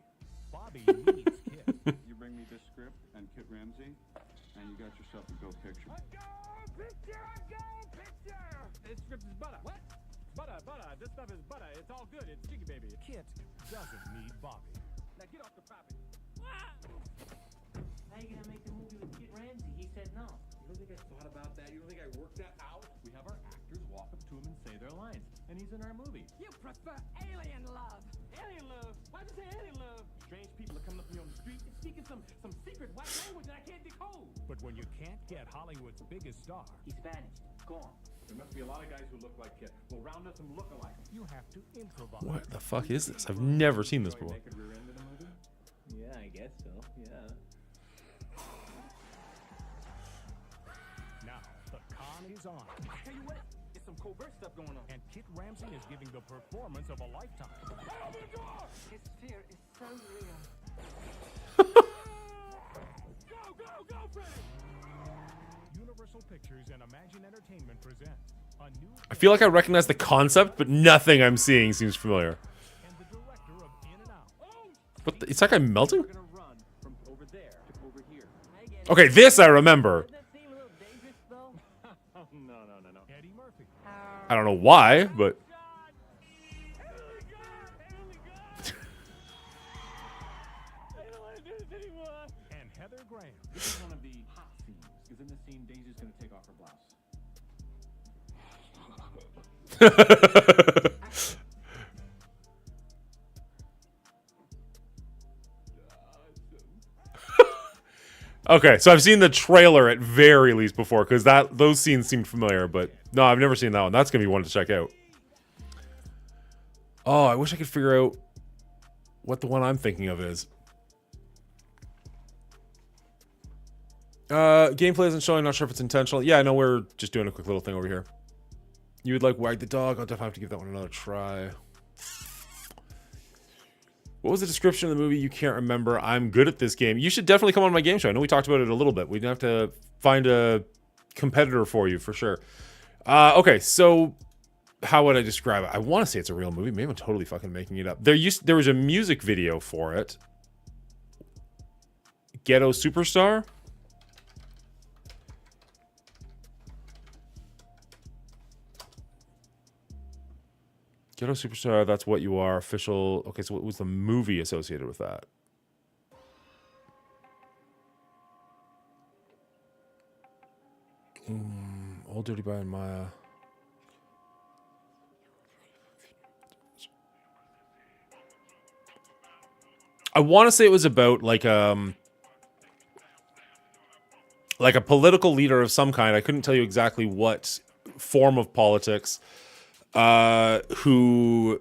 Bobby needs Kit. you bring me this script and Kit Ramsey, and you got yourself a go picture. A go picture! This script is butter. What? Butter. This stuff is butter. It's all good. It's chicken, baby. Kit doesn't need Bobby. Now get off the property. How you gonna make the movie with Kit Ramsey? He said no. You don't think I thought about that? You don't think I worked that out? We have our actors walk up to him and say their lines, and he's in our movie. You prefer alien love. Alien love? Why'd you say alien love? Strange people are coming up to me on the street and speaking some secret white language that I can't decode. But when you can't get Hollywood's biggest star, He's vanished. Gone. There must be a lot of guys who look like Kit. We'll round up some look-alike. you have to improvise. what the fuck is this? I've never seen this before. Naked rear end in the movie? Yeah, I guess so. Yeah. Now, the con is on. I tell you what, there's some covert stuff going on. And Kit Ramsey is giving the performance of a lifetime. His fear is so real. Go, Freddy! Universal Pictures and Imagine Entertainment present a new I feel like I recognize the concept, but nothing I'm seeing seems familiar. and the director of In and Out. What the, is that guy melting? We're gonna run from over there to over here. Okay, this I remember. Doesn't that seem a little dangerous, though? No. Eddie Murphy. I don't know why, but I don't want to do this anymore. And Heather Graham. This is one of the hot scenes, because in this scene, Daisy's gonna take off her blouse. Okay, so I've seen the trailer at very least before, because those scenes seemed familiar, but no, I've never seen that one. That's gonna be one to check out. Oh, I wish I could figure out what the one I'm thinking of is. Gameplay isn't showing, not sure if it's intentional. Yeah, no, we're just doing a quick little thing over here. You would like Wag the Dog? I'll definitely have to give that one another try. What was the description of the movie? You can't remember. I'm good at this game. You should definitely come on my game show. I know we talked about it a little bit. We'd have to find a competitor for you for sure. Okay, so how would I describe it? I want to say it's a real movie. Maybe I'm totally fucking making it up. There was a music video for it. Ghetto Superstar? Ghetto Superstar, That's What You Are, official. Okay, so what was the movie associated with that? Old Dirty Brian Maya. I want to say it was about like a political leader of some kind. I couldn't tell you exactly what form of politics. Who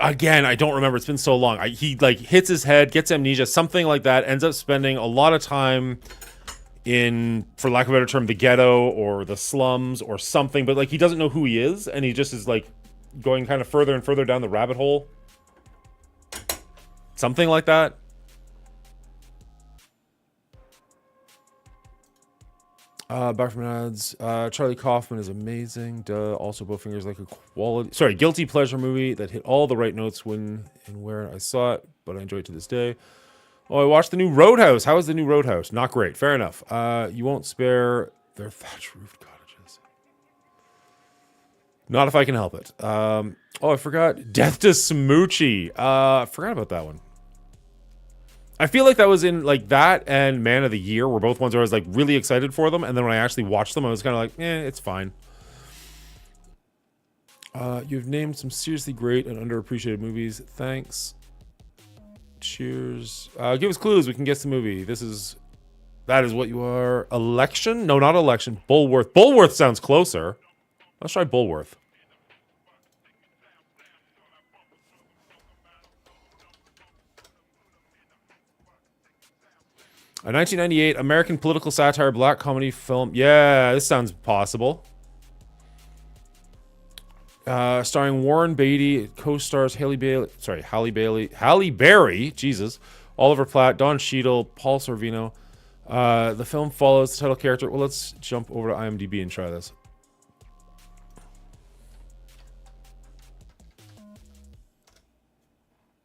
Again, I don't remember. It's been so long. He like hits his head, gets amnesia, something like that. Ends up spending a lot of time in, for lack of a better term, the ghetto or the slums or something. But like he doesn't know who he is, and he just is like going kind of further and further down the rabbit hole. Something like that. Back from ads. Charlie Kaufman is amazing. Duh. Also, Bowfinger's like a guilty pleasure movie that hit all the right notes when and where I saw it, but I enjoy it to this day. Oh, I watched the new Roadhouse. How is the new Roadhouse? Not great. Fair enough. You won't spare their thatch roofed cottages. Not if I can help it. Oh, I forgot. Death to Smoochie. I forgot about that one. I feel like that was in like that and Man of the Year were both ones where I was like really excited for them, and then when I actually watched them, I was kind of like, it's fine. You've named some seriously great and underappreciated movies. Thanks. Cheers. Give us clues. We can guess the movie. That is what you are. Election? No, not Election. Bulworth. Bulworth sounds closer. Let's try Bulworth. A 1998 American political satire black comedy film. Yeah, this sounds possible. Starring Warren Beatty, co-stars Halle Berry, Jesus, Oliver Platt, Don Cheadle, Paul Sorvino. The film follows the title character. Well, let's jump over to IMDb and try this.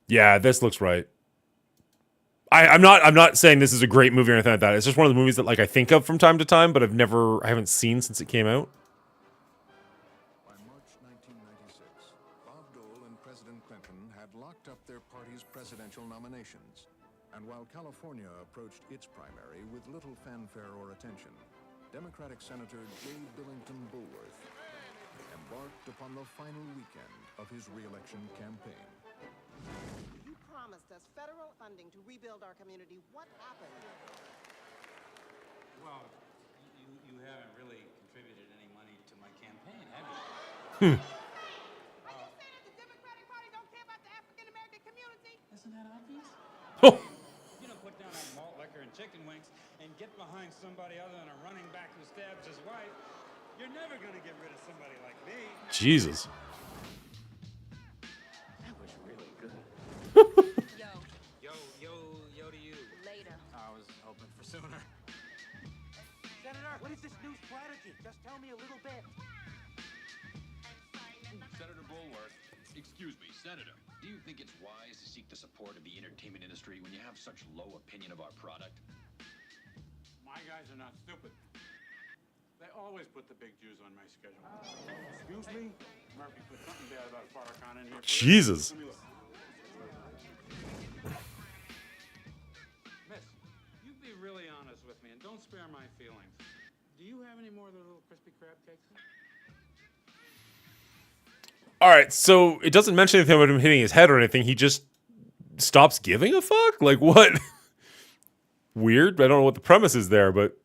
Yeah, this looks right. I'm not saying this is a great movie or anything like that. It's just one of the movies that like I think of from time to time, but I haven't seen since it came out. By March 1996, Bob Dole and President Clinton had locked up their party's presidential nominations. And while California approached its primary with little fanfare or attention, Democratic Senator J. Billington Bulworth embarked upon the final weekend of his re-election campaign. You promised us federal funding to rebuild our community. What happened? Well, you haven't really contributed any money to my campaign, have you? Are you saying that the Democratic Party don't care about the African American community? Isn't that obvious? Oh. You don't put down on malt liquor and chicken wings and get behind somebody other than a running back who stabs his wife. You're never going to get rid of somebody like me. Jesus. That was really good. Yo to you. Later. I was hoping for sooner. Senator, what is this new strategy? Just tell me a little bit. Senator Bulworth, excuse me, Senator, do you think it's wise to seek the support of the entertainment industry when you have such low opinion of our product? My guys are not stupid. They always put the big Jews on my schedule. Excuse me? Murphy put something bad about Farrakhan in here. Jesus. Miss, you be really honest with me and don't spare my feelings. Do you have any more of those little crispy crab cakes? All right, so it doesn't mention anything about him hitting his head or anything. He just stops giving a fuck? Like, what? Weird. I don't know what the premise is there, but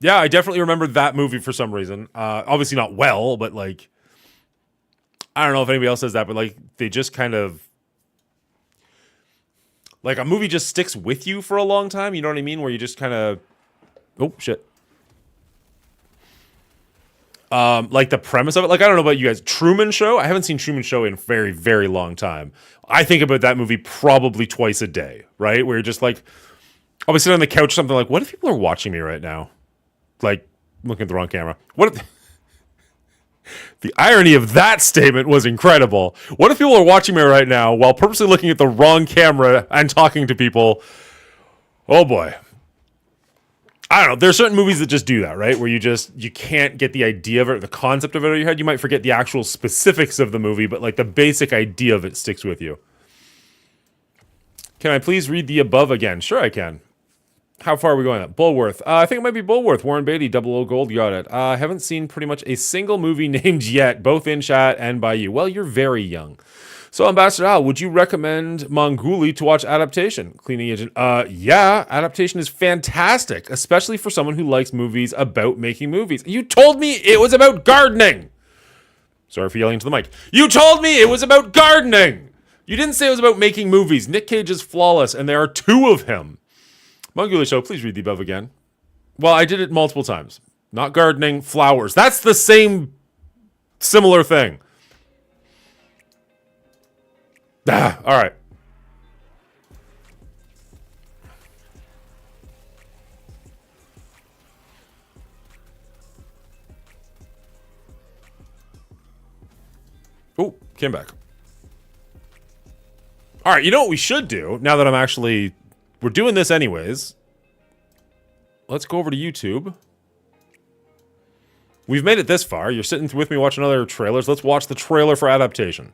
yeah, I definitely remember that movie for some reason. Obviously not well, but like, I don't know if anybody else says that, but like, they just kind of, like a movie just sticks with you for a long time. You know what I mean? Where you just kind of, oh shit. Like the premise of it, like I don't know about you guys. Truman Show. I haven't seen Truman Show in a very, very long time. I think about that movie probably twice a day, right? Where you're just like, I'll be sitting on the couch, or something like, what if people are watching me right now? Like looking at the wrong camera. What? The irony of that statement was incredible. What if people are watching me right now while purposely looking at the wrong camera and talking to people? Oh boy. I don't know. There's certain movies that just do that, right? Where you can't get the idea of it, or the concept of it in your head. You might forget the actual specifics of the movie, but like the basic idea of it sticks with you. Can I please read the above again? Sure, I can. How far are we going up? Bulworth. I think it might be Bulworth. Warren Beatty, 00 Gold, got it. I haven't seen pretty much a single movie named yet, both in chat and by you. Well, you're very young. So, Ambassador Al, would you recommend Monguli to watch Adaptation? Cleaning Agent. Yeah, Adaptation is fantastic, especially for someone who likes movies about making movies. You told me it was about gardening. Sorry for yelling into the mic. You told me it was about gardening. You didn't say it was about making movies. Nick Cage is flawless, and there are 2 of him. Monguli Show, please read the above again. Well, I did it multiple times. Not gardening, flowers. That's the same, similar thing. Ah, all right. Oh, came back. All right, you know what we should do, now that we're doing this anyways. Let's go over to YouTube. We've made it this far. You're sitting with me watching other trailers. Let's watch the trailer for Adaptation.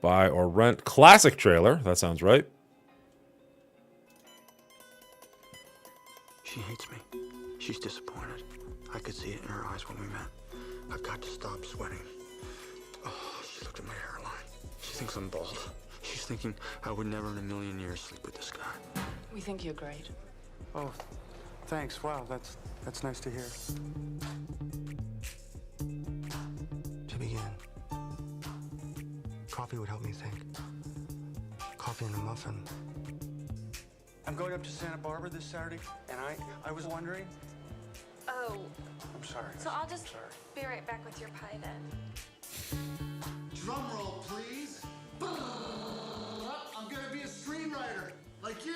Buy or rent. Classic trailer. That sounds right. She hates me. She's disappointed. I could see it in her eyes when we met. I've got to stop sweating. Oh, she looked at my hairline. She thinks I'm bald. She's thinking I would never in a million years sleep with this guy. We think you're great. Oh, thanks. Wow, that's nice to hear. To begin, coffee would help me think. Coffee and a muffin. I'm going up to Santa Barbara this Saturday, and I was wondering. Oh. I'm sorry. So I'll just be right back with your pie then. Drum roll, please. I'm gonna be a screenwriter, like you.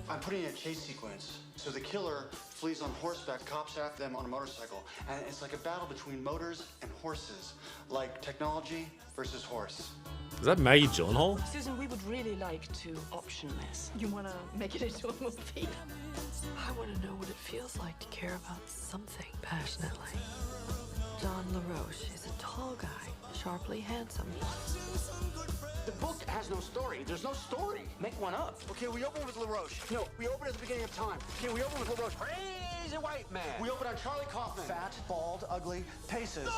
I'm putting in a chase sequence. So the killer flees on horseback, cops after them on a motorcycle. And it's like a battle between motors and horses. Like technology versus horse. Is that Maggie Gyllenhaal? Susan, we would really like to option this. You want to make it into a movie? I want to know what it feels like to care about something passionately. John LaRoche is a tall guy, sharply handsome. The book has no story. There's no story. Make one up. Okay, we open with LaRoche. No, we open at the beginning of time. Okay, we open with LaRoche. Crazy white man. We open on Charlie Kaufman. Fat, bald, ugly, paces.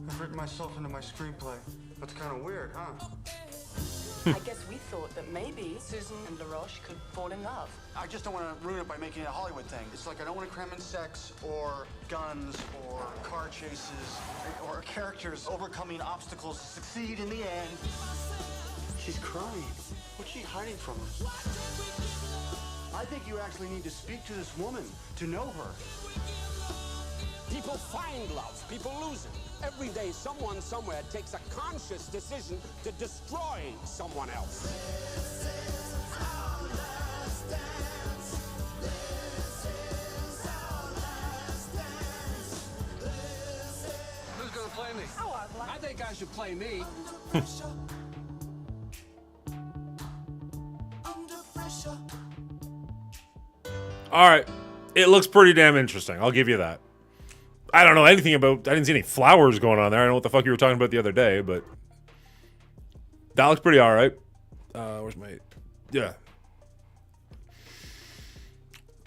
I've written myself into my screenplay. That's kind of weird, huh? I guess we thought that maybe Susan and LaRoche could fall in love. I just don't want to ruin it by making it a Hollywood thing. It's like I don't want to cram in sex or guns or car chases or characters overcoming obstacles to succeed in the end. She's crying. What's she hiding from us? I think you actually need to speak to this woman to know her. People find love, people lose it. Every day, someone somewhere takes a conscious decision to destroy someone else. Who's gonna play me? Oh, I think I should play me. All right. It looks pretty damn interesting. I'll give you that. I don't know anything about... I didn't see any flowers going on there. I don't know what the fuck you were talking about the other day, but... That looks pretty alright. Where's my... Yeah.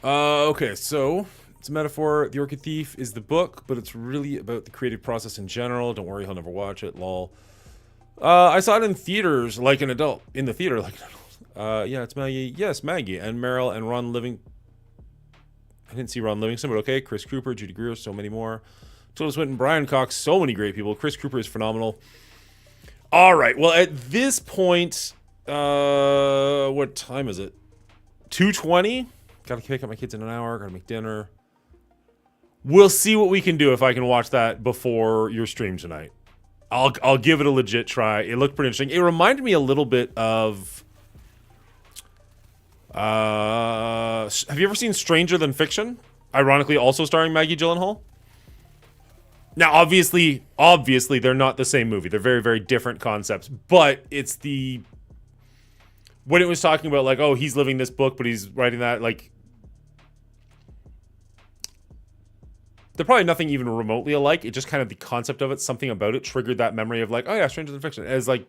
Okay, so... It's a metaphor. The Orchid Thief is the book, but it's really about the creative process in general. Don't worry, he'll never watch it. Lol. I saw it in theaters like an adult. In the theater like an adult. Yeah, it's Maggie. Yes, Maggie. And Meryl and Ron Living... I didn't see Ron Livingston, but okay. Chris Cooper, Judy Greer, so many more. Tilda Swinton, Brian Cox, so many great people. Chris Cooper is phenomenal. All right. Well, at this point, what time is it? 2:20. Got to pick up my kids in an hour. Got to make dinner. We'll see what we can do if I can watch that before your stream tonight. I'll give it a legit try. It looked pretty interesting. It reminded me a little bit of... have you ever seen Stranger Than Fiction? Ironically, also starring Maggie Gyllenhaal. Now, obviously, they're not the same movie. They're very, very different concepts. But it's the... When it was talking about, like, oh, he's living this book, but he's writing that, like... They're probably nothing even remotely alike. It just kind of the concept of it, something about it triggered that memory of, like, oh, yeah, Stranger Than Fiction. As, like,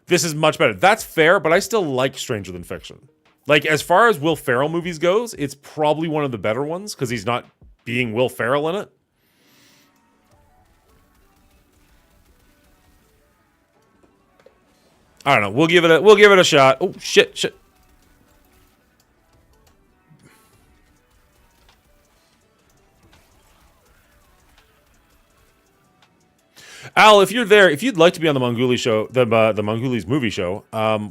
this is much better. That's fair, but I still like Stranger Than Fiction. Like, as far as Will Ferrell movies goes, it's probably one of the better ones because he's not being Will Ferrell in it. I don't know. We'll give it a shot. Oh, shit. Al, if you're there, if you'd like to be on the Monguli show, the Monguli's movie show,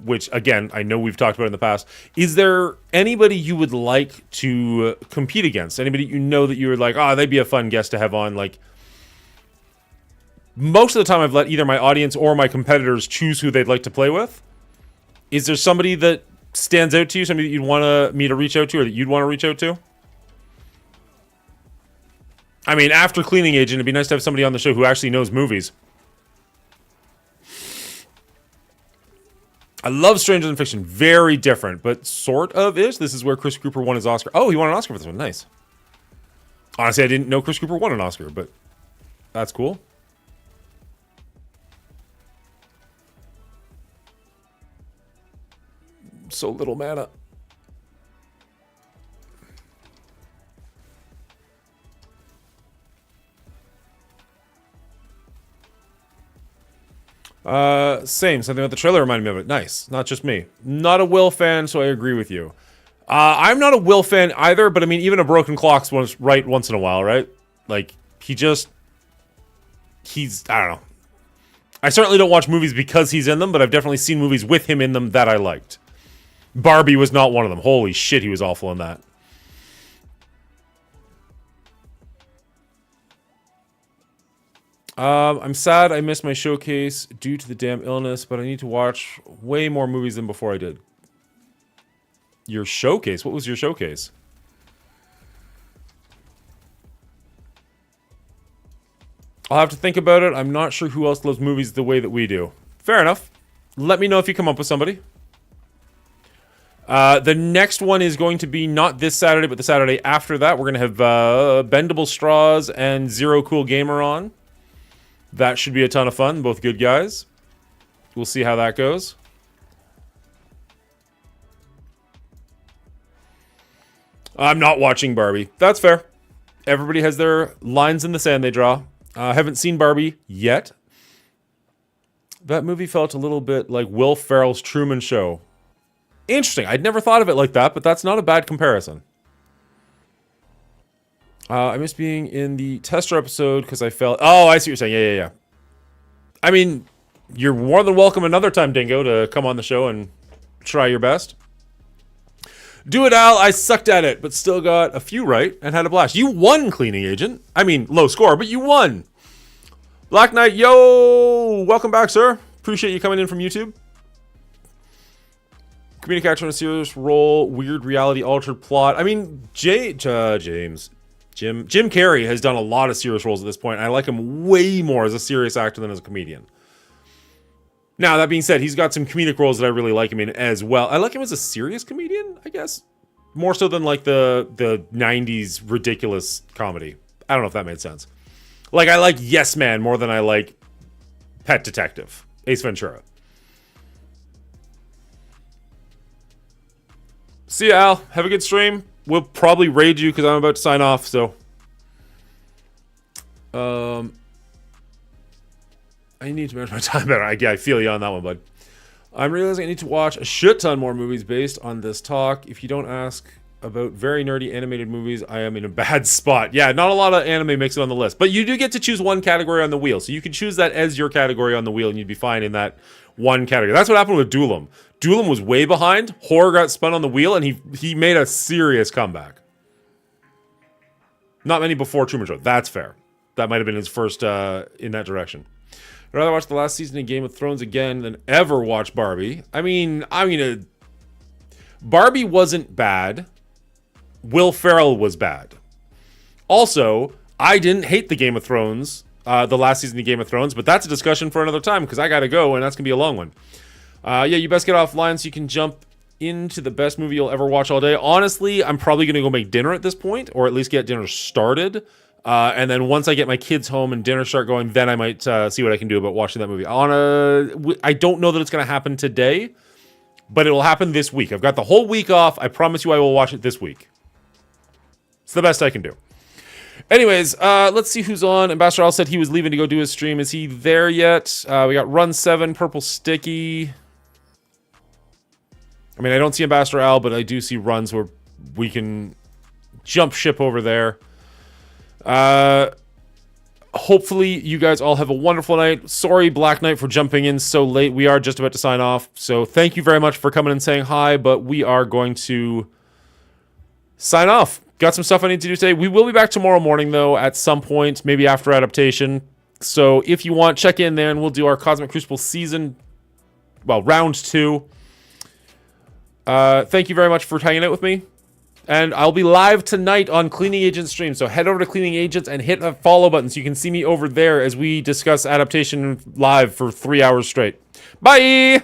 which again I know we've talked about in the past, is there anybody you would like to compete against? Anybody you know that you would like? Oh, they'd be a fun guest to have on. Like most of the time, I've let either my audience or my competitors choose who they'd like to play with. Is there somebody that stands out to you? Somebody that you'd want me to reach out to, or that you'd want to reach out to? I mean, after Cleaning Agent, it'd be nice to have somebody on the show who actually knows movies. I love Stranger Than Fiction. Very different, but sort of is. This is where Chris Cooper won his Oscar. Oh, he won an Oscar for this one. Nice. Honestly, I didn't know Chris Cooper won an Oscar, but that's cool. So little mana. Same. Something about the trailer reminded me of it. Nice. Not just me. Not a Will fan, so I agree with you. I'm not a Will fan either, but I mean, even a broken clock's right once in a while, right? Like, he's, I don't know. I certainly don't watch movies because he's in them, but I've definitely seen movies with him in them that I liked. Barbie was not one of them. Holy shit, he was awful in that. I'm sad I missed my showcase due to the damn illness, but I need to watch way more movies than before I did. Your showcase? What was your showcase? I'll have to think about it. I'm not sure who else loves movies the way that we do. Fair enough. Let me know if you come up with somebody. The next one is going to be not this Saturday, but the Saturday after that. We're going to have Bendable Straws and Zero Cool Gamer on. That should be a ton of fun. Both good guys. We'll see how that goes. I'm not watching Barbie. That's fair. Everybody has their lines in the sand they draw. I haven't seen Barbie yet. That movie felt a little bit like Will Ferrell's Truman Show. Interesting. I'd never thought of it like that, but that's not a bad comparison. I miss being in the tester episode because I felt... Oh, I see what you're saying. Yeah. I mean, you're more than welcome another time, Dingo, to come on the show and try your best. Do it, Al. I sucked at it, but still got a few right and had a blast. You won, Cleaning Agent. I mean, low score, but you won. Black Knight, yo! Welcome back, sir. Appreciate you coming in from YouTube. Comedic actor in a serious role, weird reality altered plot. I mean, Jim Carrey has done a lot of serious roles at this point. I like him way more as a serious actor than as a comedian. Now, that being said, he's got some comedic roles that I really like him in as well. I like him as a serious comedian, I guess. More so than like the 90s ridiculous comedy. I don't know if that made sense. Like, I like Yes Man more than I like Pet Detective, Ace Ventura. See ya, Al. Have a good stream. We'll probably raid you because I'm about to sign off, so... I need to manage my time better. I feel you on that one, bud. I'm realizing I need to watch a shit ton more movies based on this talk. If you don't ask about very nerdy animated movies, I am in a bad spot. Yeah, not a lot of anime makes it on the list. But you do get to choose one category on the wheel. So you can choose that as your category on the wheel, and you'd be fine in that one category. That's what happened with Duelim. Duelim was way behind. Horror got spun on the wheel, and he made a serious comeback. Not many before Truman Show. That's fair. That might have been his first in that direction. I'd rather watch the last season of Game of Thrones again than ever watch Barbie. I mean, Barbie wasn't bad. Will Ferrell was bad. Also, I didn't hate the Game of Thrones, the last season of Game of Thrones, but that's a discussion for another time because I gotta go and that's gonna be a long one. Yeah, you best get offline so you can jump into the best movie you'll ever watch all day. Honestly, I'm probably gonna go make dinner at this point, or at least get dinner started. And then once I get my kids home and dinner start going, then I might see what I can do about watching that movie. I don't know that it's going to happen today, but it will happen this week. I've got the whole week off. I promise you I will watch it this week. It's the best I can do. Anyways, let's see who's on. Ambassador Al said he was leaving to go do his stream. Is he there yet? We got Run 7, Purple Sticky. I mean, I don't see Ambassador Al, but I do see runs where we can jump ship over there. hopefully you guys all have a wonderful night. Sorry, Black Knight, for jumping in so late. We are just about to sign off. So thank you very much for coming and saying hi, but we are going to sign off. Got some stuff I need to do today. We will be back tomorrow morning, though, at some point, maybe after adaptation. So if you want, check in there, and we'll do our Cosmic Crucible round 2. Thank you very much for hanging out with me. And I'll be live tonight on Cleaning Agents stream. So head over to Cleaning Agents and hit that follow button so you can see me over there as we discuss adaptation live for 3 hours straight. Bye!